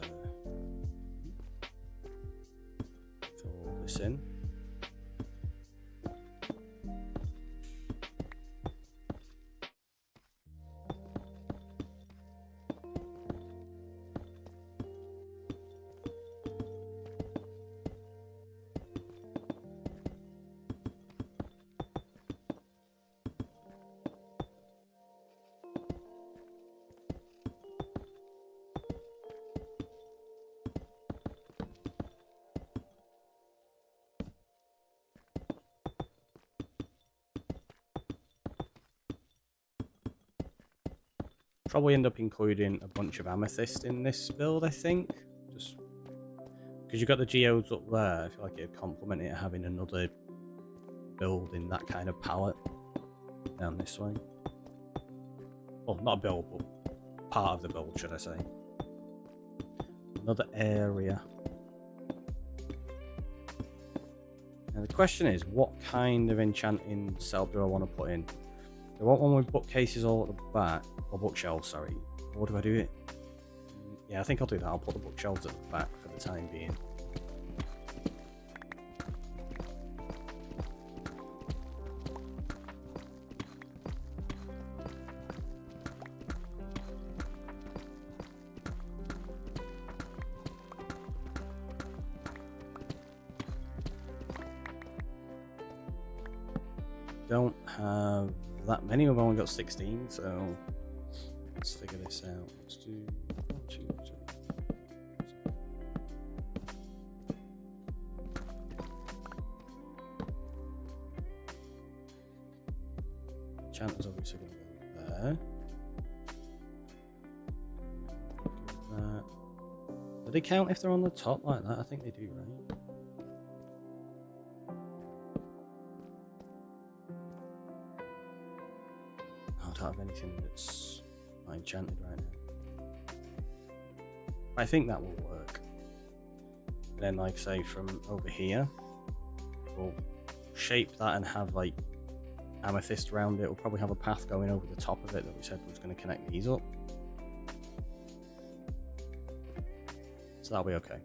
fill all this in. Probably end up including a bunch of amethyst in this build, I think. Just because you've got the geodes up there, I feel like it'd complement it having another build in that kind of palette down this way. Well, not a build, but part of the build, should I say. Another area. Now the question is, what kind of enchanting setup do I want to put in? Do I want one with bookcases all at the back? Or bookshelves, sorry. Or do I do it? Yeah, I think I'll do that. I'll put the bookshelves at the back for the time being. Don't have that many. We've only got 16, so let's figure this out. Let's do 1, 2, 3. Enchanter's obviously going to go there. Do they count if they're on the top like that? I think they do, right? I don't have anything that's not enchanted right now. I think that will work. And then, like, say, from over here, we'll shape that and have, like, amethyst around it. We'll probably have a path going over the top of it that we said was going to connect these up. So that'll be okay.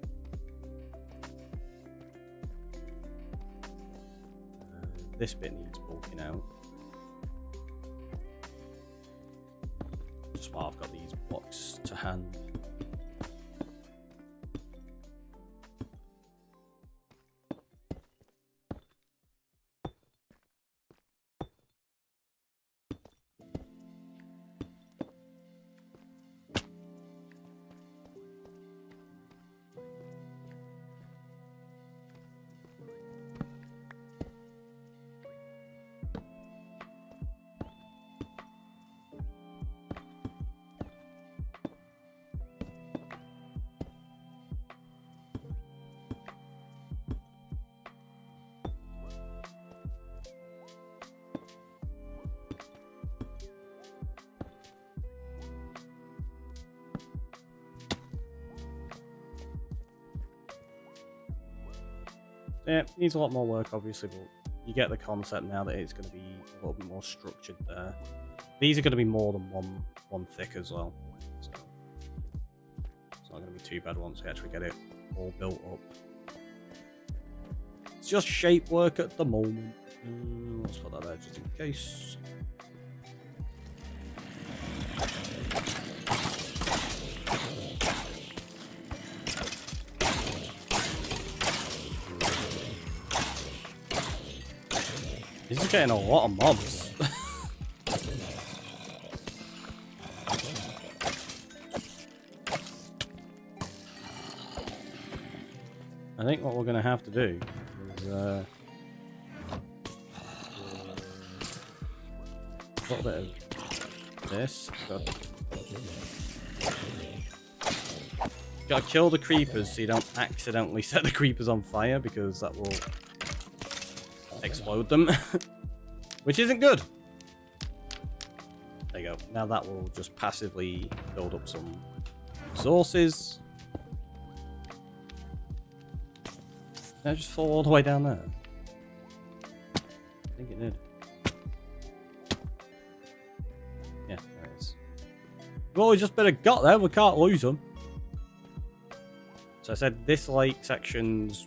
This bit needs bulking out. Just while I've got these blocks to hand. Yeah, needs a lot more work, obviously, but you get the concept now that it's going to be a little bit more structured there. These are going to be more than one thick as well, so it's not going to be too bad once we actually get it all built up. It's just shape work at the moment. Let's put that there just in case. This is getting a lot of mobs. I think what we're going to have to do is a little bit of this. Gotta kill the creepers so you don't accidentally set the creepers on fire, because that will explode them, which isn't good. There you go. Now that will just passively build up some resources. Did I just fall all the way down there? I think it did. Yeah, there it is. Well, we just better got there. We can't lose them. So I said this like section's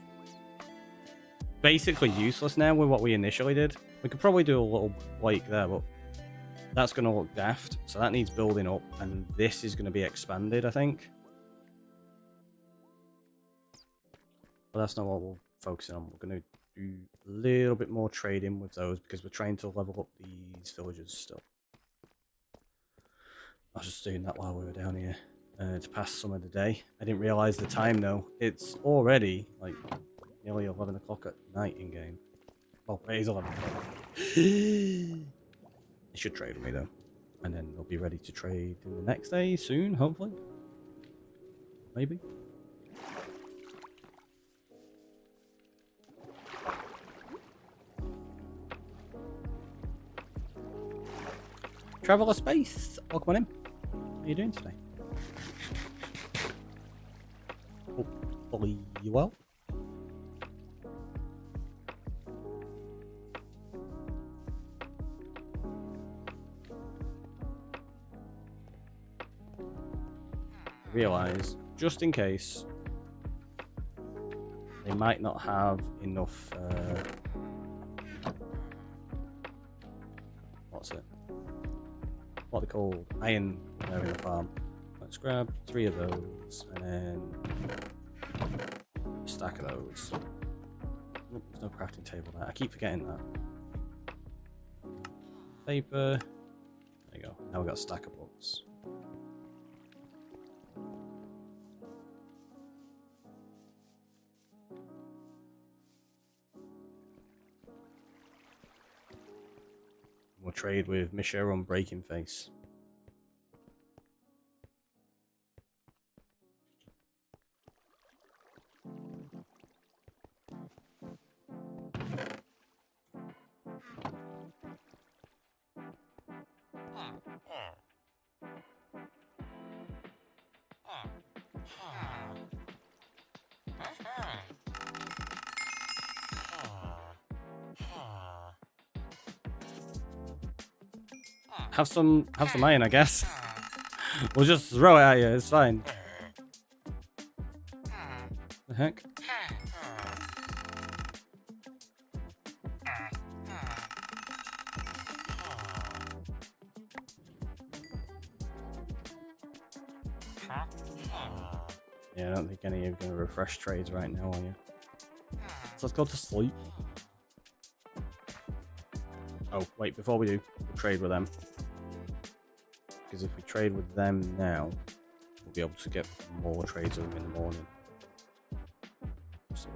basically useless now with what we initially did. We could probably do a little lake there, but that's going to look daft. So that needs building up, and this is going to be expanded, I think. But that's not what we're focusing on. We're going to do a little bit more trading with those because we're trying to level up these villagers still. I was just doing that while we were down here to pass some of the day. I didn't realise the time though. It's already like nearly 11 o'clock at night in game. Oh, it is 11 o'clock. They should trade with me though. And then they'll be ready to trade in the next day soon, hopefully. Maybe. Traveler Space, welcome on in. How are you doing today? Hopefully you well. Realize, just in case, they might not have enough. What's it? What are they called? Iron there in the farm. Let's grab 3 of those and then a stack of those. Oh, there's no crafting table there. I keep forgetting that. Paper. There you go. Now we've got a stack of books. We'll trade with Misha on Breaking Face. Have some iron, I guess. We'll just throw it at you, it's fine. The heck? Yeah, I don't think any of you are going to refresh trades right now, are you? So let's go to sleep. Oh, wait, before we do, we'll trade with them. Because if we trade with them now, we'll be able to get more trades of them in the morning. So,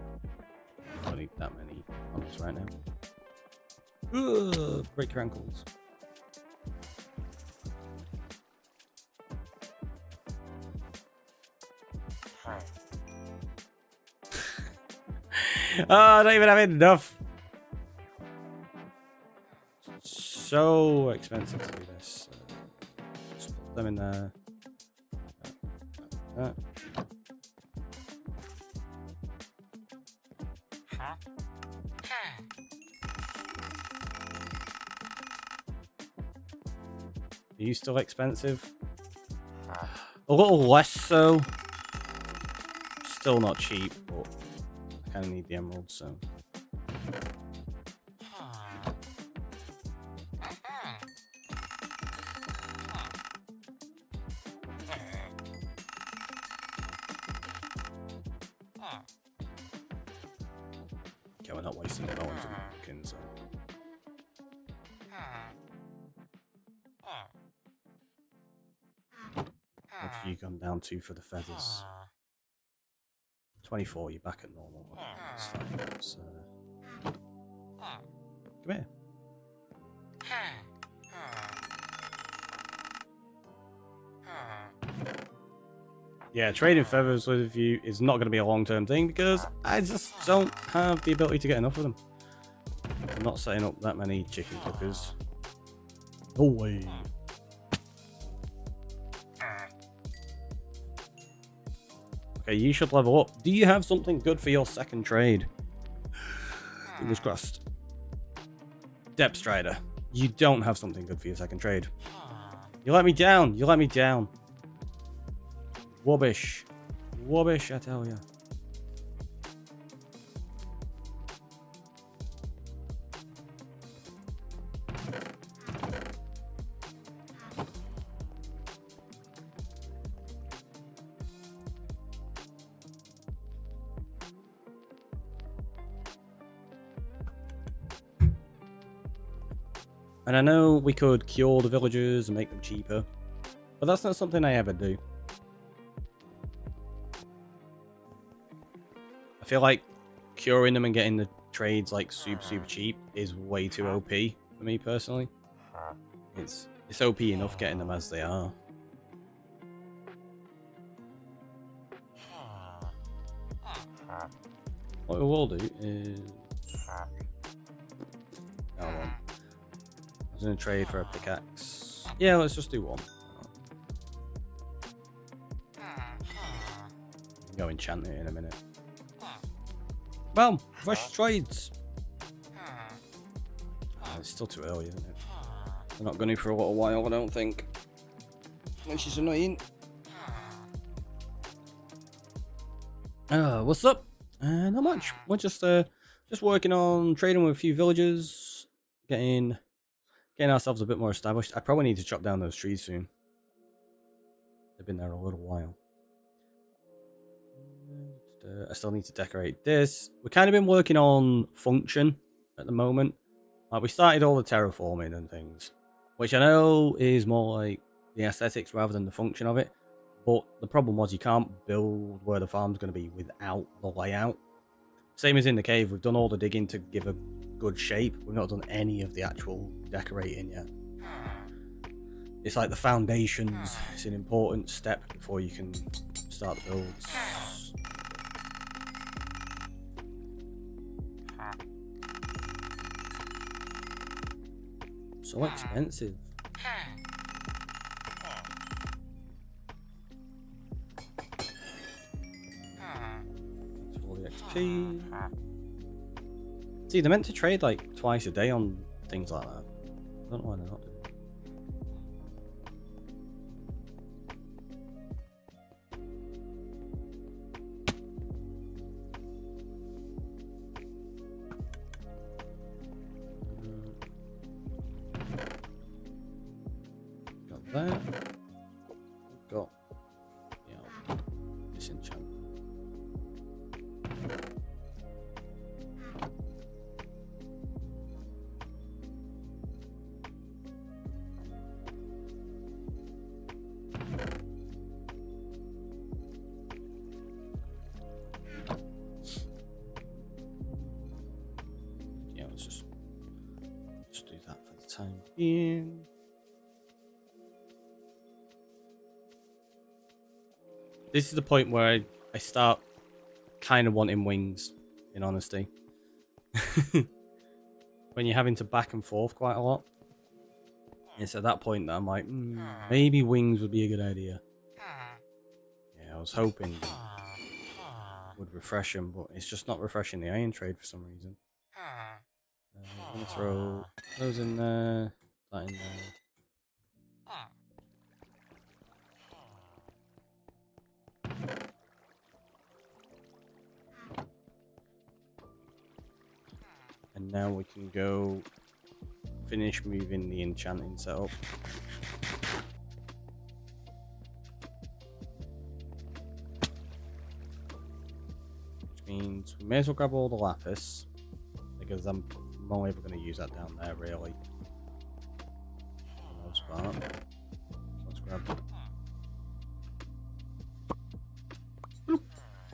I don't need that many on us right now. Ugh, break your ankles. Oh, I don't even have enough. So expensive to do this. Just put them in there. That. Are you still expensive? A little less so. Still not cheap, but I kind of need the emeralds, so. Okay, we're not wasting the bones and pumpkins. What have you gone down to for the feathers? 24, you're back at normal. That's fine. That's, come here. Yeah, trading feathers with you is not going to be a long-term thing because I just don't have the ability to get enough of them. I'm not setting up that many chicken cookers. No way. Okay, you should level up. Do you have something good for your second trade? Fingers crossed. Depth Strider. You don't have something good for your second trade. You let me down. You let me down. Wubbish. Wubbish, I tell ya. And I know we could cure the villagers and make them cheaper, but that's not something I ever do. I feel like curing them and getting the trades like super cheap is way too OP for me personally. It's It's OP enough getting them as they are. What we will do is... I was going to trade for a pickaxe. Yeah, let's just do one. Go enchant it in a minute. Well, fresh trades. Oh, it's still too early, isn't it? We're not going to for a little while, I don't think. Which is annoying. What's up? Not much. We're just working on trading with a few villagers, getting ourselves a bit more established. I probably need to chop down those trees soon. They've been there a little while. I still need to decorate this. We've kind of been working on function at the moment. Like, we started all the terraforming and things, which I know is more like the aesthetics rather than the function of it. But the problem was you can't build where the farm's going to be without the layout. Same as in the cave, we've done all the digging to give a good shape. We've not done any of the actual decorating yet. It's like the foundations. It's an important step before you can start the builds. So expensive. That's all the XP. See, they're meant to trade like twice a day on things like that. I don't know why they're not doing it. That got disenchant. Yeah, let's just do that for the time being. This is the point where I start kind of wanting wings, in honesty. When you're having to back and forth quite a lot. It's at that point that I'm like, maybe wings would be a good idea. Yeah, I was hoping it would refresh them, but it's just not refreshing the iron trade for some reason. I'm going to throw those in there, that in there. And now we can go finish moving the enchanting setup. Which means we may as well grab all the lapis, because I'm only ever going to use that down there, really. For the most part. So let's grab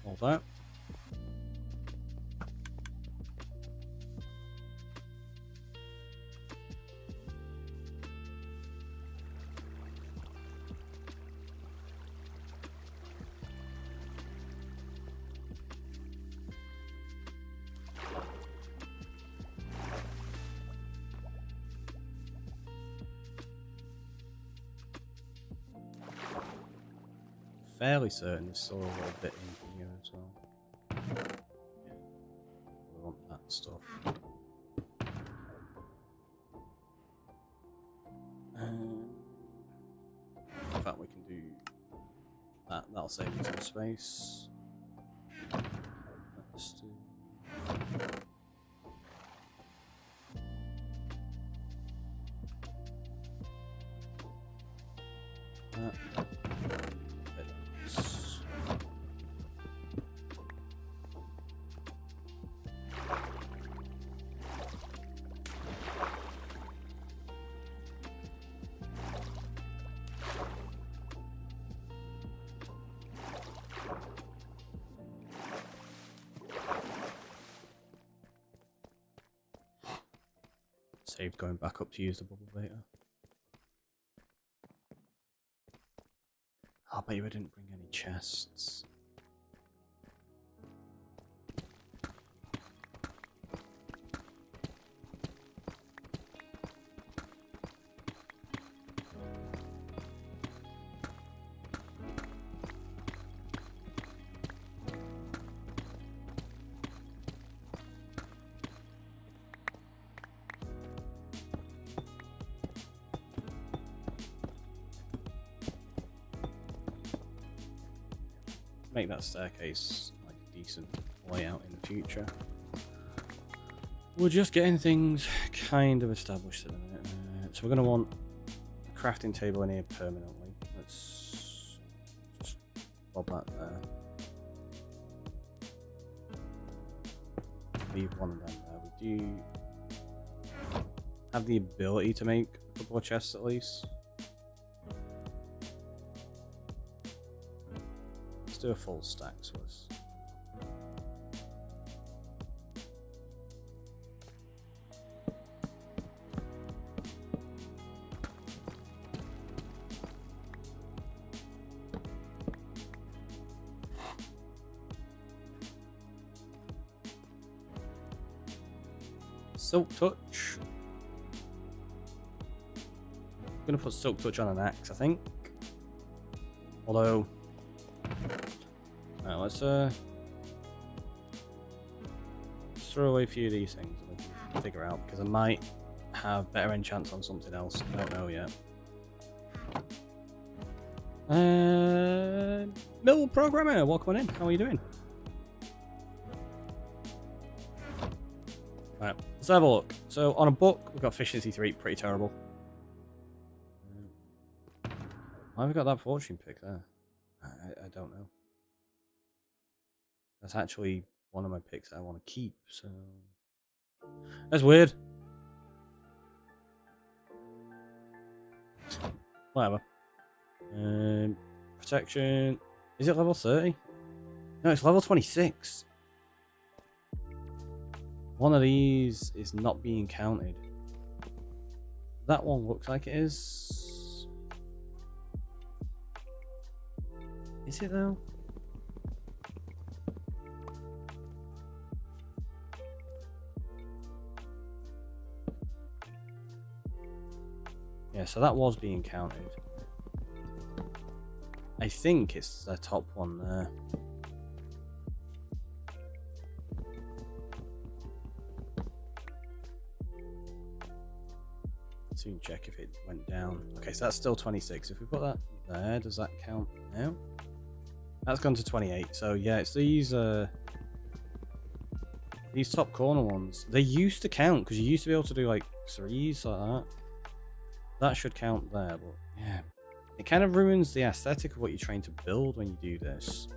all that. Fairly certain there's still a little bit in here as well. Yeah. We want that stuff. In fact, we can do that. That'll save us some space. Let's do that. Saved going back up to use the bubble beta. I bet you I didn't bring any chests. Make that staircase like a decent layout in the future. We're just getting things kind of established at the minute. So we're going to want a crafting table in here permanently. Let's just bob that there. Leave one down there. We do have the ability to make a couple of chests at least. Let's do a full stack to us. Silk touch. I'm gonna put silk touch on an axe, I think. Although, right, let's throw away a few of these things and we can figure out, because I might have better enchants on something else. I don't know yet. Mill programmer, welcome on in. How are you doing? Right, let's have a look. So on a book, we've got efficiency 3, pretty terrible. Why have we got that fortune pick there? I don't know. That's actually one of my picks that I want to keep, so that's weird. Whatever. Protection. Is it level 30? No, it's level 26. One of these is not being counted. That one looks like it is. Is it though? Yeah, so that was being counted. I think it's the top one there. Soon check if it went down. Okay, so that's still 26. If we put that there, does that count now? That's gone to 28. So yeah, it's these top corner ones. They used to count because you used to be able to do like 3s like that. That should count there, but yeah, it kind of ruins the aesthetic of what you're trying to build when you do this.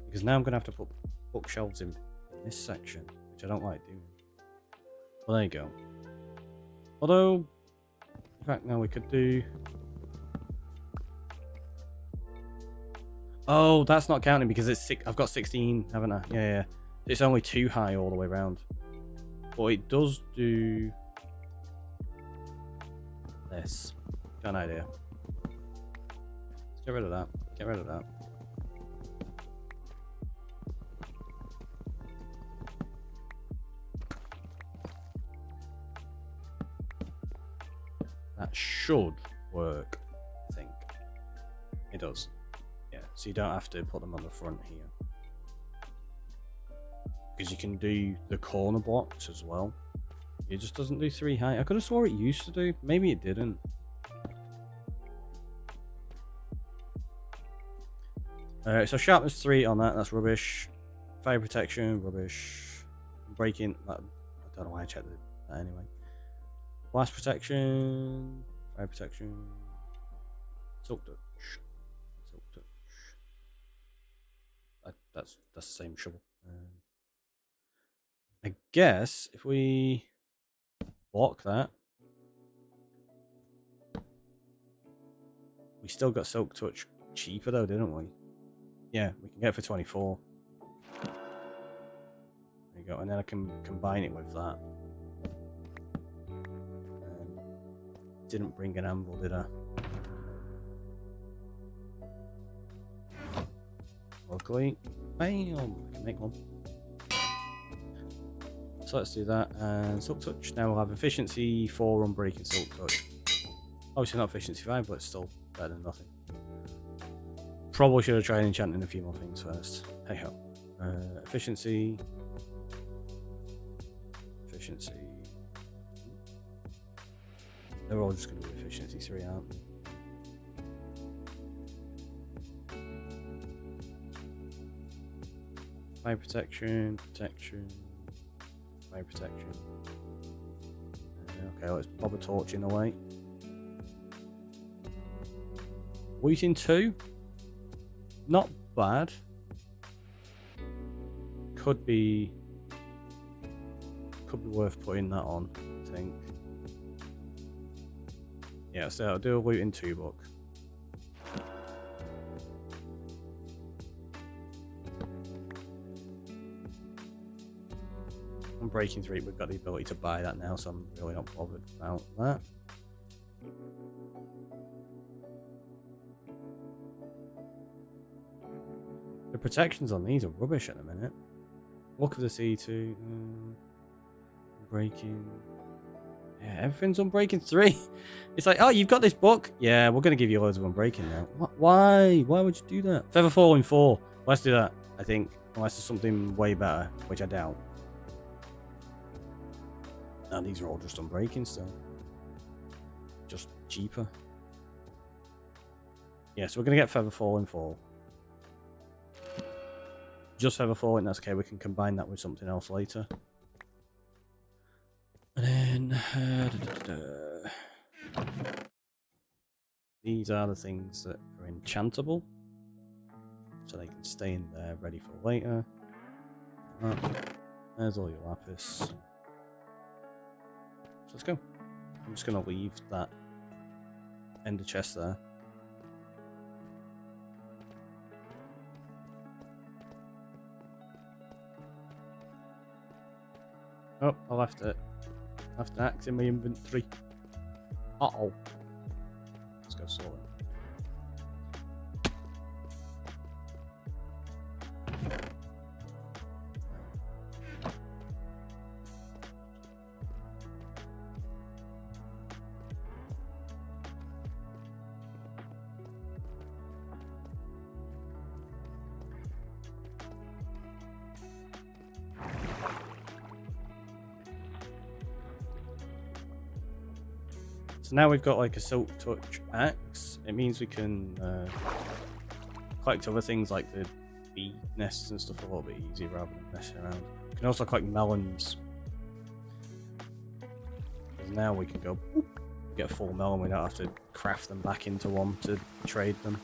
Because now I'm gonna have to put bookshelves in this section, which I don't like doing. Well, there you go. Although, in fact, now we could do. Oh, that's not counting because it's I've got 16, haven't I? Yeah. It's only 2 high all the way around. But it does do this. Got an idea. Let's get rid of that. Get rid of that. That should work, I think. It does. Yeah, so you don't have to put them on the front here. Because you can do the corner blocks as well. It just doesn't do 3 high. I could have swore it used to do. Maybe it didn't. Alright, so sharpness 3 on that. That's rubbish. Fire protection, rubbish. Breaking. I don't know why I checked that anyway. Blast protection. Fire protection. Silk touch. Silk touch. That's the same shovel. I guess if we block that, we still got silk touch cheaper though, didn't we? Yeah, we can get it for 24. There you go, and then I can combine it with that. Didn't bring an anvil, did I? Luckily, bam, I can make one. So let's do that, and silk touch. Now we'll have efficiency 4 on breaking silk touch. Obviously not efficiency 5, but it's still better than nothing. Probably should have tried enchanting a few more things first. Hey ho. Efficiency. Efficiency. They're all just going to be efficiency 3, aren't they? Fire protection, protection, fire protection. Okay, let's bob a torch in away. Wheating 2, not bad. Could be worth putting that on, I think. Yeah, so I'll do a Wheating 2 book. On breaking 3, we've got the ability to buy that now, so I'm really not bothered about that. The protections on these are rubbish at the minute. Look of the sea too. Breaking. Yeah, everything's on breaking 3. It's like, oh, you've got this book. Yeah, we're going to give you loads of unbreaking now. Why? Why would you do that? Feather falling 4. Let's do that, I think. Unless there's something way better, which I doubt. No, these are all just unbreaking still. Just cheaper. Yeah, so we're going to get feather falling 4. Just feather falling, that's okay. We can combine that with something else later. And then these are the things that are enchantable, so they can stay in there ready for later. There's all your lapis. So let's go. I'm just going to leave that ender chest there. Oh, I left it. Left an axe in my inventory. Uh-oh. Let's go sort it. So now we've got like a silk touch axe. It means we can collect other things like the bee nests and stuff a little bit easier rather than messing around. We can also collect melons. Because now we can go boop, get a full melon. We don't have to craft them back into one to trade them.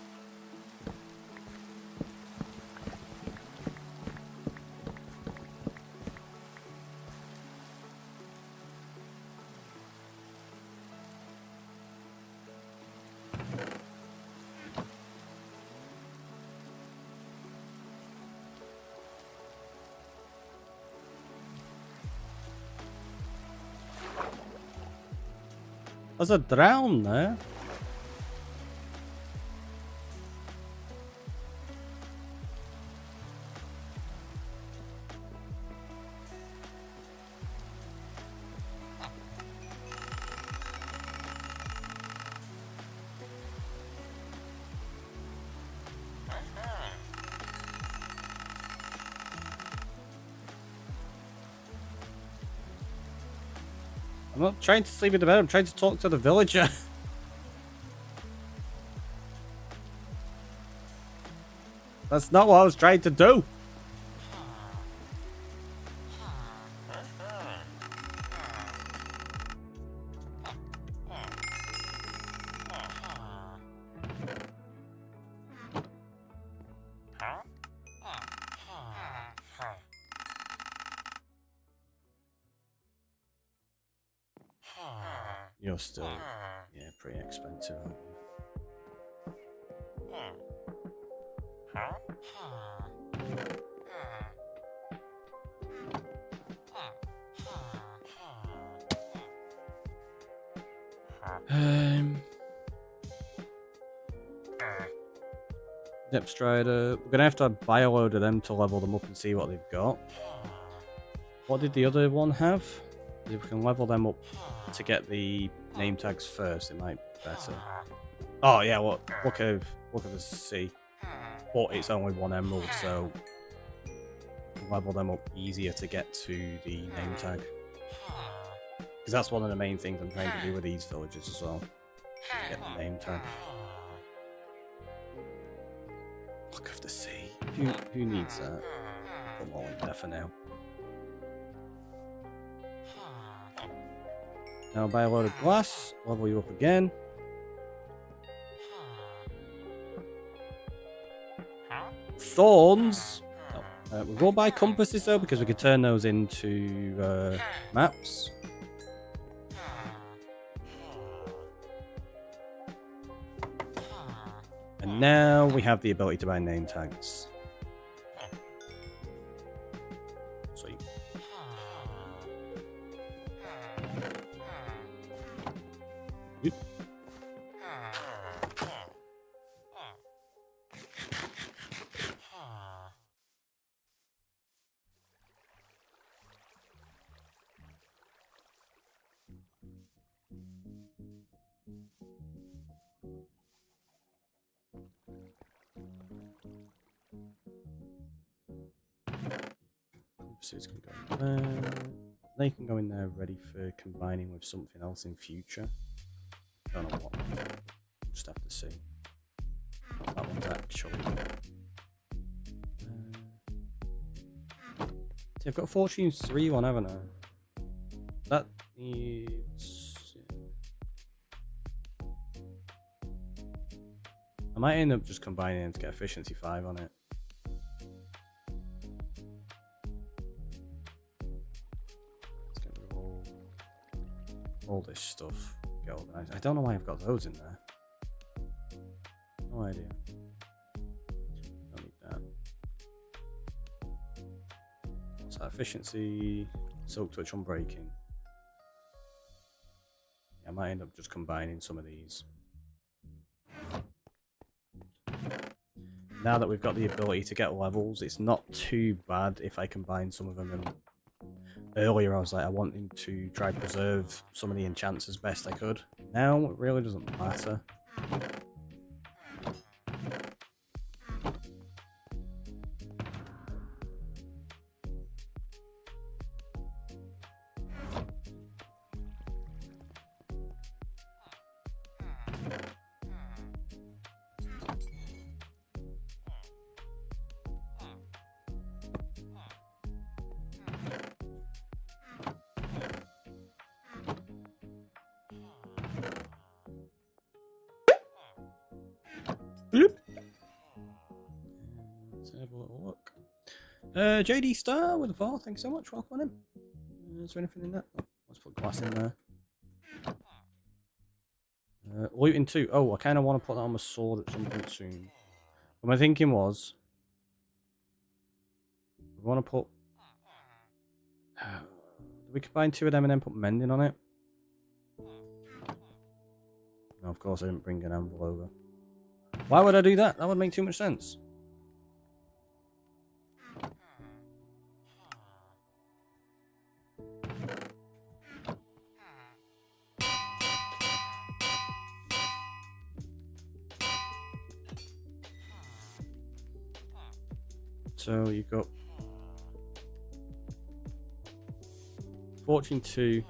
There's a drown there. I'm not trying to sleep in the bed, I'm trying to talk to the villager. That's not what I was trying to do. You're still, yeah, pretty expensive, aren't you? Depth Strider. We're going to have to buy a load of them to level them up and see what they've got. What did the other one have? If we can level them up to get the name tags first, it might be better. Oh yeah, look at the sea. But it's only one emerald, so level them up easier to get to the name tag. Because that's one of the main things I'm trying to do with these villages as well. Get the name tag. Look of the sea. Who needs that? Put them all in there for now. Now buy a load of glass, level you up again. Thorns! Oh, we'll go buy compasses though, because we could turn those into maps. And now we have the ability to buy name tags. Sweet. Yep. Compasses can go in there. They can go in there ready for combining with something else in future. Don't know what. We'll just have to see. That one's actually. See, I've got a Fortune 3 one, haven't I? That needs. I might end up just combining them to get efficiency 5 on it. Let's get rid of all this stuff. Get organized. I don't know why I've got those in there. No idea. Don't need that. What's that? Efficiency, Silk Touch, Unbreaking. Yeah, I might end up just combining some of these. Now that we've got the ability to get levels, it's not too bad if I combine some of them. And earlier I was like, I wanted to try to preserve some of the enchants as best I could. Now it really doesn't matter. Bloop. Let's have a little look. JD Star with a 4, thanks so much. Welcome on in. Is there anything in that? Oh, let's put glass in there. Looting 2. Oh, I kind of want to put that on my sword at some point soon. What my thinking was, we want to put. We combine 2 of them and then put mending on it. No, of course I didn't bring an anvil over. Why would I do that? That would make too much sense. So you've got Fortune 2.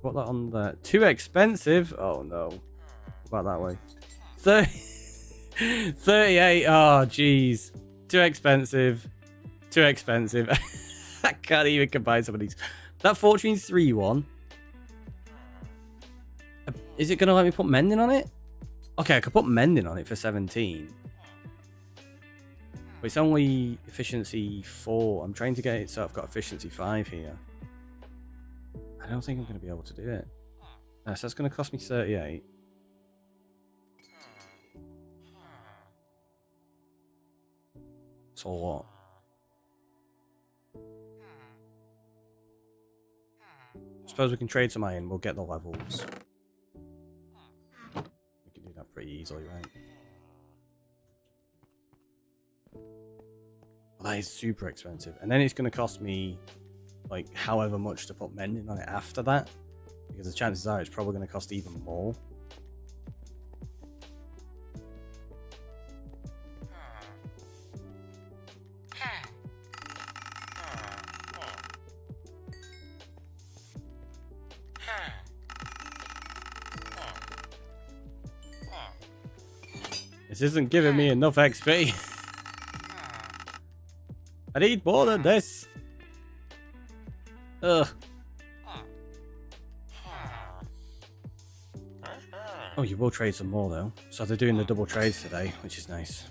Put that on there. Too expensive? Oh no. About that way. 38. Oh jeez. Too expensive. Too expensive. I can't even combine some of these. That Fortune 3 one. Is it going to let me put mending on it? Okay, I could put mending on it for 17. But it's only efficiency 4. I'm trying to get it so I've got efficiency 5 here. I don't think I'm going to be able to do it. So that's going to cost me 38. So what? Suppose we can trade some iron. We'll get the levels. We can do that pretty easily, right? Well, that is super expensive. And then it's going to cost me, like, however much to put mending on it after that. Because the chances are it's probably going to cost even more. This isn't giving me enough XP. I need more than this. Ugh. Oh, you will trade some more though. So they're doing the double trades today, which is nice.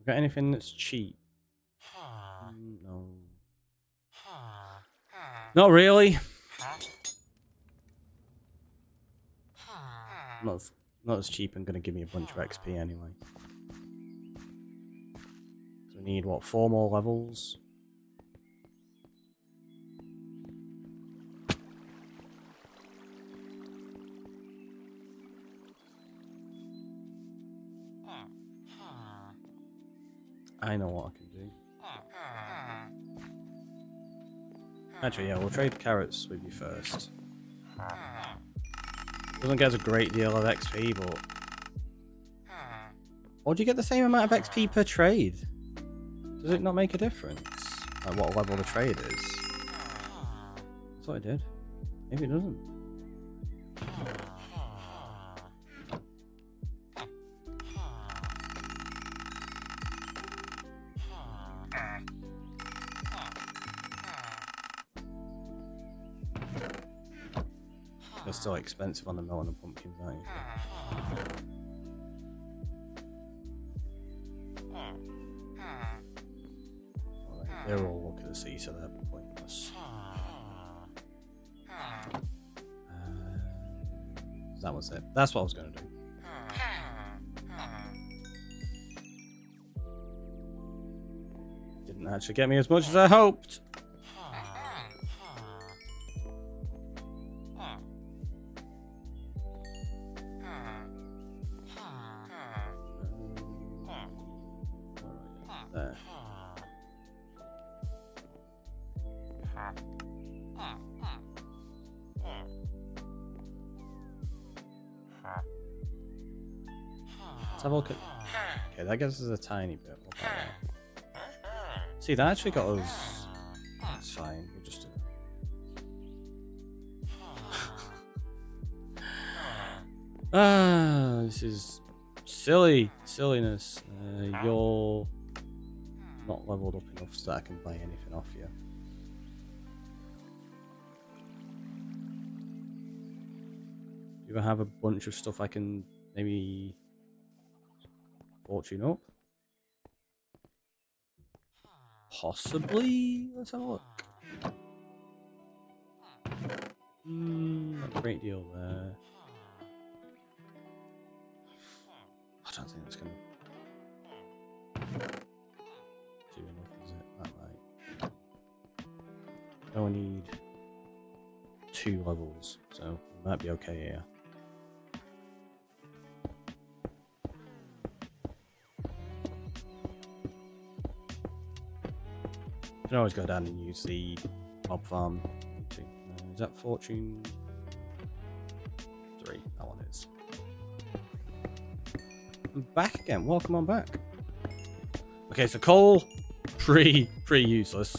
Got anything that's cheap? No. Not really. Not as cheap and gonna give me a bunch of XP anyway. So we need what, 4 more levels? I know what I can do. Actually, yeah, we'll trade carrots with you first. Doesn't get us a great deal of XP, but... Or do you get the same amount of XP per trade? Does it not make a difference? Like what level the trade is? I thought it did. Maybe it doesn't. They're still expensive on the melon and pumpkins, aren't you? Alright, they're all look at the sea, so they're pointless. That was it. That's what I was going to do. Didn't actually get me as much as I hoped. There. Let's have a look at... Okay, that gives us a tiny bit. What about that? See, that actually got us... That's fine, we'll just do it. This is silliness. You're not leveled up enough so that I can buy anything off you. Do you have a bunch of stuff I can maybe fortune up? Possibly? Let's have a look. Not a great deal there. I don't think that's going to do enough, is it? That right. I only need 2 levels, so we might be okay here. You can always go down and use the mob farm. Is that fortune 3? That one is. I'm back again. Welcome on back. Okay, so coal, pretty useless.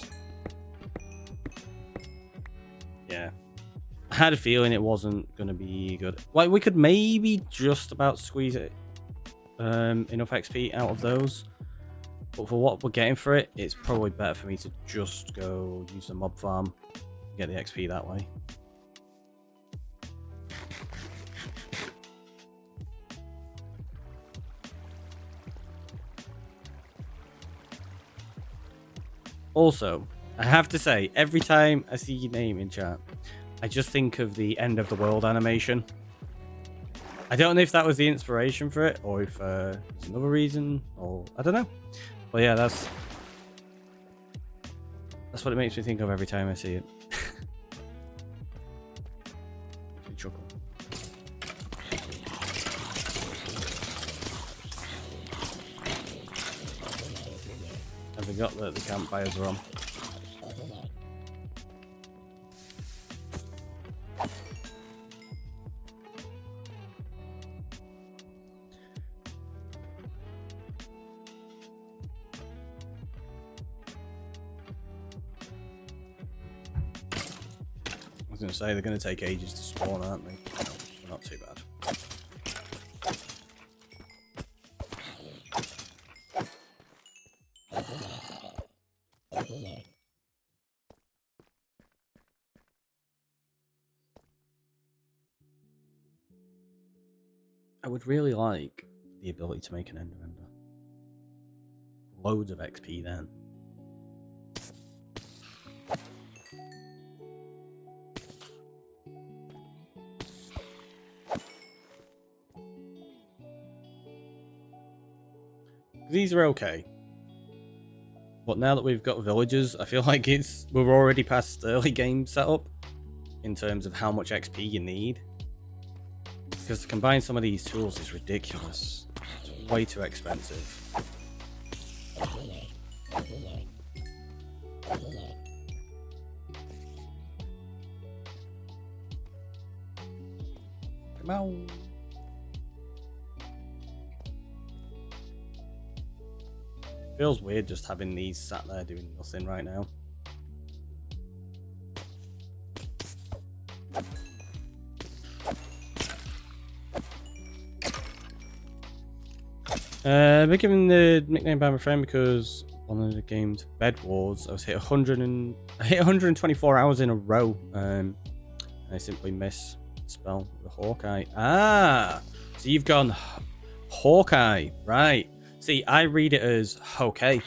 Yeah, I had a feeling it wasn't gonna be good. Like we could maybe just about squeeze it enough XP out of those. But for what we're getting for it, it's probably better for me to just go use the mob farm, get the XP that way. Also, I have to say, every time I see your name in chat, I just think of the end of the world animation. I don't know if that was the inspiration for it, or if it's another reason, or I don't know. But yeah, that's what it makes me think of every time I see it. Chuckle. I forgot that the campfires are on. I was going to say, they're going to take ages to spawn, aren't they? No, they're not too bad. I would really like the ability to make an ender render. Loads of XP then. These are okay. But now that we've got villagers, I feel like we're already past early game setup in terms of how much XP you need. Because to combine some of these tools is ridiculous. It's way too expensive. Come on. Feels weird just having these sat there doing nothing right now. I've been given the nickname by my friend because one of the game's Bed Wars, I was hit 124 hours in a row. I simply misspelled the Hawkeye. Ah, so you've gone Hawkeye, right? See, I read it as Hokey,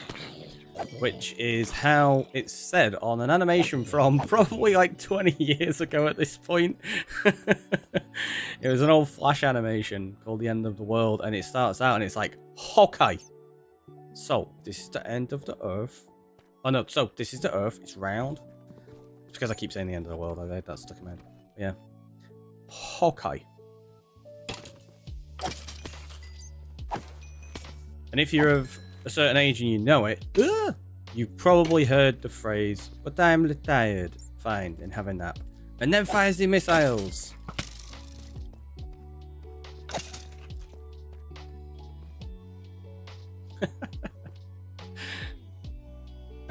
which is how it's said on an animation from probably like 20 years ago at this point. It was an old Flash animation called The End of the World, and it starts out and it's like, Hokey. So, this is the end of the Earth. Oh no, so this is the Earth, it's round. It's because I keep saying the end of the world, I think that's stuck in my head. Yeah. Hokey. And if you're of a certain age and you know it, you've probably heard the phrase, but I'm tired, fine, and have a nap. And then fires the missiles.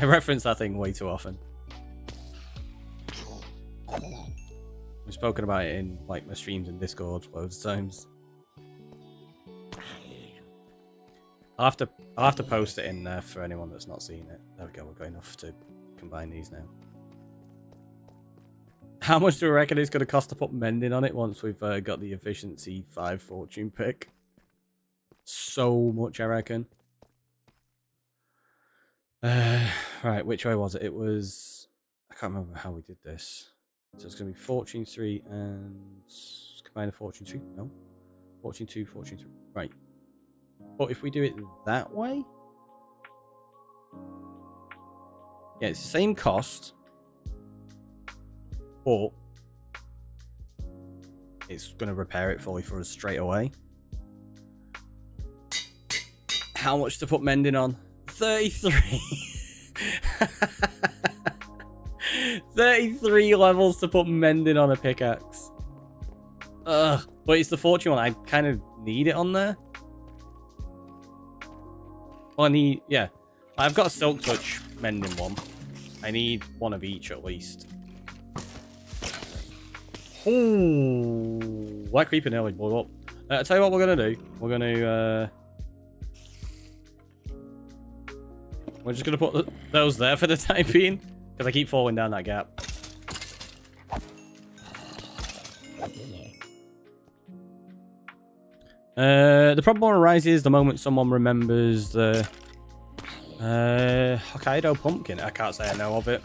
I reference that thing way too often. We've spoken about it in like my streams and Discord loads of times. I'll have to post it in there for anyone that's not seen it. There we go, we've got enough to combine these now. How much do I reckon it's going to cost to put mending on it once we've got the efficiency 5 fortune pick? So much, I reckon. Right, which way was it? It was... I can't remember how we did this. So it's going to be fortune 3 and... combine the fortune 2? No. Fortune 2, fortune 3. Right. But if we do it that way... yeah, it's the same cost. But... it's going to repair it fully for us straight away. How much to put mending on? 33. 33 levels to put mending on a pickaxe. Ugh. But it's the fortune one. I kind of need it on there. Well, I need... yeah. I've got a silk touch mending one. I need one of each at least. Ooh. That creeper nearly blew up. I'll tell you what we're going to do. We're going to... we're just going to put those there for the time being. Because I keep falling down that gap. The problem arises the moment someone remembers the Hokkaido pumpkin. I can't say I know of it.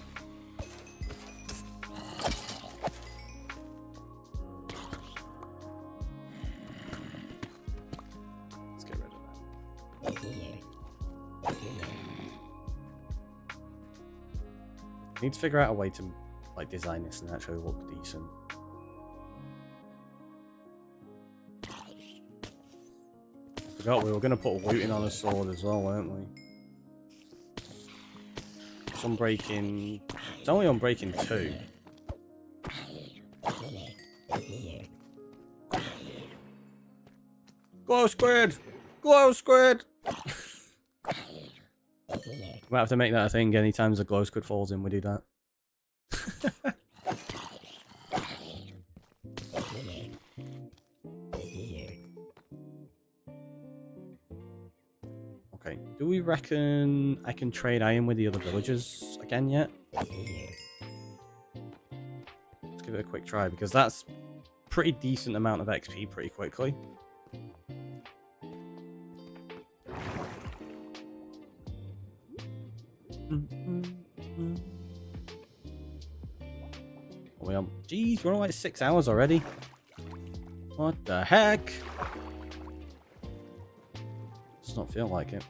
Let's get rid of that. I need to figure out a way to like design this and actually look decent. Forgot we were going to put looting on a sword as well, weren't we? It's unbreaking. It's only unbreaking 2. Glow squid! Glow squid! Might have to make that a thing. Anytime the glow squid falls in, we do that. Okay, do we reckon I can trade iron with the other villagers again yet? Let's give it a quick try, because that's pretty decent amount of XP pretty quickly. Well, geez, we're on like 6 hours already. What the heck? Does not feel like it.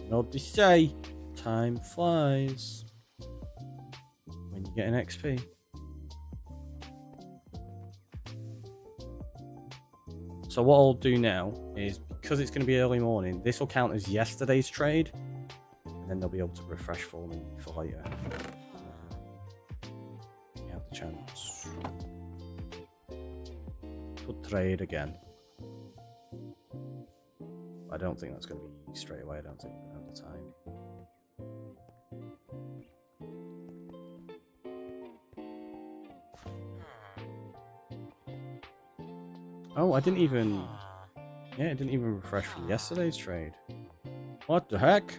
What to say? Time flies when you get an XP. So what I'll do now is, because it's going to be early morning, this will count as yesterday's trade, and then they'll be able to refresh for me for later. You have the chance. Could trade again. I don't think that's going to be straight away. I don't think we're going to have the time. Oh, I didn't even... Yeah, it didn't even refresh from yesterday's trade. What the heck?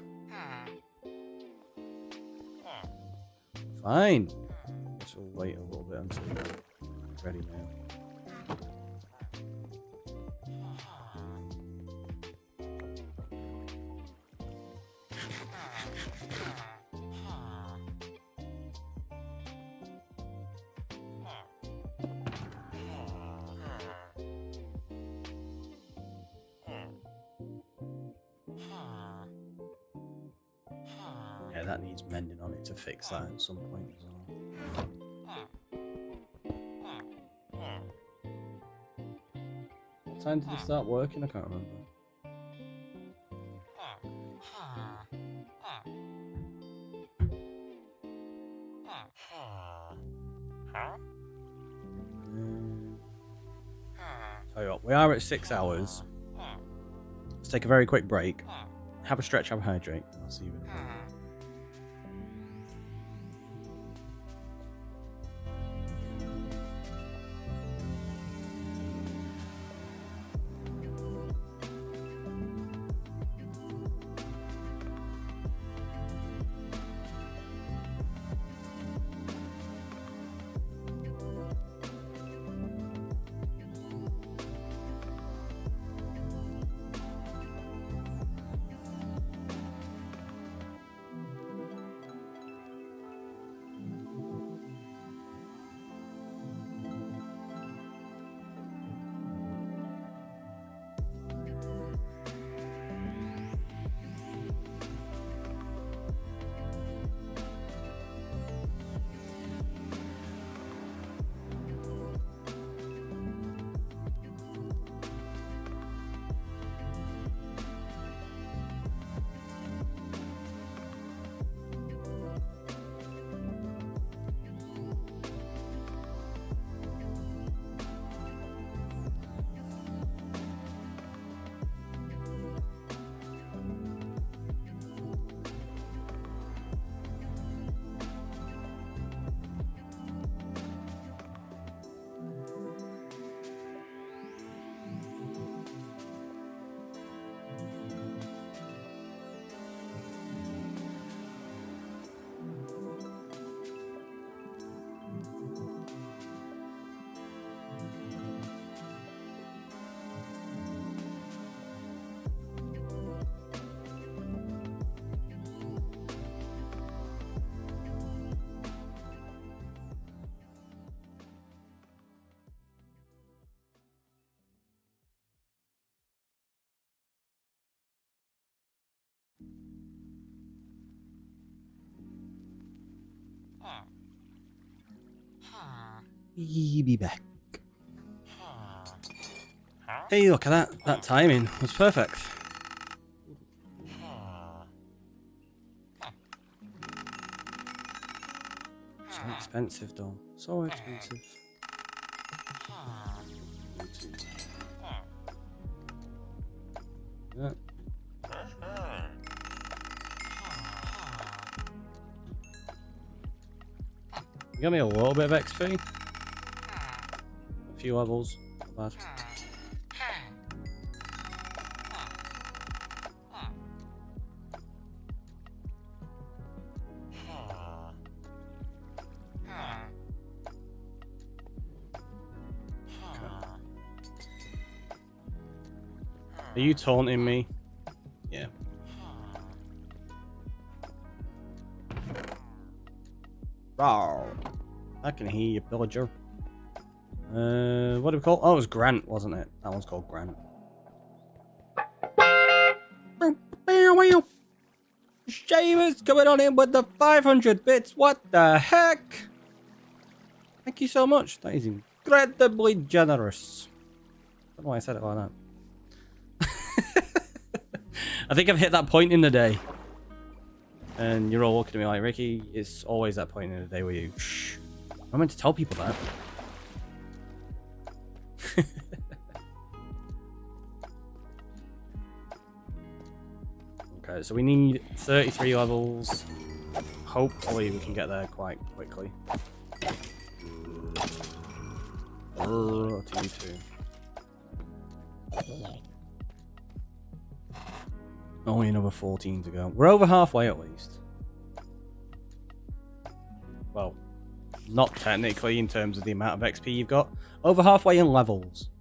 Fine. Guess we'll wait a little bit until we're ready now. Yeah, that needs mending on it to fix that at some point as well. What time did it start working? I can't remember. Tell you what, we are at 6 hours. Let's take a very quick break. Have a stretch, have a hydrate. I'll see you in a minute. Be back. Hey, look at that. That timing was perfect. So expensive, though. So expensive. Yeah. You got me a little bit of XP. A few levels. Not bad. Are you taunting me? Yeah. Rawr. I can hear you, villager. What do we call? Oh, it was Grant, wasn't it? That one's called Grant. Seamus coming on in with the 500 bits. What the heck? Thank you so much. That is incredibly generous. I don't know why I said it like that. I think I've hit that point in the day. And you're all looking at me like, Ricky, it's always that point in the day where you... Shh. I'm meant to tell people that. Okay, so we need 33 levels. Hopefully we can get there quite quickly. T2. Only another 14 to go. We're over halfway at least. Well, not technically in terms of the amount of XP you've got. Over halfway in levels.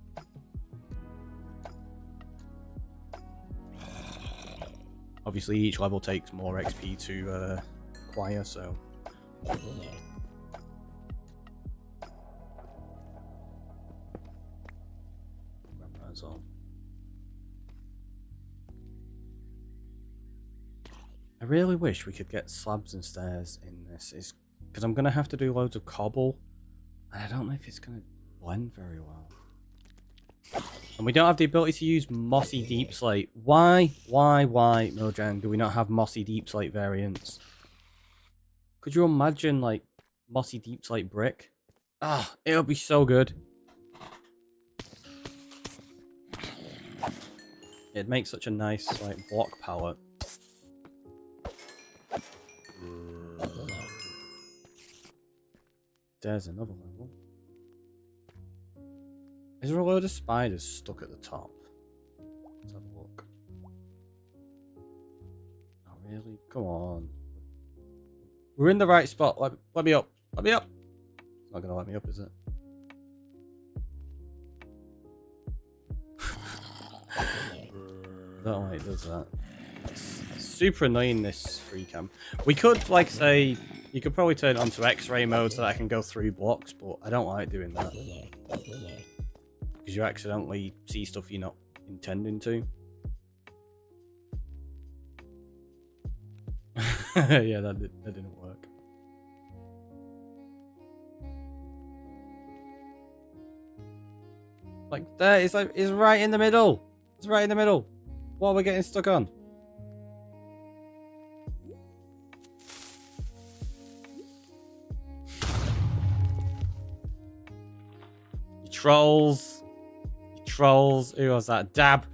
Obviously each level takes more XP to acquire, so... That's all. I really wish we could get slabs and stairs in this, because I'm going to have to do loads of cobble, and I don't know if it's going to blend very well. And we don't have the ability to use mossy deep slate. Why, Mojang, do we not have mossy deep slate variants? Could you imagine, like, mossy deep slate brick? Ah, it would be so good. It'd make such a nice, like, block palette. There's another level. Is there a load of spiders stuck at the top? Let's have a look. Oh, really? Come on. We're in the right spot. Let me up. Let me up. It's not going to let me up, is it? I don't know why it does that. It's super annoying, this free cam. We could, like, say... You could probably turn it onto X-ray mode so that I can go through blocks, but I don't like doing that. Because you accidentally see stuff you're not intending to. Yeah, that didn't work. Like, there, it's right in the middle. It's right in the middle. What are we getting stuck on? Trolls. Trolls. Who was that? Dab.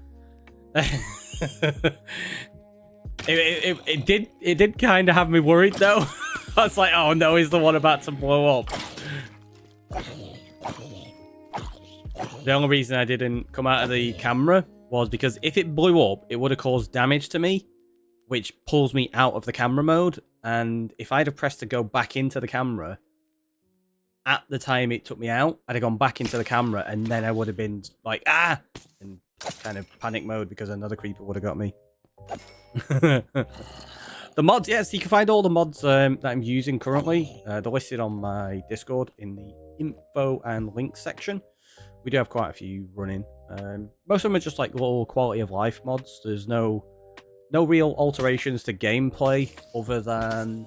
It did kind of have me worried though. I was like, oh no, is the one about to blow up? The only reason I didn't come out of the camera was because if it blew up, it would have caused damage to me, which pulls me out of the camera mode. And if I'd have pressed to go back into the camera, at the time it took me out, I'd have gone back into the camera, and then I would have been like, ah! In kind of panic mode because another creeper would have got me. The mods, yes, you can find all the mods that I'm using currently. They're listed on my Discord in the info and links section. We do have quite a few running. Most of them are just like little quality of life mods. There's no real alterations to gameplay other than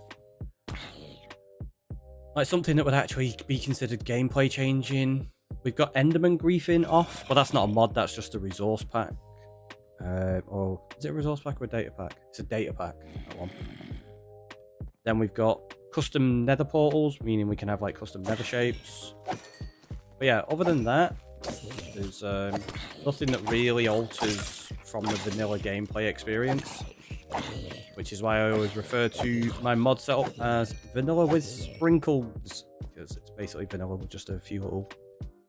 like something that would actually be considered gameplay changing. We've got Enderman griefing off, but that's not a mod, that's just a resource pack. Or is it a resource pack or a data pack? It's a data pack, that one. Then we've got custom nether portals, meaning we can have like custom nether shapes. But yeah, other than that, there's nothing that really alters from the vanilla gameplay experience, which is why I always refer to my mod setup as vanilla with sprinkles, because it's basically vanilla with just a few little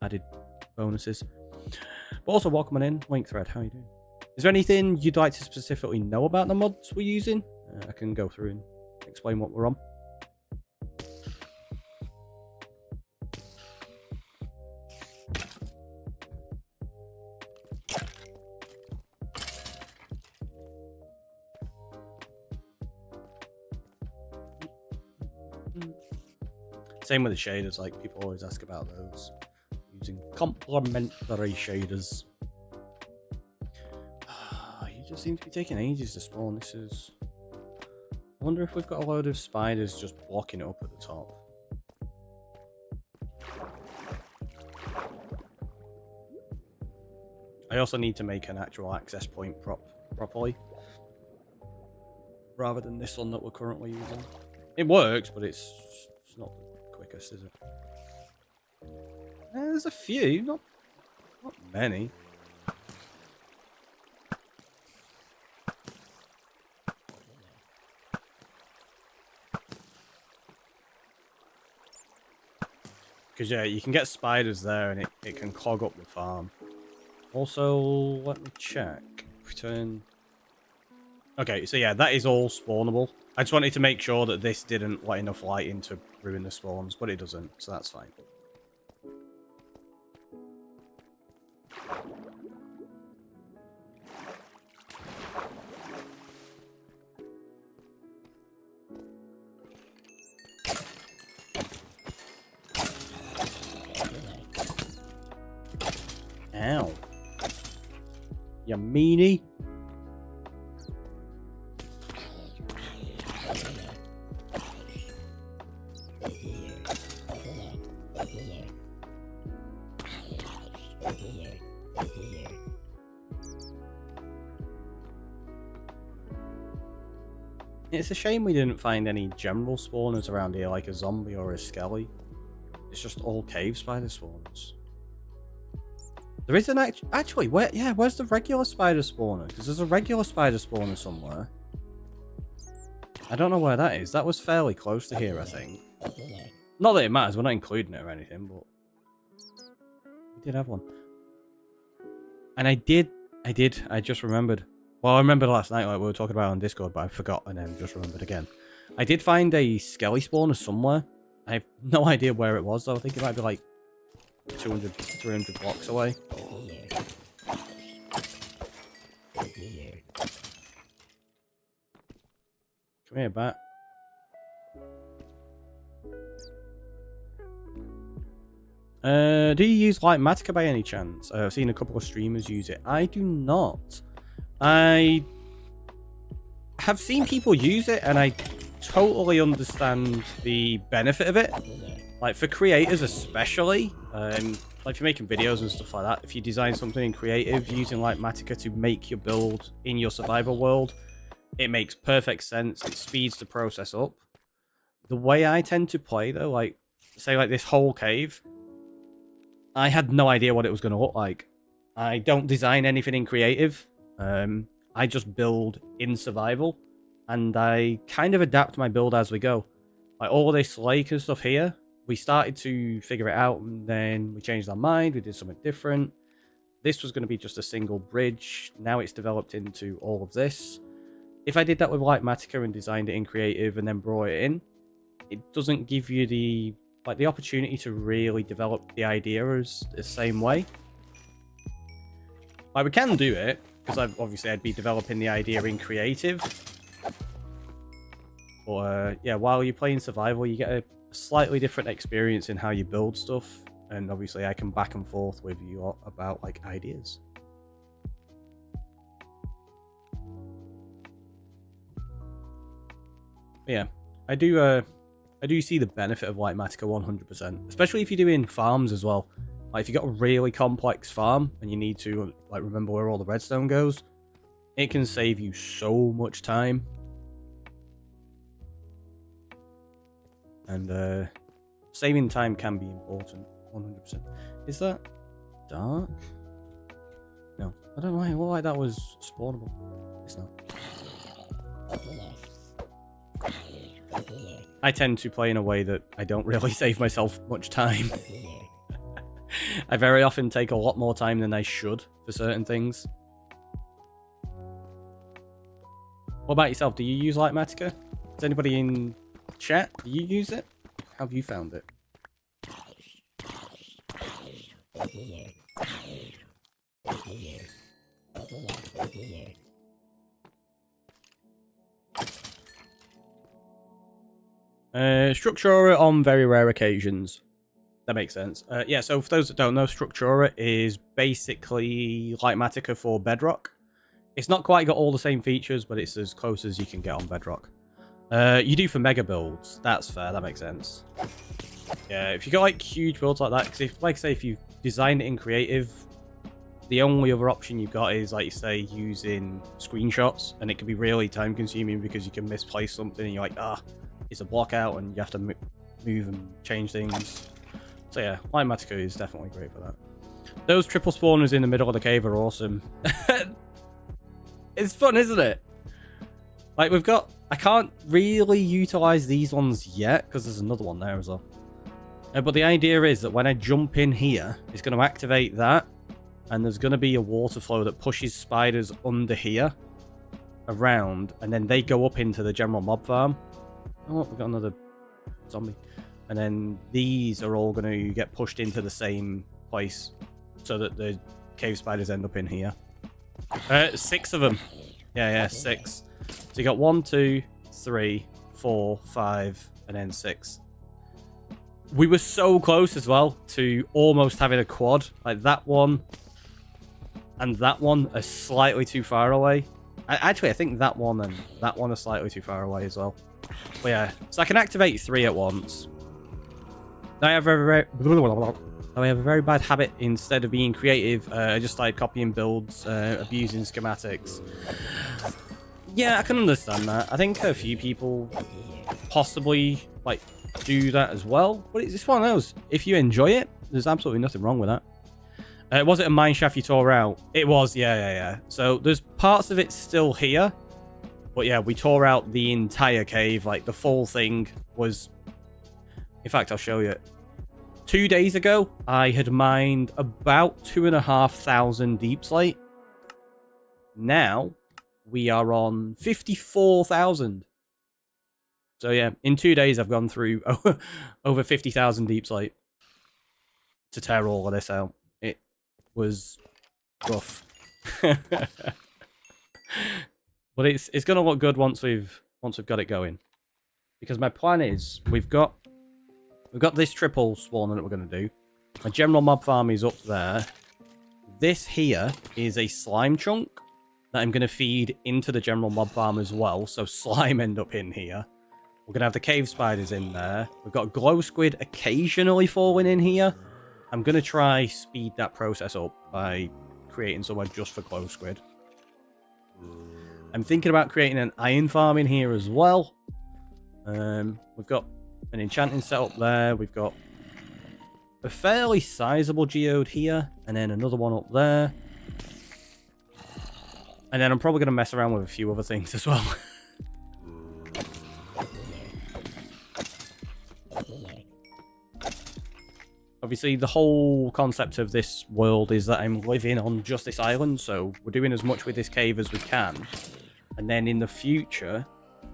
added bonuses. But also, welcome on in, Link Thread, how are you doing? Is there anything you'd like to specifically know about the mods we're using? I can go through and explain what we're on. Same with the shaders, like people always ask about those. Using complementary shaders. You just seem to be taking ages to spawn. This is... I wonder if we've got a load of spiders just blocking it up at the top. I also need to make an actual access point properly, rather than this one that we're currently using. It works, but it's not the quickest, is it? There's a few, not many. Because yeah, you can get spiders there and it can clog up the farm. Also, let me check. Return. Okay, so yeah, that is all spawnable. I just wanted to make sure that this didn't let enough light in to ruin the spawns, but it doesn't, so that's fine. Ow. You meanie. It's a shame we didn't find any general spawners around here, like a zombie or a skelly. It's just all cave spider spawns. There is an actually, where's the regular spider spawner? Because there's a regular spider spawner somewhere. I don't know where that is. That was fairly close to here, I think. Not that it matters, we're not including it or anything, but we did have one. And I just remembered. Well, I remembered last night, like we were talking about on Discord, but I forgot and then just remembered again. I did find a skelly spawner somewhere. I have no idea where it was, though. I think it might be like 200, 300 blocks away. Come here, bat. Do you use Lightmatica by any chance? I've seen a couple of streamers use it. I do not. I have seen people use it, and I totally understand the benefit of it. Like, for creators especially, like if you're making videos and stuff like that, if you design something in creative using Lightmatica to make your build in your survival world, it makes perfect sense. It speeds the process up. The way I tend to play, though, like, say like this whole cave, I had no idea what it was going to look like. I don't design anything in creative. I just build in survival, and I kind of adapt my build as we go. Like all this lake and stuff here, we started to figure it out, and then we changed our mind. We did something different. This was going to be just a single bridge. Now it's developed into all of this. If I did that with Lightmatica and designed it in creative and then brought it in, it doesn't give you the opportunity to really develop the idea as the same way. Like, we can do it, because I'd be developing the idea in creative. But yeah, while you're playing survival, you get a slightly different experience in how you build stuff, and obviously I can back and forth with you about like ideas. But yeah, I do I do see the benefit of Litematica 100%, especially if you're doing farms as well. Like if you've got a really complex farm and you need to like remember where all the redstone goes, it can save you so much time. And saving time can be important, 100%. Is that dark? No, I don't know why that was spawnable. It's not. I tend to play in a way that I don't really save myself much time. I very often take a lot more time than I should for certain things. What about yourself? Do you use Litematica? Is anybody in chat? Do you use it? How have you found it? Structura on very rare occasions. That makes sense. Yeah, so for those that don't know, Structura is basically Litematica for Bedrock. It's not quite got all the same features, but it's as close as you can get on Bedrock. You do for mega builds. That's fair. That makes sense. Yeah, if you got like huge builds like that, because if, like say, if you designed it in creative, the only other option you've got is, like you say, using screenshots, and it can be really time consuming because you can misplace something and you're like, it's a block out, and you have to move and change things. So yeah, Litematica is definitely great for that. Those triple spawners in the middle of the cave are awesome. It's fun, isn't it? Like we've got, I can't really utilize these ones yet because there's another one there as well. But the idea is that when I jump in here, it's going to activate that, and there's going to be a water flow that pushes spiders under here, around, and then they go up into the general mob farm. Oh, we've got another zombie. And then these are all going to get pushed into the same place so that the cave spiders end up in here. 6 of them. Yeah, 6. So you got 1, 2, 3, 4, 5, and then 6. We were so close as well to almost having a quad. Like that one and that one are slightly too far away. Actually, I think that one and that one are slightly too far away as well. But yeah, so I can activate 3 at once. I have a very bad habit. Instead of being creative, I just started copying builds, abusing schematics. Yeah, I can understand that. I think a few people possibly like do that as well. But it's one of those. If you enjoy it, there's absolutely nothing wrong with that. Was it a mine shaft you tore out? It was, yeah. So there's parts of it still here. But yeah, we tore out the entire cave. Like the full thing was... In fact, I'll show you. 2 days ago, I had mined about 2,500 deep slate. Now, we are on 54,000. So yeah, in 2 days, I've gone through over 50,000 deep slate to tear all of this out. It was rough. But it's going to look good once we've got it going. Because my plan is, we've got this triple spawner that we're going to do. My general mob farm is up there. This here is a slime chunk that I'm going to feed into the general mob farm as well. So slime end up in here. We're going to have the cave spiders in there. We've got glow squid occasionally falling in here. I'm going to try speed that process up by creating somewhere just for glow squid. I'm thinking about creating an iron farm in here as well. We've got an enchanting setup there. We've got a fairly sizable geode here, and then another one up there. And then I'm probably going to mess around with a few other things as well. Obviously, the whole concept of this world is that I'm living on just this island, so we're doing as much with this cave as we can. And then in the future,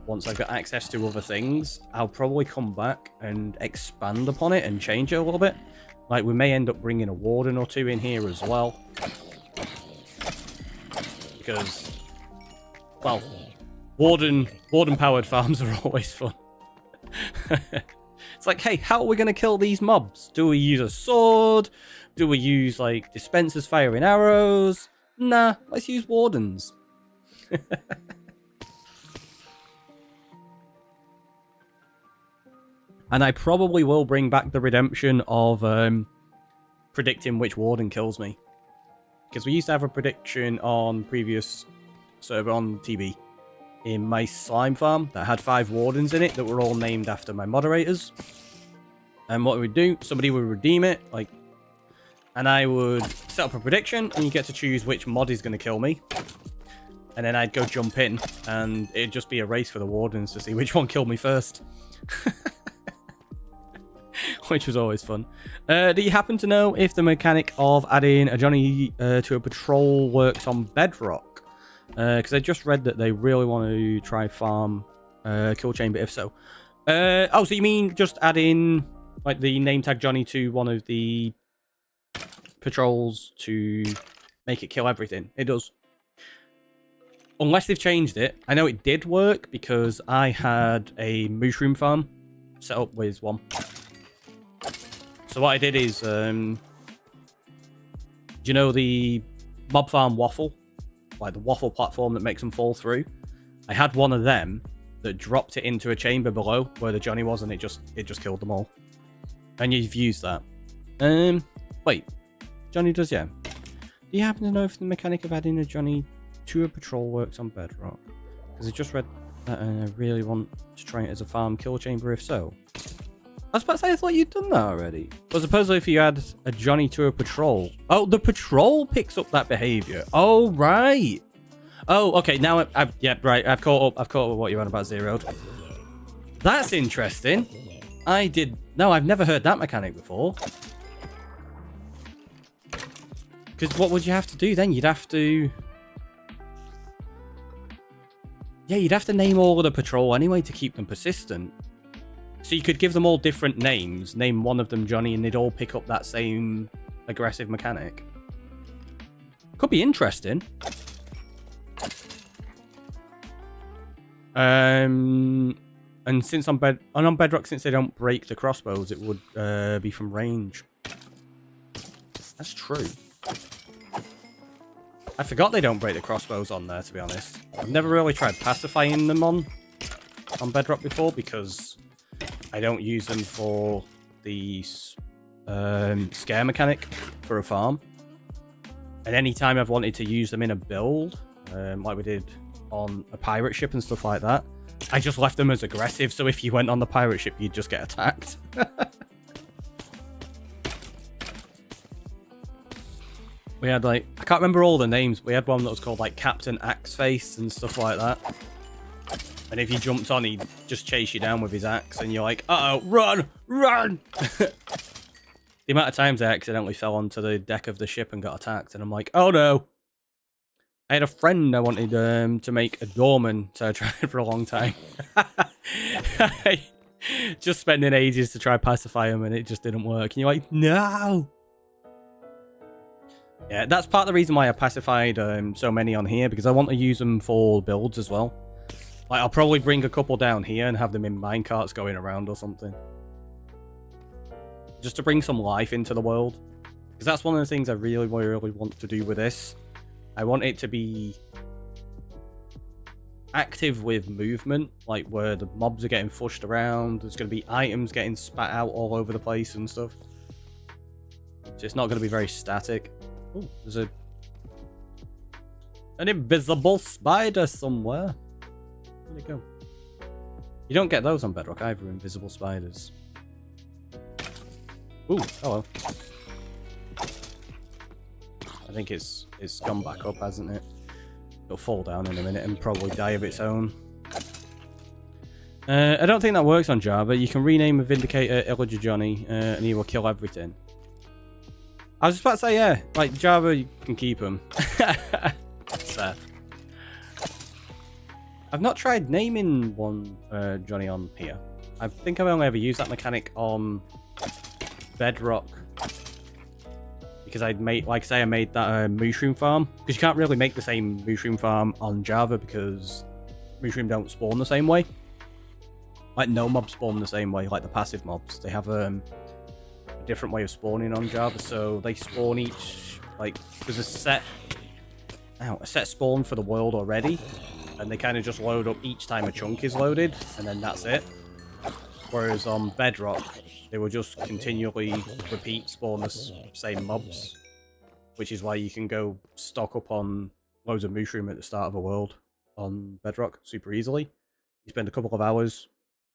once I've got access to other things, I'll probably come back and expand upon it and change it a little bit. Like, we may end up bringing a warden or 2 in here as well. Because, well, warden-powered farms are always fun. It's like, hey, how are we going to kill these mobs? Do we use a sword? Do we use, like, dispensers firing arrows? Nah, let's use wardens. And I probably will bring back the redemption of predicting which warden kills me. Because we used to have a prediction on previous server on TB in my slime farm that had 5 wardens in it that were all named after my moderators. And what we would do, somebody would redeem it, like, and I would set up a prediction, and you get to choose which mod is going to kill me. And then I'd go jump in, and it'd just be a race for the wardens to see which one killed me first. Which was always fun. Do you happen to know if the mechanic of adding a Johnny to a patrol works on Bedrock? Because I just read that they really want to try farm kill chamber, if so. Oh, so you mean just adding like the name tag Johnny to one of the patrols to make it kill everything? It does. Unless they've changed it. I know it did work because I had a mushroom farm set up with one. So what I did is, do you know the mob farm waffle? Like the waffle platform that makes them fall through? I had one of them that dropped it into a chamber below where the Johnny was, and it just killed them all. And you've used that. Wait. Johnny does, yeah. Do you happen to know if the mechanic of adding a Johnny to a patrol works on Bedrock? Because I just read that and I really want to try it as a farm kill chamber, if so. I was about to say, I thought you'd done that already. But supposedly if you add a Johnny to a patrol... Oh, the patrol picks up that behavior. Oh, right. Oh, okay, now yeah, right, I've caught up with what you're on about, Zeroed. That's interesting. No, I've never heard that mechanic before. Because what would you have to do then? You'd have to... Yeah, you'd have to name all of the patrol anyway to keep them persistent. So you could give them all different names, name one of them Johnny, and they'd all pick up that same aggressive mechanic. Could be interesting. And since on Bedrock, since they don't break the crossbows, it would be from range. That's true. I forgot they don't break the crossbows on there, to be honest. I've never really tried pacifying them on Bedrock before because I don't use them for the scare mechanic for a farm. And any time I've wanted to use them in a build, like we did on a pirate ship and stuff like that, I just left them as aggressive, so if you went on the pirate ship, you'd just get attacked. We had, like, I can't remember all the names. We had one that was called, like, Captain Axeface and stuff like that. And if you jumped on, he'd just chase you down with his axe, and you're like, uh-oh, run! Run! The amount of times I accidentally fell onto the deck of the ship and got attacked, and I'm like, oh no! I had a friend I wanted to make a doorman, so I tried for a long time. Just spending ages to try pacify him, and it just didn't work. And you're like, no! Yeah, that's part of the reason why I pacified so many on here, because I want to use them for builds as well. Like, I'll probably bring a couple down here and have them in minecarts going around or something. Just to bring some life into the world. Because that's one of the things I really, really want to do with this. I want it to be active with movement, like where the mobs are getting flushed around, there's going to be items getting spat out all over the place and stuff. So it's not going to be very static. Oh, there's an invisible spider somewhere. Where'd it go? You don't get those on Bedrock either, invisible spiders. Ooh, hello. I think it's gone back up, hasn't it? It'll fall down in a minute and probably die of its own. I don't think that works on Java. You can rename a Vindicator Illager Johnny and he will kill everything. I was just about to say, yeah, like Java, you can keep them. Fair. I've not tried naming one Johnny on here. I think I've only ever used that mechanic on Bedrock. Because I'd made, like I say, I made that mushroom farm. Because you can't really make the same mushroom farm on Java because mushroom don't spawn the same way. Like no mobs spawn the same way, like the passive mobs. They have a different way of spawning on Java, so they spawn each, like, there's a set spawn for the world already, and they kind of just load up each time a chunk is loaded, and then that's it. Whereas on Bedrock, they will just continually repeat spawn the same mobs. Which is why you can go stock up on loads of mushroom at the start of a world on Bedrock super easily. You spend a couple of hours,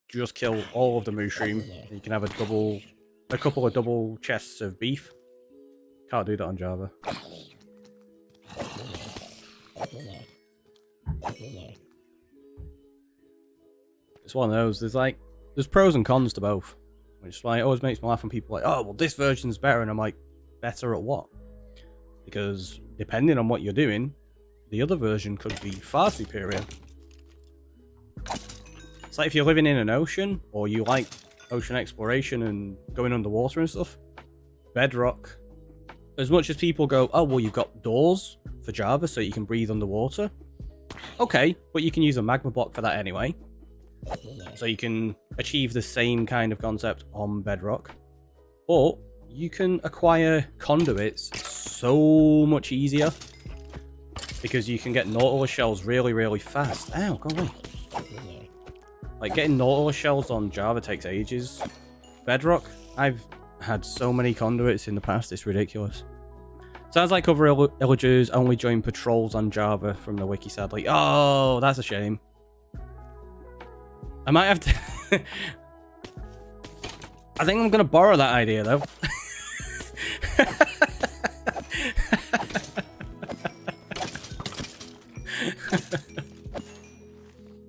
just kill all of the mushroom, and you can have a couple of double chests of beef. Can't do that on Java. It's one of those. There's pros and cons to both, which is why it always makes me laugh when people are like, oh, well, this version's better, and I'm like, better at what? Because depending on what you're doing, the other version could be far superior. It's like if you're living in an ocean, or you like ocean exploration and going underwater and stuff, Bedrock, as much as people go, oh, well, you've got doors for Java so you can breathe underwater. Okay, but you can use a magma block for that anyway. So you can achieve the same kind of concept on Bedrock. But you can acquire conduits so much easier because you can get Nautilus shells really, really fast. Ow, go away. Like, getting Nautilus shells on Java takes ages. Bedrock, I've had so many conduits in the past, it's ridiculous. Sounds like other villagers only join patrols on Java from the wiki, sadly. Oh, that's a shame. I might have to... I think I'm going to borrow that idea, though.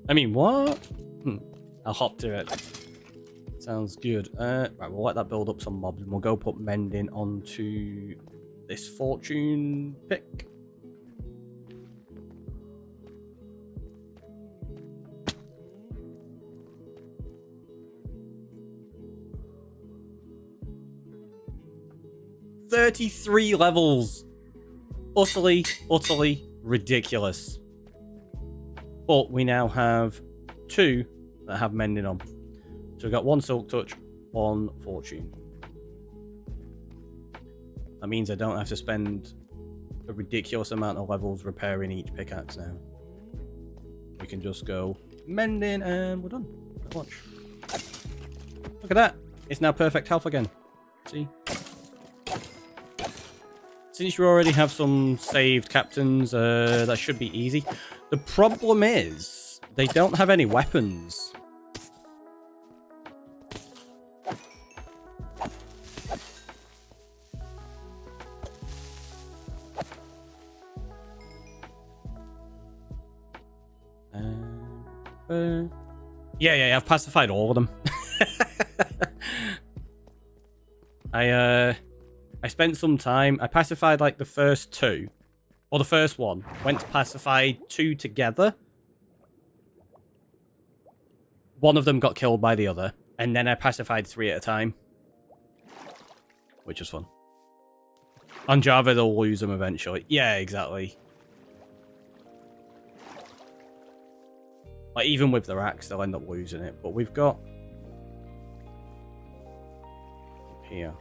I mean, what? I'll hop to it. Sounds good. Right, we'll let that build up some mobs, and we'll go put mending onto this fortune pick. $33 levels. Utterly ridiculous. But we now have 2 that have mending on. So we've got 1 silk touch, 1 fortune. That means I don't have to spend a ridiculous amount of levels repairing each pickaxe now. We can just go mending and we're done. Watch. Look at that. It's now perfect health again. See? Since you already have some saved captains, that should be easy. The problem is, they don't have any weapons. Yeah, I've pacified all of them. I spent some time. I pacified like the first 2, or the first one. Went to pacify 2 together. One of them got killed by the other, and then I pacified 3 at a time, which was fun. On Java, they'll lose them eventually. Yeah, exactly. Like, even with their axe, they'll end up losing it. But we've got... here.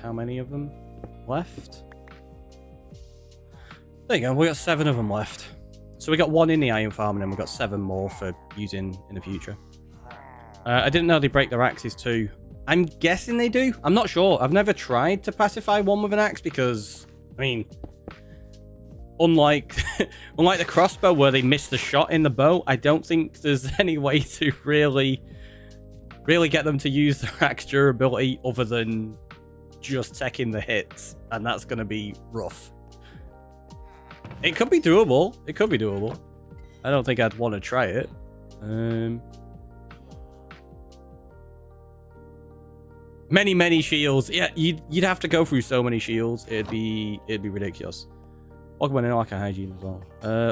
How many of them left? There you go, we got 7 of them left. So we got 1 in the iron farm, and then we got 7 more for using in the future. I didn't know they break their axes too. I'm guessing they do. I'm not sure. I've never tried to pacify one with an axe because, I mean, unlike the crossbow where they miss the shot in the bow, I don't think there's any way to really get them to use their axe durability other than just taking the hits, and that's going to be rough. It could be doable. It could be doable. I don't think I'd want to try it. Many shields. Yeah, you'd have to go through so many shields. It'd be ridiculous. Welcome in like a hygiene as well.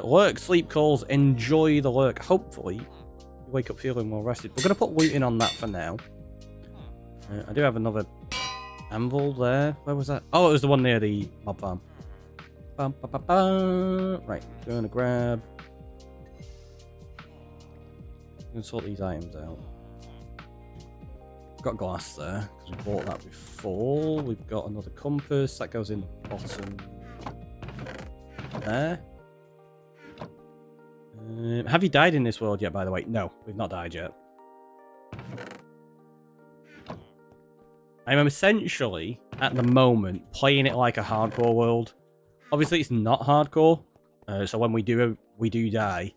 Lurk, sleep calls. Enjoy the lurk. Hopefully, you wake up feeling well rested. We're gonna put looting on that for now. I do have another anvil there. Where was that? Oh, it was the one near the mob farm. Right, gonna grab. I'm gonna sort these items out. Got glass there because we bought that before. We've got another compass that goes in the bottom there. Have you died in this world yet, by the way? No, we've not died yet. I'm essentially, at the moment, playing it like a hardcore world. Obviously, it's not hardcore. So when we do die,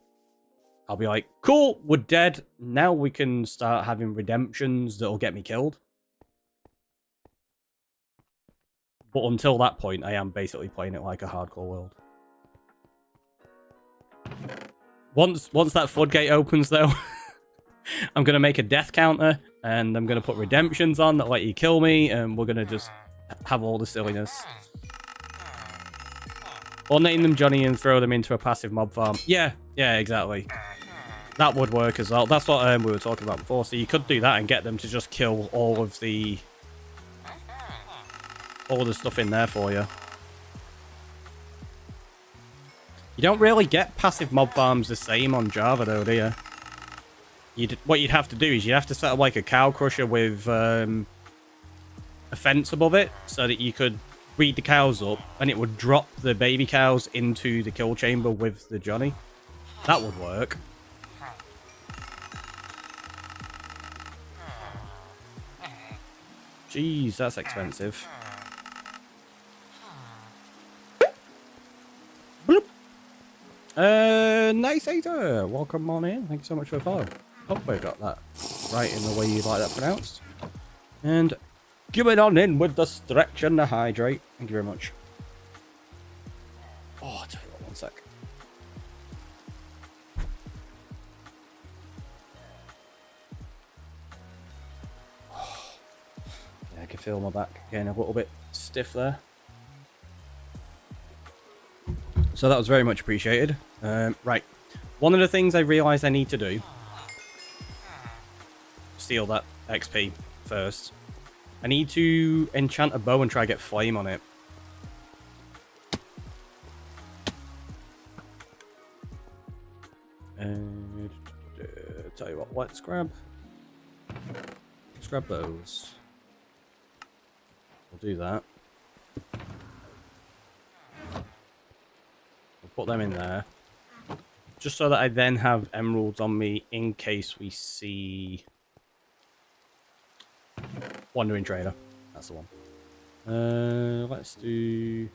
I'll be like, cool, we're dead. Now we can start having redemptions that'll get me killed. But until that point, I am basically playing it like a hardcore world. Once that floodgate opens, though, I'm going to make a death counter, and I'm going to put redemptions on that let you kill me, and we're going to just have all the silliness. Or name them Johnny and throw them into a passive mob farm. Yeah, exactly. That would work as well. That's what we were talking about before. So you could do that and get them to just kill all the stuff in there for you. You don't really get passive mob farms the same on Java, though, do you? What you'd have to do is you'd have to set up like a cow crusher with a fence above it so that you could breed the cows up and it would drop the baby cows into the kill chamber with the Johnny. That would work. Jeez, that's expensive. Bloop. Nice Eater, welcome on in. Thank you so much for the follow. Hopefully I got that right in the way you'd like that pronounced. And coming on in with the stretch and the hydrate. Thank you very much. Oh, I'll tell you what, one sec. Yeah, I can feel my back getting a little bit stiff there. So that was very much appreciated. Right. One of the things I realised I need to do... Steal that XP first. I need to enchant a bow and try to get flame on it. And tell you what, let's grab those. We'll do that. We'll put them in there. Just so that I then have emeralds on me in case we see... Wandering Trader. That's the one. Let's do...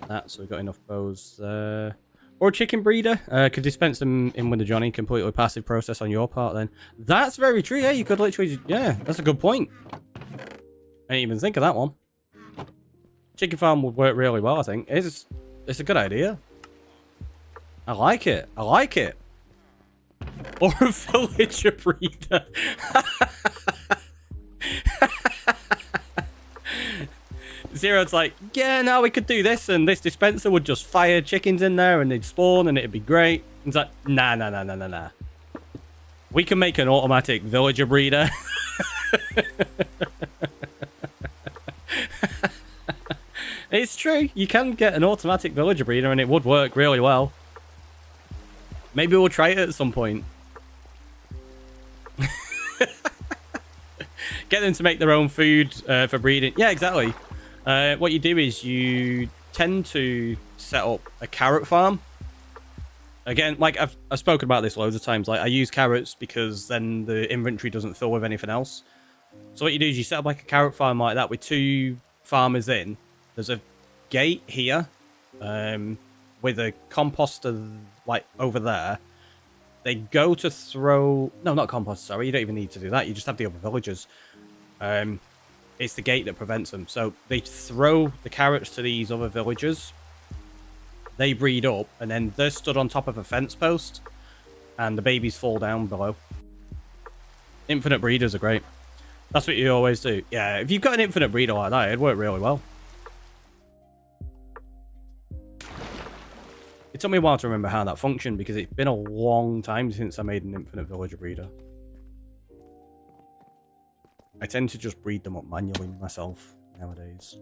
that, so we've got enough bows there. Or a chicken breeder. Could dispense them in with the Johnny. Completely passive process on your part then. That's very true, yeah. You could literally... yeah, that's a good point. I didn't even think of that one. Chicken farm would work really well, I think. It's a good idea. I like it. I like it. Or a villager breeder. Zero's like, yeah, no, we could do this, and this dispenser would just fire chickens in there, and they'd spawn, and it'd be great. He's like, nah. We can make an automatic villager breeder. It's true. You can get an automatic villager breeder, and it would work really well. Maybe we'll try it at some point. Get them to make their own food for breeding. Yeah, exactly. What you do is you tend to set up a carrot farm. Again, like I've spoken about this loads of times. Like I use carrots because then the inventory doesn't fill with anything else. So what you do is you set up like a carrot farm like that with 2 farmers in. There's a gate here with a composter like over there. They go to throw... no, not composter, sorry. You don't even need to do that. You just have the other villagers. It's the gate that prevents them. So they throw the carrots to these other villagers. They breed up, and then they're stood on top of a fence post, and the babies fall down below. Infinite breeders are great. That's what you always do. Yeah, if you've got an infinite breeder like that, it'd work really well. It took me a while to remember how that functioned, because it's been a long time since I made an infinite villager breeder. I tend to just breed them up manually myself nowadays.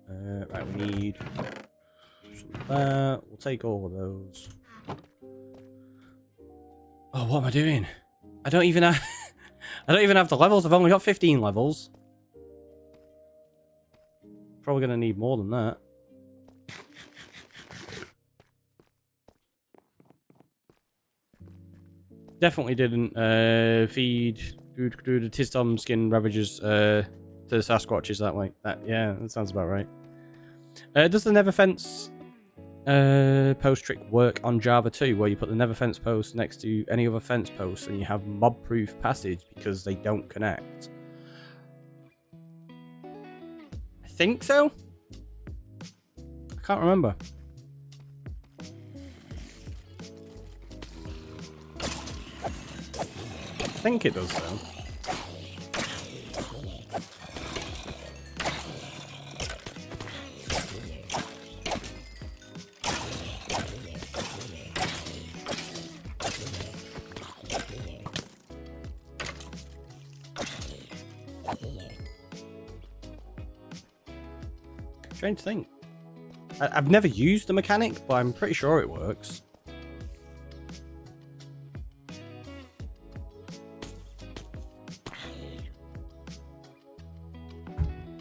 Right, we need some of that. We'll take all of those. Oh, what am I doing? I don't even have... I don't even have the levels. I've only got 15 levels. Probably going to need more than that. definitely didn't feed the Tistom skin ravages to the Sasquatches that way. Yeah, that sounds about right. Does the Never Fence post trick work on Java 2, where you put the Never Fence post next to any other fence posts and you have mob-proof passage because they don't connect? I think so. I can't remember. I think it does though. Strange thing. I've never used the mechanic, but I'm pretty sure it works.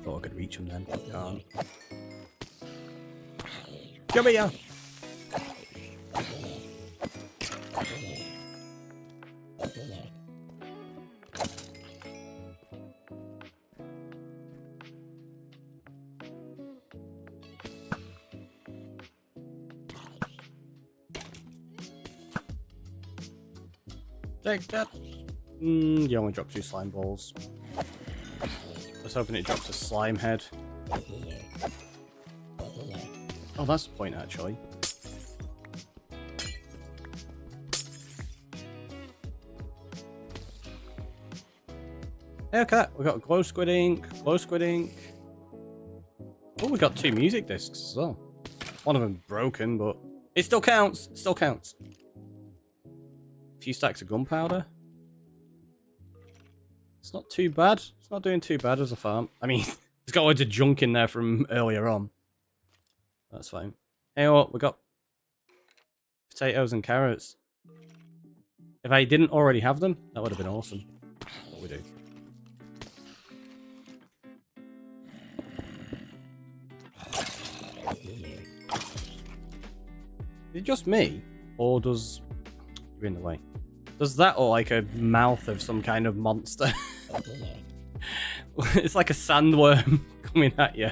Thought I could reach him then, but can't. Come here! Take that. You only dropped 2 slime balls. I was hoping it drops a slime head. Oh, that's the point, actually. Hey, look at that. We got glow squid ink, glow squid ink. Oh, we got 2 music discs as well. One of them broken, but it still counts. It still counts. Few stacks of gunpowder. It's not too bad. It's not doing too bad as a farm. I mean, it's got loads of junk in there from earlier on. That's fine. Hey, what? We got potatoes and carrots. If I didn't already have them, that would have been awesome. But we do. Is it just me? Or does... You're in the way. Does that look like a mouth of some kind of monster? It's like a sandworm coming at you.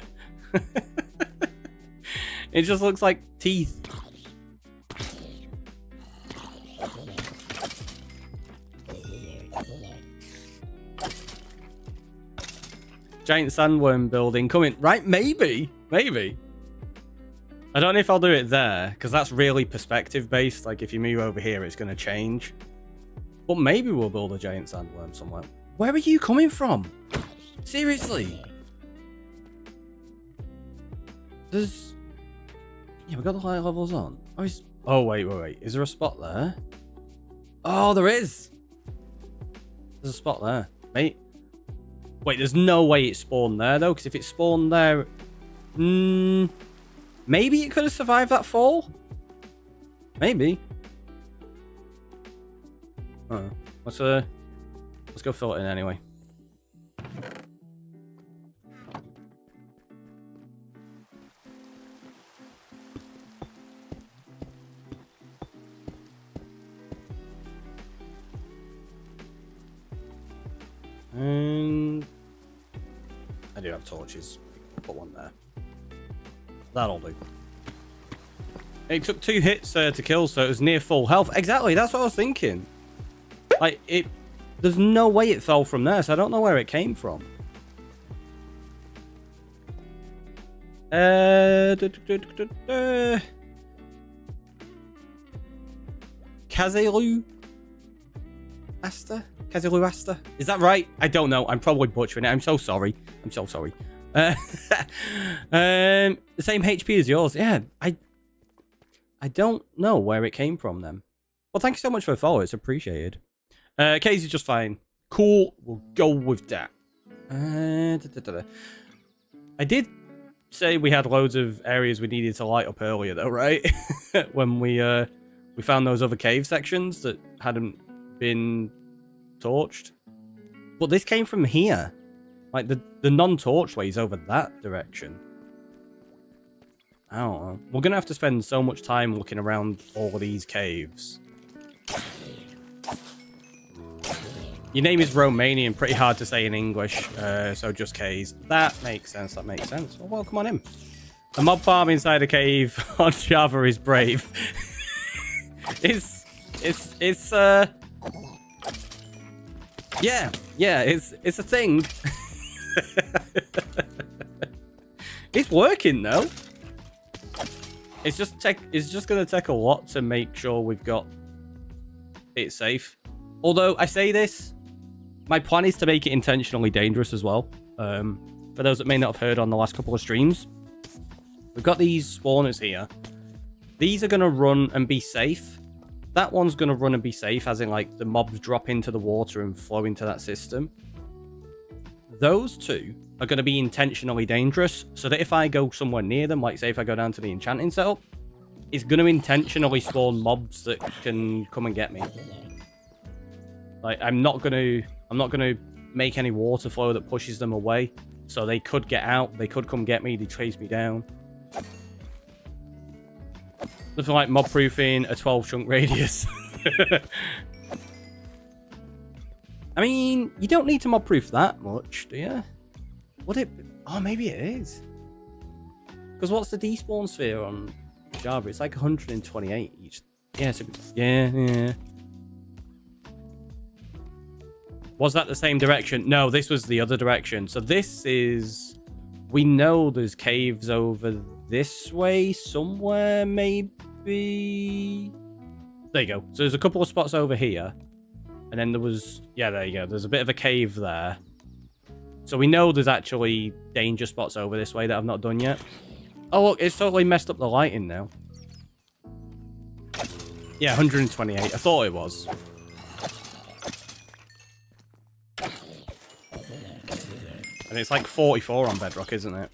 It just looks like teeth. Giant sandworm building coming. Right, maybe. Maybe. I don't know if I'll do it there, because that's really perspective based. Like, if you move over here, it's going to change. But maybe we'll build a giant sandworm somewhere. Where are you coming from? Seriously? There's... Yeah, we got the high levels on. Oh, wait. Is there a spot there? Oh, there is! There's a spot there. Wait, there's no way it spawned there, though, because if it spawned there... Maybe it could have survived that fall? Maybe. Let's go fill it in anyway. And I do have torches. Put one there. That'll do. It took 2 hits to kill, so it was near full health. Exactly, that's what I was thinking. Like, there's no way it fell from there, so I don't know where it came from. Kazelu Asta? Kazelu Asta? Is that right? I don't know. I'm probably butchering it. I'm so sorry. I'm so sorry. The same HP as yours. Yeah, I don't know where it came from then. Well, thank you so much for the follow. It's appreciated. Casey's just fine. Cool. We'll go with that. I did say we had loads of areas we needed to light up earlier, though, right? When we found those other cave sections that hadn't been torched. But this came from here. Like, the non-torched way is over that direction. I don't know. We're going to have to spend so much time looking around all of these caves. Your name is Romanian, pretty hard to say in English, so just K's. That makes sense, that makes sense. Well, welcome on in. A mob farm inside a cave on Java is brave. Yeah, it's a thing. It's working though. It's just gonna take a lot to make sure we've got it safe. Although I say this, my plan is to make it intentionally dangerous as well. For those that may not have heard on the last couple of streams, we've got these spawners here. These are gonna run and be safe. That one's going to run and be safe, as in, like, the mobs drop into the water and flow into that system. Those two are going to be intentionally dangerous, so that if I go somewhere near them, like, say, if I go down to the enchanting setup, it's going to intentionally spawn mobs that can come and get me. Like, I'm not going to make any water flow that pushes them away, so they could get out, they could come get me, they chase me down. Nothing like mob proofing a 12 chunk radius. I mean, you don't need to mob proof that much, do you? Would it? Oh, maybe it is. Because what's the despawn sphere on Java? It's like 128 each. Yeah, so, yeah. Was that the same direction? No, this was the other direction. So this is... We know there's caves over this way somewhere, maybe. There you go. So there's a couple of spots over here. And then there was... Yeah, there you go. There's a bit of a cave there. So we know there's actually danger spots over this way that I've not done yet. Oh, look, it's totally messed up the lighting now. Yeah, 128. I thought it was. And it's like 44 on Bedrock, isn't it?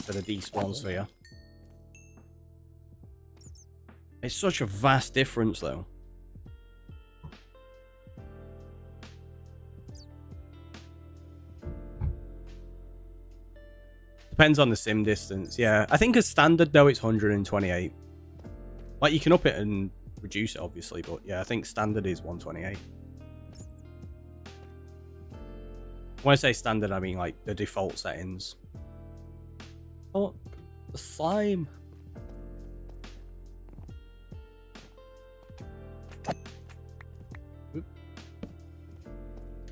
For the despawn sphere. It's such a vast difference, though. Depends on the sim distance, yeah. I think as standard, though, it's 128. Like, you can up it and reduce it, obviously, but yeah, I think standard is 128. When I say standard, I mean, like, the default settings. Oh, the slime.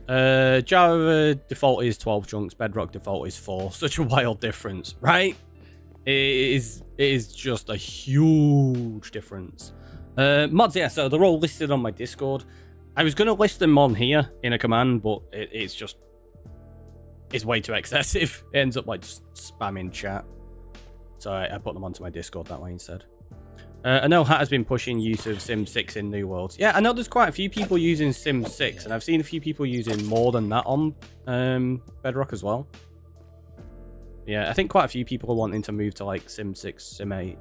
Java default is 12 chunks, Bedrock default is 4. Such a wild difference, right? It is just a huge difference. Mods, yeah, so they're all listed on my Discord. I was going to list them on here in a command, but it's just... It's way too excessive. It ends up, like, just spamming chat. So I put them onto my Discord that way instead. I know Hat has been pushing use of Sim 6 in New Worlds. Yeah, I know there's quite a few people using Sim 6, and I've seen a few people using more than that on Bedrock as well. Yeah, I think quite a few people are wanting to move to, like, Sim 6, Sim 8.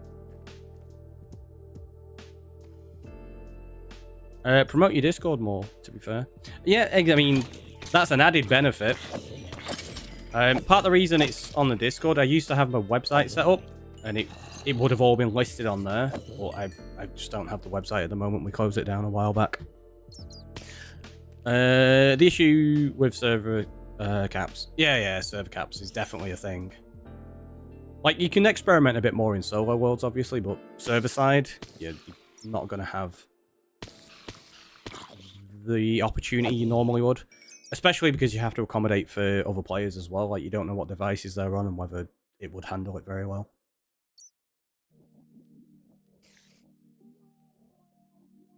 Promote your Discord more, to be fair. Yeah, I mean, that's an added benefit. Part of the reason it's on the Discord, I used to have my website set up, and it would have all been listed on there, but I just don't have the website at the moment. We closed it down a while back. The issue with server caps. Yeah, server caps is definitely a thing. Like, you can experiment a bit more in solo worlds, obviously, but server side, you're not going to have the opportunity you normally would. Especially because you have to accommodate for other players as well. Like, you don't know what devices they're on and whether it would handle it very well.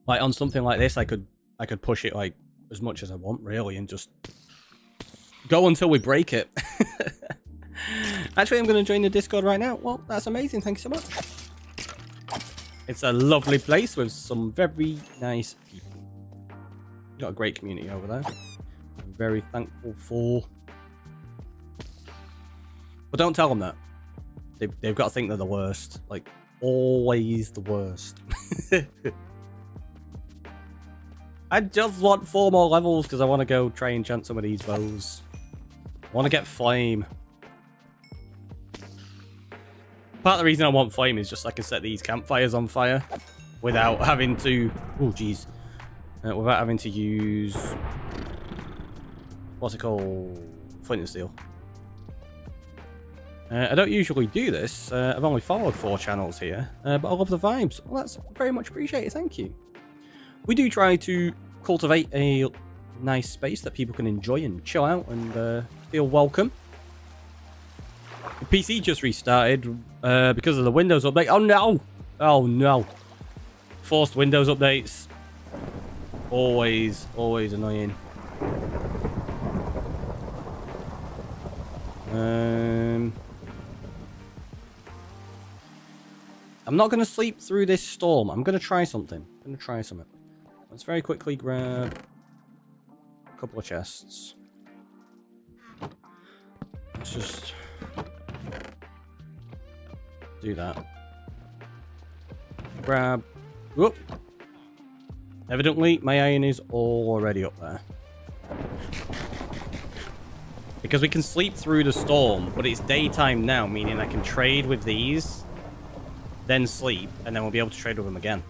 Like, on something like this, I could push it, like, as much as I want, really, and just go until we break it. Actually, I'm going to join the Discord right now. Well, that's amazing. Thank you so much. It's a lovely place with some very nice people. Got a great community over there. I'm very thankful for. But don't tell them that. They've got to think they're the worst. Like, always the worst. I just want 4 more levels because I want to go try and enchant some of these bows. I want to get flame. Part of the reason I want flame is just so I can set these campfires on fire without having to... Oh, jeez. Without having to use what's it called? Flint and steel. I don't usually do this. I've only followed 4 channels here, but I love the vibes. Well, that's very much appreciated. Thank you. We do try to cultivate a nice space that people can enjoy and chill out and feel welcome. The PC just restarted because of the Windows update. Oh no! Oh no! Forced Windows updates. Always annoying. I'm not going to sleep through this storm. I'm going to try something. Let's very quickly grab a couple of chests. Let's just do that. Grab. Whoop. Evidently, my iron is already up there. Because we can sleep through the storm, but it's daytime now, meaning I can trade with these, then sleep, and then we'll be able to trade with them again.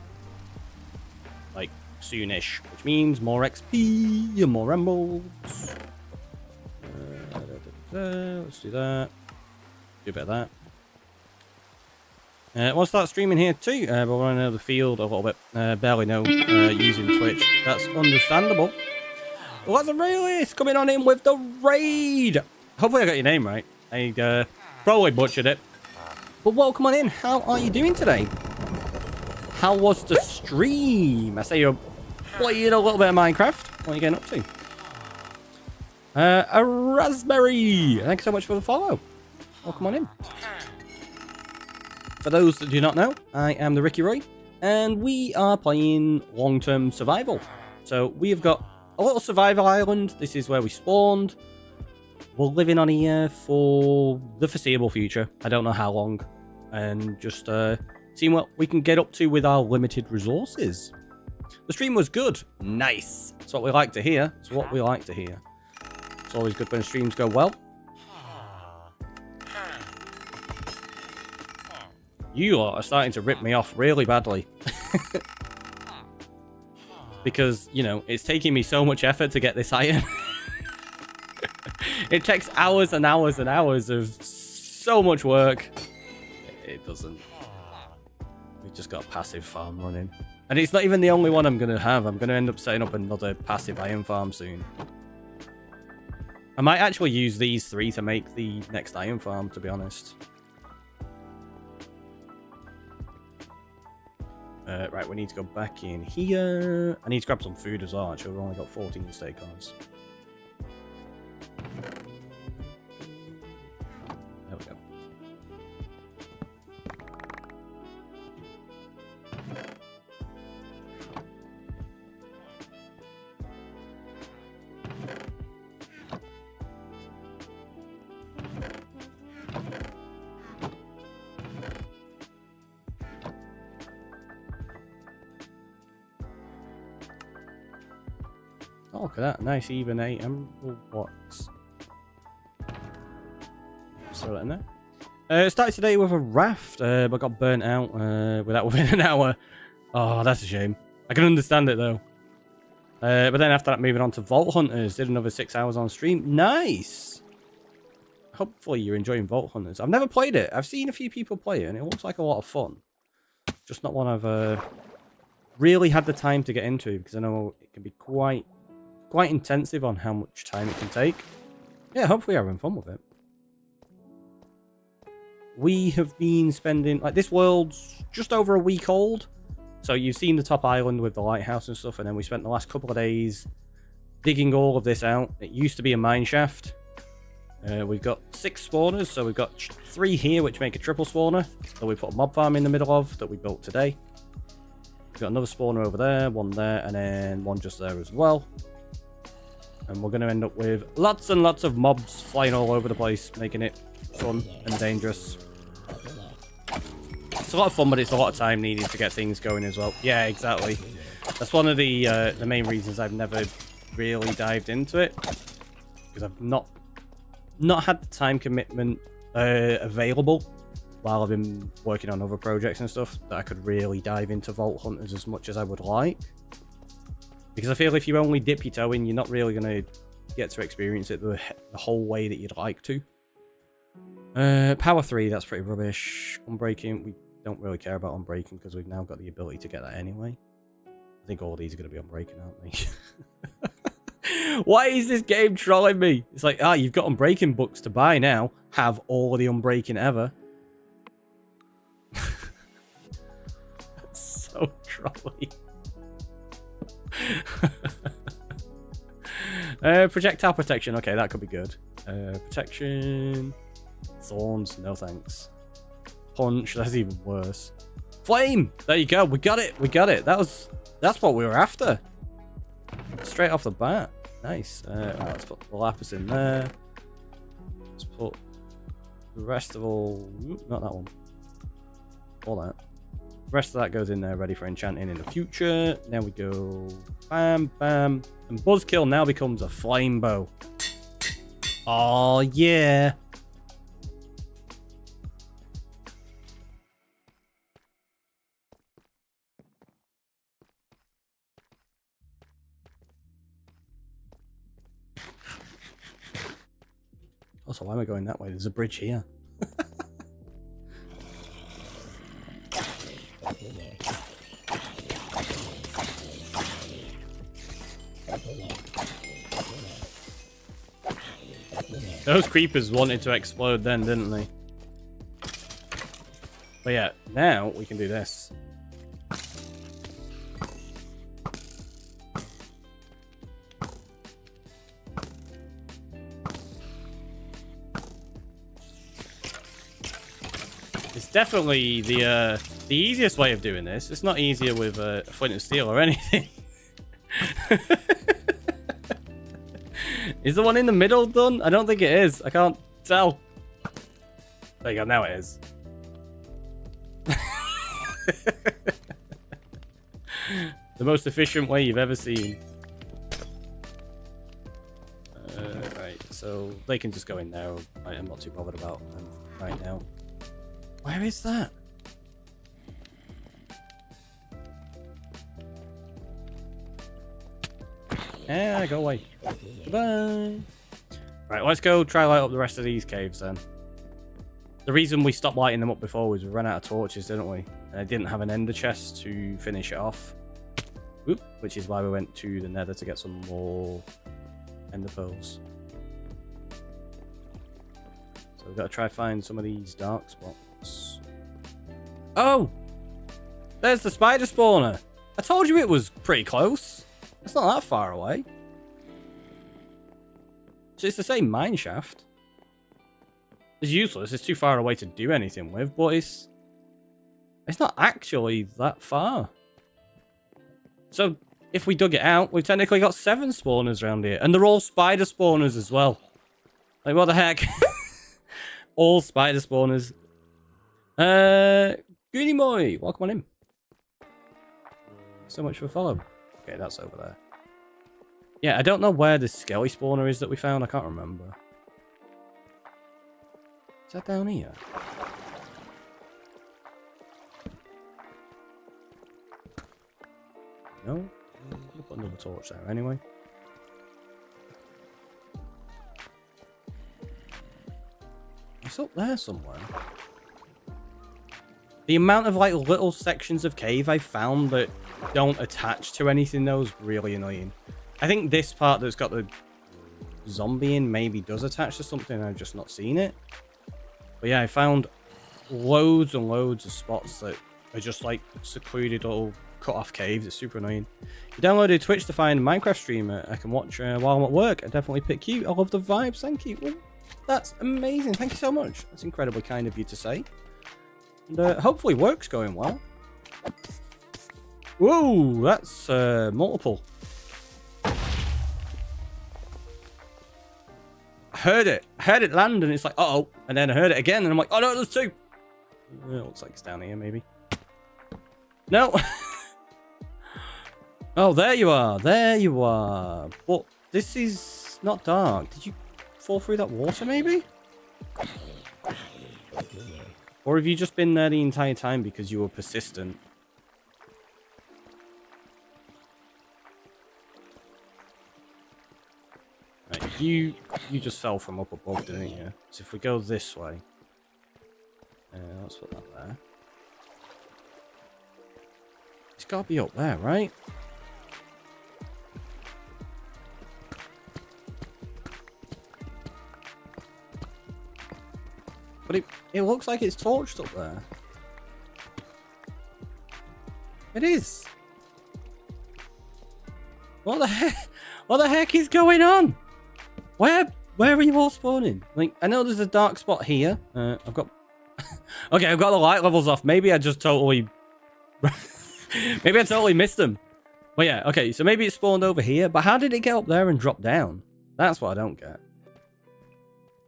Like, soonish. Which means more XP and more emeralds. Let's do that. Do a bit of that. We'll start streaming here too, but we're running out of the field a little bit. Barely know using Twitch. That's understandable. Lots of Realist coming on in with the raid. Hopefully I got your name right. I probably butchered it. But welcome on in. How are you doing today? How was the stream? I say you're playing a little bit of Minecraft. What are you getting up to? A raspberry. Thanks so much for the follow. Welcome on in. For those that do not know, I am the Ricky Roy, and we are playing long-term survival. So we have got a little survival island. This is where we spawned. We're living on here for the foreseeable future. I don't know how long. And just seeing what we can get up to with our limited resources. The stream was good. Nice. That's what we like to hear. It's what we like to hear. It's always good when streams go well. You lot are starting to rip me off really badly. Because, you know, it's taking me so much effort to get this iron. It takes hours and hours and hours of so much work. It doesn't. We've just got a passive farm running. And it's not even the only one I'm going to have. I'm going to end up setting up another passive iron farm soon. I might actually use these 3 to make the next iron farm, to be honest. Right, we need to go back in here. I need to grab some food as well, actually. We've only got 14 steak cards. There we go. Oh, look at that. Nice even 8 emerald blocks. Throw that in there. Started today with a raft, but got burnt out within an hour. Oh, that's a shame. I can understand it, though. But then after that, moving on to Vault Hunters. Did another 6 hours on stream. Nice! Hopefully you're enjoying Vault Hunters. I've never played it. I've seen a few people play it, and it looks like a lot of fun. Just not one I've really had the time to get into, because I know it can be quite intensive on how much time it can take. Yeah, hopefully you're having fun with it. We have been spending, like, this world's just over a week old. So you've seen the top island with the lighthouse and stuff, and then we spent the last couple of days digging all of this out. It used to be a mine shaft. We've got 6 spawners, so we've got 3 here, which make a triple spawner that we put a mob farm in the middle of that we built today. We've got another spawner over there, one there, and then one just there as well. And we're going to end up with lots and lots of mobs flying all over the place, making it fun and dangerous. It's a lot of fun, but it's a lot of time needed to get things going as well. Yeah, exactly. That's one of the main reasons I've never really dived into it, because I've not had the time commitment available while I've been working on other projects and stuff that I could really dive into Vault Hunters as much as I would like. Because I feel if you only dip your toe in, you're not really going to get to experience it the whole way that you'd like to. Power 3, that's pretty rubbish. Unbreaking, we don't really care about unbreaking because we've now got the ability to get that anyway. I think all these are going to be unbreaking, aren't they? Why is this game trolling me? It's like, you've got unbreaking books to buy now. Have all the unbreaking ever. That's so trolly. Projectile protection. Okay, that could be good. Protection. Thorns. No thanks. Punch. That's even worse. Flame. There you go. We got it. We got it. That's what we were after. Straight off the bat. Nice. Right, let's put the lapis in there. Let's put the rest of all... Not that one. All that. The rest of that goes in there, ready for enchanting in the future. Now we go... Bam, bam. And Buzzkill now becomes a flame bow. Oh, yeah. Also, why am I going that way? There's a bridge here. Those creepers wanted to explode then, didn't they? But yeah, now we can do this. It's definitely the easiest way of doing this. It's not easier with flint and steel or anything. Is the one in the middle done? I don't think it is. I can't tell. There you go. Now it is. The most efficient way you've ever seen. Right, so they can just go in now. I'm not too bothered about them right now. Where is that? Yeah, go away. Goodbye. Right, let's go try light up the rest of these caves then. The reason we stopped lighting them up before was we ran out of torches, didn't we? And I didn't have an ender chest to finish it off. Oop, which is why we went to the nether to get some more ender pearls. So we've got to try find some of these dark spots. Oh! There's the spider spawner! I told you it was pretty close. It's not that far away. So it's the same mine shaft. It's useless. It's too far away to do anything with, but it's not actually that far. So if we dug it out, we've technically got 7 spawners around here. And they're all spider spawners as well. Like, what the heck? All spider spawners. Goonie Moy, welcome on in. So much for a follow. Okay, that's over there. Yeah, I don't know where the skelly spawner is that we found. I can't remember. Is that down here? No? I'll put another torch there anyway. It's up there somewhere. The amount of like little sections of cave I found that don't attach to anything though is really annoying. I think this part that's got the zombie in maybe does attach to something. I've just not seen it. But yeah, I found loads and loads of spots that are just like secluded little cut off caves. It's super annoying. You downloaded Twitch to find a Minecraft streamer I can watch while I'm at work. I definitely pick you. I love the vibes. Thank you. Well, that's amazing. Thank you so much. That's incredibly kind of you to say. And hopefully work's going well. Whoa, that's multiple. I heard it land and it's like, uh-oh. And then I heard it again and I'm like, oh no, there's 2. It looks like it's down here maybe. No. Oh, there you are. There you are. But this is not dark. Did you fall through that water maybe? Or have you just been there the entire time because you were persistent? Right. you just fell from up above, didn't you? So if we go this way, let's put that there. It's got to be up there, right? But it looks like it's torched up there. It is. What the heck? What the heck is going on? Where are you all spawning? Like, I know there's a dark spot here. I've got... Okay, I've got the light levels off. Maybe I just totally... Maybe I totally missed them. Well, yeah, okay, so maybe it spawned over here. But how did it get up there and drop down? That's what I don't get.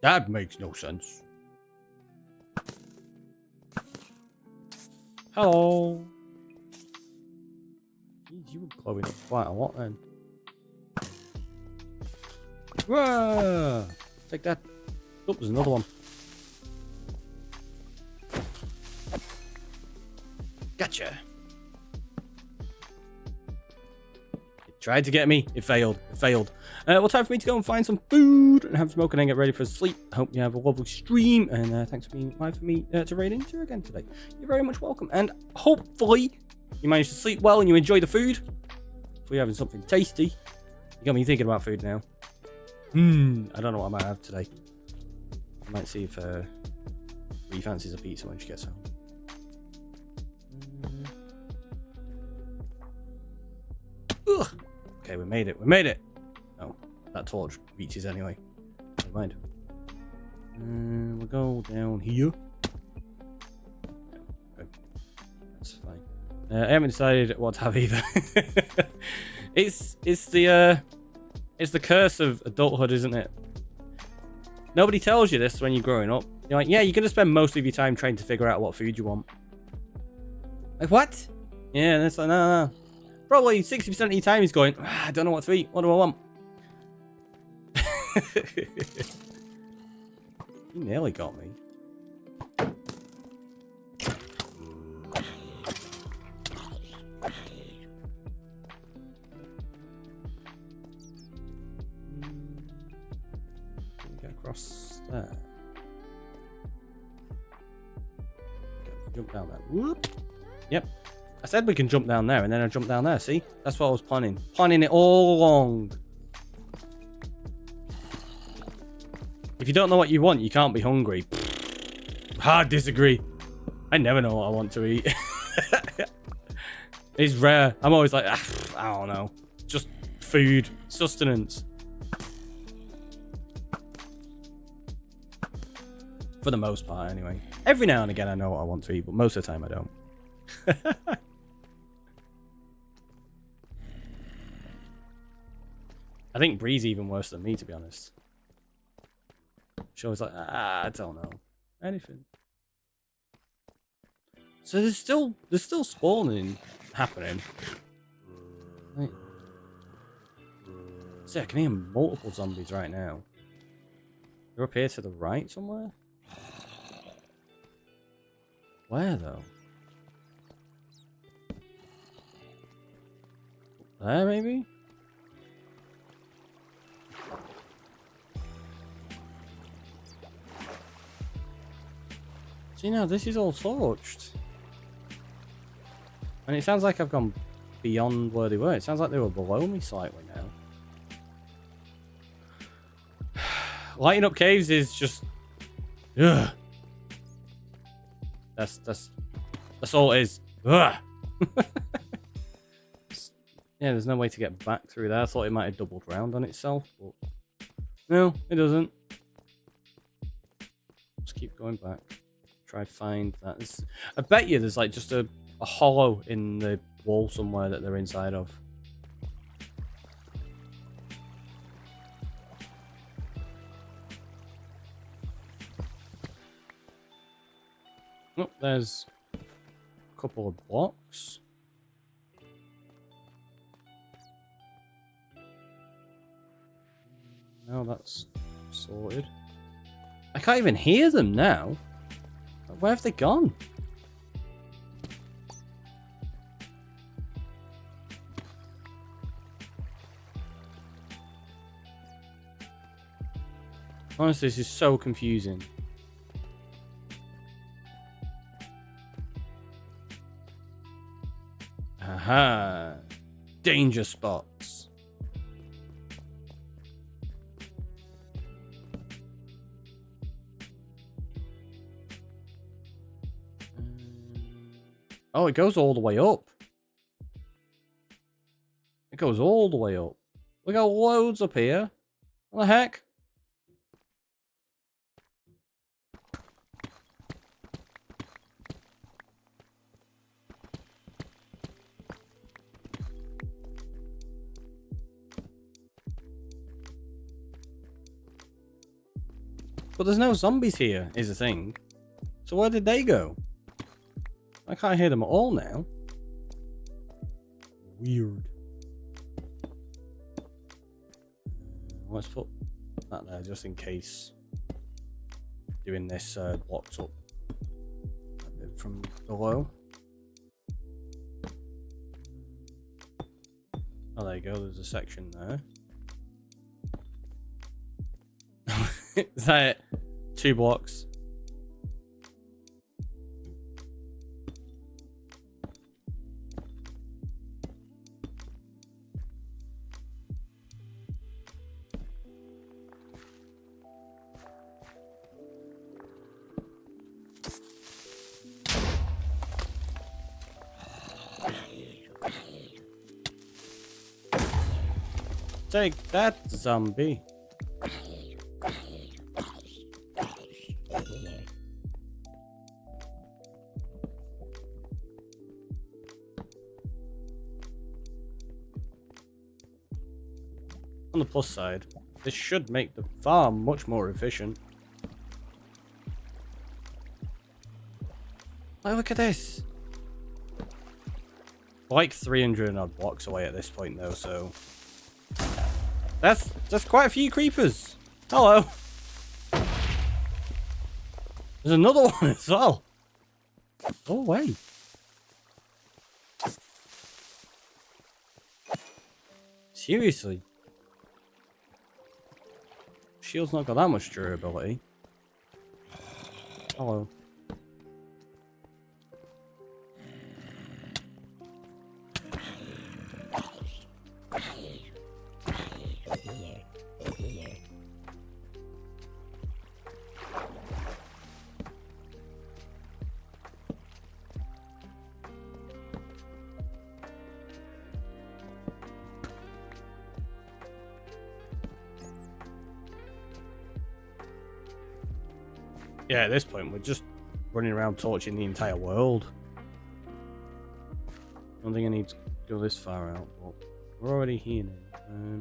That makes no sense. Hello. Jeez, you were glowing up quite a lot then. Whoa! Take that. Oh, there's another one. Gotcha. It tried to get me. It failed. It failed. Well, time for me to go and find some food and have a smoke and then get ready for sleep. Hope you have a lovely stream. And thanks for being live for me to raid into again today. You're very much welcome. And hopefully you managed to sleep well and you enjoy the food. If we're having something tasty. You got me thinking about food now. I don't know what I might have today. I might see if Ree fancies a pizza when she gets home. Ugh. Okay, we made it. We made it. Oh, that torch reaches anyway. Never mind. We'll go down here. Okay. That's fine. I haven't decided what to have either. It's the curse of adulthood, isn't it? Nobody tells you this when you're growing up. You're like, yeah, you're going to spend most of your time trying to figure out what food you want. Like, what? Yeah, and it's like, no. Probably 60% of your time is going, I don't know what to eat. What do I want? You nearly got me. Across there. Okay, jump down there. Whoop. Yep. I said we can jump down there, and then I jumped down there. See? That's what I was planning. Planning it all along. If you don't know what you want, you can't be hungry. Hard disagree. I never know what I want to eat. It's rare. I'm always like, I don't know. Just food. Sustenance. For the most part, anyway. Every now and again, I know what I want to eat, but most of the time, I don't. I think Bree's even worse than me, to be honest. She always like, I don't know. Anything. So there's still spawning happening. Right. See, I can hear multiple zombies right now. They're up here to the right somewhere? Where, though? There, maybe? See, now this is all torched. And it sounds like I've gone beyond where they were. It sounds like they were below me slightly now. Lighting up caves is just... Ugh. That's all it is. Ugh. Yeah, there's no way to get back through there. I thought it might have doubled round on itself, but no, it doesn't. Just keep going back. Try to find that. I bet you there's like just a hollow in the wall somewhere that they're inside of. Oh, there's a couple of blocks. Now that's sorted. I can't even hear them now. Where have they gone? Honestly, this is so confusing. Aha. Danger spots. Oh, it goes all the way up. It goes all the way up. We got loads up here. What the heck? But there's no zombies here, is the thing. So where did they go? I can't hear them at all now. Weird. Let's put that there just in case. Doing this blocks up a bit from below. Oh, there you go. There's a section there. Is that it? 2 blocks. Take that, zombie. On the plus side, this should make the farm much more efficient. Oh, look at this. We're like 300 and odd blocks away at this point though, so that's quite a few creepers. Hello. There's another one as well. Go away. Seriously. Shield's not got that much durability. Hello. Yeah, at this point, we're just running around torching the entire world. I don't think I need to go this far out, but we're already here now.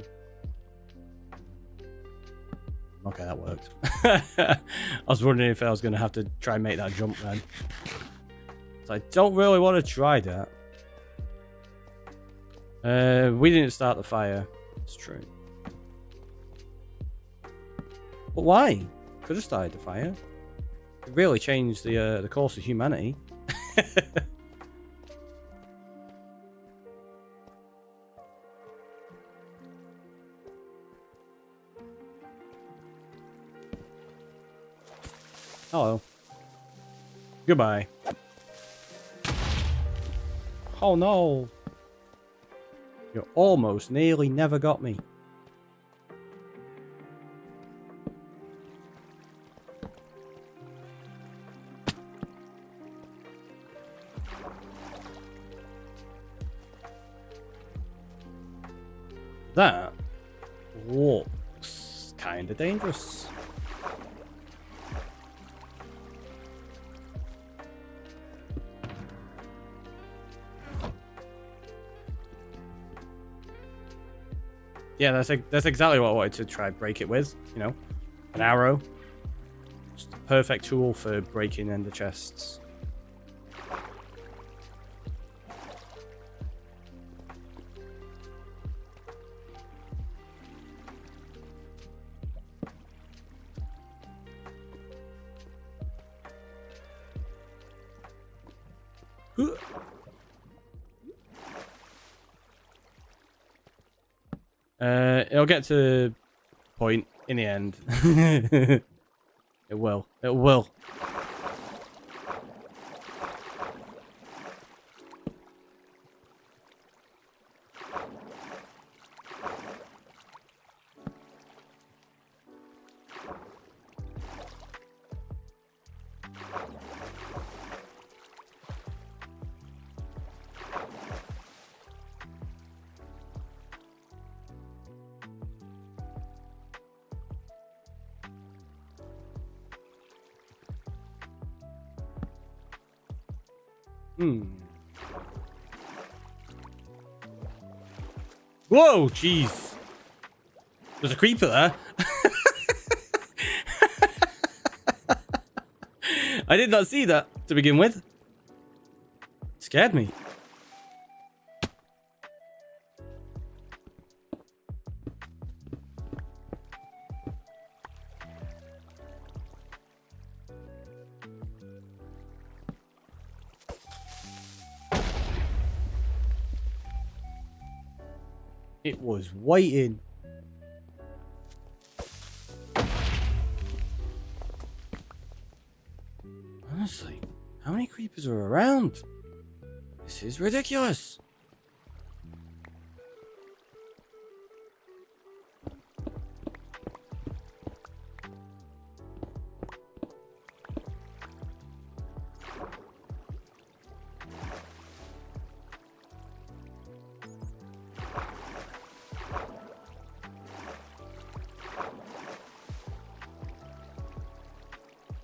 Okay, that worked. I was wondering if I was going to have to try and make that jump then. So I don't really want to try that. We didn't start the fire. It's true. But why? Could have started the fire. It really changed the course of humanity. Hello. Goodbye. Oh no. You almost nearly never got me. That looks kind of dangerous. Yeah, that's exactly what I wanted to try and break it with. You know, an arrow. Just the perfect tool for breaking ender chests. It'll get to a point in the end. It will. It will. Whoa, jeez. There's a creeper there. I did not see that to begin with. It scared me. It was waiting. Honestly, how many creepers are around? This is ridiculous.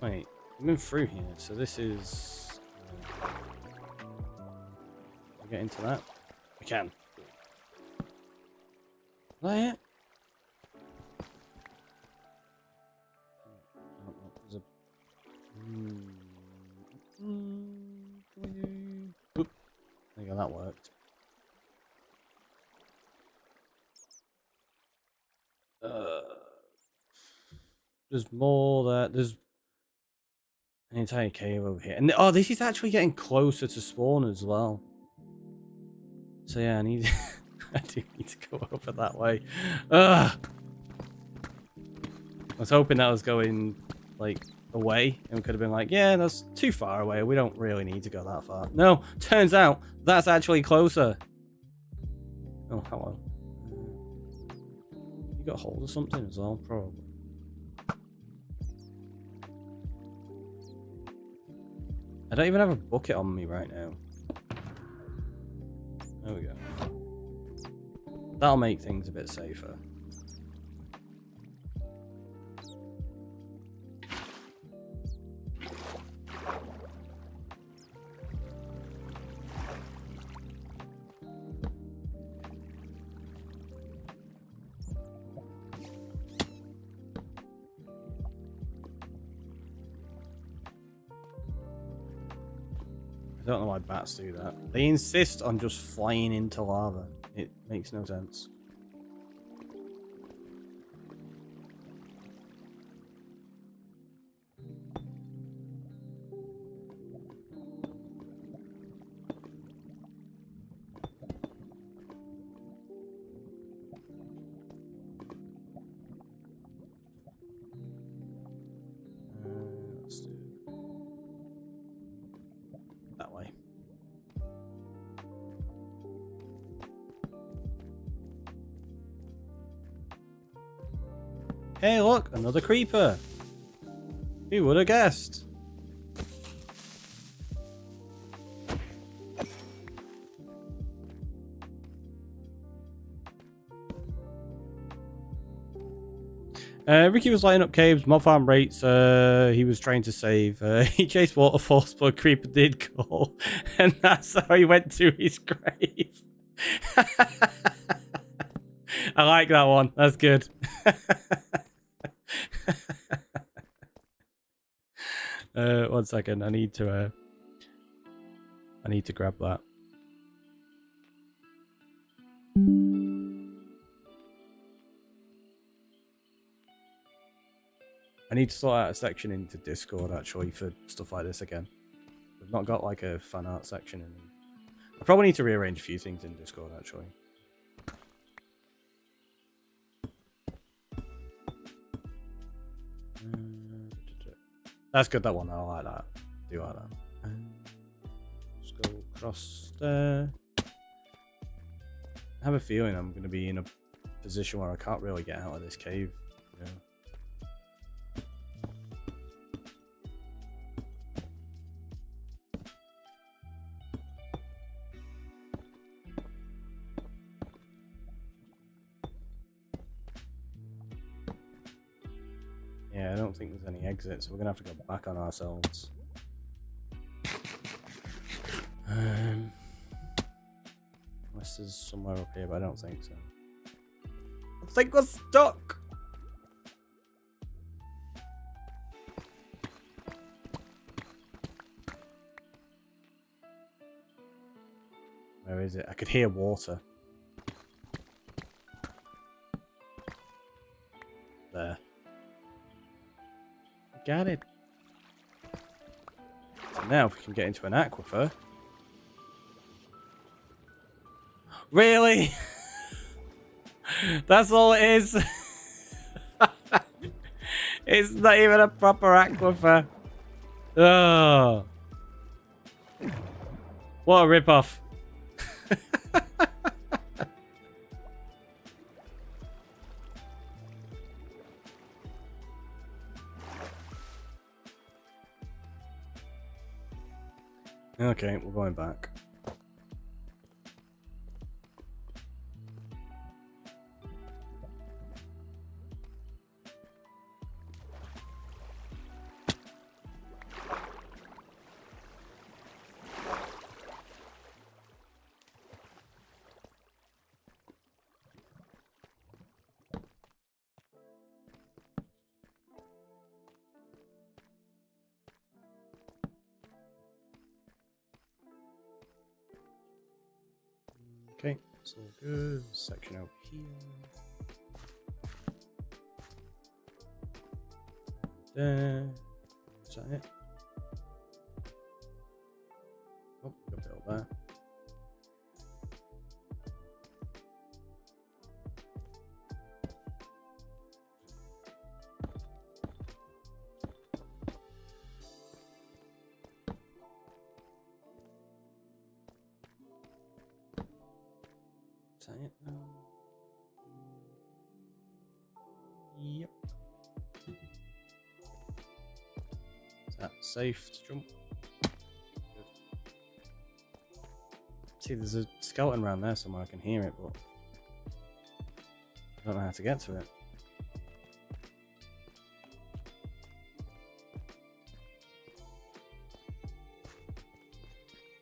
Wait, I'm in through here, so this is... Can I get into that? I can. Is that it? Oh, there's a... Oop. There you go, that worked. There's more there. There's an entire cave over here. And oh, this is actually getting closer to spawn as well. So yeah, I need I do need to go over that way. Ugh. I was hoping that was going like away and we could have been like, yeah, that's too far away. We don't really need to go that far. No, turns out that's actually closer. Oh, hello. You got hold of something as well, probably. I don't even have a bucket on me right now. There we go. That'll make things a bit safer. I don't know why bats do that. They insist on just flying into lava. It makes no sense. Let's do that way. Hey, look, another creeper. Who would have guessed? Ricky was lighting up caves, mob farm rates, he was trying to save. He chased waterfalls, but creeper did go, and that's how he went to his grave. I like that one. That's good. 1 second. I need to grab that. I need to sort out a section into Discord actually for stuff like this again. We've not got like a fan art section in. I probably need to rearrange a few things in Discord actually. That's good, that one. I like that. I do like that. Let's go across there. I have a feeling I'm going to be in a position where I can't really get out of this cave. Yeah. Yeah, I don't think there's any exit, so we're going to have to go back on ourselves. Unless there's somewhere up here, but I don't think so. I think we're stuck! Where is it? I could hear water. There. Got it. So now if we can get into an aquifer. Really? That's all it is. It's not even a proper aquifer. Oh. What a rip-off. Okay, we're going back. Okay, it's all good. Section over here. There. Is that it? Oh, got a bit of that. Is that it now? Yep. Is that safe to jump? Good. See, there's a skeleton around there somewhere. I can hear it, but I don't know how to get to it.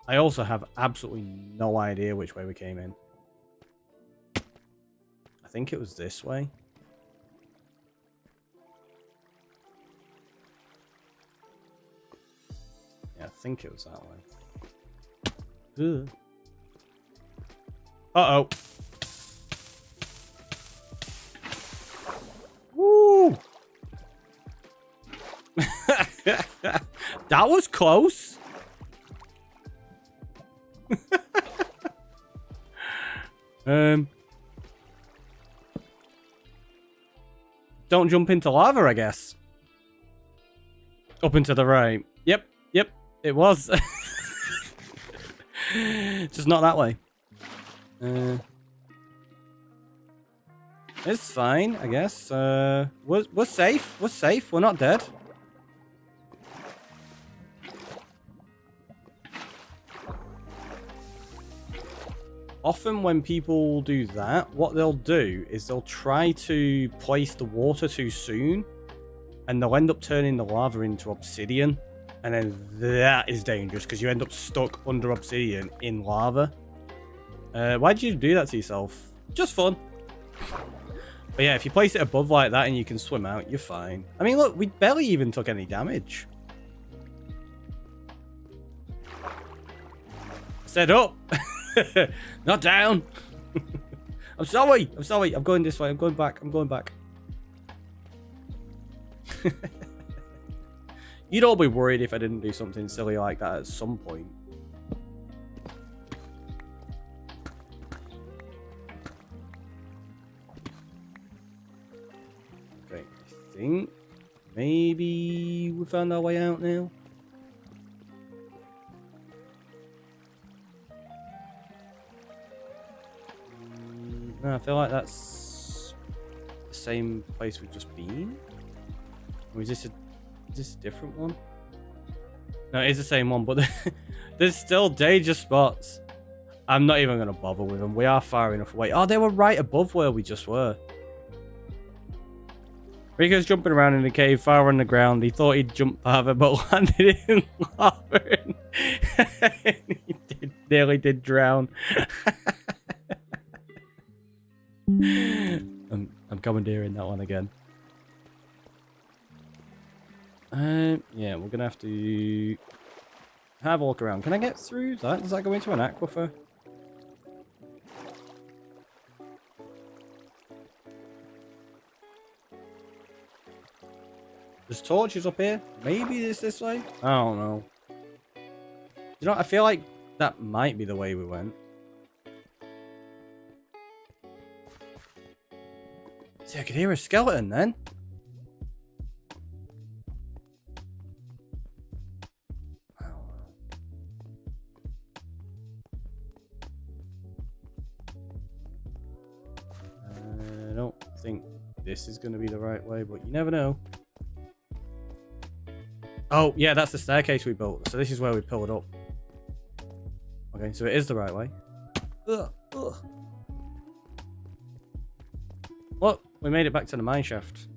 I also have absolutely no idea which way we came in. I think it was this way. Yeah, I think it was that way. Ugh. Uh-oh. Woo! That was close. Don't jump into lava, I guess. Up and to the right. Yep, it was. Just not that way. It's fine, I guess. We're safe. We're safe. We're not dead. Often when people do that, what they'll do is they'll try to place the water too soon, and they'll end up turning the lava into obsidian, and then that is dangerous because you end up stuck under obsidian in lava. Why'd you do that to yourself? Just fun. But yeah, if you place it above like that and you can swim out, you're fine. I mean, look, we barely even took any damage. Set up. Not down. I'm sorry. I'm going this way. I'm going back. You'd all be worried if I didn't do something silly like that at some point. Okay, I think Maybe we found our way out now. No, I feel like that's the same place we've just been. Or is this a different one? No, it is the same one, but there's still danger spots. I'm not even going to bother with them. We are far enough away. Oh, they were right above where we just were. Rico's jumping around in the cave, far on the ground. He thought he'd jump farther, but landed in lava. He nearly did drown. I'm commandeering that one again. Yeah, we're gonna have to have a look around. Can I get through that? Does that go into an aquifer? There's torches up here. Maybe it's this way. I don't know. You know, I feel like that might be the way we went. See, I could hear a skeleton then. I don't think this is going to be the right way, but you never know. Oh, yeah, that's the staircase we built. So this is where we pull it up. Okay, so it is the right way. Ugh, ugh. Look, we made it back to the mine shaft.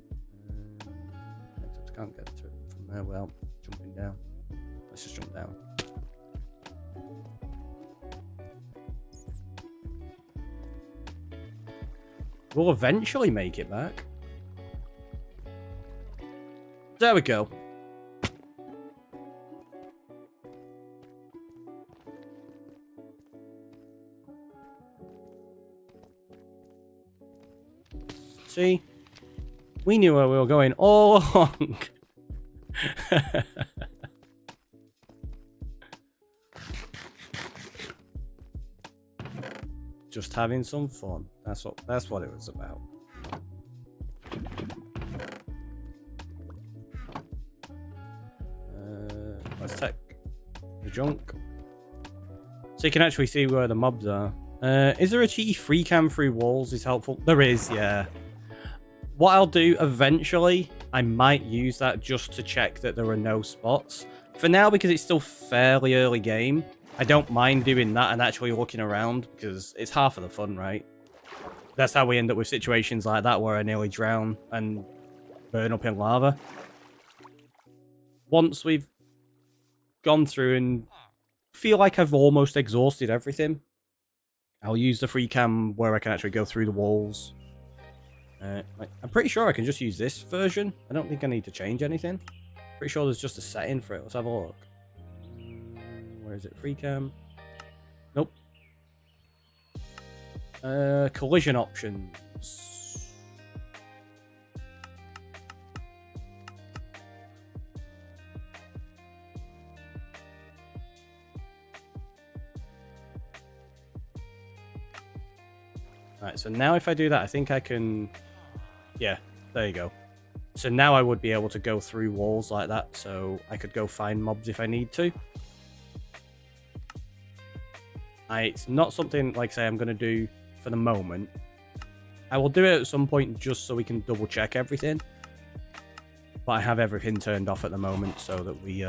Except I can't get to it from there without jumping down. Let's just jump down. We'll eventually make it back. There we go. See? We knew where we were going all along. Just having some fun. That's what it was about. Let's take the junk. So you can actually see where the mobs are. Is there a cheaty free cam through walls is helpful? There is, yeah. What I'll do eventually, I might use that just to check that there are no spots. For now, because it's still fairly early game, I don't mind doing that and actually looking around, because it's half of the fun, right? That's how we end up with situations like that where I nearly drown and burn up in lava. Once we've gone through and feel like I've almost exhausted everything, I'll use the free cam where I can actually go through the walls. I'm pretty sure I can just use this version. I don't think I need to change anything. Pretty sure there's just a setting for it. Let's have a look. Where is it? Free cam. Nope. Collision options. Alright, so now if I do that, I think I can... Yeah, there you go. So now I would be able to go through walls like that, so I could go find mobs if I need to. It's not something, like say, I'm going to do for the moment. I will do it at some point just so we can double check everything. But I have everything turned off at the moment so that we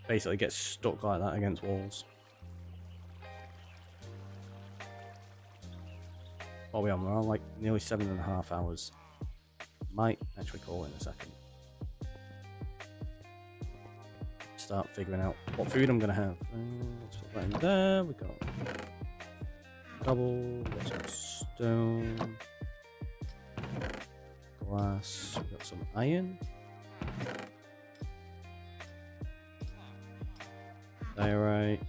basically get stuck like that against walls. What are we on? We're on like nearly 7.5 hours. Might actually call in a second. Start figuring out what food I'm going to have. Let's put that in there. We got double, we got some stone, glass, we got some iron, diorite,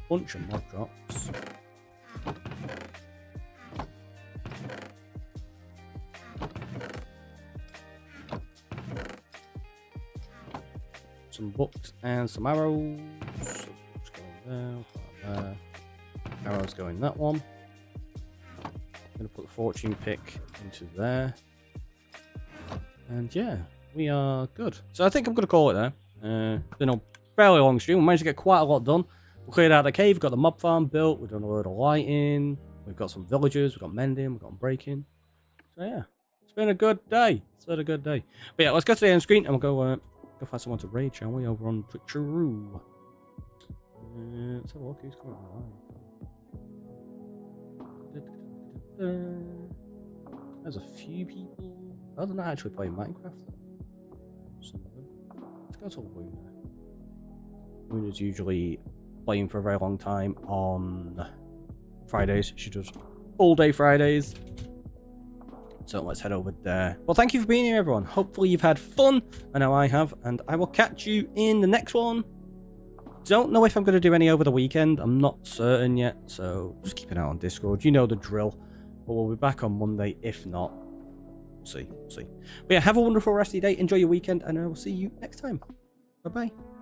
bunch of mod drops. Some books and some arrows. So just go there, there. Arrows go in that one. I'm going to put the fortune pick into there. And yeah, we are good. So I think I'm going to call it there. Been a fairly long stream. We managed to get quite a lot done. We cleared out the cave, got the mob farm built, we've done a load of lighting, we've got some villagers, we've got mending, we've got breaking. So yeah, it's been a good day. It's been a good day. But yeah, let's go to the end screen and we'll go find someone to raid, shall we, over on Twitcheroo. Let's have a look who's coming online. There's a few people. Oh, they're not actually playing Minecraft. Some of them. Let's go to Luna. Luna's usually playing for a very long time on Fridays. She does all day Fridays. So let's head over there. Well, thank you for being here, everyone. Hopefully you've had fun. I know I have. And I will catch you in the next one. Don't know if I'm going to do any over the weekend. I'm not certain yet. So just keep an eye on Discord. You know the drill. But we'll be back on Monday. If not, we'll see. We'll see. But yeah, have a wonderful rest of your day. Enjoy your weekend. And I will see you next time. Bye-bye.